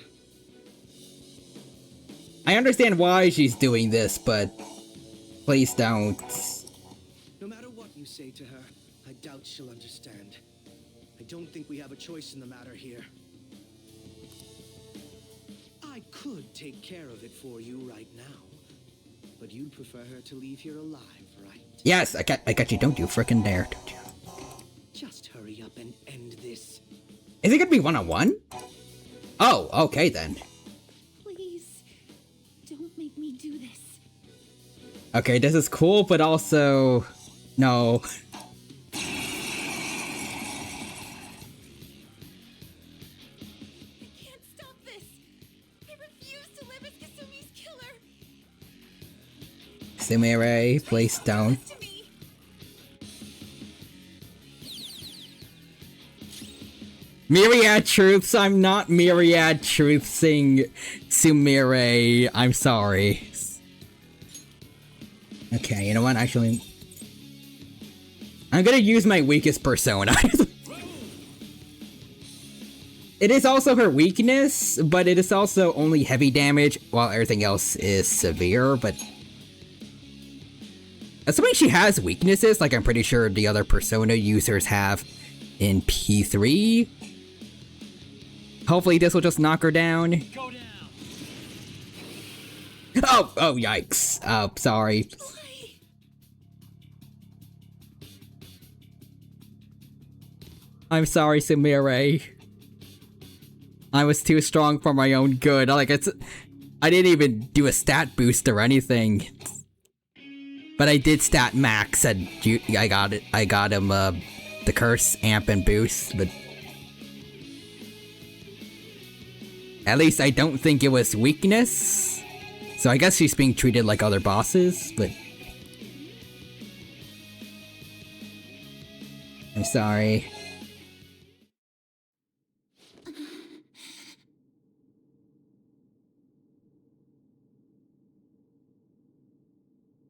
I understand why she's doing this, but please don't. No matter what you say to her, I doubt she'll understand. I don't think we have a choice in the matter here. I could take care of it for you right now, but you'd prefer her to leave here alive, right? Yes, I got you. Don't you frickin' dare. Don't you. Just hurry up and end this. Is it gonna be one-on-one? Oh, okay then. Please, don't make me do this. Okay, this is cool, but also... No. I can't stop this. I refuse to live as Kasumi's killer. Sumire, please don't. Myriad Truths, I'm not Myriad Truthsing Sumire. I'm sorry. Okay, you know what? Actually, I'm gonna use my weakest persona. It is also her weakness, but it is also only heavy damage, while everything else is severe, but... Assuming she has weaknesses, like I'm pretty sure the other persona users have in P3. Hopefully this will just knock her down. Go down. Oh, yikes. Oh, sorry. I'm sorry, Sumire. I was too strong for my own good. I didn't even do a stat boost or anything. But I did stat max, and I got it. I got him the curse, amp, and boost, but... At least I don't think it was weakness. So I guess she's being treated like other bosses, but... I'm sorry.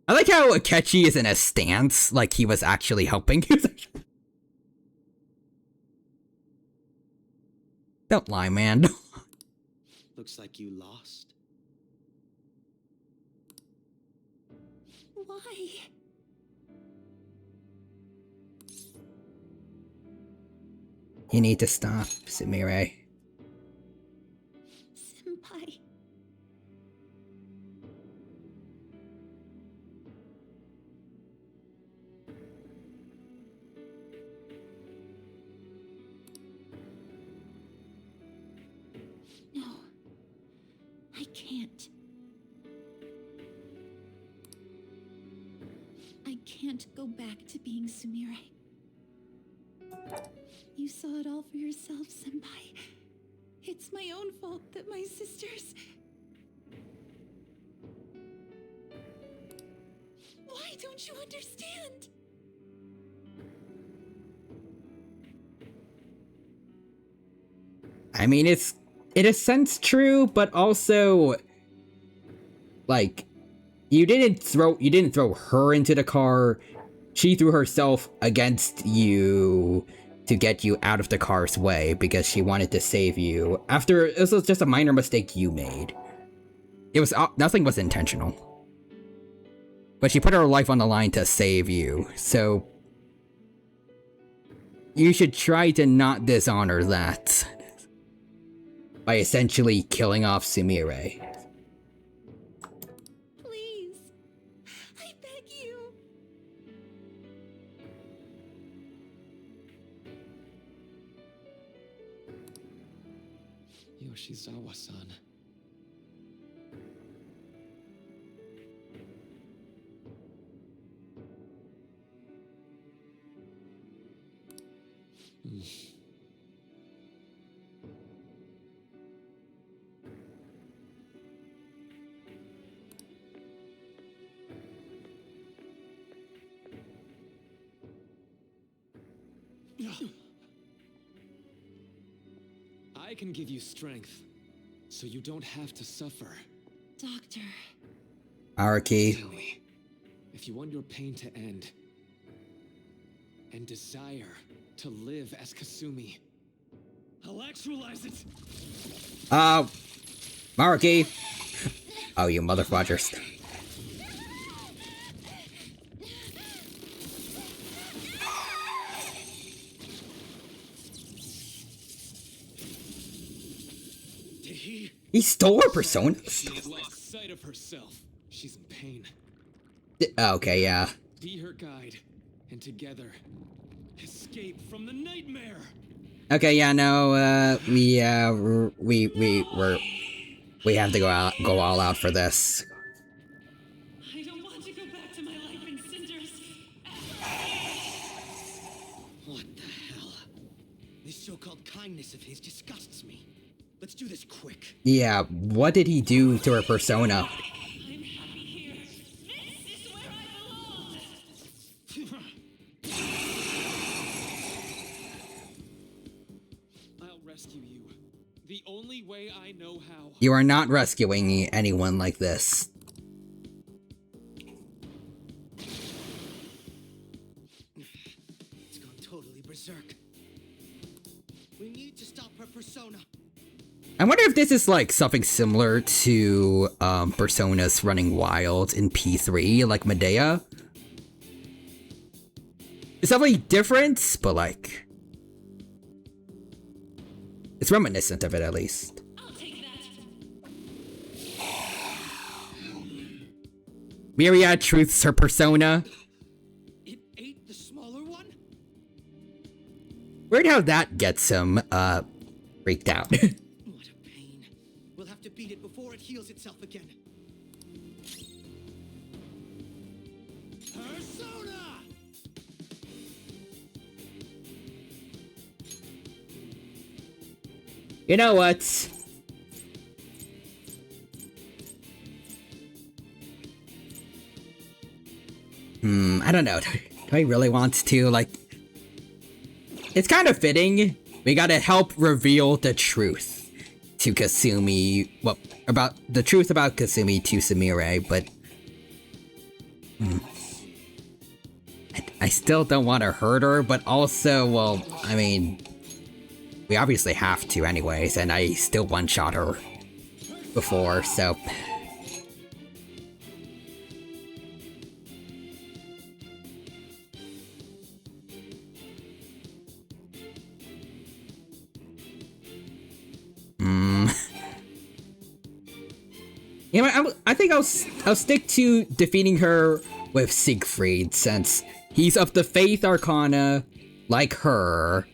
I like how Akechi is in a stance, like he was actually helping. Don't lie, man. Looks like you lost. Why? You need to stop, Sumire. Senpai. No. I can't. I can't go back to being Sumire. You saw it all for yourself, Senpai. It's my own fault that my sisters... Why don't you understand? I mean, it's in a sense true, but also, like, you didn't throw her into the car. She threw herself against you to get you out of the car's way because she wanted to save you. After this was just a minor mistake you made. It was nothing was intentional. But she put her life on the line to save you. So you should try to not dishonor that by essentially killing off Sumire. Please. I beg you. Yoshizawa-san. I can give you strength, so you don't have to suffer. Doctor. Araki. Tell me, if you want your pain to end, and desire to live as Kasumi, I'll actualize it! Maraki. Oh, you motherfuckers. He stole her persona? She has lost sight of herself. She's in pain. Okay, yeah. Be her guide, and together, escape from the nightmare! Okay, yeah, no, we have to go all out for this. I don't want to go back to my life in cinders. What the hell? This so-called kindness of his disgusts me. Let's do this quick. Yeah, what did he do to her persona? I'm happy here. This is where I belong. I'll rescue you. The only way I know how. You are not rescuing anyone like this. It's gone totally berserk. We need to stop her persona. I wonder if this is like something similar to Persona's Running Wild in P3, like Medea. It's definitely different, but like it's reminiscent of it at least. I'll take that. Myriad truths her persona. It ate the smaller one? Weird how that gets him freaked out. We'll have to beat it before it heals itself again. Persona! You know what? I don't know. Do I really want to, like... It's kind of fitting. We gotta help reveal the truth to Kasumi. Well, about the truth about Kasumi to Sumire, but... I still don't want to hurt her, but also, well, I mean... We obviously have to anyways, and I still one-shot her before, so... You know, I think I'll stick to defeating her with Siegfried, since he's of the Faith Arcana, like her.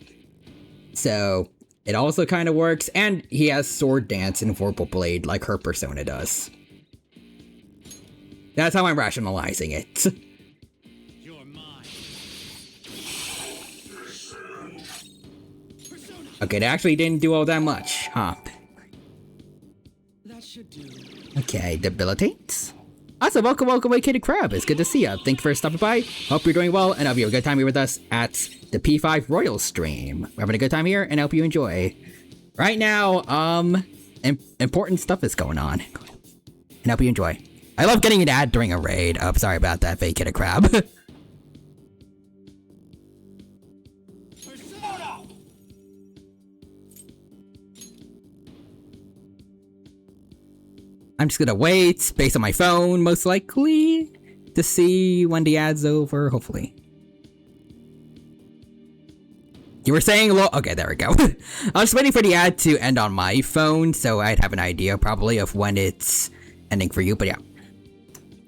So, it also kind of works, and he has Sword Dance and Vorpal Blade like her persona does. That's how I'm rationalizing it. You're mine. Okay, they actually didn't do all that much, huh? That should do. Okay, debilitate. Also, welcome, Kitty Crab. It's good to see you. Thank you for stopping by. Hope you're doing well, and hope you have a good time here with us at the P5 Royal stream. We're having a good time here, and I hope you enjoy. Right now, important stuff is going on. And hope you enjoy. I love getting an ad during a raid. Oh, sorry about that, vacated crab. I'm just gonna wait, based on my phone, most likely, to see when the ad's over, hopefully. You were saying okay, there we go. I was waiting for the ad to end on my phone, so I'd have an idea, probably, of when it's ending for you, but yeah.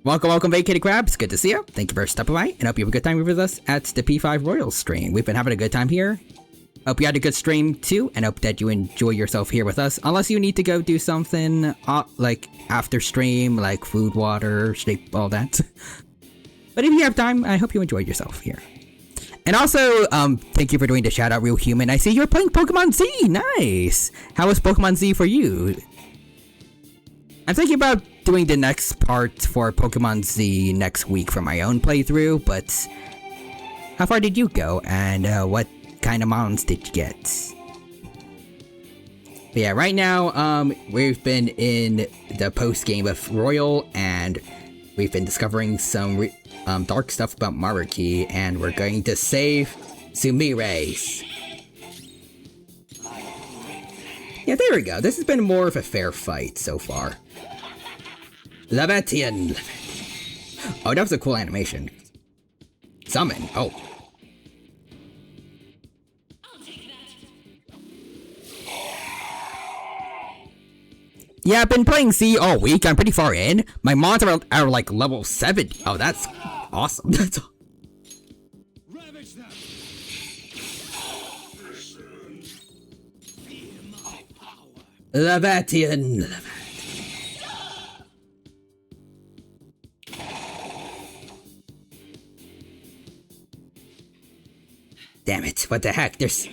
Welcome, Vacated Crabs. Good to see you. Thank you for stopping by, and hope you have a good time with us at the P5 Royal stream. We've been having a good time here. Hope you had a good stream, too, and hope that you enjoy yourself here with us. Unless you need to go do something, like, after stream, like food, water, sleep, all that. But if you have time, I hope you enjoyed yourself here. And also, thank you for doing the shout-out, Real Human. I see you're playing Pokemon Z! Nice! How was Pokemon Z for you? I'm thinking about doing the next part for Pokemon Z next week for my own playthrough, but how far did you go, and what kind of mounts did you get? But yeah, right now, we've been in the post-game of Royal, and we've been discovering some dark stuff about Maruki, and we're going to save Sumire. Yeah, there we go. This has been more of a fair fight so far. Levatian. Oh, that was a cool animation. Summon. Oh. Yeah, I've been playing Z all week. I'm pretty far in. My mons are like level 70. Oh, that's awesome. That's Levatian. Damn it, what the heck? There's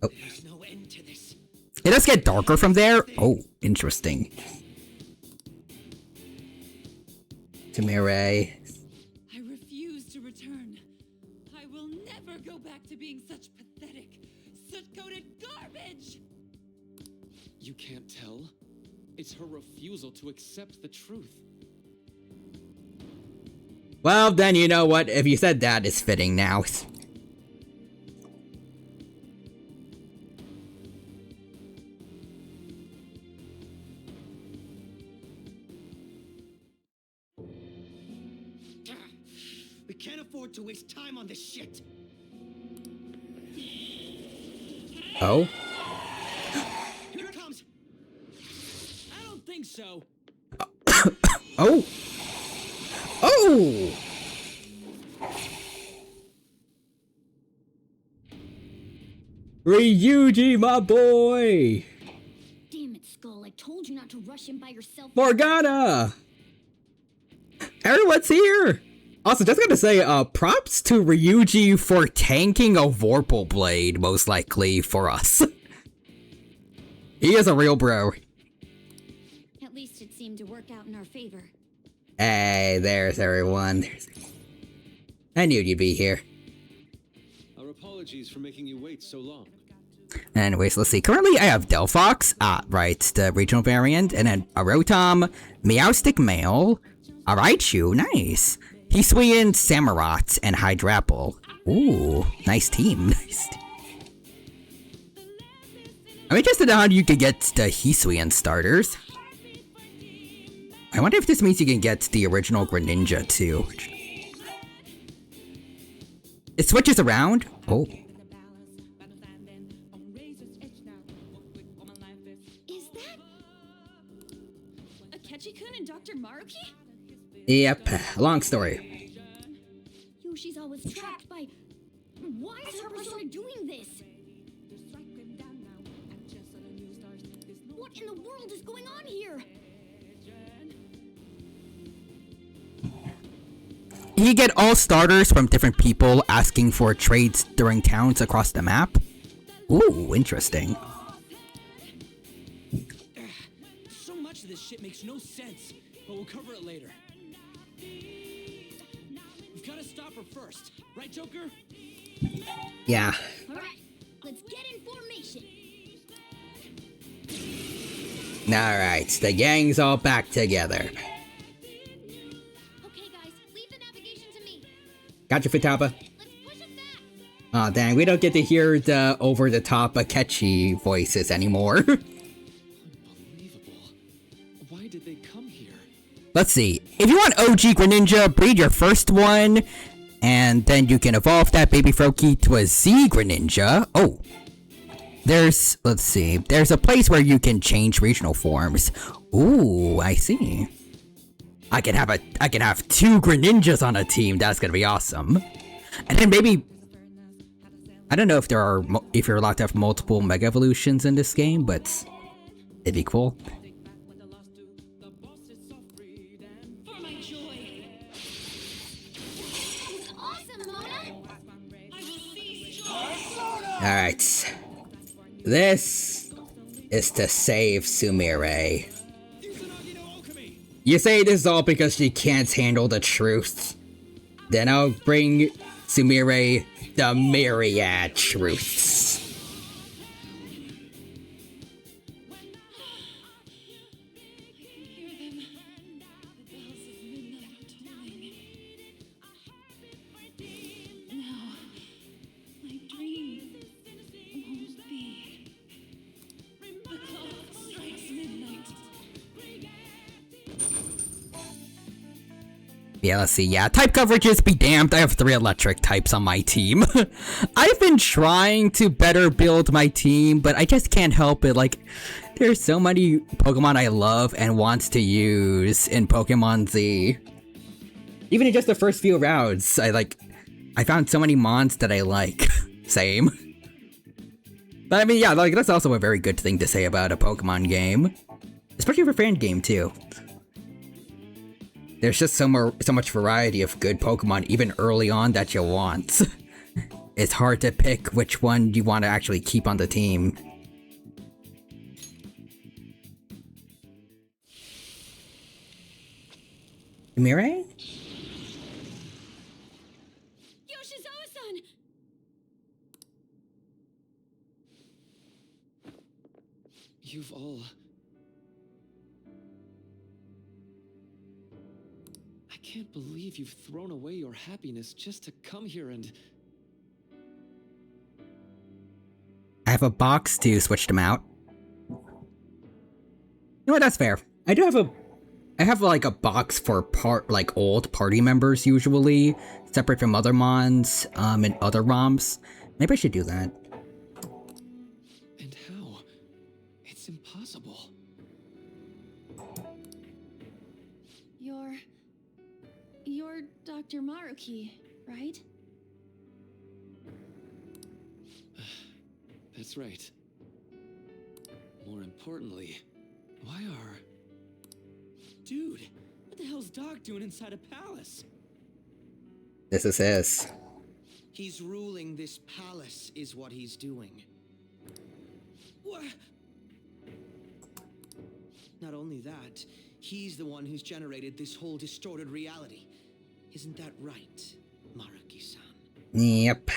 oh. It does get darker from there? Oh, interesting. Sumire. I refuse to return. I will never go back to being such pathetic, soot-coated garbage! You can't tell? It's her refusal to accept the truth. Well, then you know what? If you said that, it's fitting now. We can't afford to waste time on this shit. Oh? Here it comes. I don't think so. Oh! Oh! Ryuji, my boy! Damn it, Skull. I told you not to rush in by yourself. Morgana! Everyone's here! Also, just gonna say, props to Ryuji for tanking a Vorpal Blade, most likely, for us. He is a real bro. At least it seemed to work out in our favor. Hey, there's everyone. I knew you'd be here. Our apologies for making you wait so long. Anyways, let's see. Currently, I have Delphox, right, the regional variant, and then a Rotom, Meowstic Male, a Raichu, nice. Hisuian, Samurott, and Hydrapple. Ooh, nice team. Nice. I'm interested in how you can get the Hisuian starters. I wonder if this means you can get the original Greninja too. It switches around? Oh. Is that Akechi-kun and Dr. Maruki? Yep, long story. Yoshi's always trapped by... Why is her persona doing this? What in the world is going on here? You get all starters from different people asking for trades during towns across the map. Ooh, interesting. So much of this shit makes no sense, but we'll cover it later. We've got to stop her first, right, Joker? Yeah. All right, let's get in formation. Alright, the gang's all back together. Okay, guys, leave the navigation to me. Gotcha, Futaba. Aw, dang, we don't get to hear the over-the-top Akechi voices anymore. Why did they come here? Let's see. If you want OG Greninja, breed your first one, and then you can evolve that baby Froakie to a Z Greninja. Oh. Let's see. There's a place where you can change regional forms. Ooh, I see. I can have 2 Greninjas on a team. That's gonna be awesome. And then maybe, I don't know if if you're allowed to have multiple Mega Evolutions in this game, but it'd be cool. Alright. This is to save Sumire. You say this is all because she can't handle the truth. Then I'll bring Sumire the myriad truths. Yeah, let's see. Yeah, type coverages be damned. I have 3 electric types on my team. I've been trying to better build my team, but I just can't help it. Like, there's so many Pokemon I love and wants to use in Pokemon Z. Even in just the first few rounds, I found so many mons that I like. Same. But I mean, yeah, like, that's also a very good thing to say about a Pokemon game. Especially for fan game, too. There's just so much variety of good Pokemon even early on that you want. It's hard to pick which one you want to actually keep on the team. Mire? Yoshizawa-san! You've all... I can't believe you've thrown away your happiness just to come here and... I have a box to switch them out. You know what, that's fair. I have like a box for old party members usually, separate from other mons, and other ROMs. Maybe I should do that. And how? It's impossible. You're Dr. Maruki, right? That's right. More importantly, why are... Dude, what the hell's Doc doing inside a palace? This is his. He's ruling this palace, is what he's doing. What? Not only that, he's the one who's generated this whole distorted reality. Isn't that right, Maruki-san? Yep.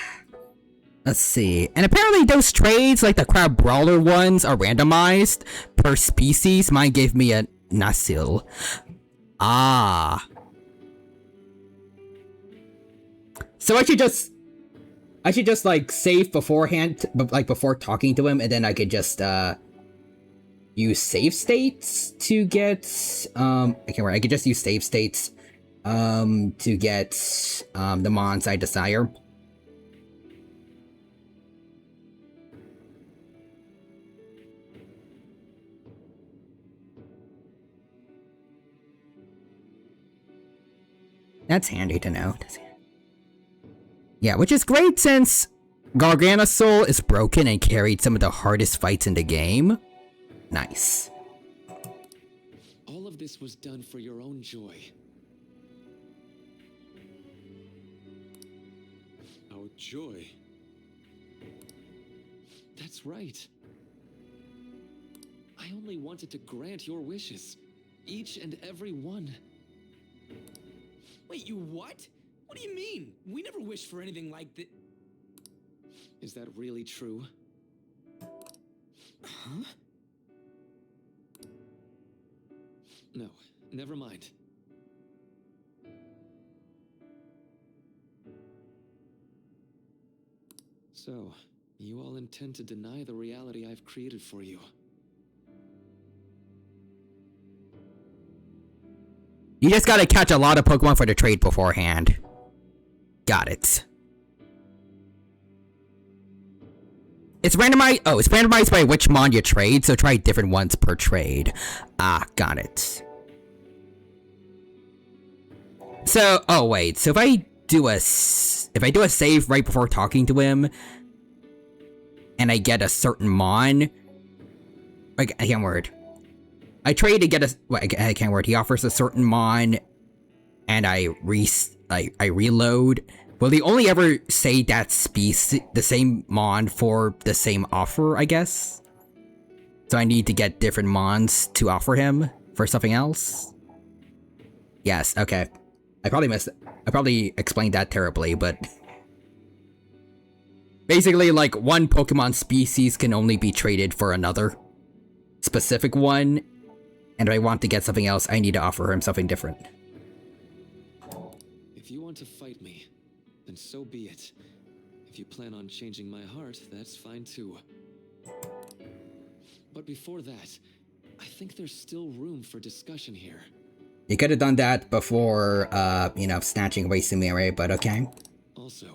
Let's see. And apparently those trades, like the Crab Brawler ones, are randomized per species. Mine gave me a Nasil. Ah. So I should just like save beforehand, like before talking to him, and then I could just use save states to get I could just use save states to get the mons I desire. That's handy to know. Yeah, which is great since Gargantuar is broken and carried some of the hardest fights in the game. Nice. All of this was done for your own joy. Our joy? That's right. I only wanted to grant your wishes. Each and every one. Wait, you what? What do you mean? We never wished for anything like that. Is that really true? Huh? No, never mind. So, you all intend to deny the reality I've created for you. You just gotta catch a lot of Pokemon for the trade beforehand. Got it. It's randomized. Oh, it's randomized by which mon you trade, so try different ones per trade. Ah, got it. So, oh wait. So if I do a save right before talking to him, and I get a certain mon, like I can't word. I trade to get a. Well, I can't word. He offers a certain mon, and I reload. Will they only ever say that species, the same mon for the same offer, I guess? So I need to get different mons to offer him for something else? Yes, okay. I probably explained that terribly, but... Basically, like, one Pokemon species can only be traded for another specific one, and if I want to get something else, I need to offer him something different. If you want to fight me, then so be it. If you plan on changing my heart, that's fine too. But before that, I think there's still room for discussion here. You could have done that before, snatching away Sumire, but okay. Also,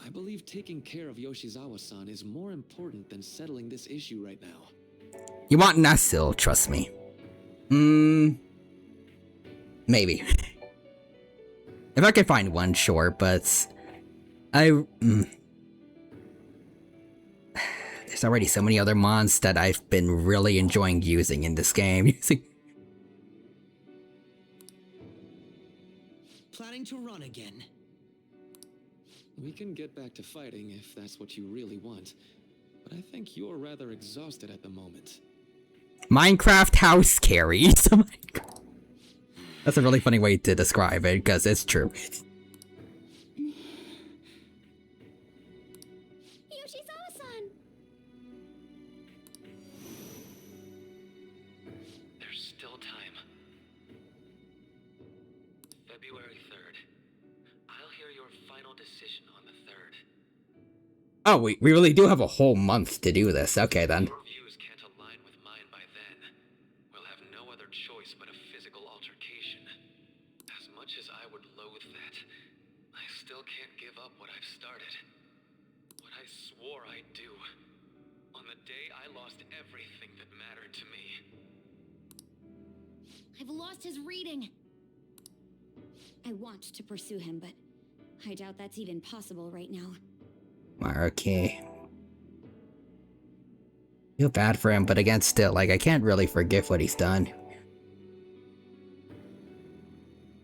I believe taking care of Yoshizawa-san is more important than settling this issue right now. You want Nasil, trust me. Maybe. If I can find one, sure, but... There's already so many other mons that I've been really enjoying using in this game. Planning to run again? We can get back to fighting if that's what you really want, but I think you're rather exhausted at the moment. Minecraft house carries. Oh my God. That's a really funny way to describe it, because it's true. Yoshizawa-san! There's still time. February 3rd. I'll hear your final decision on the 3rd. Oh, we really do have a whole month to do this. Okay, then. Your views can't align with mine by then. We'll have no other choice but a physical altercation. As much as I would loathe that, I still can't give up what I've started. What I swore I'd do. On the day I lost everything that mattered to me. I've lost his reading. I want to pursue him, but I doubt that's even possible right now. Okay. Feel bad for him, but again, still, like, I can't really forgive what he's done.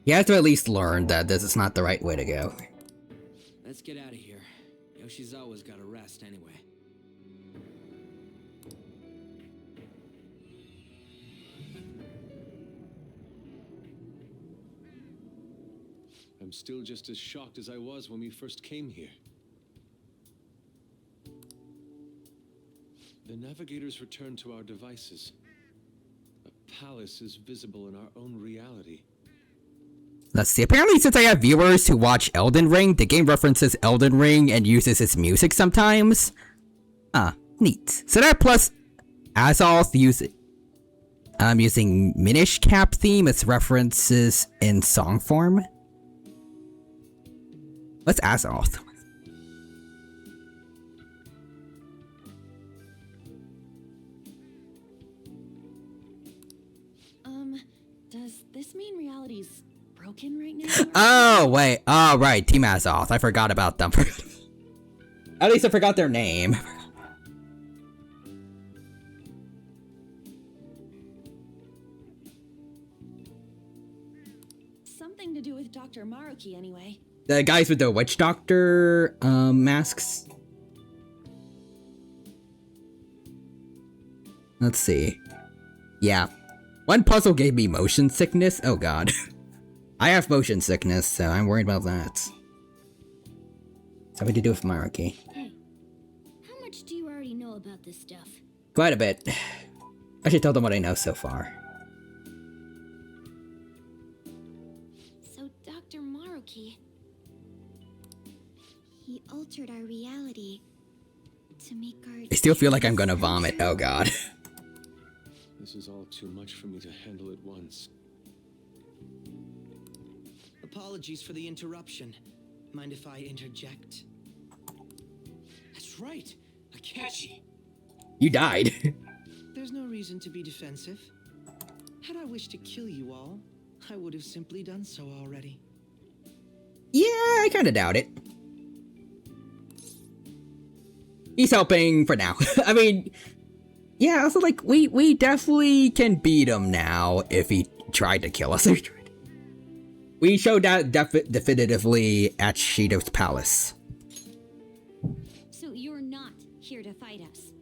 He has to at least learn that this is not the right way to go. Let's get out of here. Yoshizawa's gotta rest anyway. I'm still just as shocked as I was when we first came here. The navigators returned to our devices. A palace is visible in our own reality. Let's see. Apparently, since I have viewers who watch Elden Ring, the game references Elden Ring and uses its music sometimes. Ah, neat. So that plus Azoth using Minish Cap theme, its references in song form. What's Azoth? Does this mean reality's broken right now? Oh, wait. Oh, right. Team Azoth. I forgot about them. At least I forgot their name. Something to do with Dr. Maruki, anyway. The guys with the witch doctor masks. Let's see. Yeah. One puzzle gave me motion sickness. Oh god. I have motion sickness, so I'm worried about that. Something to do with Maruki. Hey, how much do you already know about this stuff? Quite a bit. I should tell them what I know so far. altered our reality to make our... I still feel like I'm gonna vomit. Oh god. This is all too much for me to handle at once. Apologies for the interruption. Mind if I interject? That's right, Akechi. You died. There's no reason to be defensive. Had I wished to kill you all, I would have simply done so already. Yeah, I kinda doubt it. He's helping for now. I mean, yeah, also like, we definitely can beat him now if he tried to kill us. We showed that definitively at Shido's palace. So you're not here to fight us?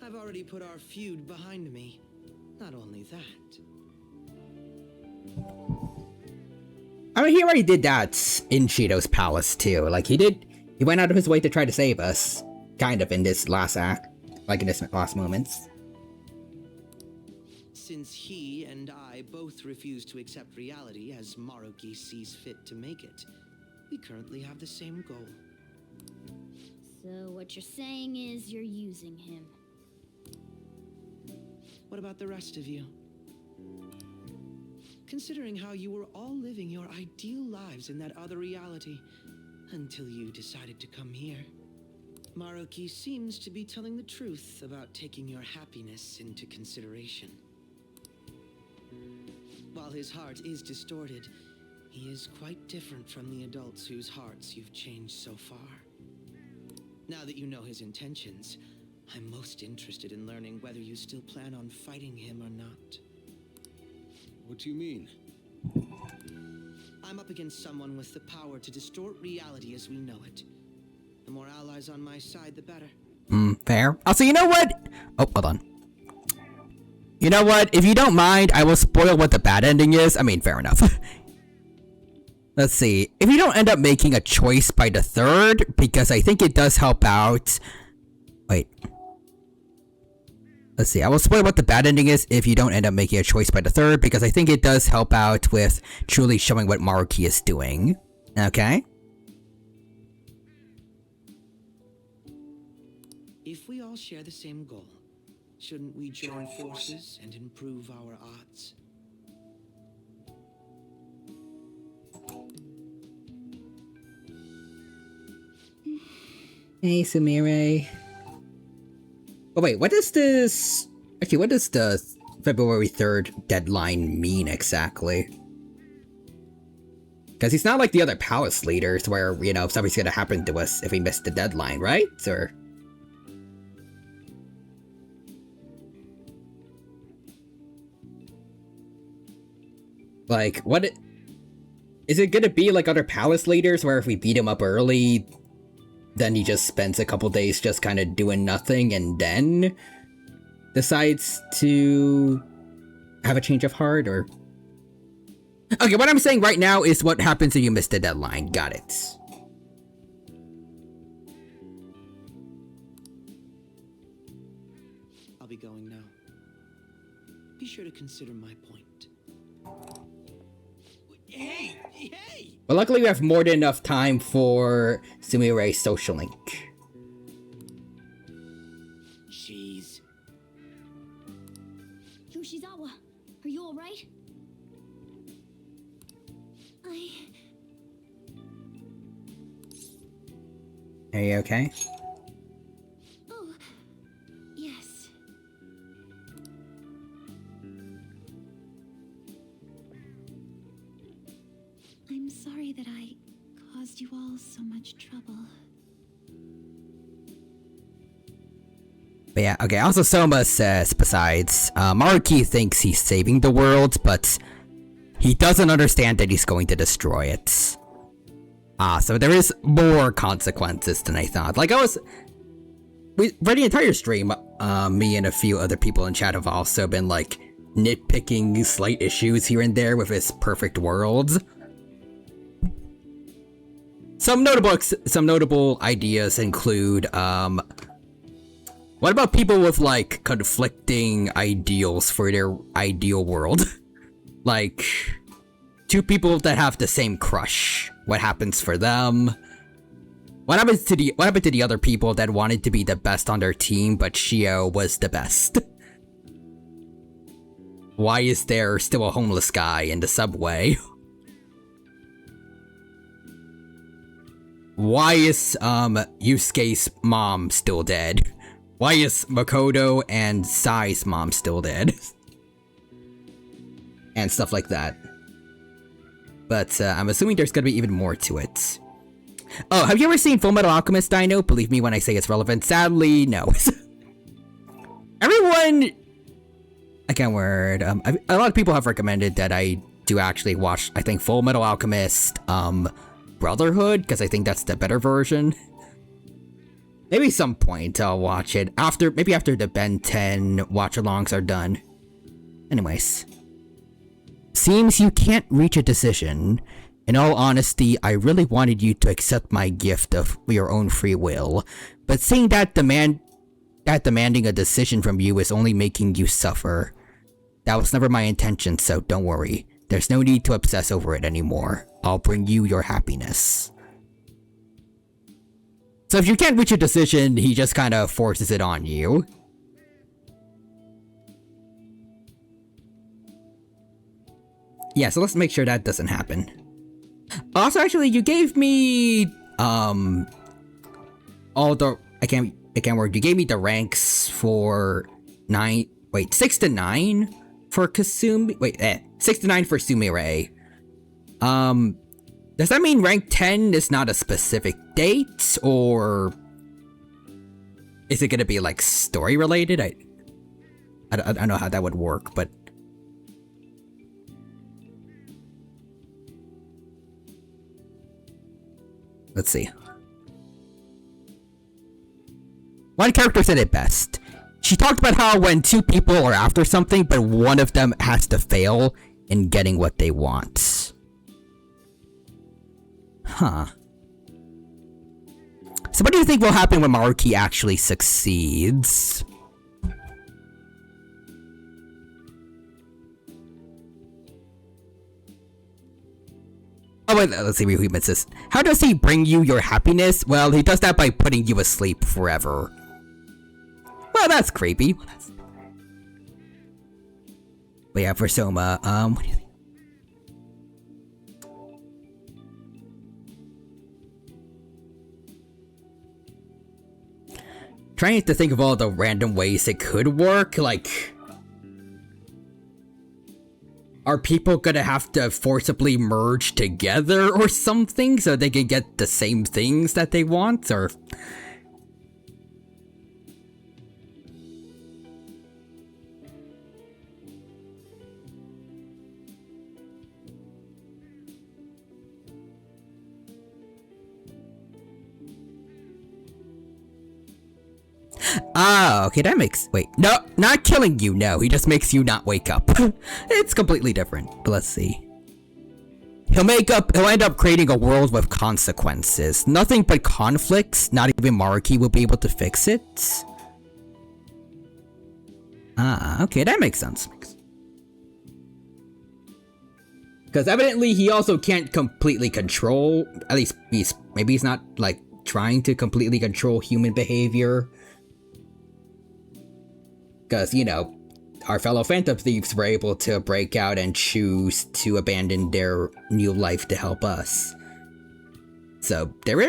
I've already put our feud behind me. Not only that. I mean, he already did that in Shido's palace too. Like, he went out of his way to try to save us. Kind of in this last act. Like in this last moments. Since he and I both refuse to accept reality as Maruki sees fit to make it, we currently have the same goal. So what you're saying is you're using him. What about the rest of you? Considering how you were all living your ideal lives in that other reality, until you decided to come here. Maruki seems to be telling the truth about taking your happiness into consideration. While his heart is distorted, he is quite different from the adults whose hearts you've changed so far. Now that you know his intentions, I'm most interested in learning whether you still plan on fighting him or not. What do you mean? I'm up against someone with the power to distort reality as we know it. The more allies on my side, the better. Fair. Also, you know what? Oh, hold on. You know what? If you don't mind, I will spoil what the bad ending is. I mean, fair enough. Let's see. If you don't end up making a choice by the third, because I think it does help out... Wait. Let's see. I will spoil what the bad ending is if you don't end up making a choice by the third, because I think it does help out with truly showing what Maruki is doing. Okay? If we all share the same goal, shouldn't we join forces and improve our odds? Hey, Sumire. Oh wait, what does this... Actually, what does the February 3rd deadline mean exactly? Because it's not like the other palace leaders where, you know, something's gonna happen to us if we miss the deadline, right? Or... Like, what... Is it gonna be like other palace leaders where if we beat him up early, then he just spends a couple days just kind of doing nothing and then decides to have a change of heart, or... Okay, what I'm saying right now is what happens if you miss the deadline. Got it. I'll be going now. Be sure to consider my point. Hey! Hey! But luckily we have more than enough time for Sumire's social link. Jeez. Yoshizawa, are you alright? Are you okay? Oh, yes. I'm sorry that I caused you all so much trouble. But yeah, okay, also Soma says, besides, Maruki thinks he's saving the world, but he doesn't understand that he's going to destroy it. So there is more consequences than I thought. Like, for the entire stream, me and a few other people in chat have also been, like, nitpicking slight issues here and there with his perfect worlds. Some notable ideas include, what about people with, like, conflicting ideals for their ideal world? Like, two people that have the same crush. What happens for them? What happened to the other people that wanted to be the best on their team, but Shio was the best? Why is there still a homeless guy in the subway? Why is Yusuke's mom still dead? Why is Makoto and Sai's mom still dead? And stuff like that. But I'm assuming there's gonna be even more to it. Oh, have you ever seen Fullmetal Alchemist, Dino? Believe me when I say it's relevant. Sadly, no. Everyone... I can't word. A lot of people have recommended that I do actually watch, I think, Fullmetal Alchemist, Brotherhood, because I think that's the better version. Maybe some point I'll watch it. Maybe after the Ben 10 watch-alongs are done. Anyways. Seems you can't reach a decision. In all honesty, I really wanted you to accept my gift of your own free will. But seeing that demanding a decision from you is only making you suffer. That was never my intention, so don't worry. There's no need to obsess over it anymore. I'll bring you your happiness. So if you can't reach a decision, he just kind of forces it on you. Yeah, so let's make sure that doesn't happen. Also, actually, you gave me, all the, I can't word, you gave me the ranks for 6 to 9 for Kasumi, 6 to 9 for Sumire. Does that mean rank 10 is not a specific date, or is it gonna be, like, story related? I don't know how that would work, but... Let's see. One character said it best. She talked about how when two people are after something, but one of them has to fail in getting what they want. Huh. So what do you think will happen when Maruki actually succeeds? Oh wait, let's see what he says. How does he bring you your happiness? Well, he does that by putting you asleep forever. Well, that's creepy. But yeah, for Soma, what do you think? Trying to think of all the random ways it could work, like... Are people gonna have to forcibly merge together or something so they can get the same things that they want, or... Ah, okay, that makes... Wait, no, not killing you, no. He just makes you not wake up. It's completely different, but let's see. He'll end up creating a world with consequences. Nothing but conflicts. Not even Maruki will be able to fix it. Ah, okay, that makes sense. Because evidently he also can't completely control... At least, maybe he's not, like, trying to completely control human behavior. Because, you know, our fellow Phantom Thieves were able to break out and choose to abandon their new life to help us. So, there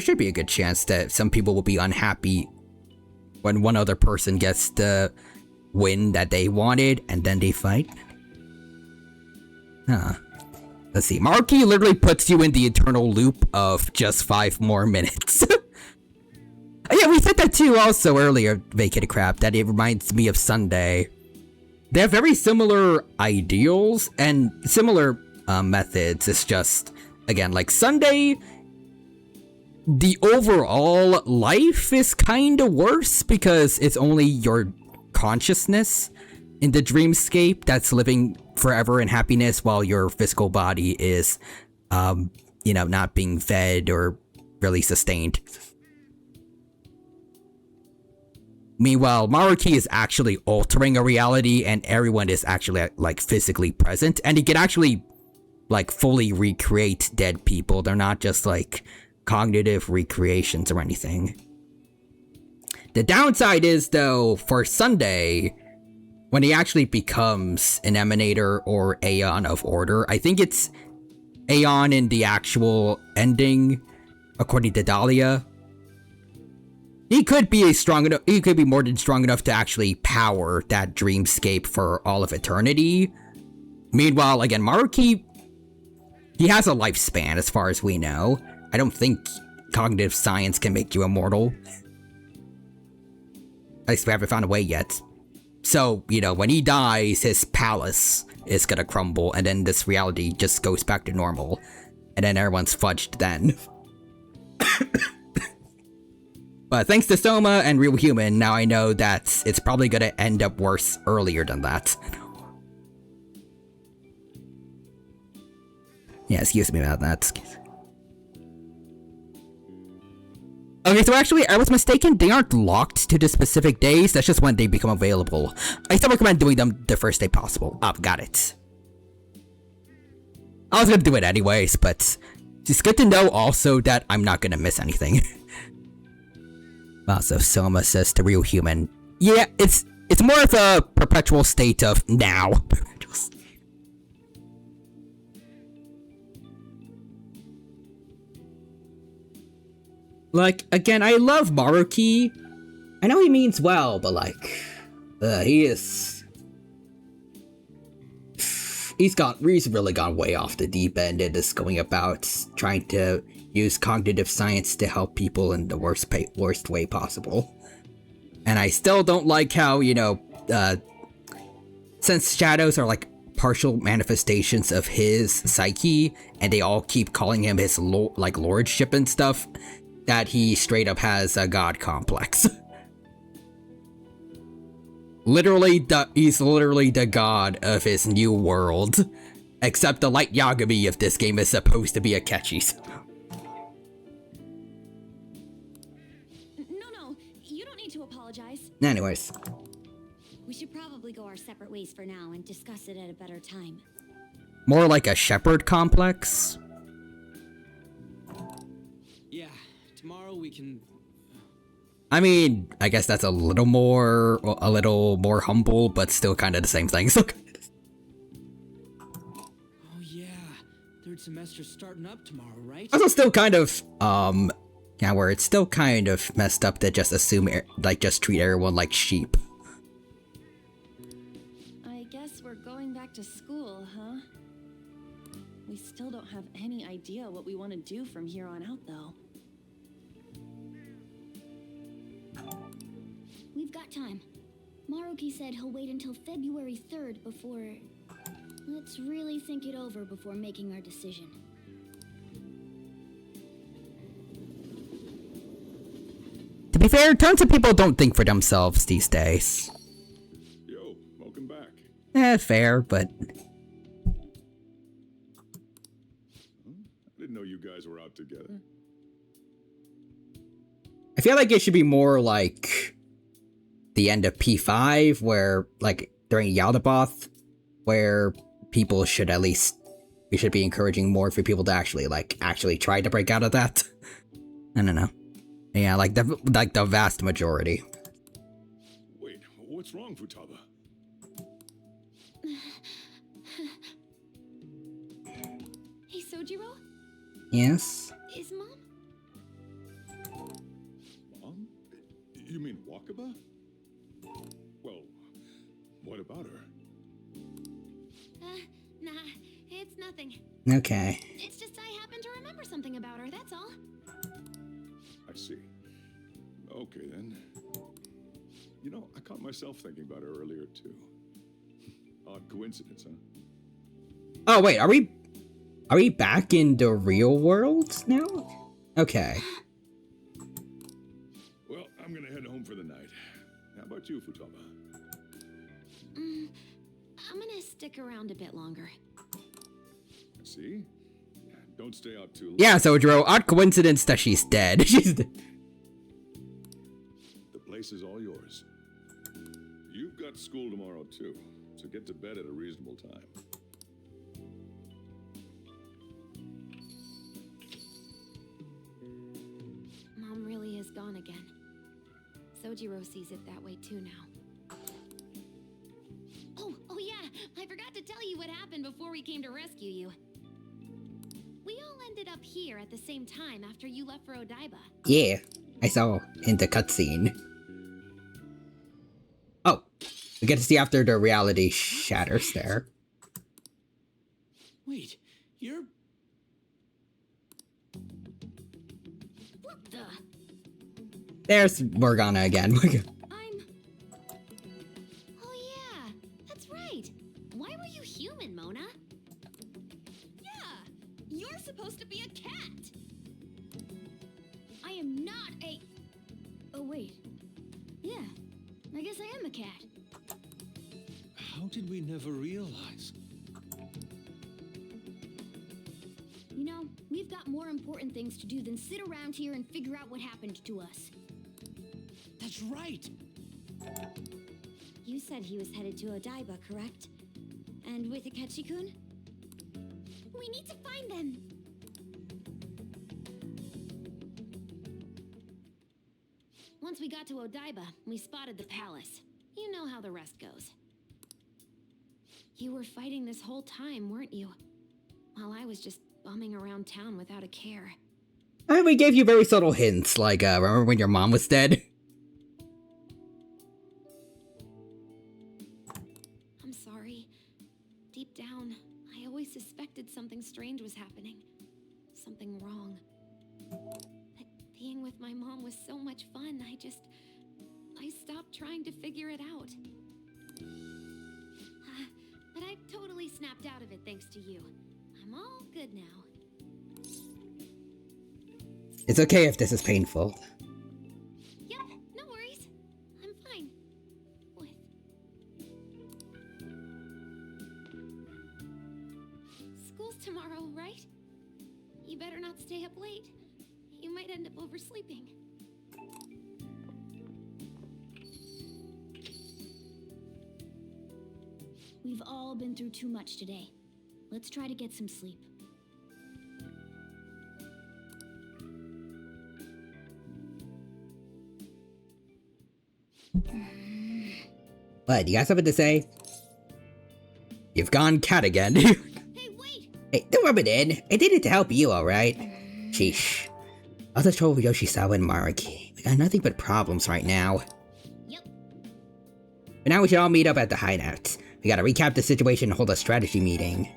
should be a good chance that some people will be unhappy when one other person gets the win that they wanted, and then they fight. Huh. Let's see, Maruki literally puts you in the eternal loop of just 5 more minutes. Yeah, we said that too also earlier, Vacated Crap, that it reminds me of Sunday. They have very similar ideals and similar methods. It's just, again, like Sunday, the overall life is kind of worse because it's only your consciousness in the dreamscape that's living forever in happiness while your physical body is, you know, not being fed or really sustained. Meanwhile, Maruki is actually altering a reality and everyone is actually, like, physically present. And he can actually, like, fully recreate dead people. They're not just, like, cognitive recreations or anything. The downside is, though, for Sunday, when he actually becomes an Emanator or Aeon of Order, I think it's Aeon in the actual ending, according to Dahlia. He could be he could be more than strong enough to actually power that dreamscape for all of eternity. Meanwhile, again, Maruki, he has a lifespan as far as we know. I don't think cognitive science can make you immortal. At least we haven't found a way yet. So, you know, when he dies, his palace is gonna crumble, and then this reality just goes back to normal. And then everyone's fudged then. But thanks to Soma and Real Human, now I know that it's probably gonna end up worse earlier than that. Yeah, excuse me about that. Okay, so actually, I was mistaken. They aren't locked to the specific days. That's just when they become available. I still recommend doing them the first day possible. Oh, got it. I was gonna do it anyways, but it's good to know also that I'm not gonna miss anything. Also, Soma says to Real Human, yeah, it's more of a perpetual state of now. Like, again, I love Maruki. I know he means well, but like, he's really gone way off the deep end and is going about trying to use cognitive science to help people in the worst way possible. And I still don't like how, you know, since shadows are like partial manifestations of his psyche, and they all keep calling him his lordship and stuff, that he straight up has a god complex. He's literally the god of his new world. Except the Light Yagami of this game is supposed to be a Akechi's. No, you don't need to apologize. Anyways. We should probably go our separate ways for now and discuss it at a better time. More like a shepherd complex? Yeah, tomorrow we can... I mean, I guess that's a little more humble, but still kind of the same thing. So. Oh yeah, third semester's starting up tomorrow, right? Also still kind of, yeah, where it's still kind of messed up to just assume, just treat everyone like sheep. I guess we're going back to school, huh? We still don't have any idea what we want to do from here on out, though. We've got time. Maruki said he'll wait until February 3rd before... Let's really think it over before making our decision. To be fair, tons of people don't think for themselves these days. Yo, welcome back. Fair, but... I didn't know you guys were out together. I feel like it should be more like the end of P5, where, like, during Yaldabaoth, where people should we should be encouraging more for people to actually try to break out of that. I don't know. Yeah, like the vast majority. Wait, what's wrong, Futaba? Hey, Sojiro? Yes? Is Mom? Mom? You mean Wakaba? Well, what about her? Nah, it's nothing. Okay. It's just I happen to remember something about her, that's all. I see. Okay, then. You know, I caught myself thinking about her earlier, too. Odd coincidence, huh? Oh, wait, are we back in the real world now? Okay. Well, I'm gonna head home for the night. How about you, Futaba? I'm gonna stick around a bit longer. See? Don't stay out too long. Yeah, Sojiro, odd coincidence that she's dead. She's dead. The place is all yours. You've got school tomorrow, too, so get to bed at a reasonable time. again. Sojiro sees it that way too now. Oh yeah, I forgot to tell you what happened before we came to rescue you. We all ended up here at the same time after you left for Odaiba. Yeah, I saw in the cutscene. Oh, we get to see after the reality shatters there. Wait, you're... What the? There's Morgana again. Oh yeah, that's right. Why were you human, Mona? Yeah, you're supposed to be a cat. I am not a... Oh wait. Yeah, I guess I am a cat. How did we never realize? You know, we've got more important things to do than sit around here and figure out what happened to us. That's right. You said he was headed to Odaiba, correct? And with Akechi-kun? We need to find them! Once we got to Odaiba, we spotted the palace. You know how the rest goes. You were fighting this whole time, weren't you? While I was just bumming around town without a care. I mean, we gave you very subtle hints, like, remember when your mom was dead? I'm sorry. Deep down, I always suspected something strange was happening. Something wrong. But being with my mom was so much fun, I stopped trying to figure it out. But I totally snapped out of it thanks to you. I'm all good now. It's okay if this is painful. Yep, no worries. I'm fine. With... School's tomorrow, right? You better not stay up late. You might end up oversleeping. We've all been through too much today. Let's try to get some sleep. What, you got something to say? You've gone cat again. Hey, wait! Hey, don't rub it in. I did it to help you, alright? Sheesh. All the trouble with Yoshisawa and Maruki. We got nothing but problems right now. Yep. But now we should all meet up at the hideout. We gotta recap the situation and hold a strategy meeting.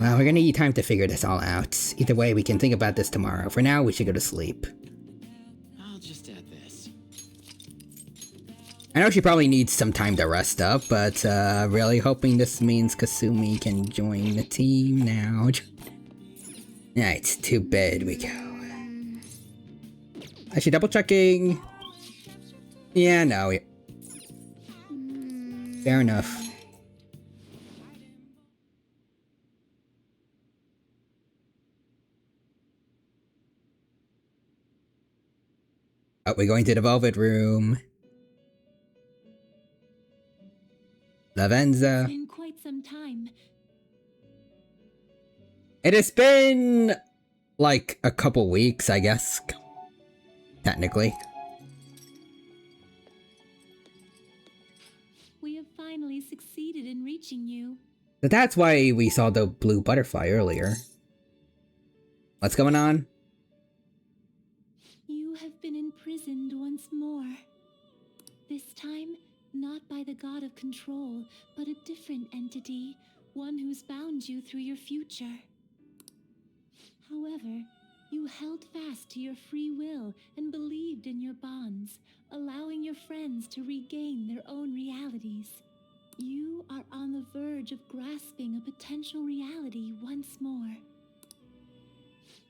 Well, we're gonna need time to figure this all out. Either way, we can think about this tomorrow. For now, we should go to sleep. I'll just add this. I know she probably needs some time to rest up, but really hoping this means Kasumi can join the team now. Alright, to bed we go. Actually, double checking. Yeah, no. Fair enough. Oh, we're going to the Velvet Room. Lavenza. It's been quite some time. It has been like a couple weeks, I guess. Technically. We have finally succeeded in reaching you. But that's why we saw the blue butterfly earlier. What's going on? You have been imprisoned once more. This time, not by the god of control, but a different entity, one who's bound you through your future. However, you held fast to your free will and believed in your bonds, allowing your friends to regain their own realities. You are on the verge of grasping a potential reality once more.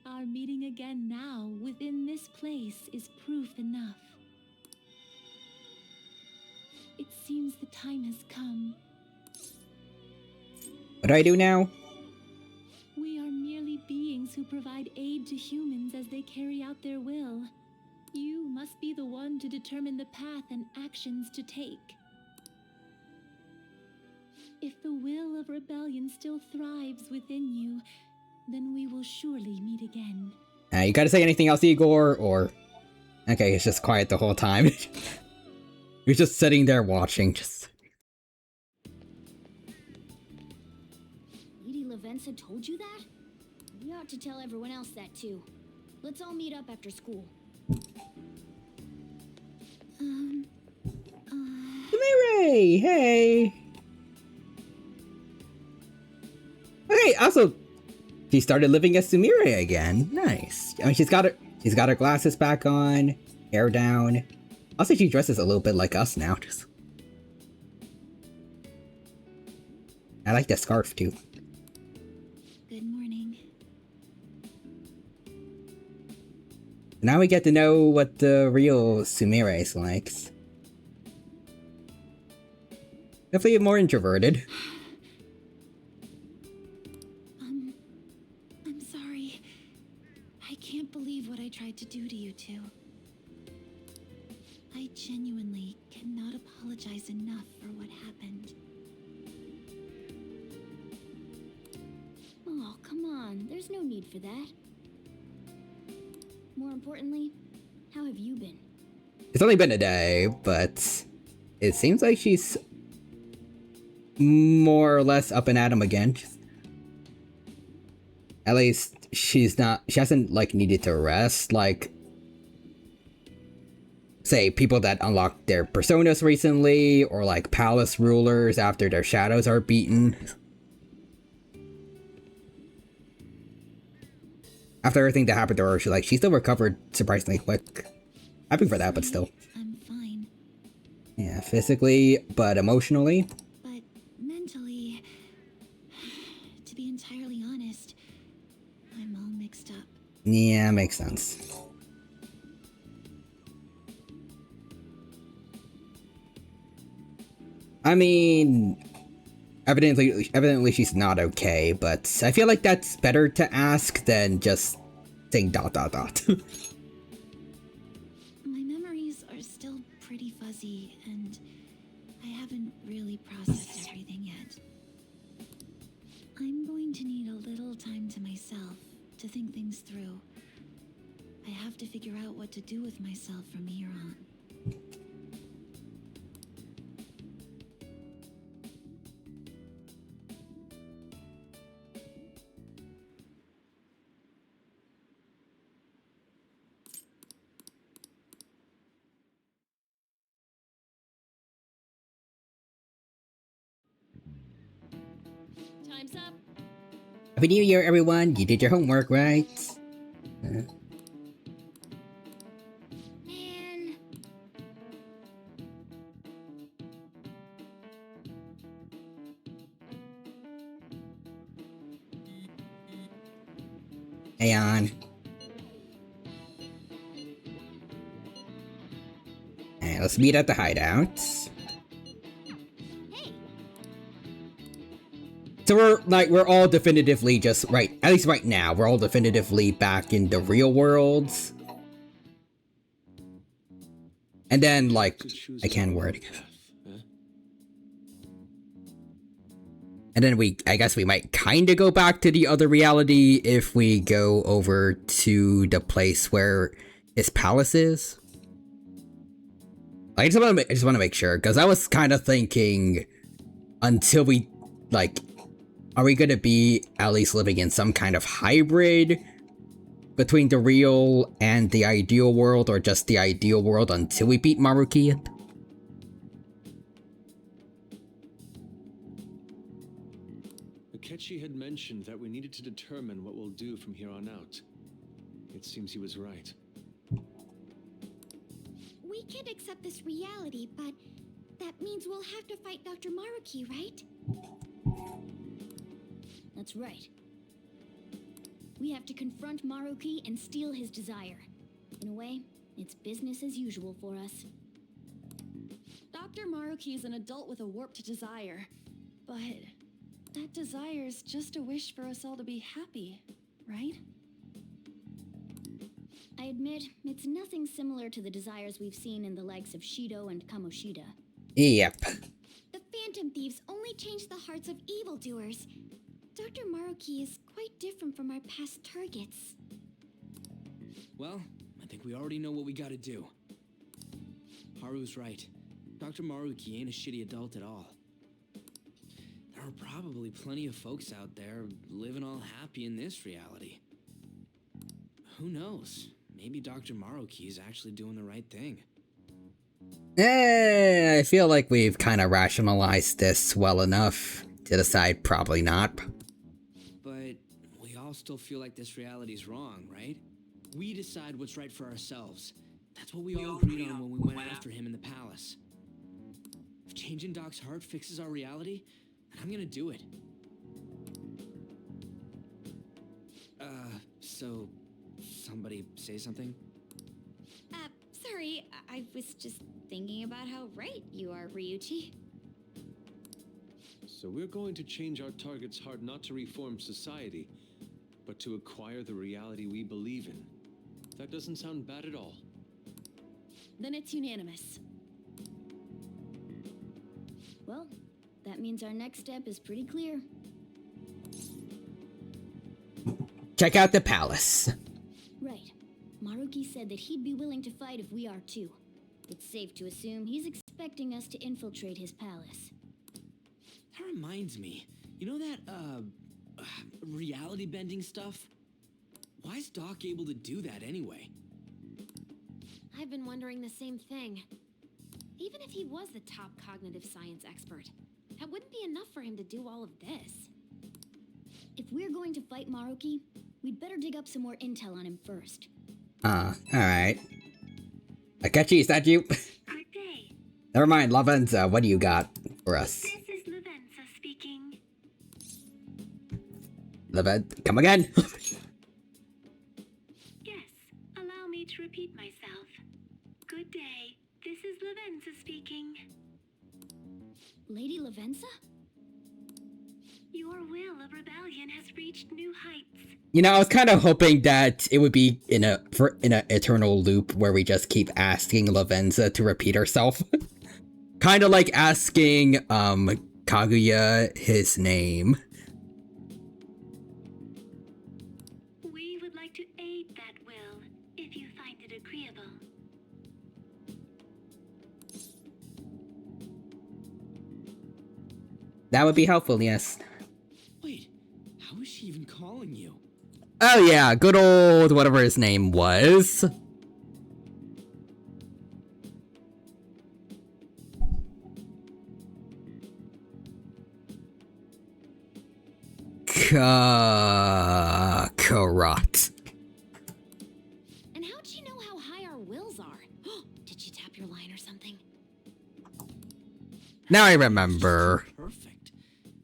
Our meeting again now within this place is proof enough. It seems the time has come. What do I do now? We are merely beings who provide aid to humans as they carry out their will. You must be the one to determine the path and actions to take. If the will of rebellion still thrives within you, then we will surely meet again. You gotta say anything else, Igor, or... Okay, it's just quiet the whole time. You're just sitting there watching, just... Lady Lavenza told you that? We ought to tell everyone else that too. Let's all meet up after school. Sumire! Hey! Okay, also, she started living as Sumire again. Nice. I mean, she's got her glasses back on, hair down. Also, she dresses a little bit like us now. Just, I like the scarf too. Good morning. Now we get to know what the real Sumire is like. Definitely more introverted. I'm sorry. I can't believe what I tried to do to you two. I genuinely cannot apologize enough for what happened. Oh, come on. There's no need for that. More importantly, how have you been? It's only been a day, but it seems like she's more or less up and at 'em again. At least she hasn't like needed to rest like, say, people that unlocked their personas recently, or like palace rulers after their shadows are beaten. After everything that happened to her, she still recovered surprisingly quick. Happy for that, but still. I'm fine. Yeah, physically, but emotionally. But mentally, to be entirely honest, I'm all mixed up. Yeah, makes sense. I mean, evidently she's not okay, but I feel like that's better to ask than just saying ... My memories are still pretty fuzzy, and I haven't really processed everything yet. I'm going to need a little time to myself to think things through. I have to figure out what to do with myself from here on. Time's up. Happy New Year, everyone! You did your homework, right? Man. Hey, on. Alright, let's meet at the hideout. So we're all definitively just, right, at least right now, we're all definitively back in the real world. And then, like, I can't word it. And then I guess we might kinda go back to the other reality if we go over to the place where his palace is. I just wanna make sure, because I was kinda thinking, until we, like, are we gonna be at least living in some kind of hybrid between the real and the ideal world, or just the ideal world until we beat Maruki? Akechi had mentioned that we needed to determine what we'll do from here on out. It seems he was right. We can't accept this reality, but that means we'll have to fight Dr. Maruki, right? That's right. We have to confront Maruki and steal his desire. In a way, it's business as usual for us. Dr. Maruki is an adult with a warped desire, but that desire's just a wish for us all to be happy, right? I admit, it's nothing similar to the desires we've seen in the likes of Shido and Kamoshida. Yep. The Phantom fortune thieves only change the hearts of evildoers. Dr. Maruki is quite different from our past targets. Well, I think we already know what we gotta do. Haru's right. Dr. Maruki ain't a shitty adult at all. There are probably plenty of folks out there living all happy in this reality. Who knows? Maybe Dr. Maruki is actually doing the right thing. I feel like we've kind of rationalized this well enough to decide probably not. But we all still feel like this reality's wrong, right? We decide what's right for ourselves. That's what we all agreed on when we went after him in the palace. If changing Doc's heart fixes our reality, then I'm gonna do it. So somebody say something? Sorry, I was just thinking about how right you are, Ryuichi. So we're going to change our target's heart not to reform society, but to acquire the reality we believe in. That doesn't sound bad at all. Then it's unanimous. Well, that means our next step is pretty clear. Check out the palace. Right. Maruki said that he'd be willing to fight if we are too. It's safe to assume he's expecting us to infiltrate his palace. That reminds me. You know that, reality bending stuff? Why is Doc able to do that anyway? I've been wondering the same thing. Even if he was the top cognitive science expert, that wouldn't be enough for him to do all of this. If we're going to fight Maruki, we'd better dig up some more intel on him first. Alright. Akechi, is that you? Good day. Never mind, Lavenza, what do you got for us? This is Lavenza speaking. Come again? Yes, allow me to repeat myself. Good day, this is Lavenza speaking. Lady Lavenza? Your will of rebellion has reached new heights. You know, I was kind of hoping that it would be in a eternal loop where we just keep asking Lavenza to repeat herself. Kind of like asking, Kaguya his name. We would like to aid that will, if you find it agreeable. That would be helpful, yes. Wait, how is she even calling you? Oh yeah, good old whatever his name was. Karat. And how'd she know how high our wills are? Did she tap your line or something? Now I remember. Perfect.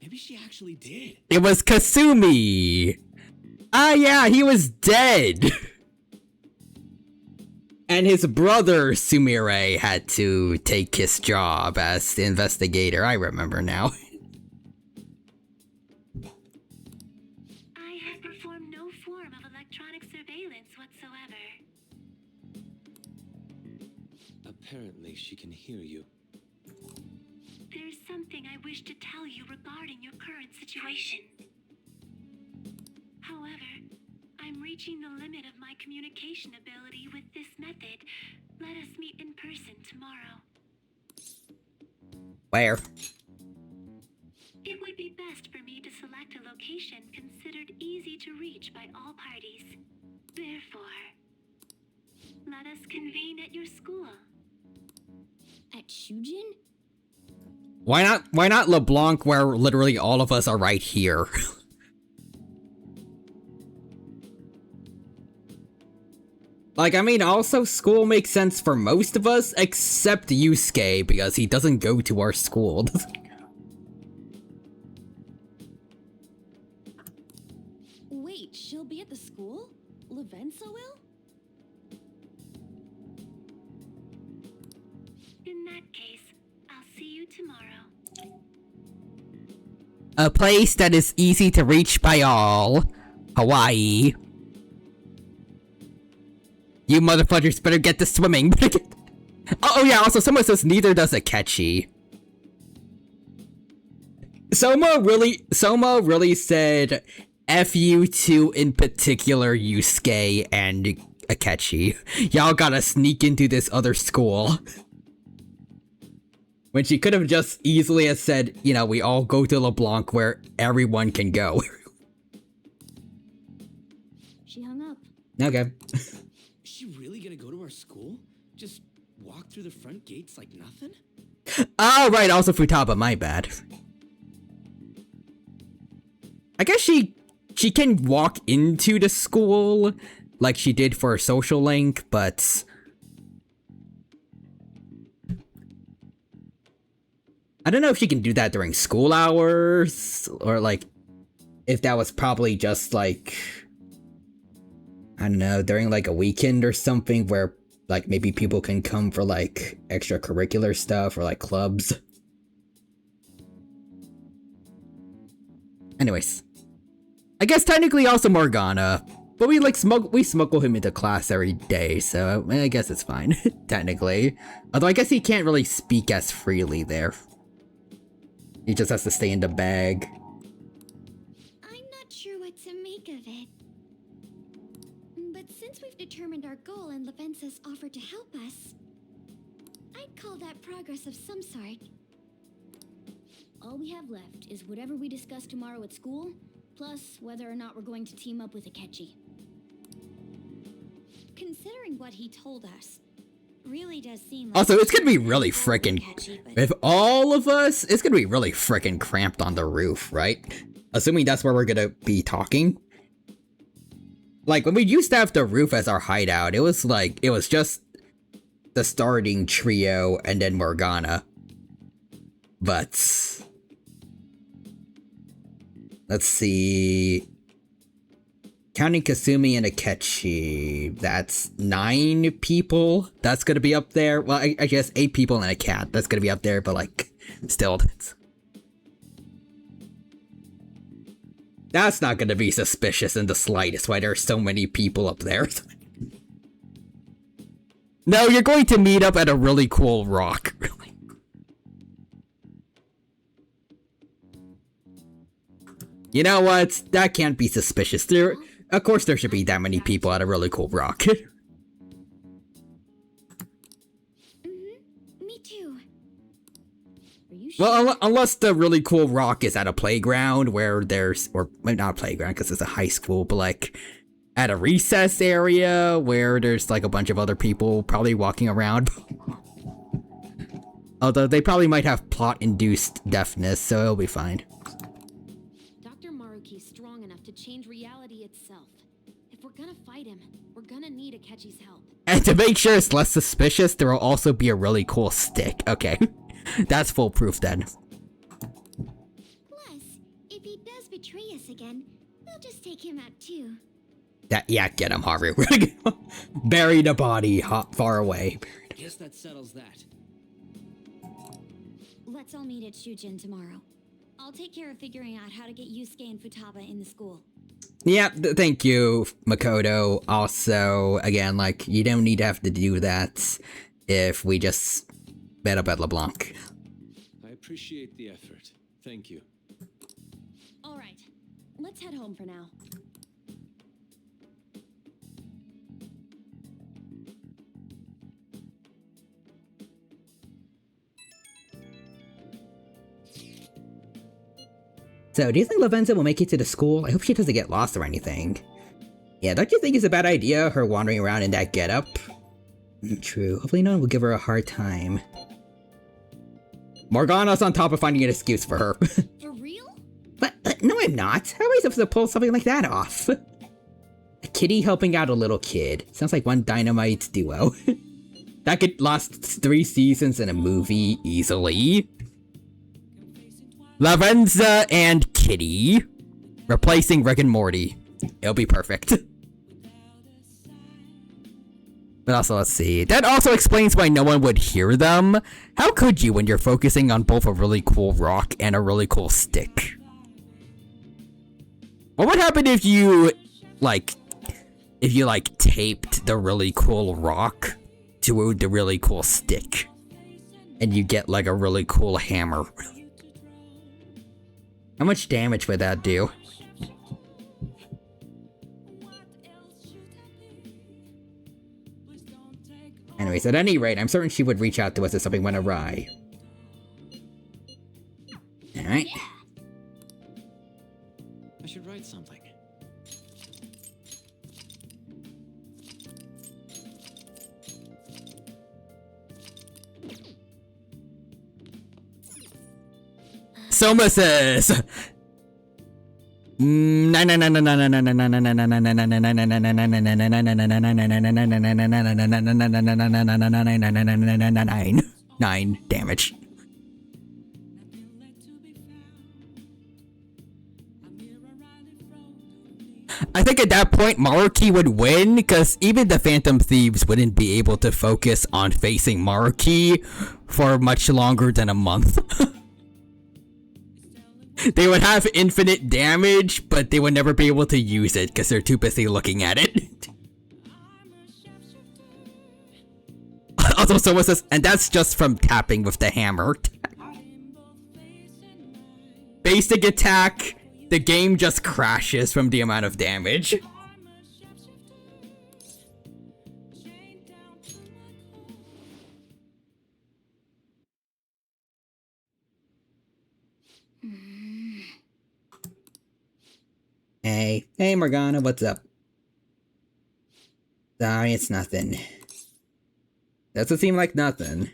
Maybe she actually did. It was Kasumi. Ah yeah, he was dead. And his brother Sumire had to take his job as the investigator. I remember now. I have performed no form of electronic surveillance whatsoever. Apparently, she can hear you. There's something I wish to tell you regarding your current situation. However, I'm reaching the limit of my communication ability with this method. Let us meet in person tomorrow. Where? It would be best for me to select a location considered easy to reach by all parties. Therefore, let us convene at your school. At Shujin? Why not LeBlanc where literally all of us are right here? Like, I mean, also school makes sense for most of us, except Yusuke, because he doesn't go to our school. Wait, she'll be at the school? Lavenza will? In that case, I'll see you tomorrow. A place that is easy to reach by all. Hawaii. You motherfuckers better get to swimming. Oh yeah, also someone says neither does Akechi. Soma really said F you two, in particular Yusuke and Akechi. Y'all gotta sneak into this other school. When she could have just easily have said, you know, we all go to LeBlanc where everyone can go. She hung up. Okay. Is she really gonna go to our school? Just walk through the front gates like nothing? Oh, right, also Futaba, my bad. I guess she can walk into the school like she did for Social Link, but I don't know if she can do that during school hours, or like if that was probably just like, I don't know, during like a weekend or something where like maybe people can come for like extracurricular stuff or like clubs. Anyways, I guess technically also Morgana, but we smuggle him into class every day, so I guess it's fine, technically. Although I guess he can't really speak as freely there. He just has to stay in the bag. I'm not sure what to make of it. But since we've determined our goal and Levensa's offered to help us, I'd call that progress of some sort. All we have left is whatever we discuss tomorrow at school, plus whether or not we're going to team up with Akechi. Considering what he told us, really does seem like... Also, it's gonna be really frickin'... If all of us, it's gonna be really frickin' cramped on the roof, right? Assuming that's where we're gonna be talking. Like, when we used to have the roof as our hideout, it was like, it was just the starting trio and then Morgana. But... let's see... counting Kasumi and Akechi, that's 9 people. That's gonna be up there. Well, I guess 8 people and a cat. That's gonna be up there, but like, still, that's not gonna be suspicious in the slightest. Why there are so many people up there? No, you're going to meet up at a really cool rock. You know what? That can't be suspicious. Of course there should be that many people at a really cool rock. Me too. Are you sure? Well, unless the really cool rock is at a playground where there's, or not a playground because it's a high school, but like at a recess area where there's like a bunch of other people probably walking around. Although they probably might have plot-induced deafness, so it'll be fine. Dr. Maruki's strong enough to change reality itself. If we're gonna fight him, we're gonna need Akechi's help. And to make sure it's less suspicious, there will also be a really cool stick. Okay. That's foolproof then. Plus, if he does betray us again, we'll just take him out too. Yeah, get him, Haru. Bury the body far away. Guess that settles that. Let's all meet at Shujin tomorrow. I'll take care of figuring out how to get Yusuke and Futaba in the school. Yeah, thank you, Makoto. Also, again, like, you don't need to have to do that if we just met up at LeBlanc. I appreciate the effort. Thank you. All right, let's head home for now. So, do you think Levensa will make it to the school? I hope she doesn't get lost or anything. Yeah, don't you think it's a bad idea, her wandering around in that getup? True. Hopefully no one will give her a hard time. Morgana's on top of finding an excuse for her. For real? But no, I'm not. How am I supposed to pull something like that off? A kitty helping out a little kid. Sounds like one dynamite duo. That could last 3 seasons in a movie easily. Levensa and Kitty replacing Rick and Morty. It'll be perfect. But also, let's see. That also explains why no one would hear them. How could you when you're focusing on both a really cool rock and a really cool stick? What would happen if you, taped the really cool rock to the really cool stick? And you get, like, a really cool hammer. How much damage would that do? Anyways, at any rate, I'm certain she would reach out to us if something went awry. Alright. I should write something. Soma says 9 damage. I think at that point Maruki would win, because even the Phantom Thieves wouldn't be able to focus on facing Maruki for much longer than a month. They would have infinite damage, but they would never be able to use it because they're too busy looking at it. Also, someone says, and that's just from tapping with the hammer. Basic attack, the game just crashes from the amount of damage. Hey Morgana, what's up? Sorry, it's nothing. Doesn't seem like nothing.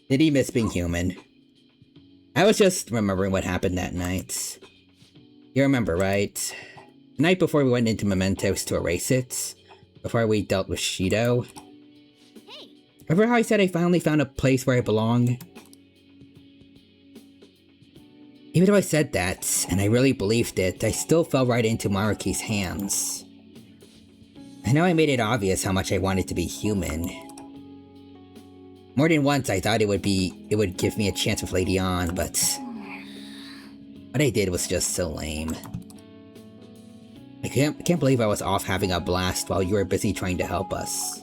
Did he miss being human? I was just remembering what happened that night. You remember, right? The night before we went into Mementos to erase it? Before we dealt with Shido? Remember how I said I finally found a place where I belong? Even though I said that, and I really believed it, I still fell right into Maruki's hands. I know I made it obvious how much I wanted to be human. More than once I thought it would give me a chance with Lady On, but what I did was just so lame. I can't believe I was off having a blast while you were busy trying to help us.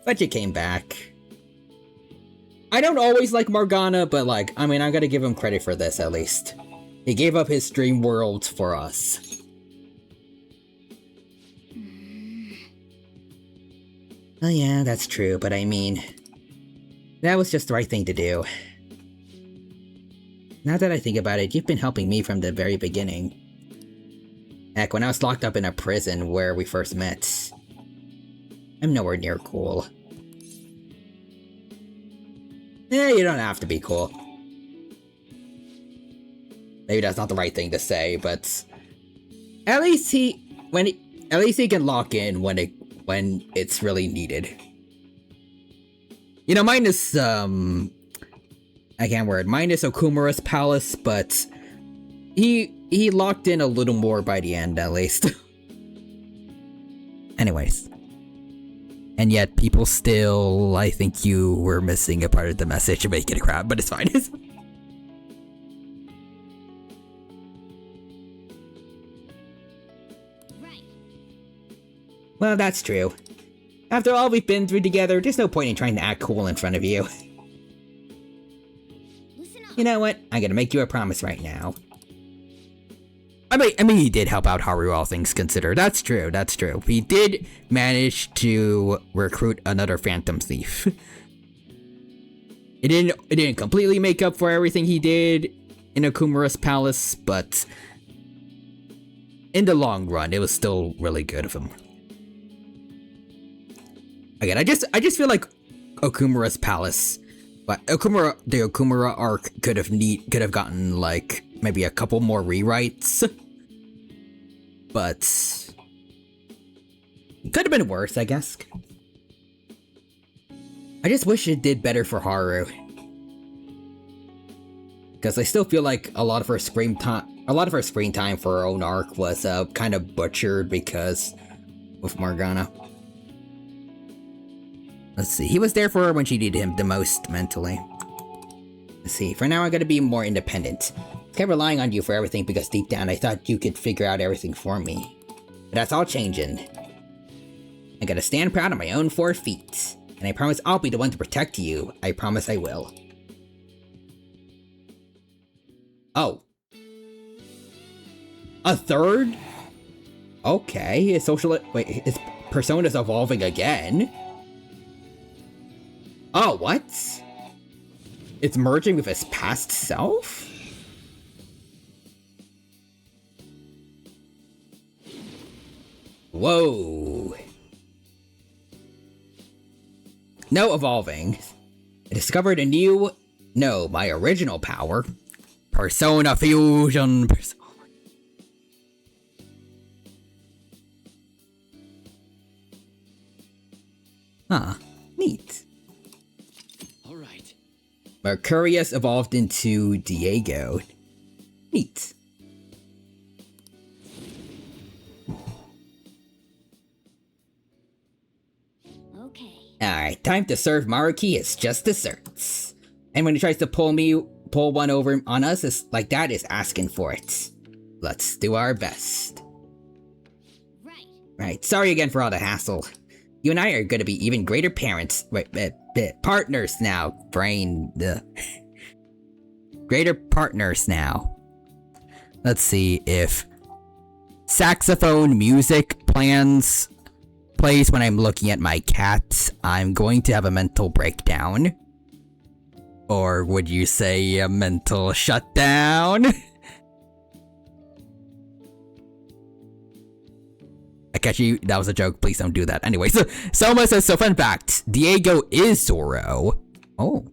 But you came back. I don't always like Morgana, but like, I mean, I gotta give him credit for this at least. He gave up his dream world for us. Oh yeah, that's true, but I mean, that was just the right thing to do. Now that I think about it, you've been helping me from the very beginning. Heck, when I was locked up in a prison where we first met, I'm nowhere near cool. You don't have to be cool. Maybe that's not the right thing to say, but at least he can lock in when it's really needed. You know, minus minus Okumura's palace, but he locked in a little more by the end, at least. Anyways. And yet, people still, I think you were missing a part of the message to make it a crap, but it's fine. Right. Well, that's true. After all we've been through together, there's no point in trying to act cool in front of you. You know what? I'm gonna make you a promise right now. I mean, he did help out Haru, all things considered. That's true, that's true. He did manage to recruit another Phantom Thief. It didn't completely make up for everything he did in Okumura's palace, but in the long run, it was still really good of him. Again, I just feel like Okumura's palace, but the Okumura arc could have gotten like maybe a couple more rewrites, but could have been worse, I guess. I just wish it did better for Haru, because I still feel like a lot of her screen time for her own arc was kind of butchered because with Morgana. Let's see, he was there for her when she needed him the most mentally. Let's see, for now I gotta be more independent. I kept relying on you for everything because deep down I thought you could figure out everything for me. But that's all changing. I gotta stand proud on my own 4 feet. And I promise I'll be the one to protect you. I promise I will. Oh. A third? Okay, his his persona's evolving again? Oh, what? It's merging with his past self? Whoa. No evolving. I discovered a new... No, my original power. Persona Fusion. Huh. Neat. Alright. Mercurius evolved into Diego. Neat. Okay. Alright, time to serve Maruki as just desserts. And when he tries to pull one over on us like that is asking for it. Let's do our best. Right, sorry again for all the hassle. You and I are gonna be even greater parents. Partners now. Greater partners now. Let's see if saxophone music plays when I'm looking at my cat. I'm going to have a mental breakdown. Or would you say a mental shutdown? Akechi, that was a joke. Please don't do that. Anyway, so Soma says, so fun fact, Diego is Zoro. Oh.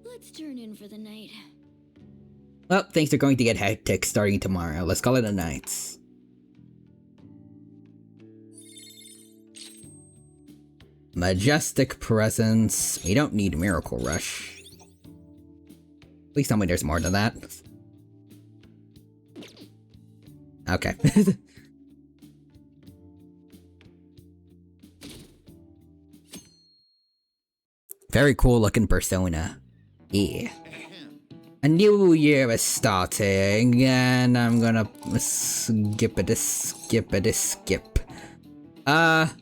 Let's turn in for the night. Well, things are going to get hectic starting tomorrow. Let's call it a night. Majestic presence. We don't need Miracle Rush. Please tell me there's more than that. Okay. Very cool looking persona. Yeah. A new year is starting, and I'm gonna skip.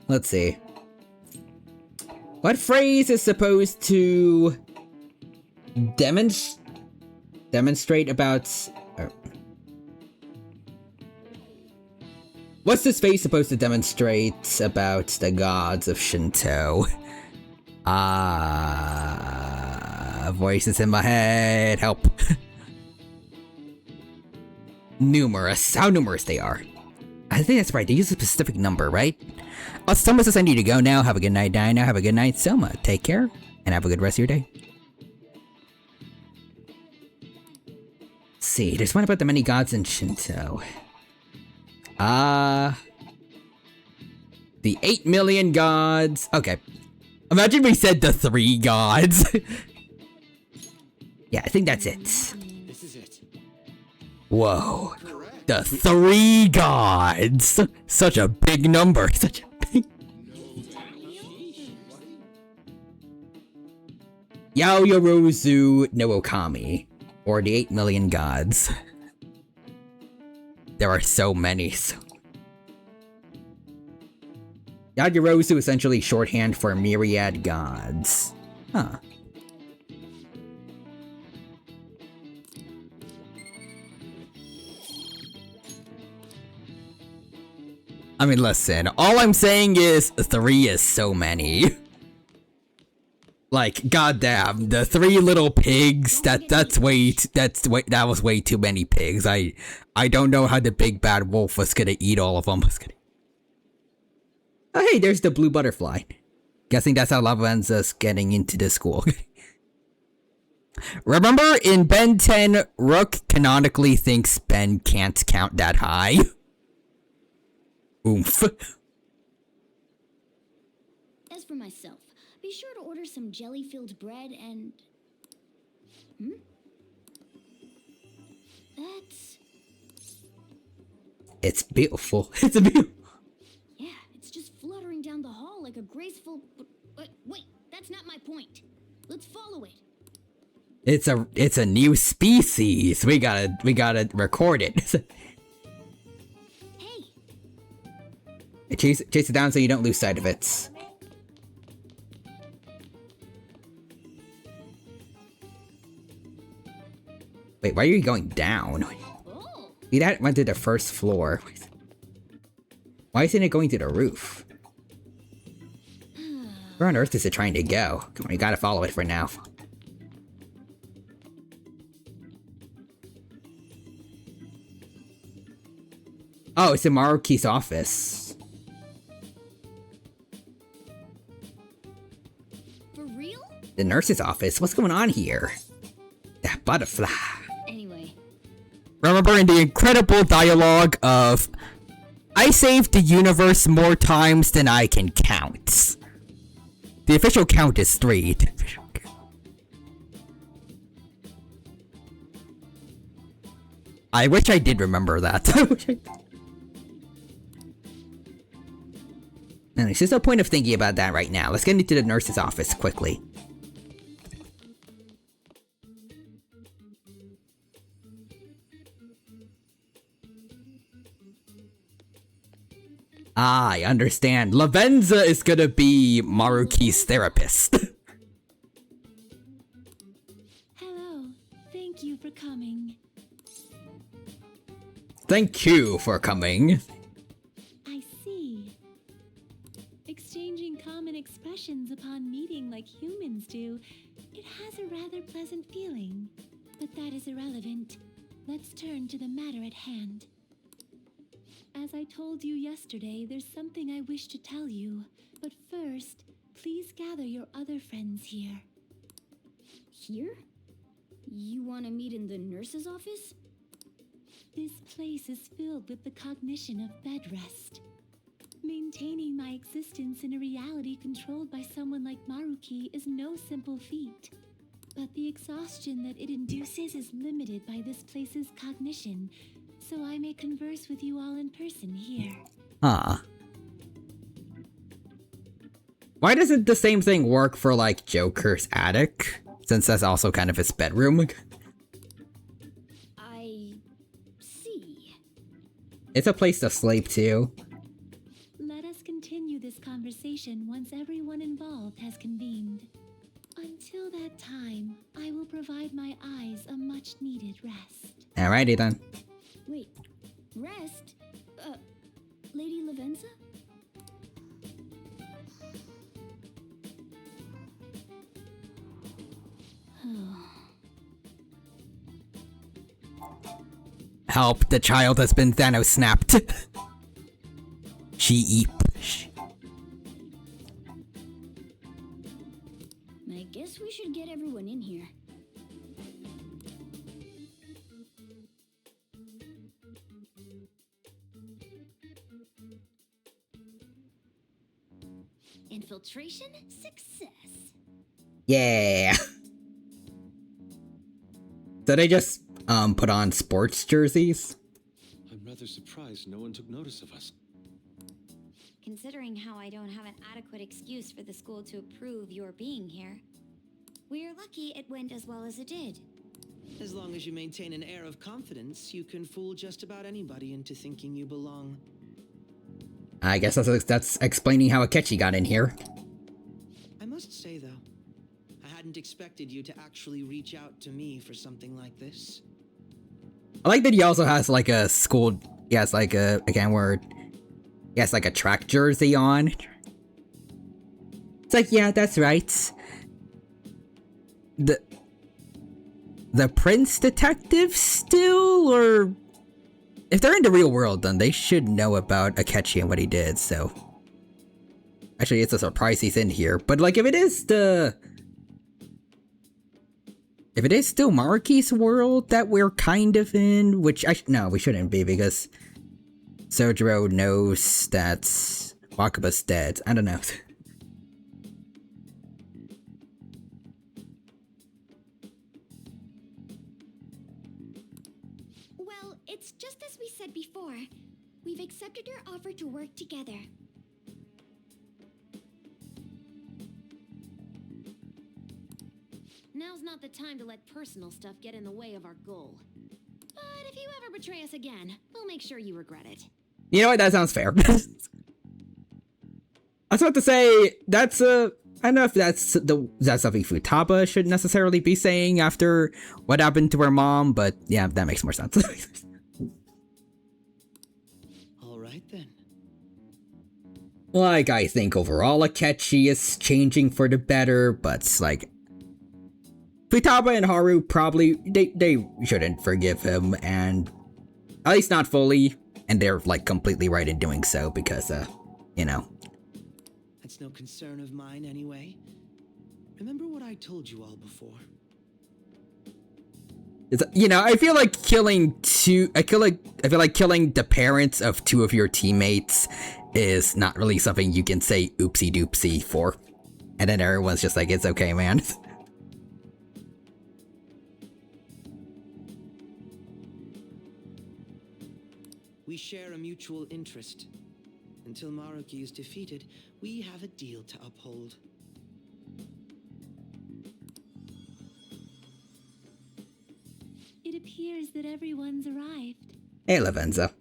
Let's see. What phrase is supposed to demonstrate about... What's this face supposed to demonstrate about the gods of Shinto? Voices in my head, help. Numerous, how numerous they are. I think that's right, they use a specific number, right? Oh, Soma says I need to go now. Have a good night, Dinah. Have a good night, Soma. Take care, and have a good rest of your day. Let's see, there's one about the many gods in Shinto. The 8 million gods. Okay. Imagine we said the 3 gods. Yeah, I think that's it. This is it. Whoa. The 3 gods. Such a big number. Such a big... Yaoyorozu no Okami. Or the 8 million gods. There are so many. Yaoyorozu essentially shorthand for myriad gods. Huh. I mean, listen, all I'm saying is 3 is so many. Like, goddamn, the 3 little pigs, that was way too many pigs. I don't know how the big bad wolf was gonna eat all of them. Oh, hey, there's the blue butterfly. Guessing that's how Lavenza's getting into the school. Remember, in Ben 10, Rook canonically thinks Ben can't count that high. Oomph. As for myself, be sure to order some jelly-filled bread and... That's... It's beautiful. It's a beautiful... Yeah, it's just fluttering down the hall like a graceful... Wait, that's not my point. Let's follow it. It's a new species. We gotta record it. Chase it down so you don't lose sight of it. Wait, why are you going down? That went to the first floor. Why isn't it going to the roof? Where on earth is it trying to go? Come on, you gotta follow it for now. Oh, it's in Maruki's office. For real? The nurse's office? What's going on here? That butterfly. Anyway. Remember in the incredible dialogue of I saved the universe more times than I can count. The official count is 3. I wish I did remember that. There's just no point of thinking about that right now. Let's get into the nurse's office quickly. I understand. Lavenza is gonna be Maruki's therapist. Hello. Thank you for coming. Thank you for coming. I see. Exchanging common expressions upon meeting like humans do, it has a rather pleasant feeling. But that is irrelevant. Let's turn to the matter at hand. As I told you yesterday, there's something I wish to tell you. But first, please gather your other friends here. Here? You want to meet in the nurse's office? This place is filled with the cognition of bed rest. Maintaining my existence in a reality controlled by someone like Maruki is no simple feat. But the exhaustion that it induces is limited by this place's cognition, so I may converse with you all in person here. Huh. Why doesn't the same thing work for, like, Joker's attic? Since that's also kind of his bedroom. I see. It's a place to sleep, too. Let us continue this conversation once everyone involved has convened. Until that time, I will provide my eyes a much-needed rest. Alrighty then. Wait, rest? Lady Lavenza? Help, the child has been Thanos snapped. She eep. I guess we should get everyone in here. Infiltration success. Yeah. Did they just put on sports jerseys? I'm rather surprised no one took notice of us. Considering how I don't have an adequate excuse for the school to approve your being here, we're lucky it went as well as it did. As long as you maintain an air of confidence, you can fool just about anybody into thinking you belong. I guess that's explaining how Akechi got in here. I must say, though, I hadn't expected you to actually reach out to me for something like this. I like that he also has like a school, he has like a, again, where he has like a track jersey on. It's like, yeah, that's right. The Prince detective still, or if they're in the real world, then they should know about Akechi and what he did, so. Actually, it's a surprise he's in here, but like if it is still Maruki's world that we're kind of in, which no, we shouldn't be, because Sojiro knows that Wakaba's dead. I don't know. Well, it's just as we said before. We've accepted your offer to work together. Now's not the time to let personal stuff get in the way of our goal. But if you ever betray us again, we'll make sure you regret it. You know what? That sounds fair. I was about to say, that's I don't know if that's something Futaba should necessarily be saying after what happened to her mom, but yeah, that makes more sense. All right then. Like, I think overall Akechi is changing for the better, but like, Futaba and Haru probably, they shouldn't forgive him, and at least not fully, and they're like completely right in doing so because, you know. That's no concern of mine anyway. Remember what I told you all before. You know, I feel like killing killing the parents of two of your teammates is not really something you can say oopsie doopsie for. And then everyone's just like, it's okay, man. We share a mutual interest. Until Maruki is defeated, we have a deal to uphold. It appears that everyone's arrived. Hey, Lavenza.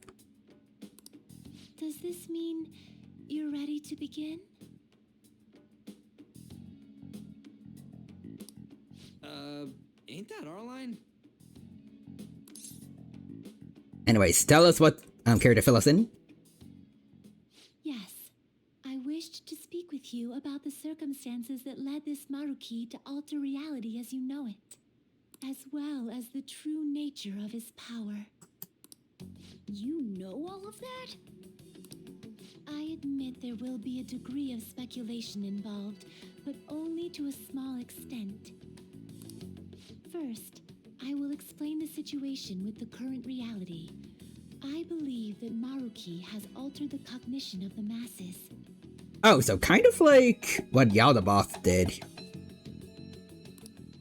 Does this mean you're ready to begin? Ain't that our line? Anyways, tell us what care to fill us in. Yes. I wished to speak with you about the circumstances that led this Maruki to alter reality as you know it, as well as the true nature of his power. You know all of that? I admit there will be a degree of speculation involved, but only to a small extent. First, I will explain the situation with the current reality. I believe that Maruki has altered the cognition of the masses. Oh, so kind of like what Yaldabaoth did.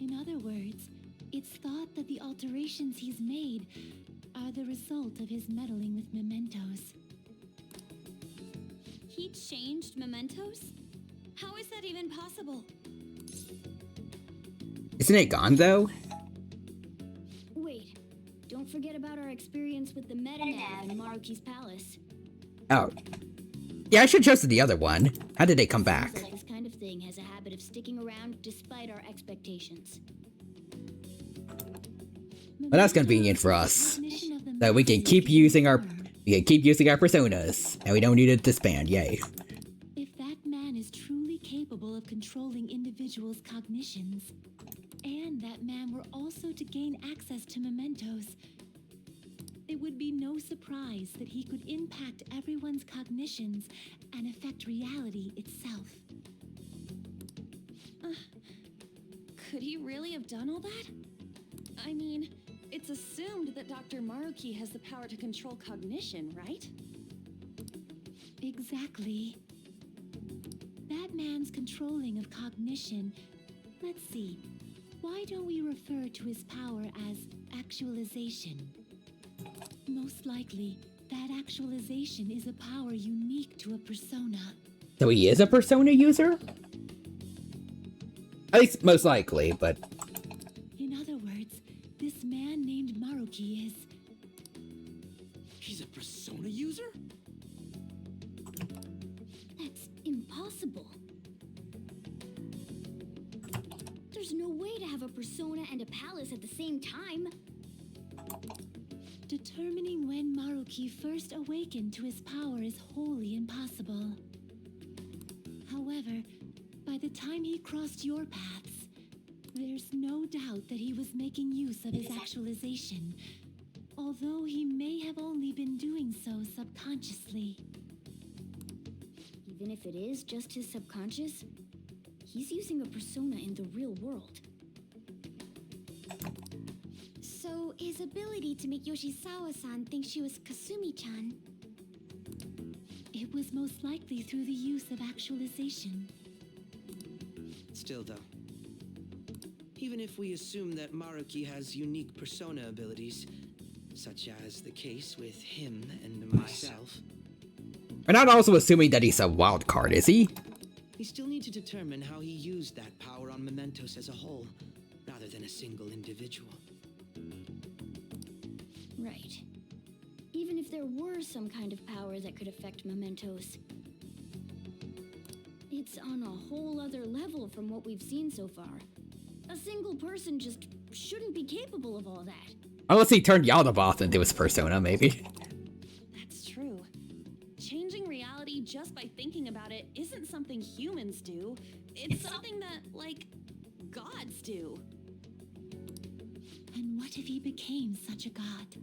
In other words, it's thought that the alterations he's made are the result of his meddling with mementos. He changed mementos? How is that even possible? Isn't it gone, though? Wait, don't forget about our experience with the Metanav in Maruki's palace. Oh. Yeah, I should trust the other one. How did they come back? Like this kind of thing has a habit of sticking around despite our expectations. Well, that's convenient for us. That we can keep using our personas, and we don't need to disband, yay. If that man is truly capable of controlling individuals' cognitions, and that man were also to gain access to mementos, it would be no surprise that he could impact everyone's cognitions and affect reality itself. Could he really have done all that? I mean, it's assumed that Dr. Maruki has the power to control cognition, right? Exactly. That man's controlling of cognition. Let's see. Why don't we refer to his power as actualization? Most likely, that actualization is a power unique to a persona. So he is a persona user? At least most likely, but... In other words, this man named Maruki is... He's a persona user? That's impossible. There's no way to have a persona and a palace at the same time. Determining when Maruki first awakened to his power is wholly impossible. However, by the time he crossed your paths, there's no doubt that he was making use of his actualization, although he may have only been doing so subconsciously. Even if it is just his subconscious, he's using a persona in the real world. So, his ability to make Yoshizawa-san think she was Kasumi-chan... It was most likely through the use of actualization. Still though, even if we assume that Maruki has unique persona abilities, such as the case with him and myself... We're not also assuming that he's a wild card, is he? We still need to determine how he used that power on mementos as a whole, rather than a single individual. Right. Even if there were some kind of power that could affect mementos. It's on a whole other level from what we've seen so far. A single person just shouldn't be capable of all that. Unless he turned Yaldabaoth into his persona, maybe. That's true. Changing reality just by thinking about it isn't something humans do. It's something that, like, gods do. And what if he became such a god?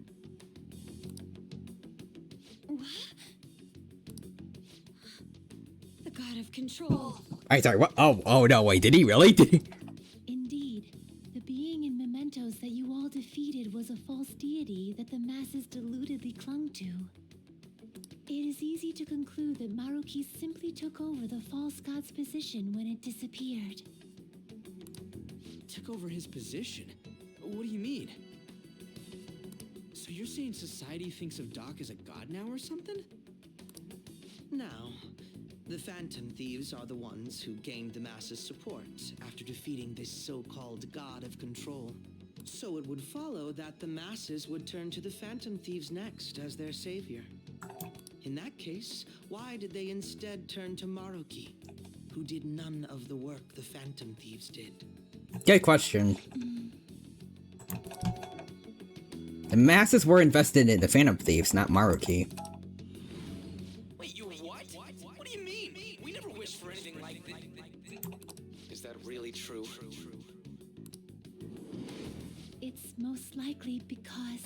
What? The god of control. Alright, sorry, what? Oh no, wait, did he really? Indeed, the being in mementos that you all defeated was a false deity that the masses deludedly clung to. It is easy to conclude that Maruki simply took over the false god's position when it disappeared. Took over his position? What do you mean? So you're saying society thinks of Doc as a god now or something? Now, the Phantom Thieves are the ones who gained the masses' support after defeating this so-called god of control. So it would follow that the masses would turn to the Phantom Thieves next as their savior. In that case, why did they instead turn to Maruki, who did none of the work the Phantom Thieves did? Good question. The masses were invested in the Phantom Thieves, not Maruki. Wait, you what? What do you mean? We never wished for anything like this. Is that really true? It's most likely because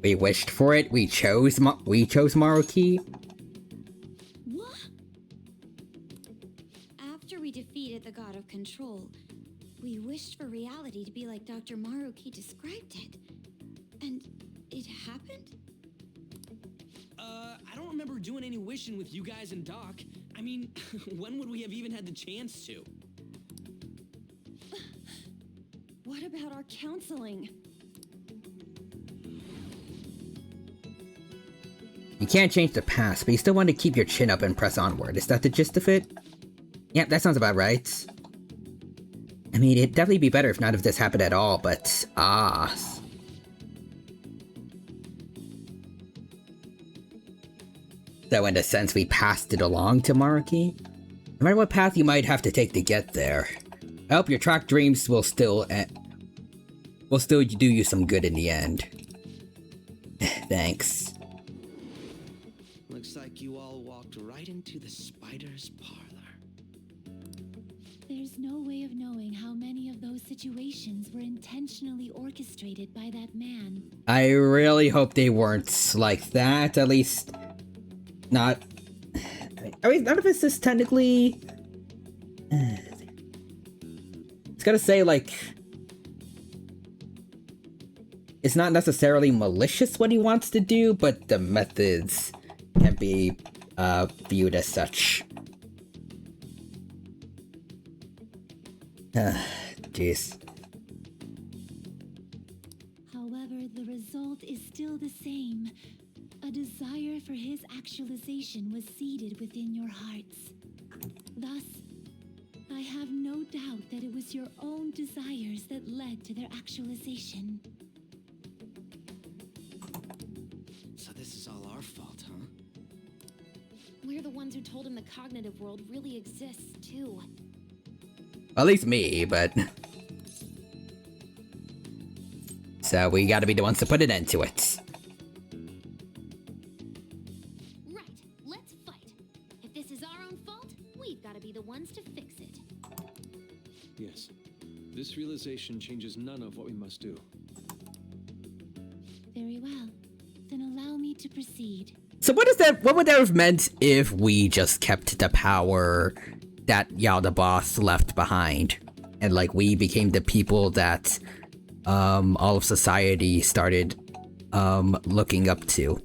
We wished for it. We chose Maruki. What? After we defeated the god of control, we wished for reality to be like Dr. Maruki described it. And it happened? I don't remember doing any wishing with you guys and Doc. I mean, when would we have even had the chance to? What about our counseling? You can't change the past, but you still want to keep your chin up and press onward. Is that the gist of it? Yep, that sounds about right. I mean, it'd definitely be better if none of this happened at all, but So in a sense, we passed it along to Maruki? No matter what path you might have to take to get there, I hope your track dreams will still do you some good in the end. Thanks. Looks like you all walked right into the spider's parlor. there's no way of knowing how many of those situations were intentionally orchestrated by that man. I really hope they weren't like that, at least not... I mean, none of this is technically... It's gotta say, like... It's not necessarily malicious what he wants to do, but the methods can be viewed as such. Jeez. However, the result is still the same. A desire for his actualization was seeded within your hearts. Thus, I have no doubt that it was your own desires that led to their actualization. So this is all our fault, huh? We're the ones who told him the cognitive world really exists, too. At least me, but... So we gotta be the ones to put an end to it. Right, let's fight. If this is our own fault, we've got to be the ones to fix it. Yes. This realization changes none of what we must do. Very well. Then allow me to proceed. So what would that have meant if we just kept the power that Yaldabaoth left behind? And like we became the people that all of society started looking up to.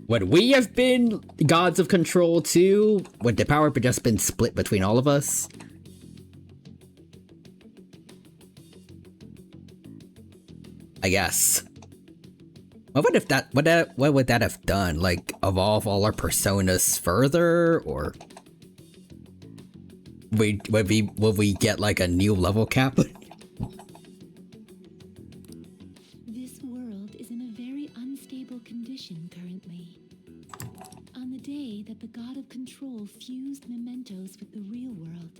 Would we have been gods of control too? Would the power have just been split between all of us? I guess. What would that have done? Like, evolve all our personas further, or would we get like a new level cap? This world is in a very unstable condition currently. On the day that control fused mementos with the real world.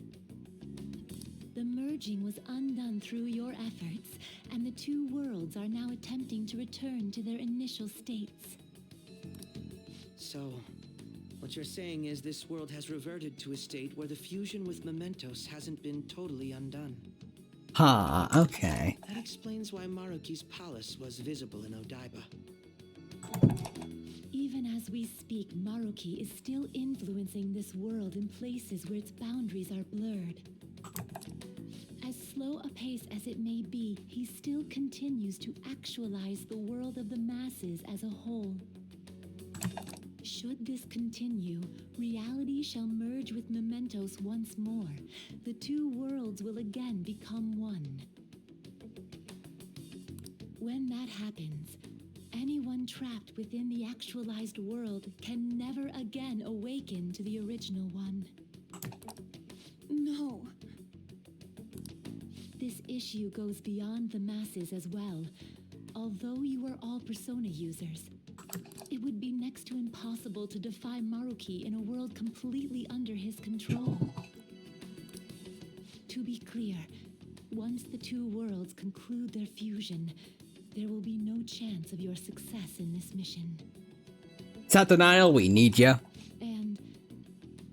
The merging was undone through your efforts, and the two worlds are now attempting to return to their initial states. So, what you're saying is this world has reverted to a state where the fusion with mementos hasn't been totally undone. Huh, okay. That explains why Maruki's palace was visible in Odaiba. Even as we speak, Maruki is still influencing this world in places where its boundaries are blurred. As slow a pace as it may be, he still continues to actualize the world of the masses as a whole. Should this continue, reality shall merge with mementos once more. The two worlds will again become one. When that happens, anyone trapped within the actualized world can never again awaken to the original one. No. This issue goes beyond the masses as well. Although you are all Persona users, it would be next to impossible to defy Maruki in a world completely under his control. To be clear, once the two worlds conclude their fusion, there will be no chance of your success in this mission. Saturnile, we need ya. And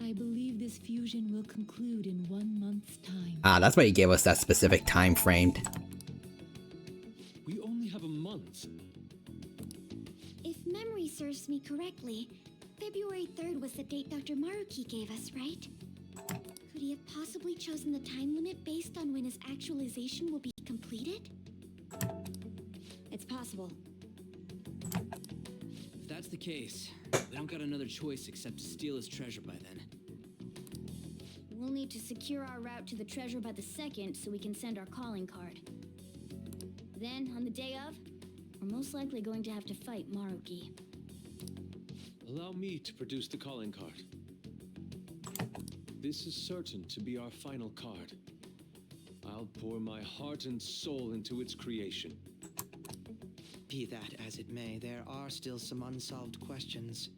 I believe this fusion will conclude in 1 month's time. Ah, that's why he gave us that specific time frame. We only have a month. If memory serves me correctly, February 3rd was the date Dr. Maruki gave us, right? Could he have possibly chosen the time limit based on when his actualization will be completed? It's possible. If that's the case, we don't got another choice except to steal his treasure by then. We'll need to secure our route to the treasure by the 2nd so we can send our calling card. Then, on the day of, we're most likely going to have to fight Maruki. Allow me to produce the calling card. This is certain to be our final card. I'll pour my heart and soul into its creation. Be that as it may, there are still some unsolved questions.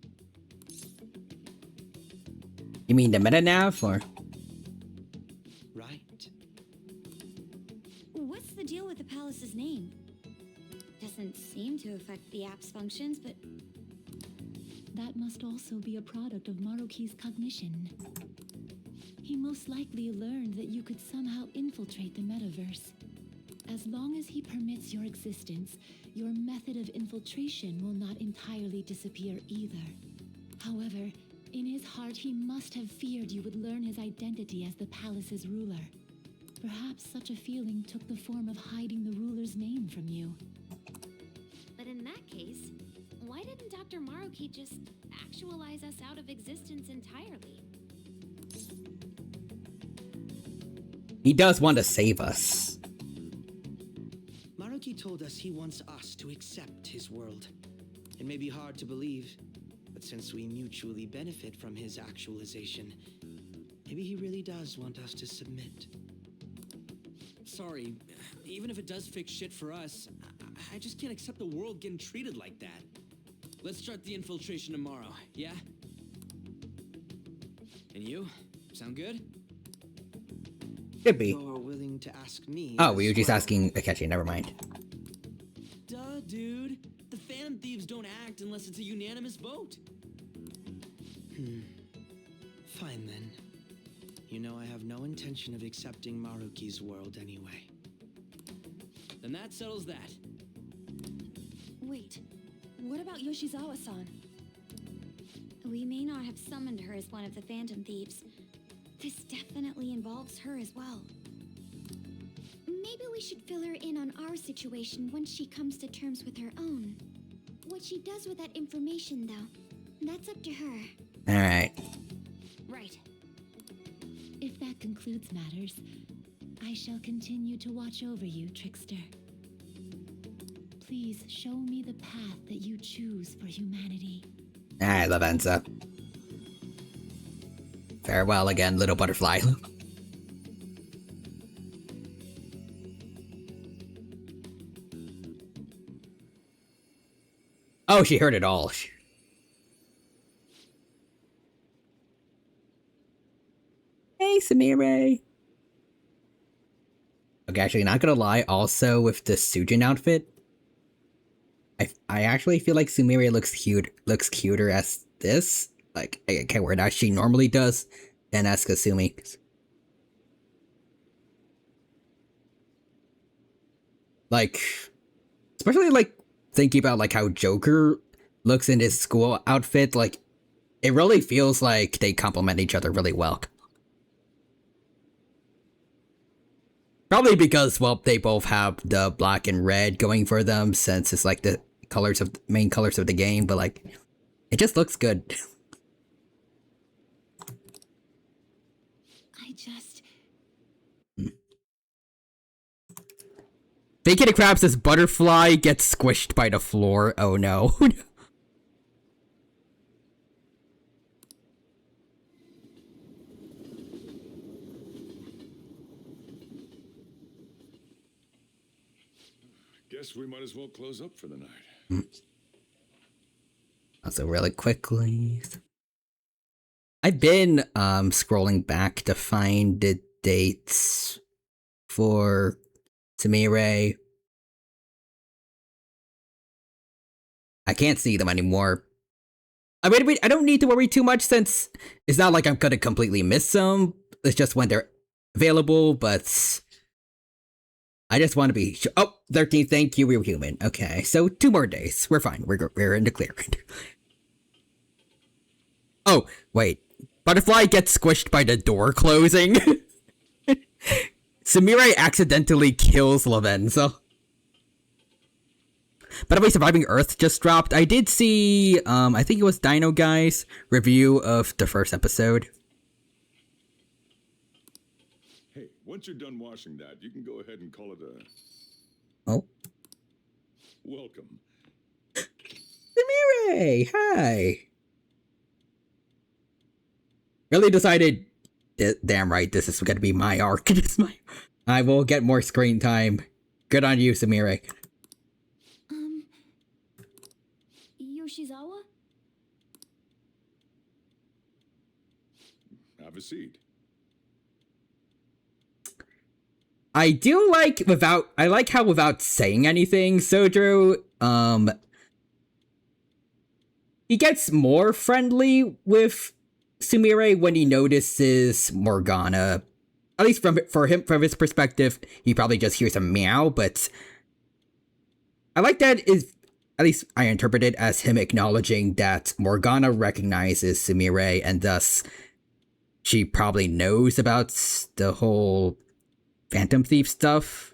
You mean the meta nav, or? Right. What's the deal with the palace's name? Doesn't seem to affect the app's functions, but... That must also be a product of Maruki's cognition. He most likely learned that you could somehow infiltrate the metaverse. As long as he permits your existence, your method of infiltration will not entirely disappear either. However, in his heart he must have feared you would learn his identity as the palace's ruler. Perhaps such a feeling took the form of hiding the ruler's name from you. But in that case, why didn't Dr. Maruki just actualize us out of existence entirely? He does want to save us. Maruki told us he wants us to accept his world. It may be hard to believe, but since we mutually benefit from his actualization, maybe he really does want us to submit. Sorry, even if it does fix shit for us, I just can't accept the world getting treated like that. Let's start the infiltration tomorrow, yeah? And you? Sound good? Could be. You're willing to ask me? Oh, we were just asking Akechi, never mind. Duh, dude. The Phantom Thieves don't act unless it's a unanimous vote. Fine then. You know I have no intention of accepting Maruki's world anyway. Then that settles that. Wait, what about Yoshizawa-san? We may not have summoned her as one of the Phantom Thieves. This definitely involves her as well. Maybe we should fill her in on our situation once she comes to terms with her own. What she does with that information, though, that's up to her. Alright. Right. If that concludes matters, I shall continue to watch over you, Trickster. Please show me the path that you choose for humanity. Alright, Lavenza. Farewell again, little butterfly. Oh, she heard it all. Hi, Sumire. Okay, actually, not gonna lie, also with the Sujin outfit, I actually feel like Sumire looks cuter as this. Like, okay, where as she normally does, than as Kasumi. Like, especially like thinking about like how Joker looks in his school outfit, like it really feels like they complement each other really well. Probably because, well, they both have the black and red going for them, since it's like the main colors of the game, but like, it just looks good. I just... Bacon Crab says butterfly gets squished by the floor. Oh no. Guess we might as well close up for the night. Also, really quickly, I've been scrolling back to find the dates for Sumire. I can't see them anymore. I mean, I don't need to worry too much, since it's not like I'm gonna completely miss them. It's just when they're available, but I just want to be sure. Oh, 13, thank you, we're human. Okay, so 2 more days. We're fine. We're in the clear. Oh, wait. Butterfly gets squished by the door closing. Sumire accidentally kills Lavenza. By the way, Surviving Earth just dropped. I did see, I think it was Dino Guy's review of the first episode. Hey, once you're done washing that, you can go ahead and call it a... Oh. Welcome. Sumire! Hi! Really decided, damn right, this is gonna be my arc. I will get more screen time. Good on you, Sumire. Yoshizawa? Have a seat. I do like I like how without saying anything, Sojo, he gets more friendly with Sumire when he notices Morgana. At least from his perspective, he probably just hears a meow, but I like that is, at least I interpret it as him acknowledging that Morgana recognizes Sumire, and thus she probably knows about the whole Phantom Thief stuff.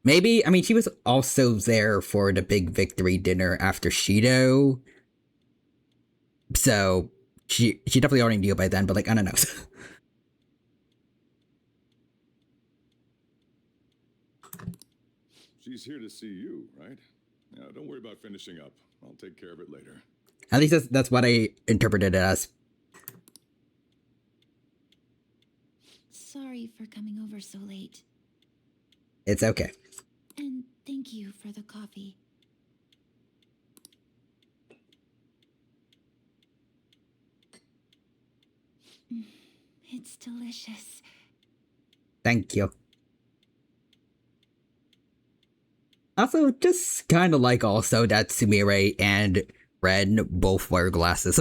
Maybe, I mean, she was also there for the big victory dinner after Shido. So, she definitely already knew by then, but like, I don't know. She's here to see you, right? Now, don't worry about finishing up. I'll take care of it later. At least that's what I interpreted it as. Sorry for coming over so late. It's okay. And thank you for the coffee. It's delicious. Thank you. Also, just kind of like also that Sumire and Ren both wear glasses.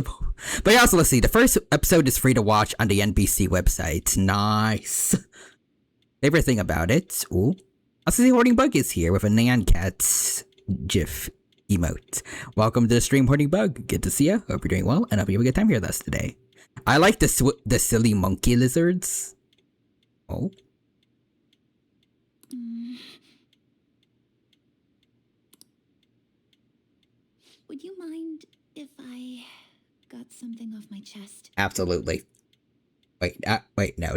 But yeah, also, let's see. The first episode is free to watch on the NBC website. Nice. Favorite thing about it. Ooh. Also, the Hoarding Bug is here with a Nyan Cat GIF emote. Welcome to the stream, Hoarding Bug. Good to see you. Hope you're doing well, and hope you have a good time here with us today. I like the silly monkey lizards. Oh. Would you mind if I got something off my chest? Absolutely. Wait, no.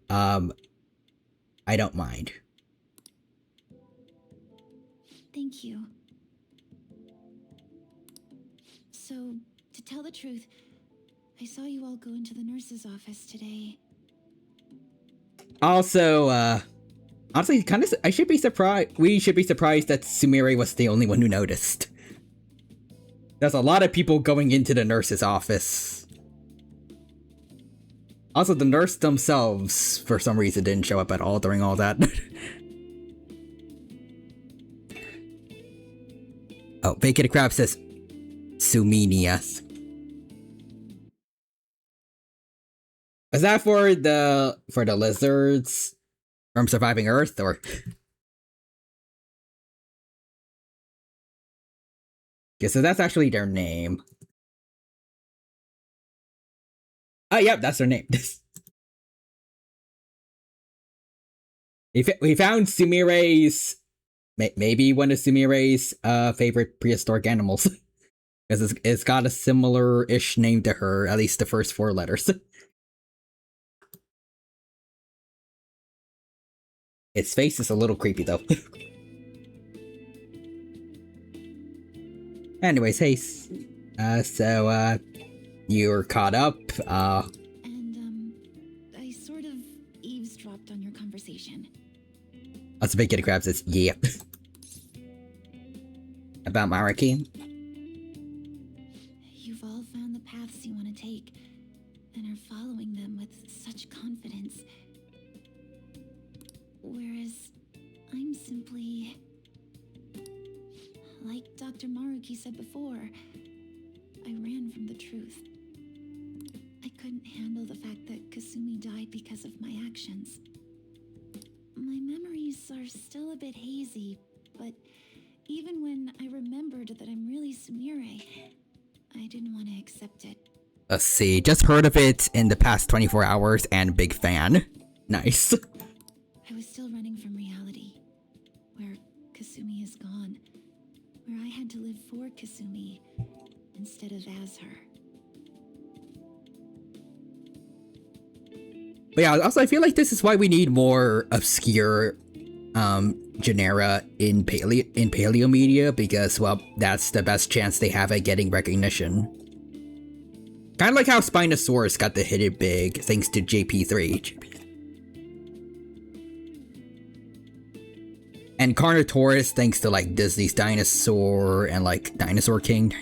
I don't mind. Thank you. So, to tell the truth, I saw you all go into the nurse's office today. Also, honestly, kind of, I should be surprised. We should be surprised that Sumire was the only one who noticed. There's a lot of people going into the nurse's office. Also, the nurse themselves, for some reason, didn't show up at all during all that. Oh, Vacated Crab says Suminias. Is that for the lizards from Surviving Earth, or? Okay, so that's actually their name. Oh, yep, that's their name. We found Sumire's, maybe one of Sumire's favorite prehistoric animals. Because it's got a similar-ish name to her, at least the first 4 letters. Its face is a little creepy, though. Anyways, hey, so, you're caught up, And, I sort of eavesdropped on your conversation. That's a big kitty crab says, yeah. About Maraki? You've all found the paths you want to take, and are following them with such confidence. Whereas, I'm simply... Like Dr. Maruki said before, I ran from the truth. I couldn't handle the fact that Kasumi died because of my actions. My memories are still a bit hazy, but even when I remembered that I'm really Sumire, I didn't want to accept it. Let's see, just heard of it in the past 24 hours and big fan. Nice. I was still running from reality, where Kasumi is gone, where I had to live for Kasumi instead of as her. But yeah, also I feel like this is why we need more obscure genera in paleo media, because, well, that's the best chance they have at getting recognition. Kind of like how Spinosaurus got the hit it big thanks to JP3. And Carnotaurus thanks to like Disney's Dinosaur and like Dinosaur King.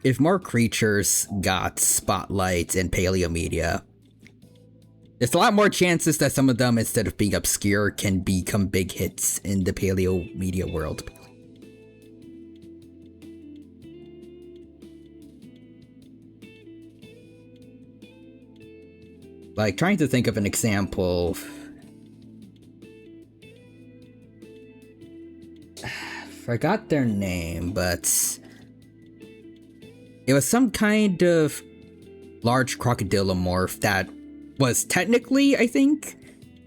If more creatures got spotlights in paleo media, there's a lot more chances that some of them, instead of being obscure, can become big hits in the paleo media world. Like, trying to think of an example. Forgot their name, but it was some kind of large crocodilomorph that was technically, I think,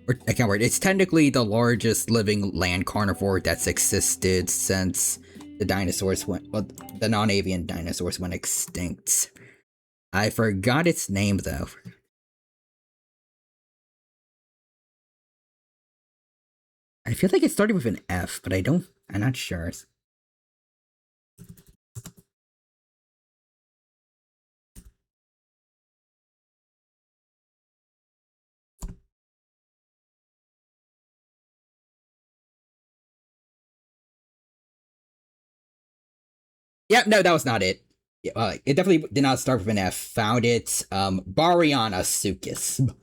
or I can't remember, it's technically the largest living land carnivore that's existed since the dinosaurs went, well, the non-avian dinosaurs went extinct. I forgot its name though. I feel like it started with an F, but I'm not sure. Yeah, no, that was not it. Yeah, it definitely did not start with an F. Found it, Bariana Sukis.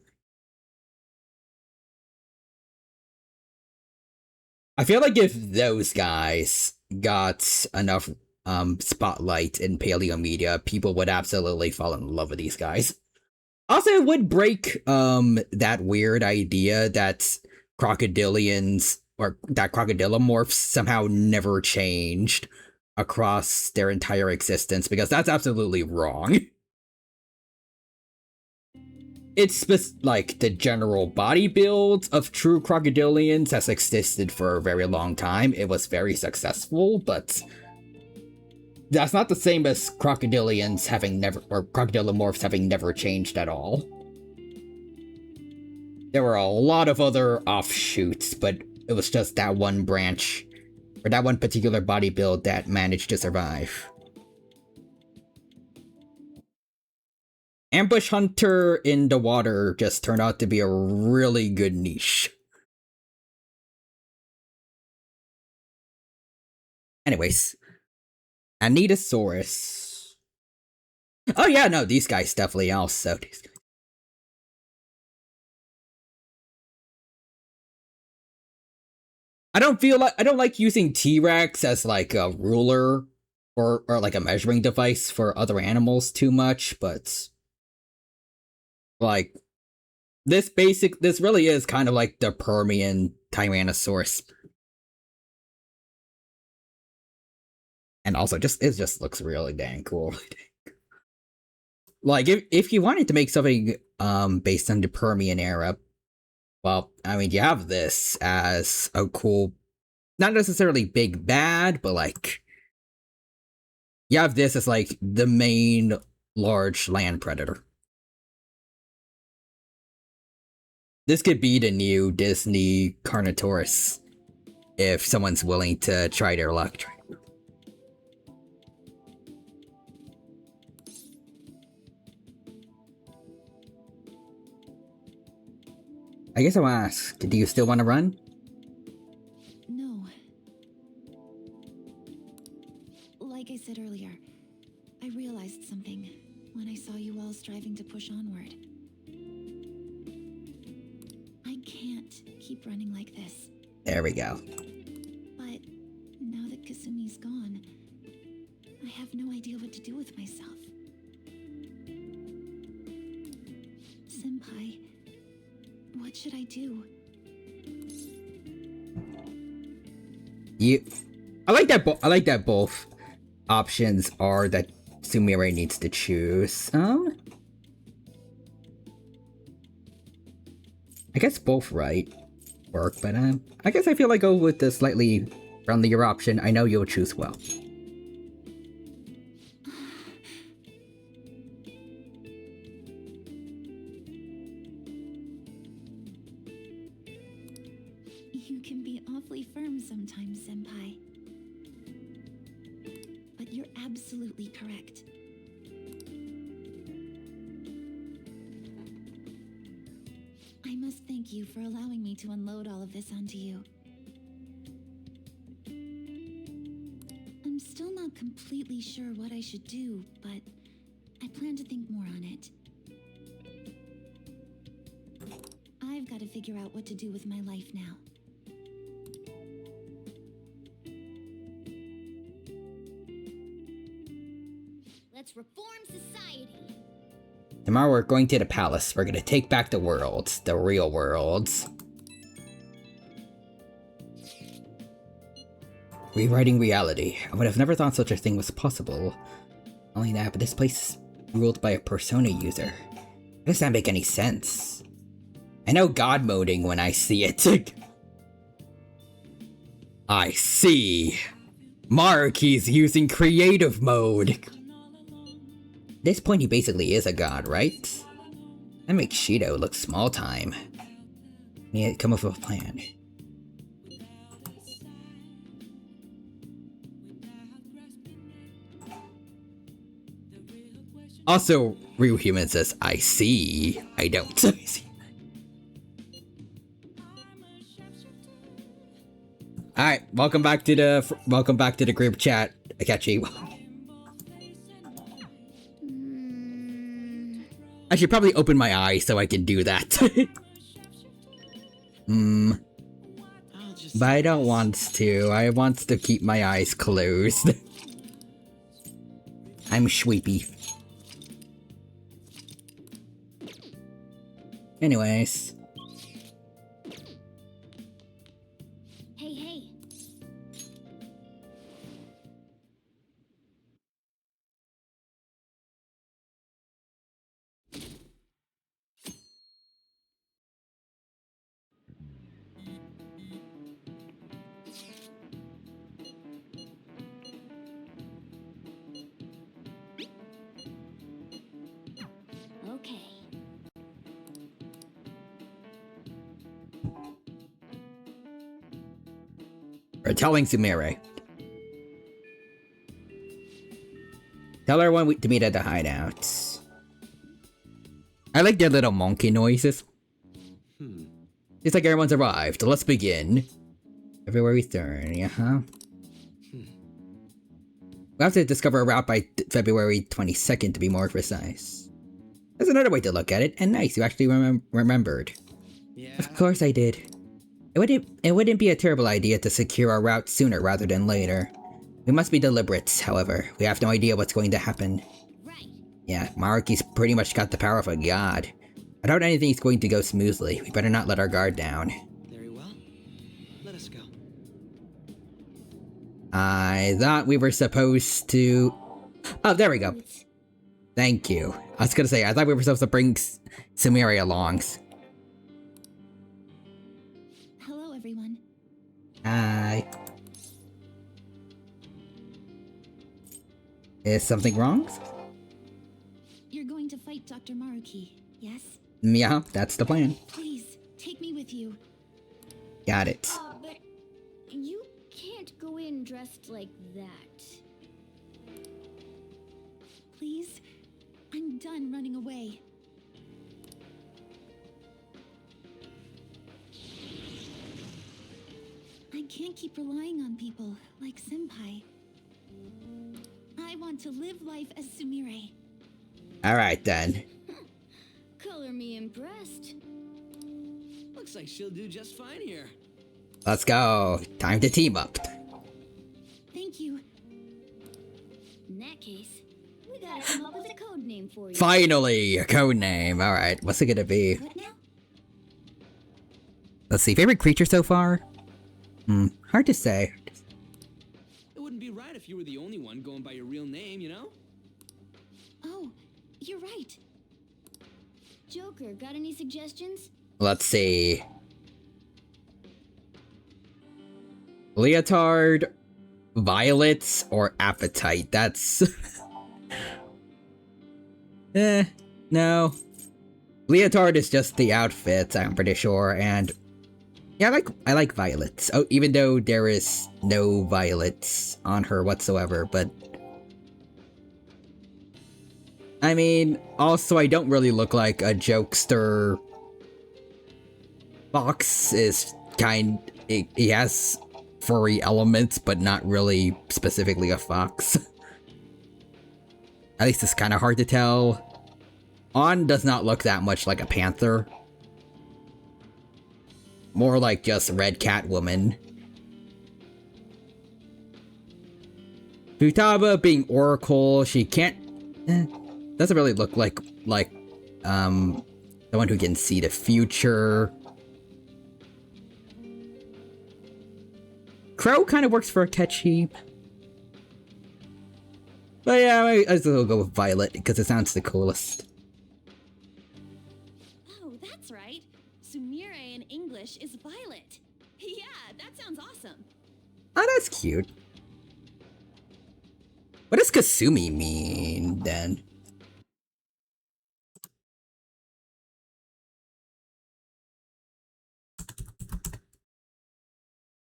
I feel like if those guys got enough spotlight in paleo media, people would absolutely fall in love with these guys. Also, it would break that weird idea that crocodilians or that crocodilomorphs somehow never changed across their entire existence, because that's absolutely wrong. It's like the general body build of true crocodilians has existed for a very long time. It was very successful, but that's not the same as crocodilians having never, or crocodilomorphs having never changed at all. There were a lot of other offshoots, but it was just that one branch, or that one particular body build that managed to survive. Ambush Hunter in the water just turned out to be a really good niche. Anyways, Anitasaurus. Oh yeah, no, these guys definitely also. I don't like using T-Rex as like a ruler or like a measuring device for other animals too much, but like this really is kind of like the Permian Tyrannosaurus. And also it just looks really dang cool. Like if you wanted to make something based on the Permian era, well, I mean you have this as a cool, not necessarily big bad, but like you have this as like the main large land predator. This could be the new Disney Carnotaurus if someone's willing to try their luck. I guess I'll ask, do you still want to run? No. Like I said earlier, I realized something when I saw you all striving to push onward. I can't keep running like this. There we go. But now that Kasumi's gone, I have no idea what to do with myself. Senpai, what should I do? I like that both options are that Sumire needs to choose. I guess both work, but I guess I feel like go with the slightly friendlier option. I know you'll choose well. You can be awfully firm sometimes, Senpai. But you're absolutely correct. I must thank you for allowing me to unload all of this onto you. I'm still not completely sure what I should do, but I plan to think more on it. I've got to figure out what to do with my life now. Let's reform society. Tomorrow we're going to the palace. We're gonna take back the worlds, the real worlds. Rewriting reality. I would have never thought such a thing was possible. Only that, but this place is ruled by a persona user. It does not make any sense. I know God moding when I see it. I see. Maruki's using creative mode. At this point, he basically is a god, right? That makes Shido look small time. Need to come up with a plan. Also, Real Human says, I see. I don't. Alright, welcome back to the group chat, Akechi. I should probably open my eyes so I can do that. But I don't want to. I want to keep my eyes closed. I'm sleepy. Anyways. Hey, hey. Okay. We're telling Sumire. Tell everyone to meet at the hideout. I like their little monkey noises. It's like everyone's arrived. Let's begin. Everywhere we turn, yeah, huh? We'll have to discover a route by February 22nd to be more precise. That's another way to look at it, and nice, you actually remembered. Yeah. Of course I did. It wouldn't be a terrible idea to secure our route sooner rather than later. We must be deliberate, however. We have no idea what's going to happen. Right. Yeah, Maruki's pretty much got the power of a god. I doubt anything's going to go smoothly. We better not let our guard down. Very well. Let us go. I thought we were supposed to... Oh, there we go. Thank you. I was gonna say, I thought we were supposed to bring Sumire along. Hello, everyone. Hi. Is something wrong? You're going to fight Dr. Maruki, yes? Yeah, that's the plan. Please, take me with you. Got it. But you can't go in dressed like that. Please? I'm done running away. I can't keep relying on people like Senpai. I want to live life as Sumire. Alright then. Color me impressed. Looks like she'll do just fine here. Let's go. Time to team up. Thank you. In that case, we gotta come up with a code name for you. Finally, a code name. Alright, what's it gonna be? What now? Let's see, favorite creature so far? Hard to say. It wouldn't be right if you were the only one going by your real name, you know? Oh, you're right. Joker, got any suggestions? Let's see. Leotard, Violets, or Appetite. That's... no. Leotard is just the outfit, I'm pretty sure, and... yeah, I like Violets. Oh, even though there is no Violets on her whatsoever, but... I mean, also I don't really look like a jokester. Fox is he has furry elements, but not really specifically a fox. At least it's kind of hard to tell. On does not look that much like a panther. More like just Red Catwoman. Futaba being Oracle, she can't... doesn't really look like someone who can see the future. Crow kind of works for Akechi. But yeah, I still go with Violet because it sounds the coolest. Oh, that's right. Sumire in English is violet. Yeah, that sounds awesome. Oh, that's cute. What does Kasumi mean, then?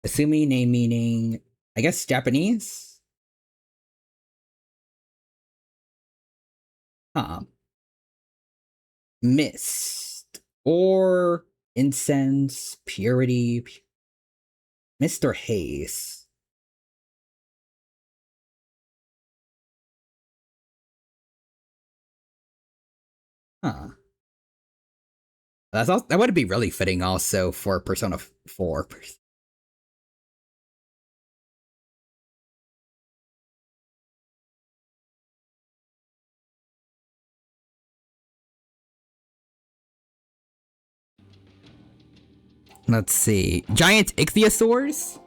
Kasumi name meaning, I guess, Japanese? Huh. Mist. Or incense, purity. Mist or haze. Huh. That would be really fitting also for Persona 4. Let's see. Giant ichthyosaurs?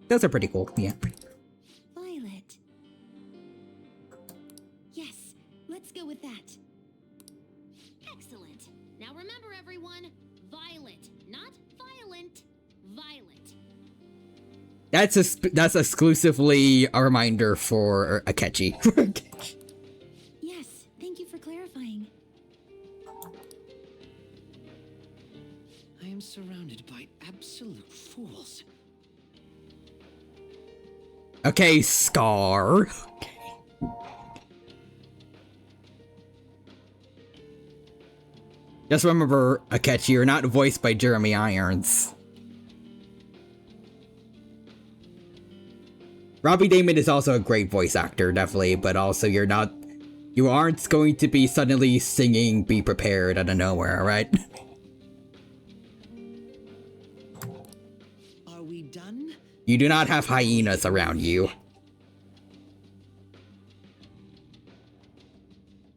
Those are pretty cool, yeah. Violet. Yes, let's go with that. Excellent. Now remember, everyone, violet, not violent. Violet. That's exclusively a reminder for Akechi. Yes, thank you for clarifying. I am surrounded by absolute fools. Okay, Scar. Just remember, Akechi, you're not voiced by Jeremy Irons. Robbie Damon is also a great voice actor, definitely, but also you aren't going to be suddenly singing Be Prepared out of nowhere, alright? Are we done? You do not have hyenas around you.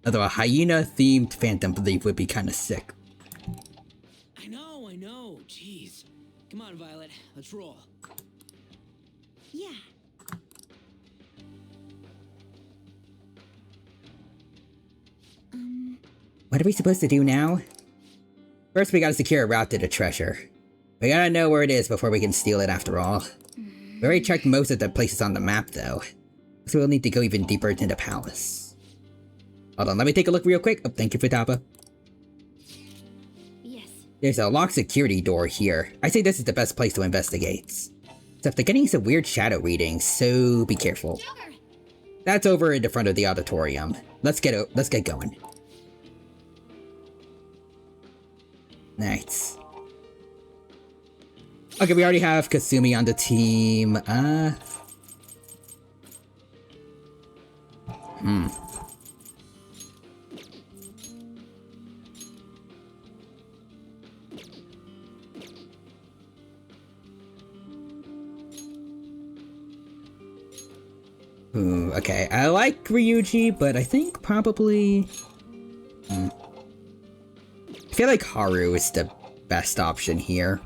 Although a hyena-themed Phantom Thief would be kind of sick. I know. Jeez. Come on, Violet. Let's roll. Yeah. What are we supposed to do now? First, we gotta secure a route to the treasure. We gotta know where it is before we can steal it after all. We already checked most of the places on the map, though. So we'll need to go even deeper into the palace. Hold on, let me take a look real quick. Oh, thank you, Futaba. Yes. There's a locked security door here. I say this is the best place to investigate. Except they're getting some weird shadow readings, so be careful. Joker! That's over in the front of the auditorium. Let's get going. Nice. Okay, we already have Kasumi on the team. Ooh, okay, I like Ryuji, but I think probably... I feel like Haru is the best option here.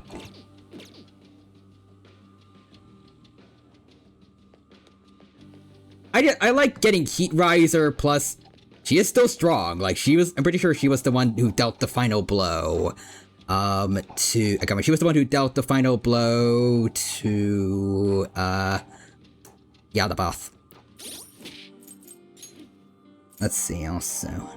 I like getting Heat Riser, plus she is still strong. Like, I'm pretty sure she was the one who dealt the final blow. She was the one who dealt the final blow to, Yadabath. Let's see, also.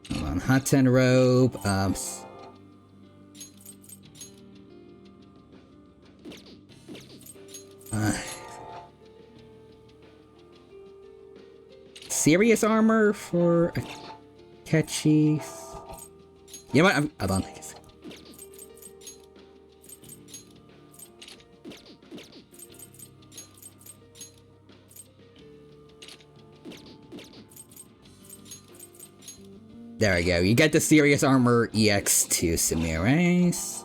Hold on, Hot 10 robe, serious armor for Akechi. You know what? Hold on. There we go. You get the serious armor EX to Sumires.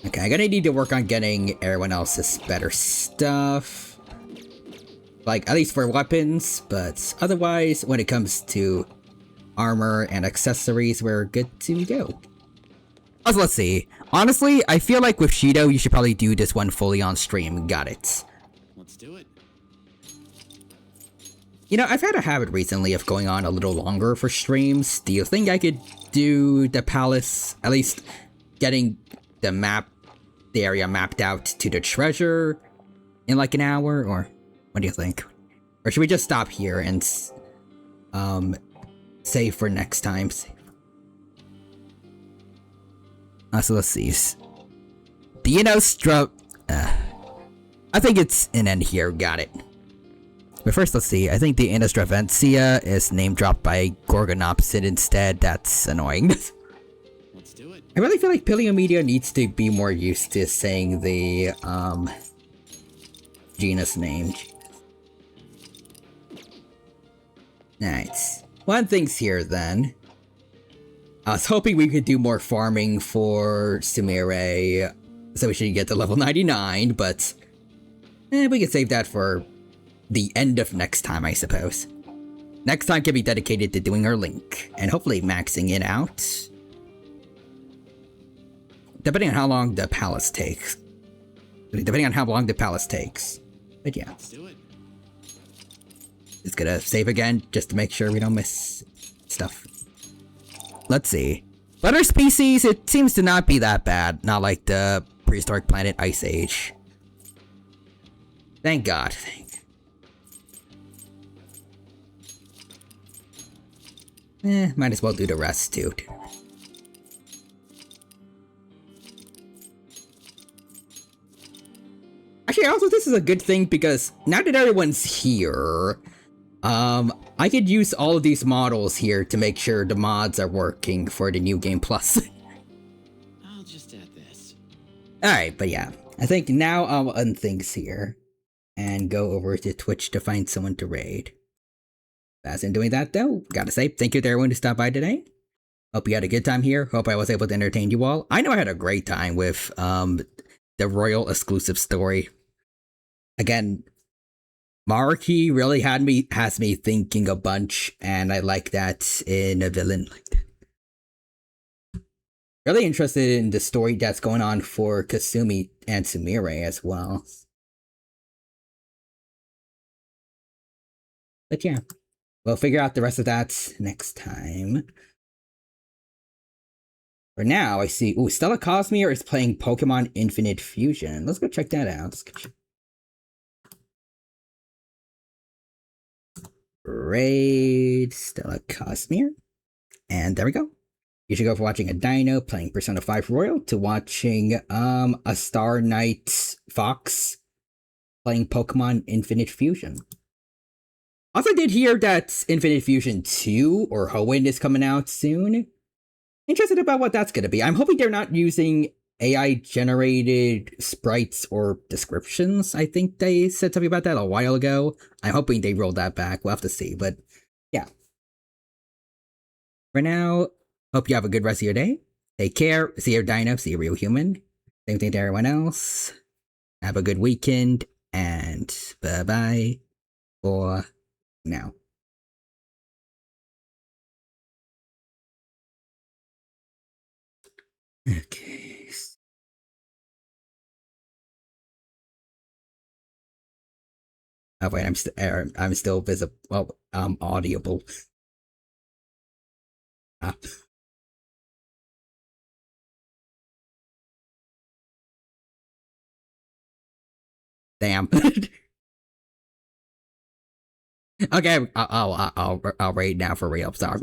Okay, I'm gonna need to work on getting everyone else's better stuff. Like, at least for weapons, but otherwise, when it comes to armor and accessories, we're good to go. Also, let's see. Honestly, I feel like with Shido, you should probably do this one fully on stream. Got it. Let's do it. You know, I've had a habit recently of going on a little longer for streams. Do you think I could do the palace, at least getting the area mapped out to the treasure in like an hour, or what do you think? Or should we just stop here and save for next time? So let's see. Do you know I think it's an end here. Got it. But first, let's see. I think the Innistravencia is name dropped by Gorgonopsid instead. That's annoying. Let's do it. I really feel like Paleo Media needs to be more used to saying the genus name. Nice. One thing's here then. I was hoping we could do more farming for Sumire, so we should get to level 99, but we can save that for the end of next time, I suppose. Next time can be dedicated to doing our link, and hopefully maxing it out. Depending on how long the palace takes. But yeah. Let's do it. Just gonna save again, just to make sure we don't miss stuff. Let's see. Other species, it seems to not be that bad. Not like the prehistoric planet Ice Age. Thank God. Might as well do the rest too. Actually, also this is a good thing because now that everyone's here, I could use all of these models here to make sure the mods are working for the New Game Plus. I'll just add this. Alright, but yeah. I think now I'll end things here and go over to Twitch to find someone to raid. As in doing that though, gotta say thank you to everyone who stopped by today. Hope you had a good time here. Hope I was able to entertain you all. I know I had a great time with the Royal exclusive story. Again, Marky really has me thinking a bunch, and I like that in a villain like that. Really interested in the story that's going on for Kasumi and Sumire as well. But yeah, we'll figure out the rest of that next time. For now, I see. Ooh, Stella Cosmere is playing Pokemon Infinite Fusion. Let's go check that out. Raid Stella Cosmere. And there we go. You should go from watching a Dino playing Persona 5 Royal to watching a Star Knight Fox playing Pokemon Infinite Fusion. Also, I did hear that Infinite Fusion 2 or Hoenn is coming out soon. Interested about what that's going to be. I'm hoping they're not using AI generated sprites or descriptions. I think they said something about that a while ago. I'm hoping they roll that back. We'll have to see, but yeah. For now, hope you have a good rest of your day. Take care. See you, Dino. See you, Real Human. Same thing to everyone else. Have a good weekend, and bye-bye for now. Okay. Oh wait, I'm still visible. Well, I'm audible. Ah. Damn. Okay, I'll raid now for real. Sorry.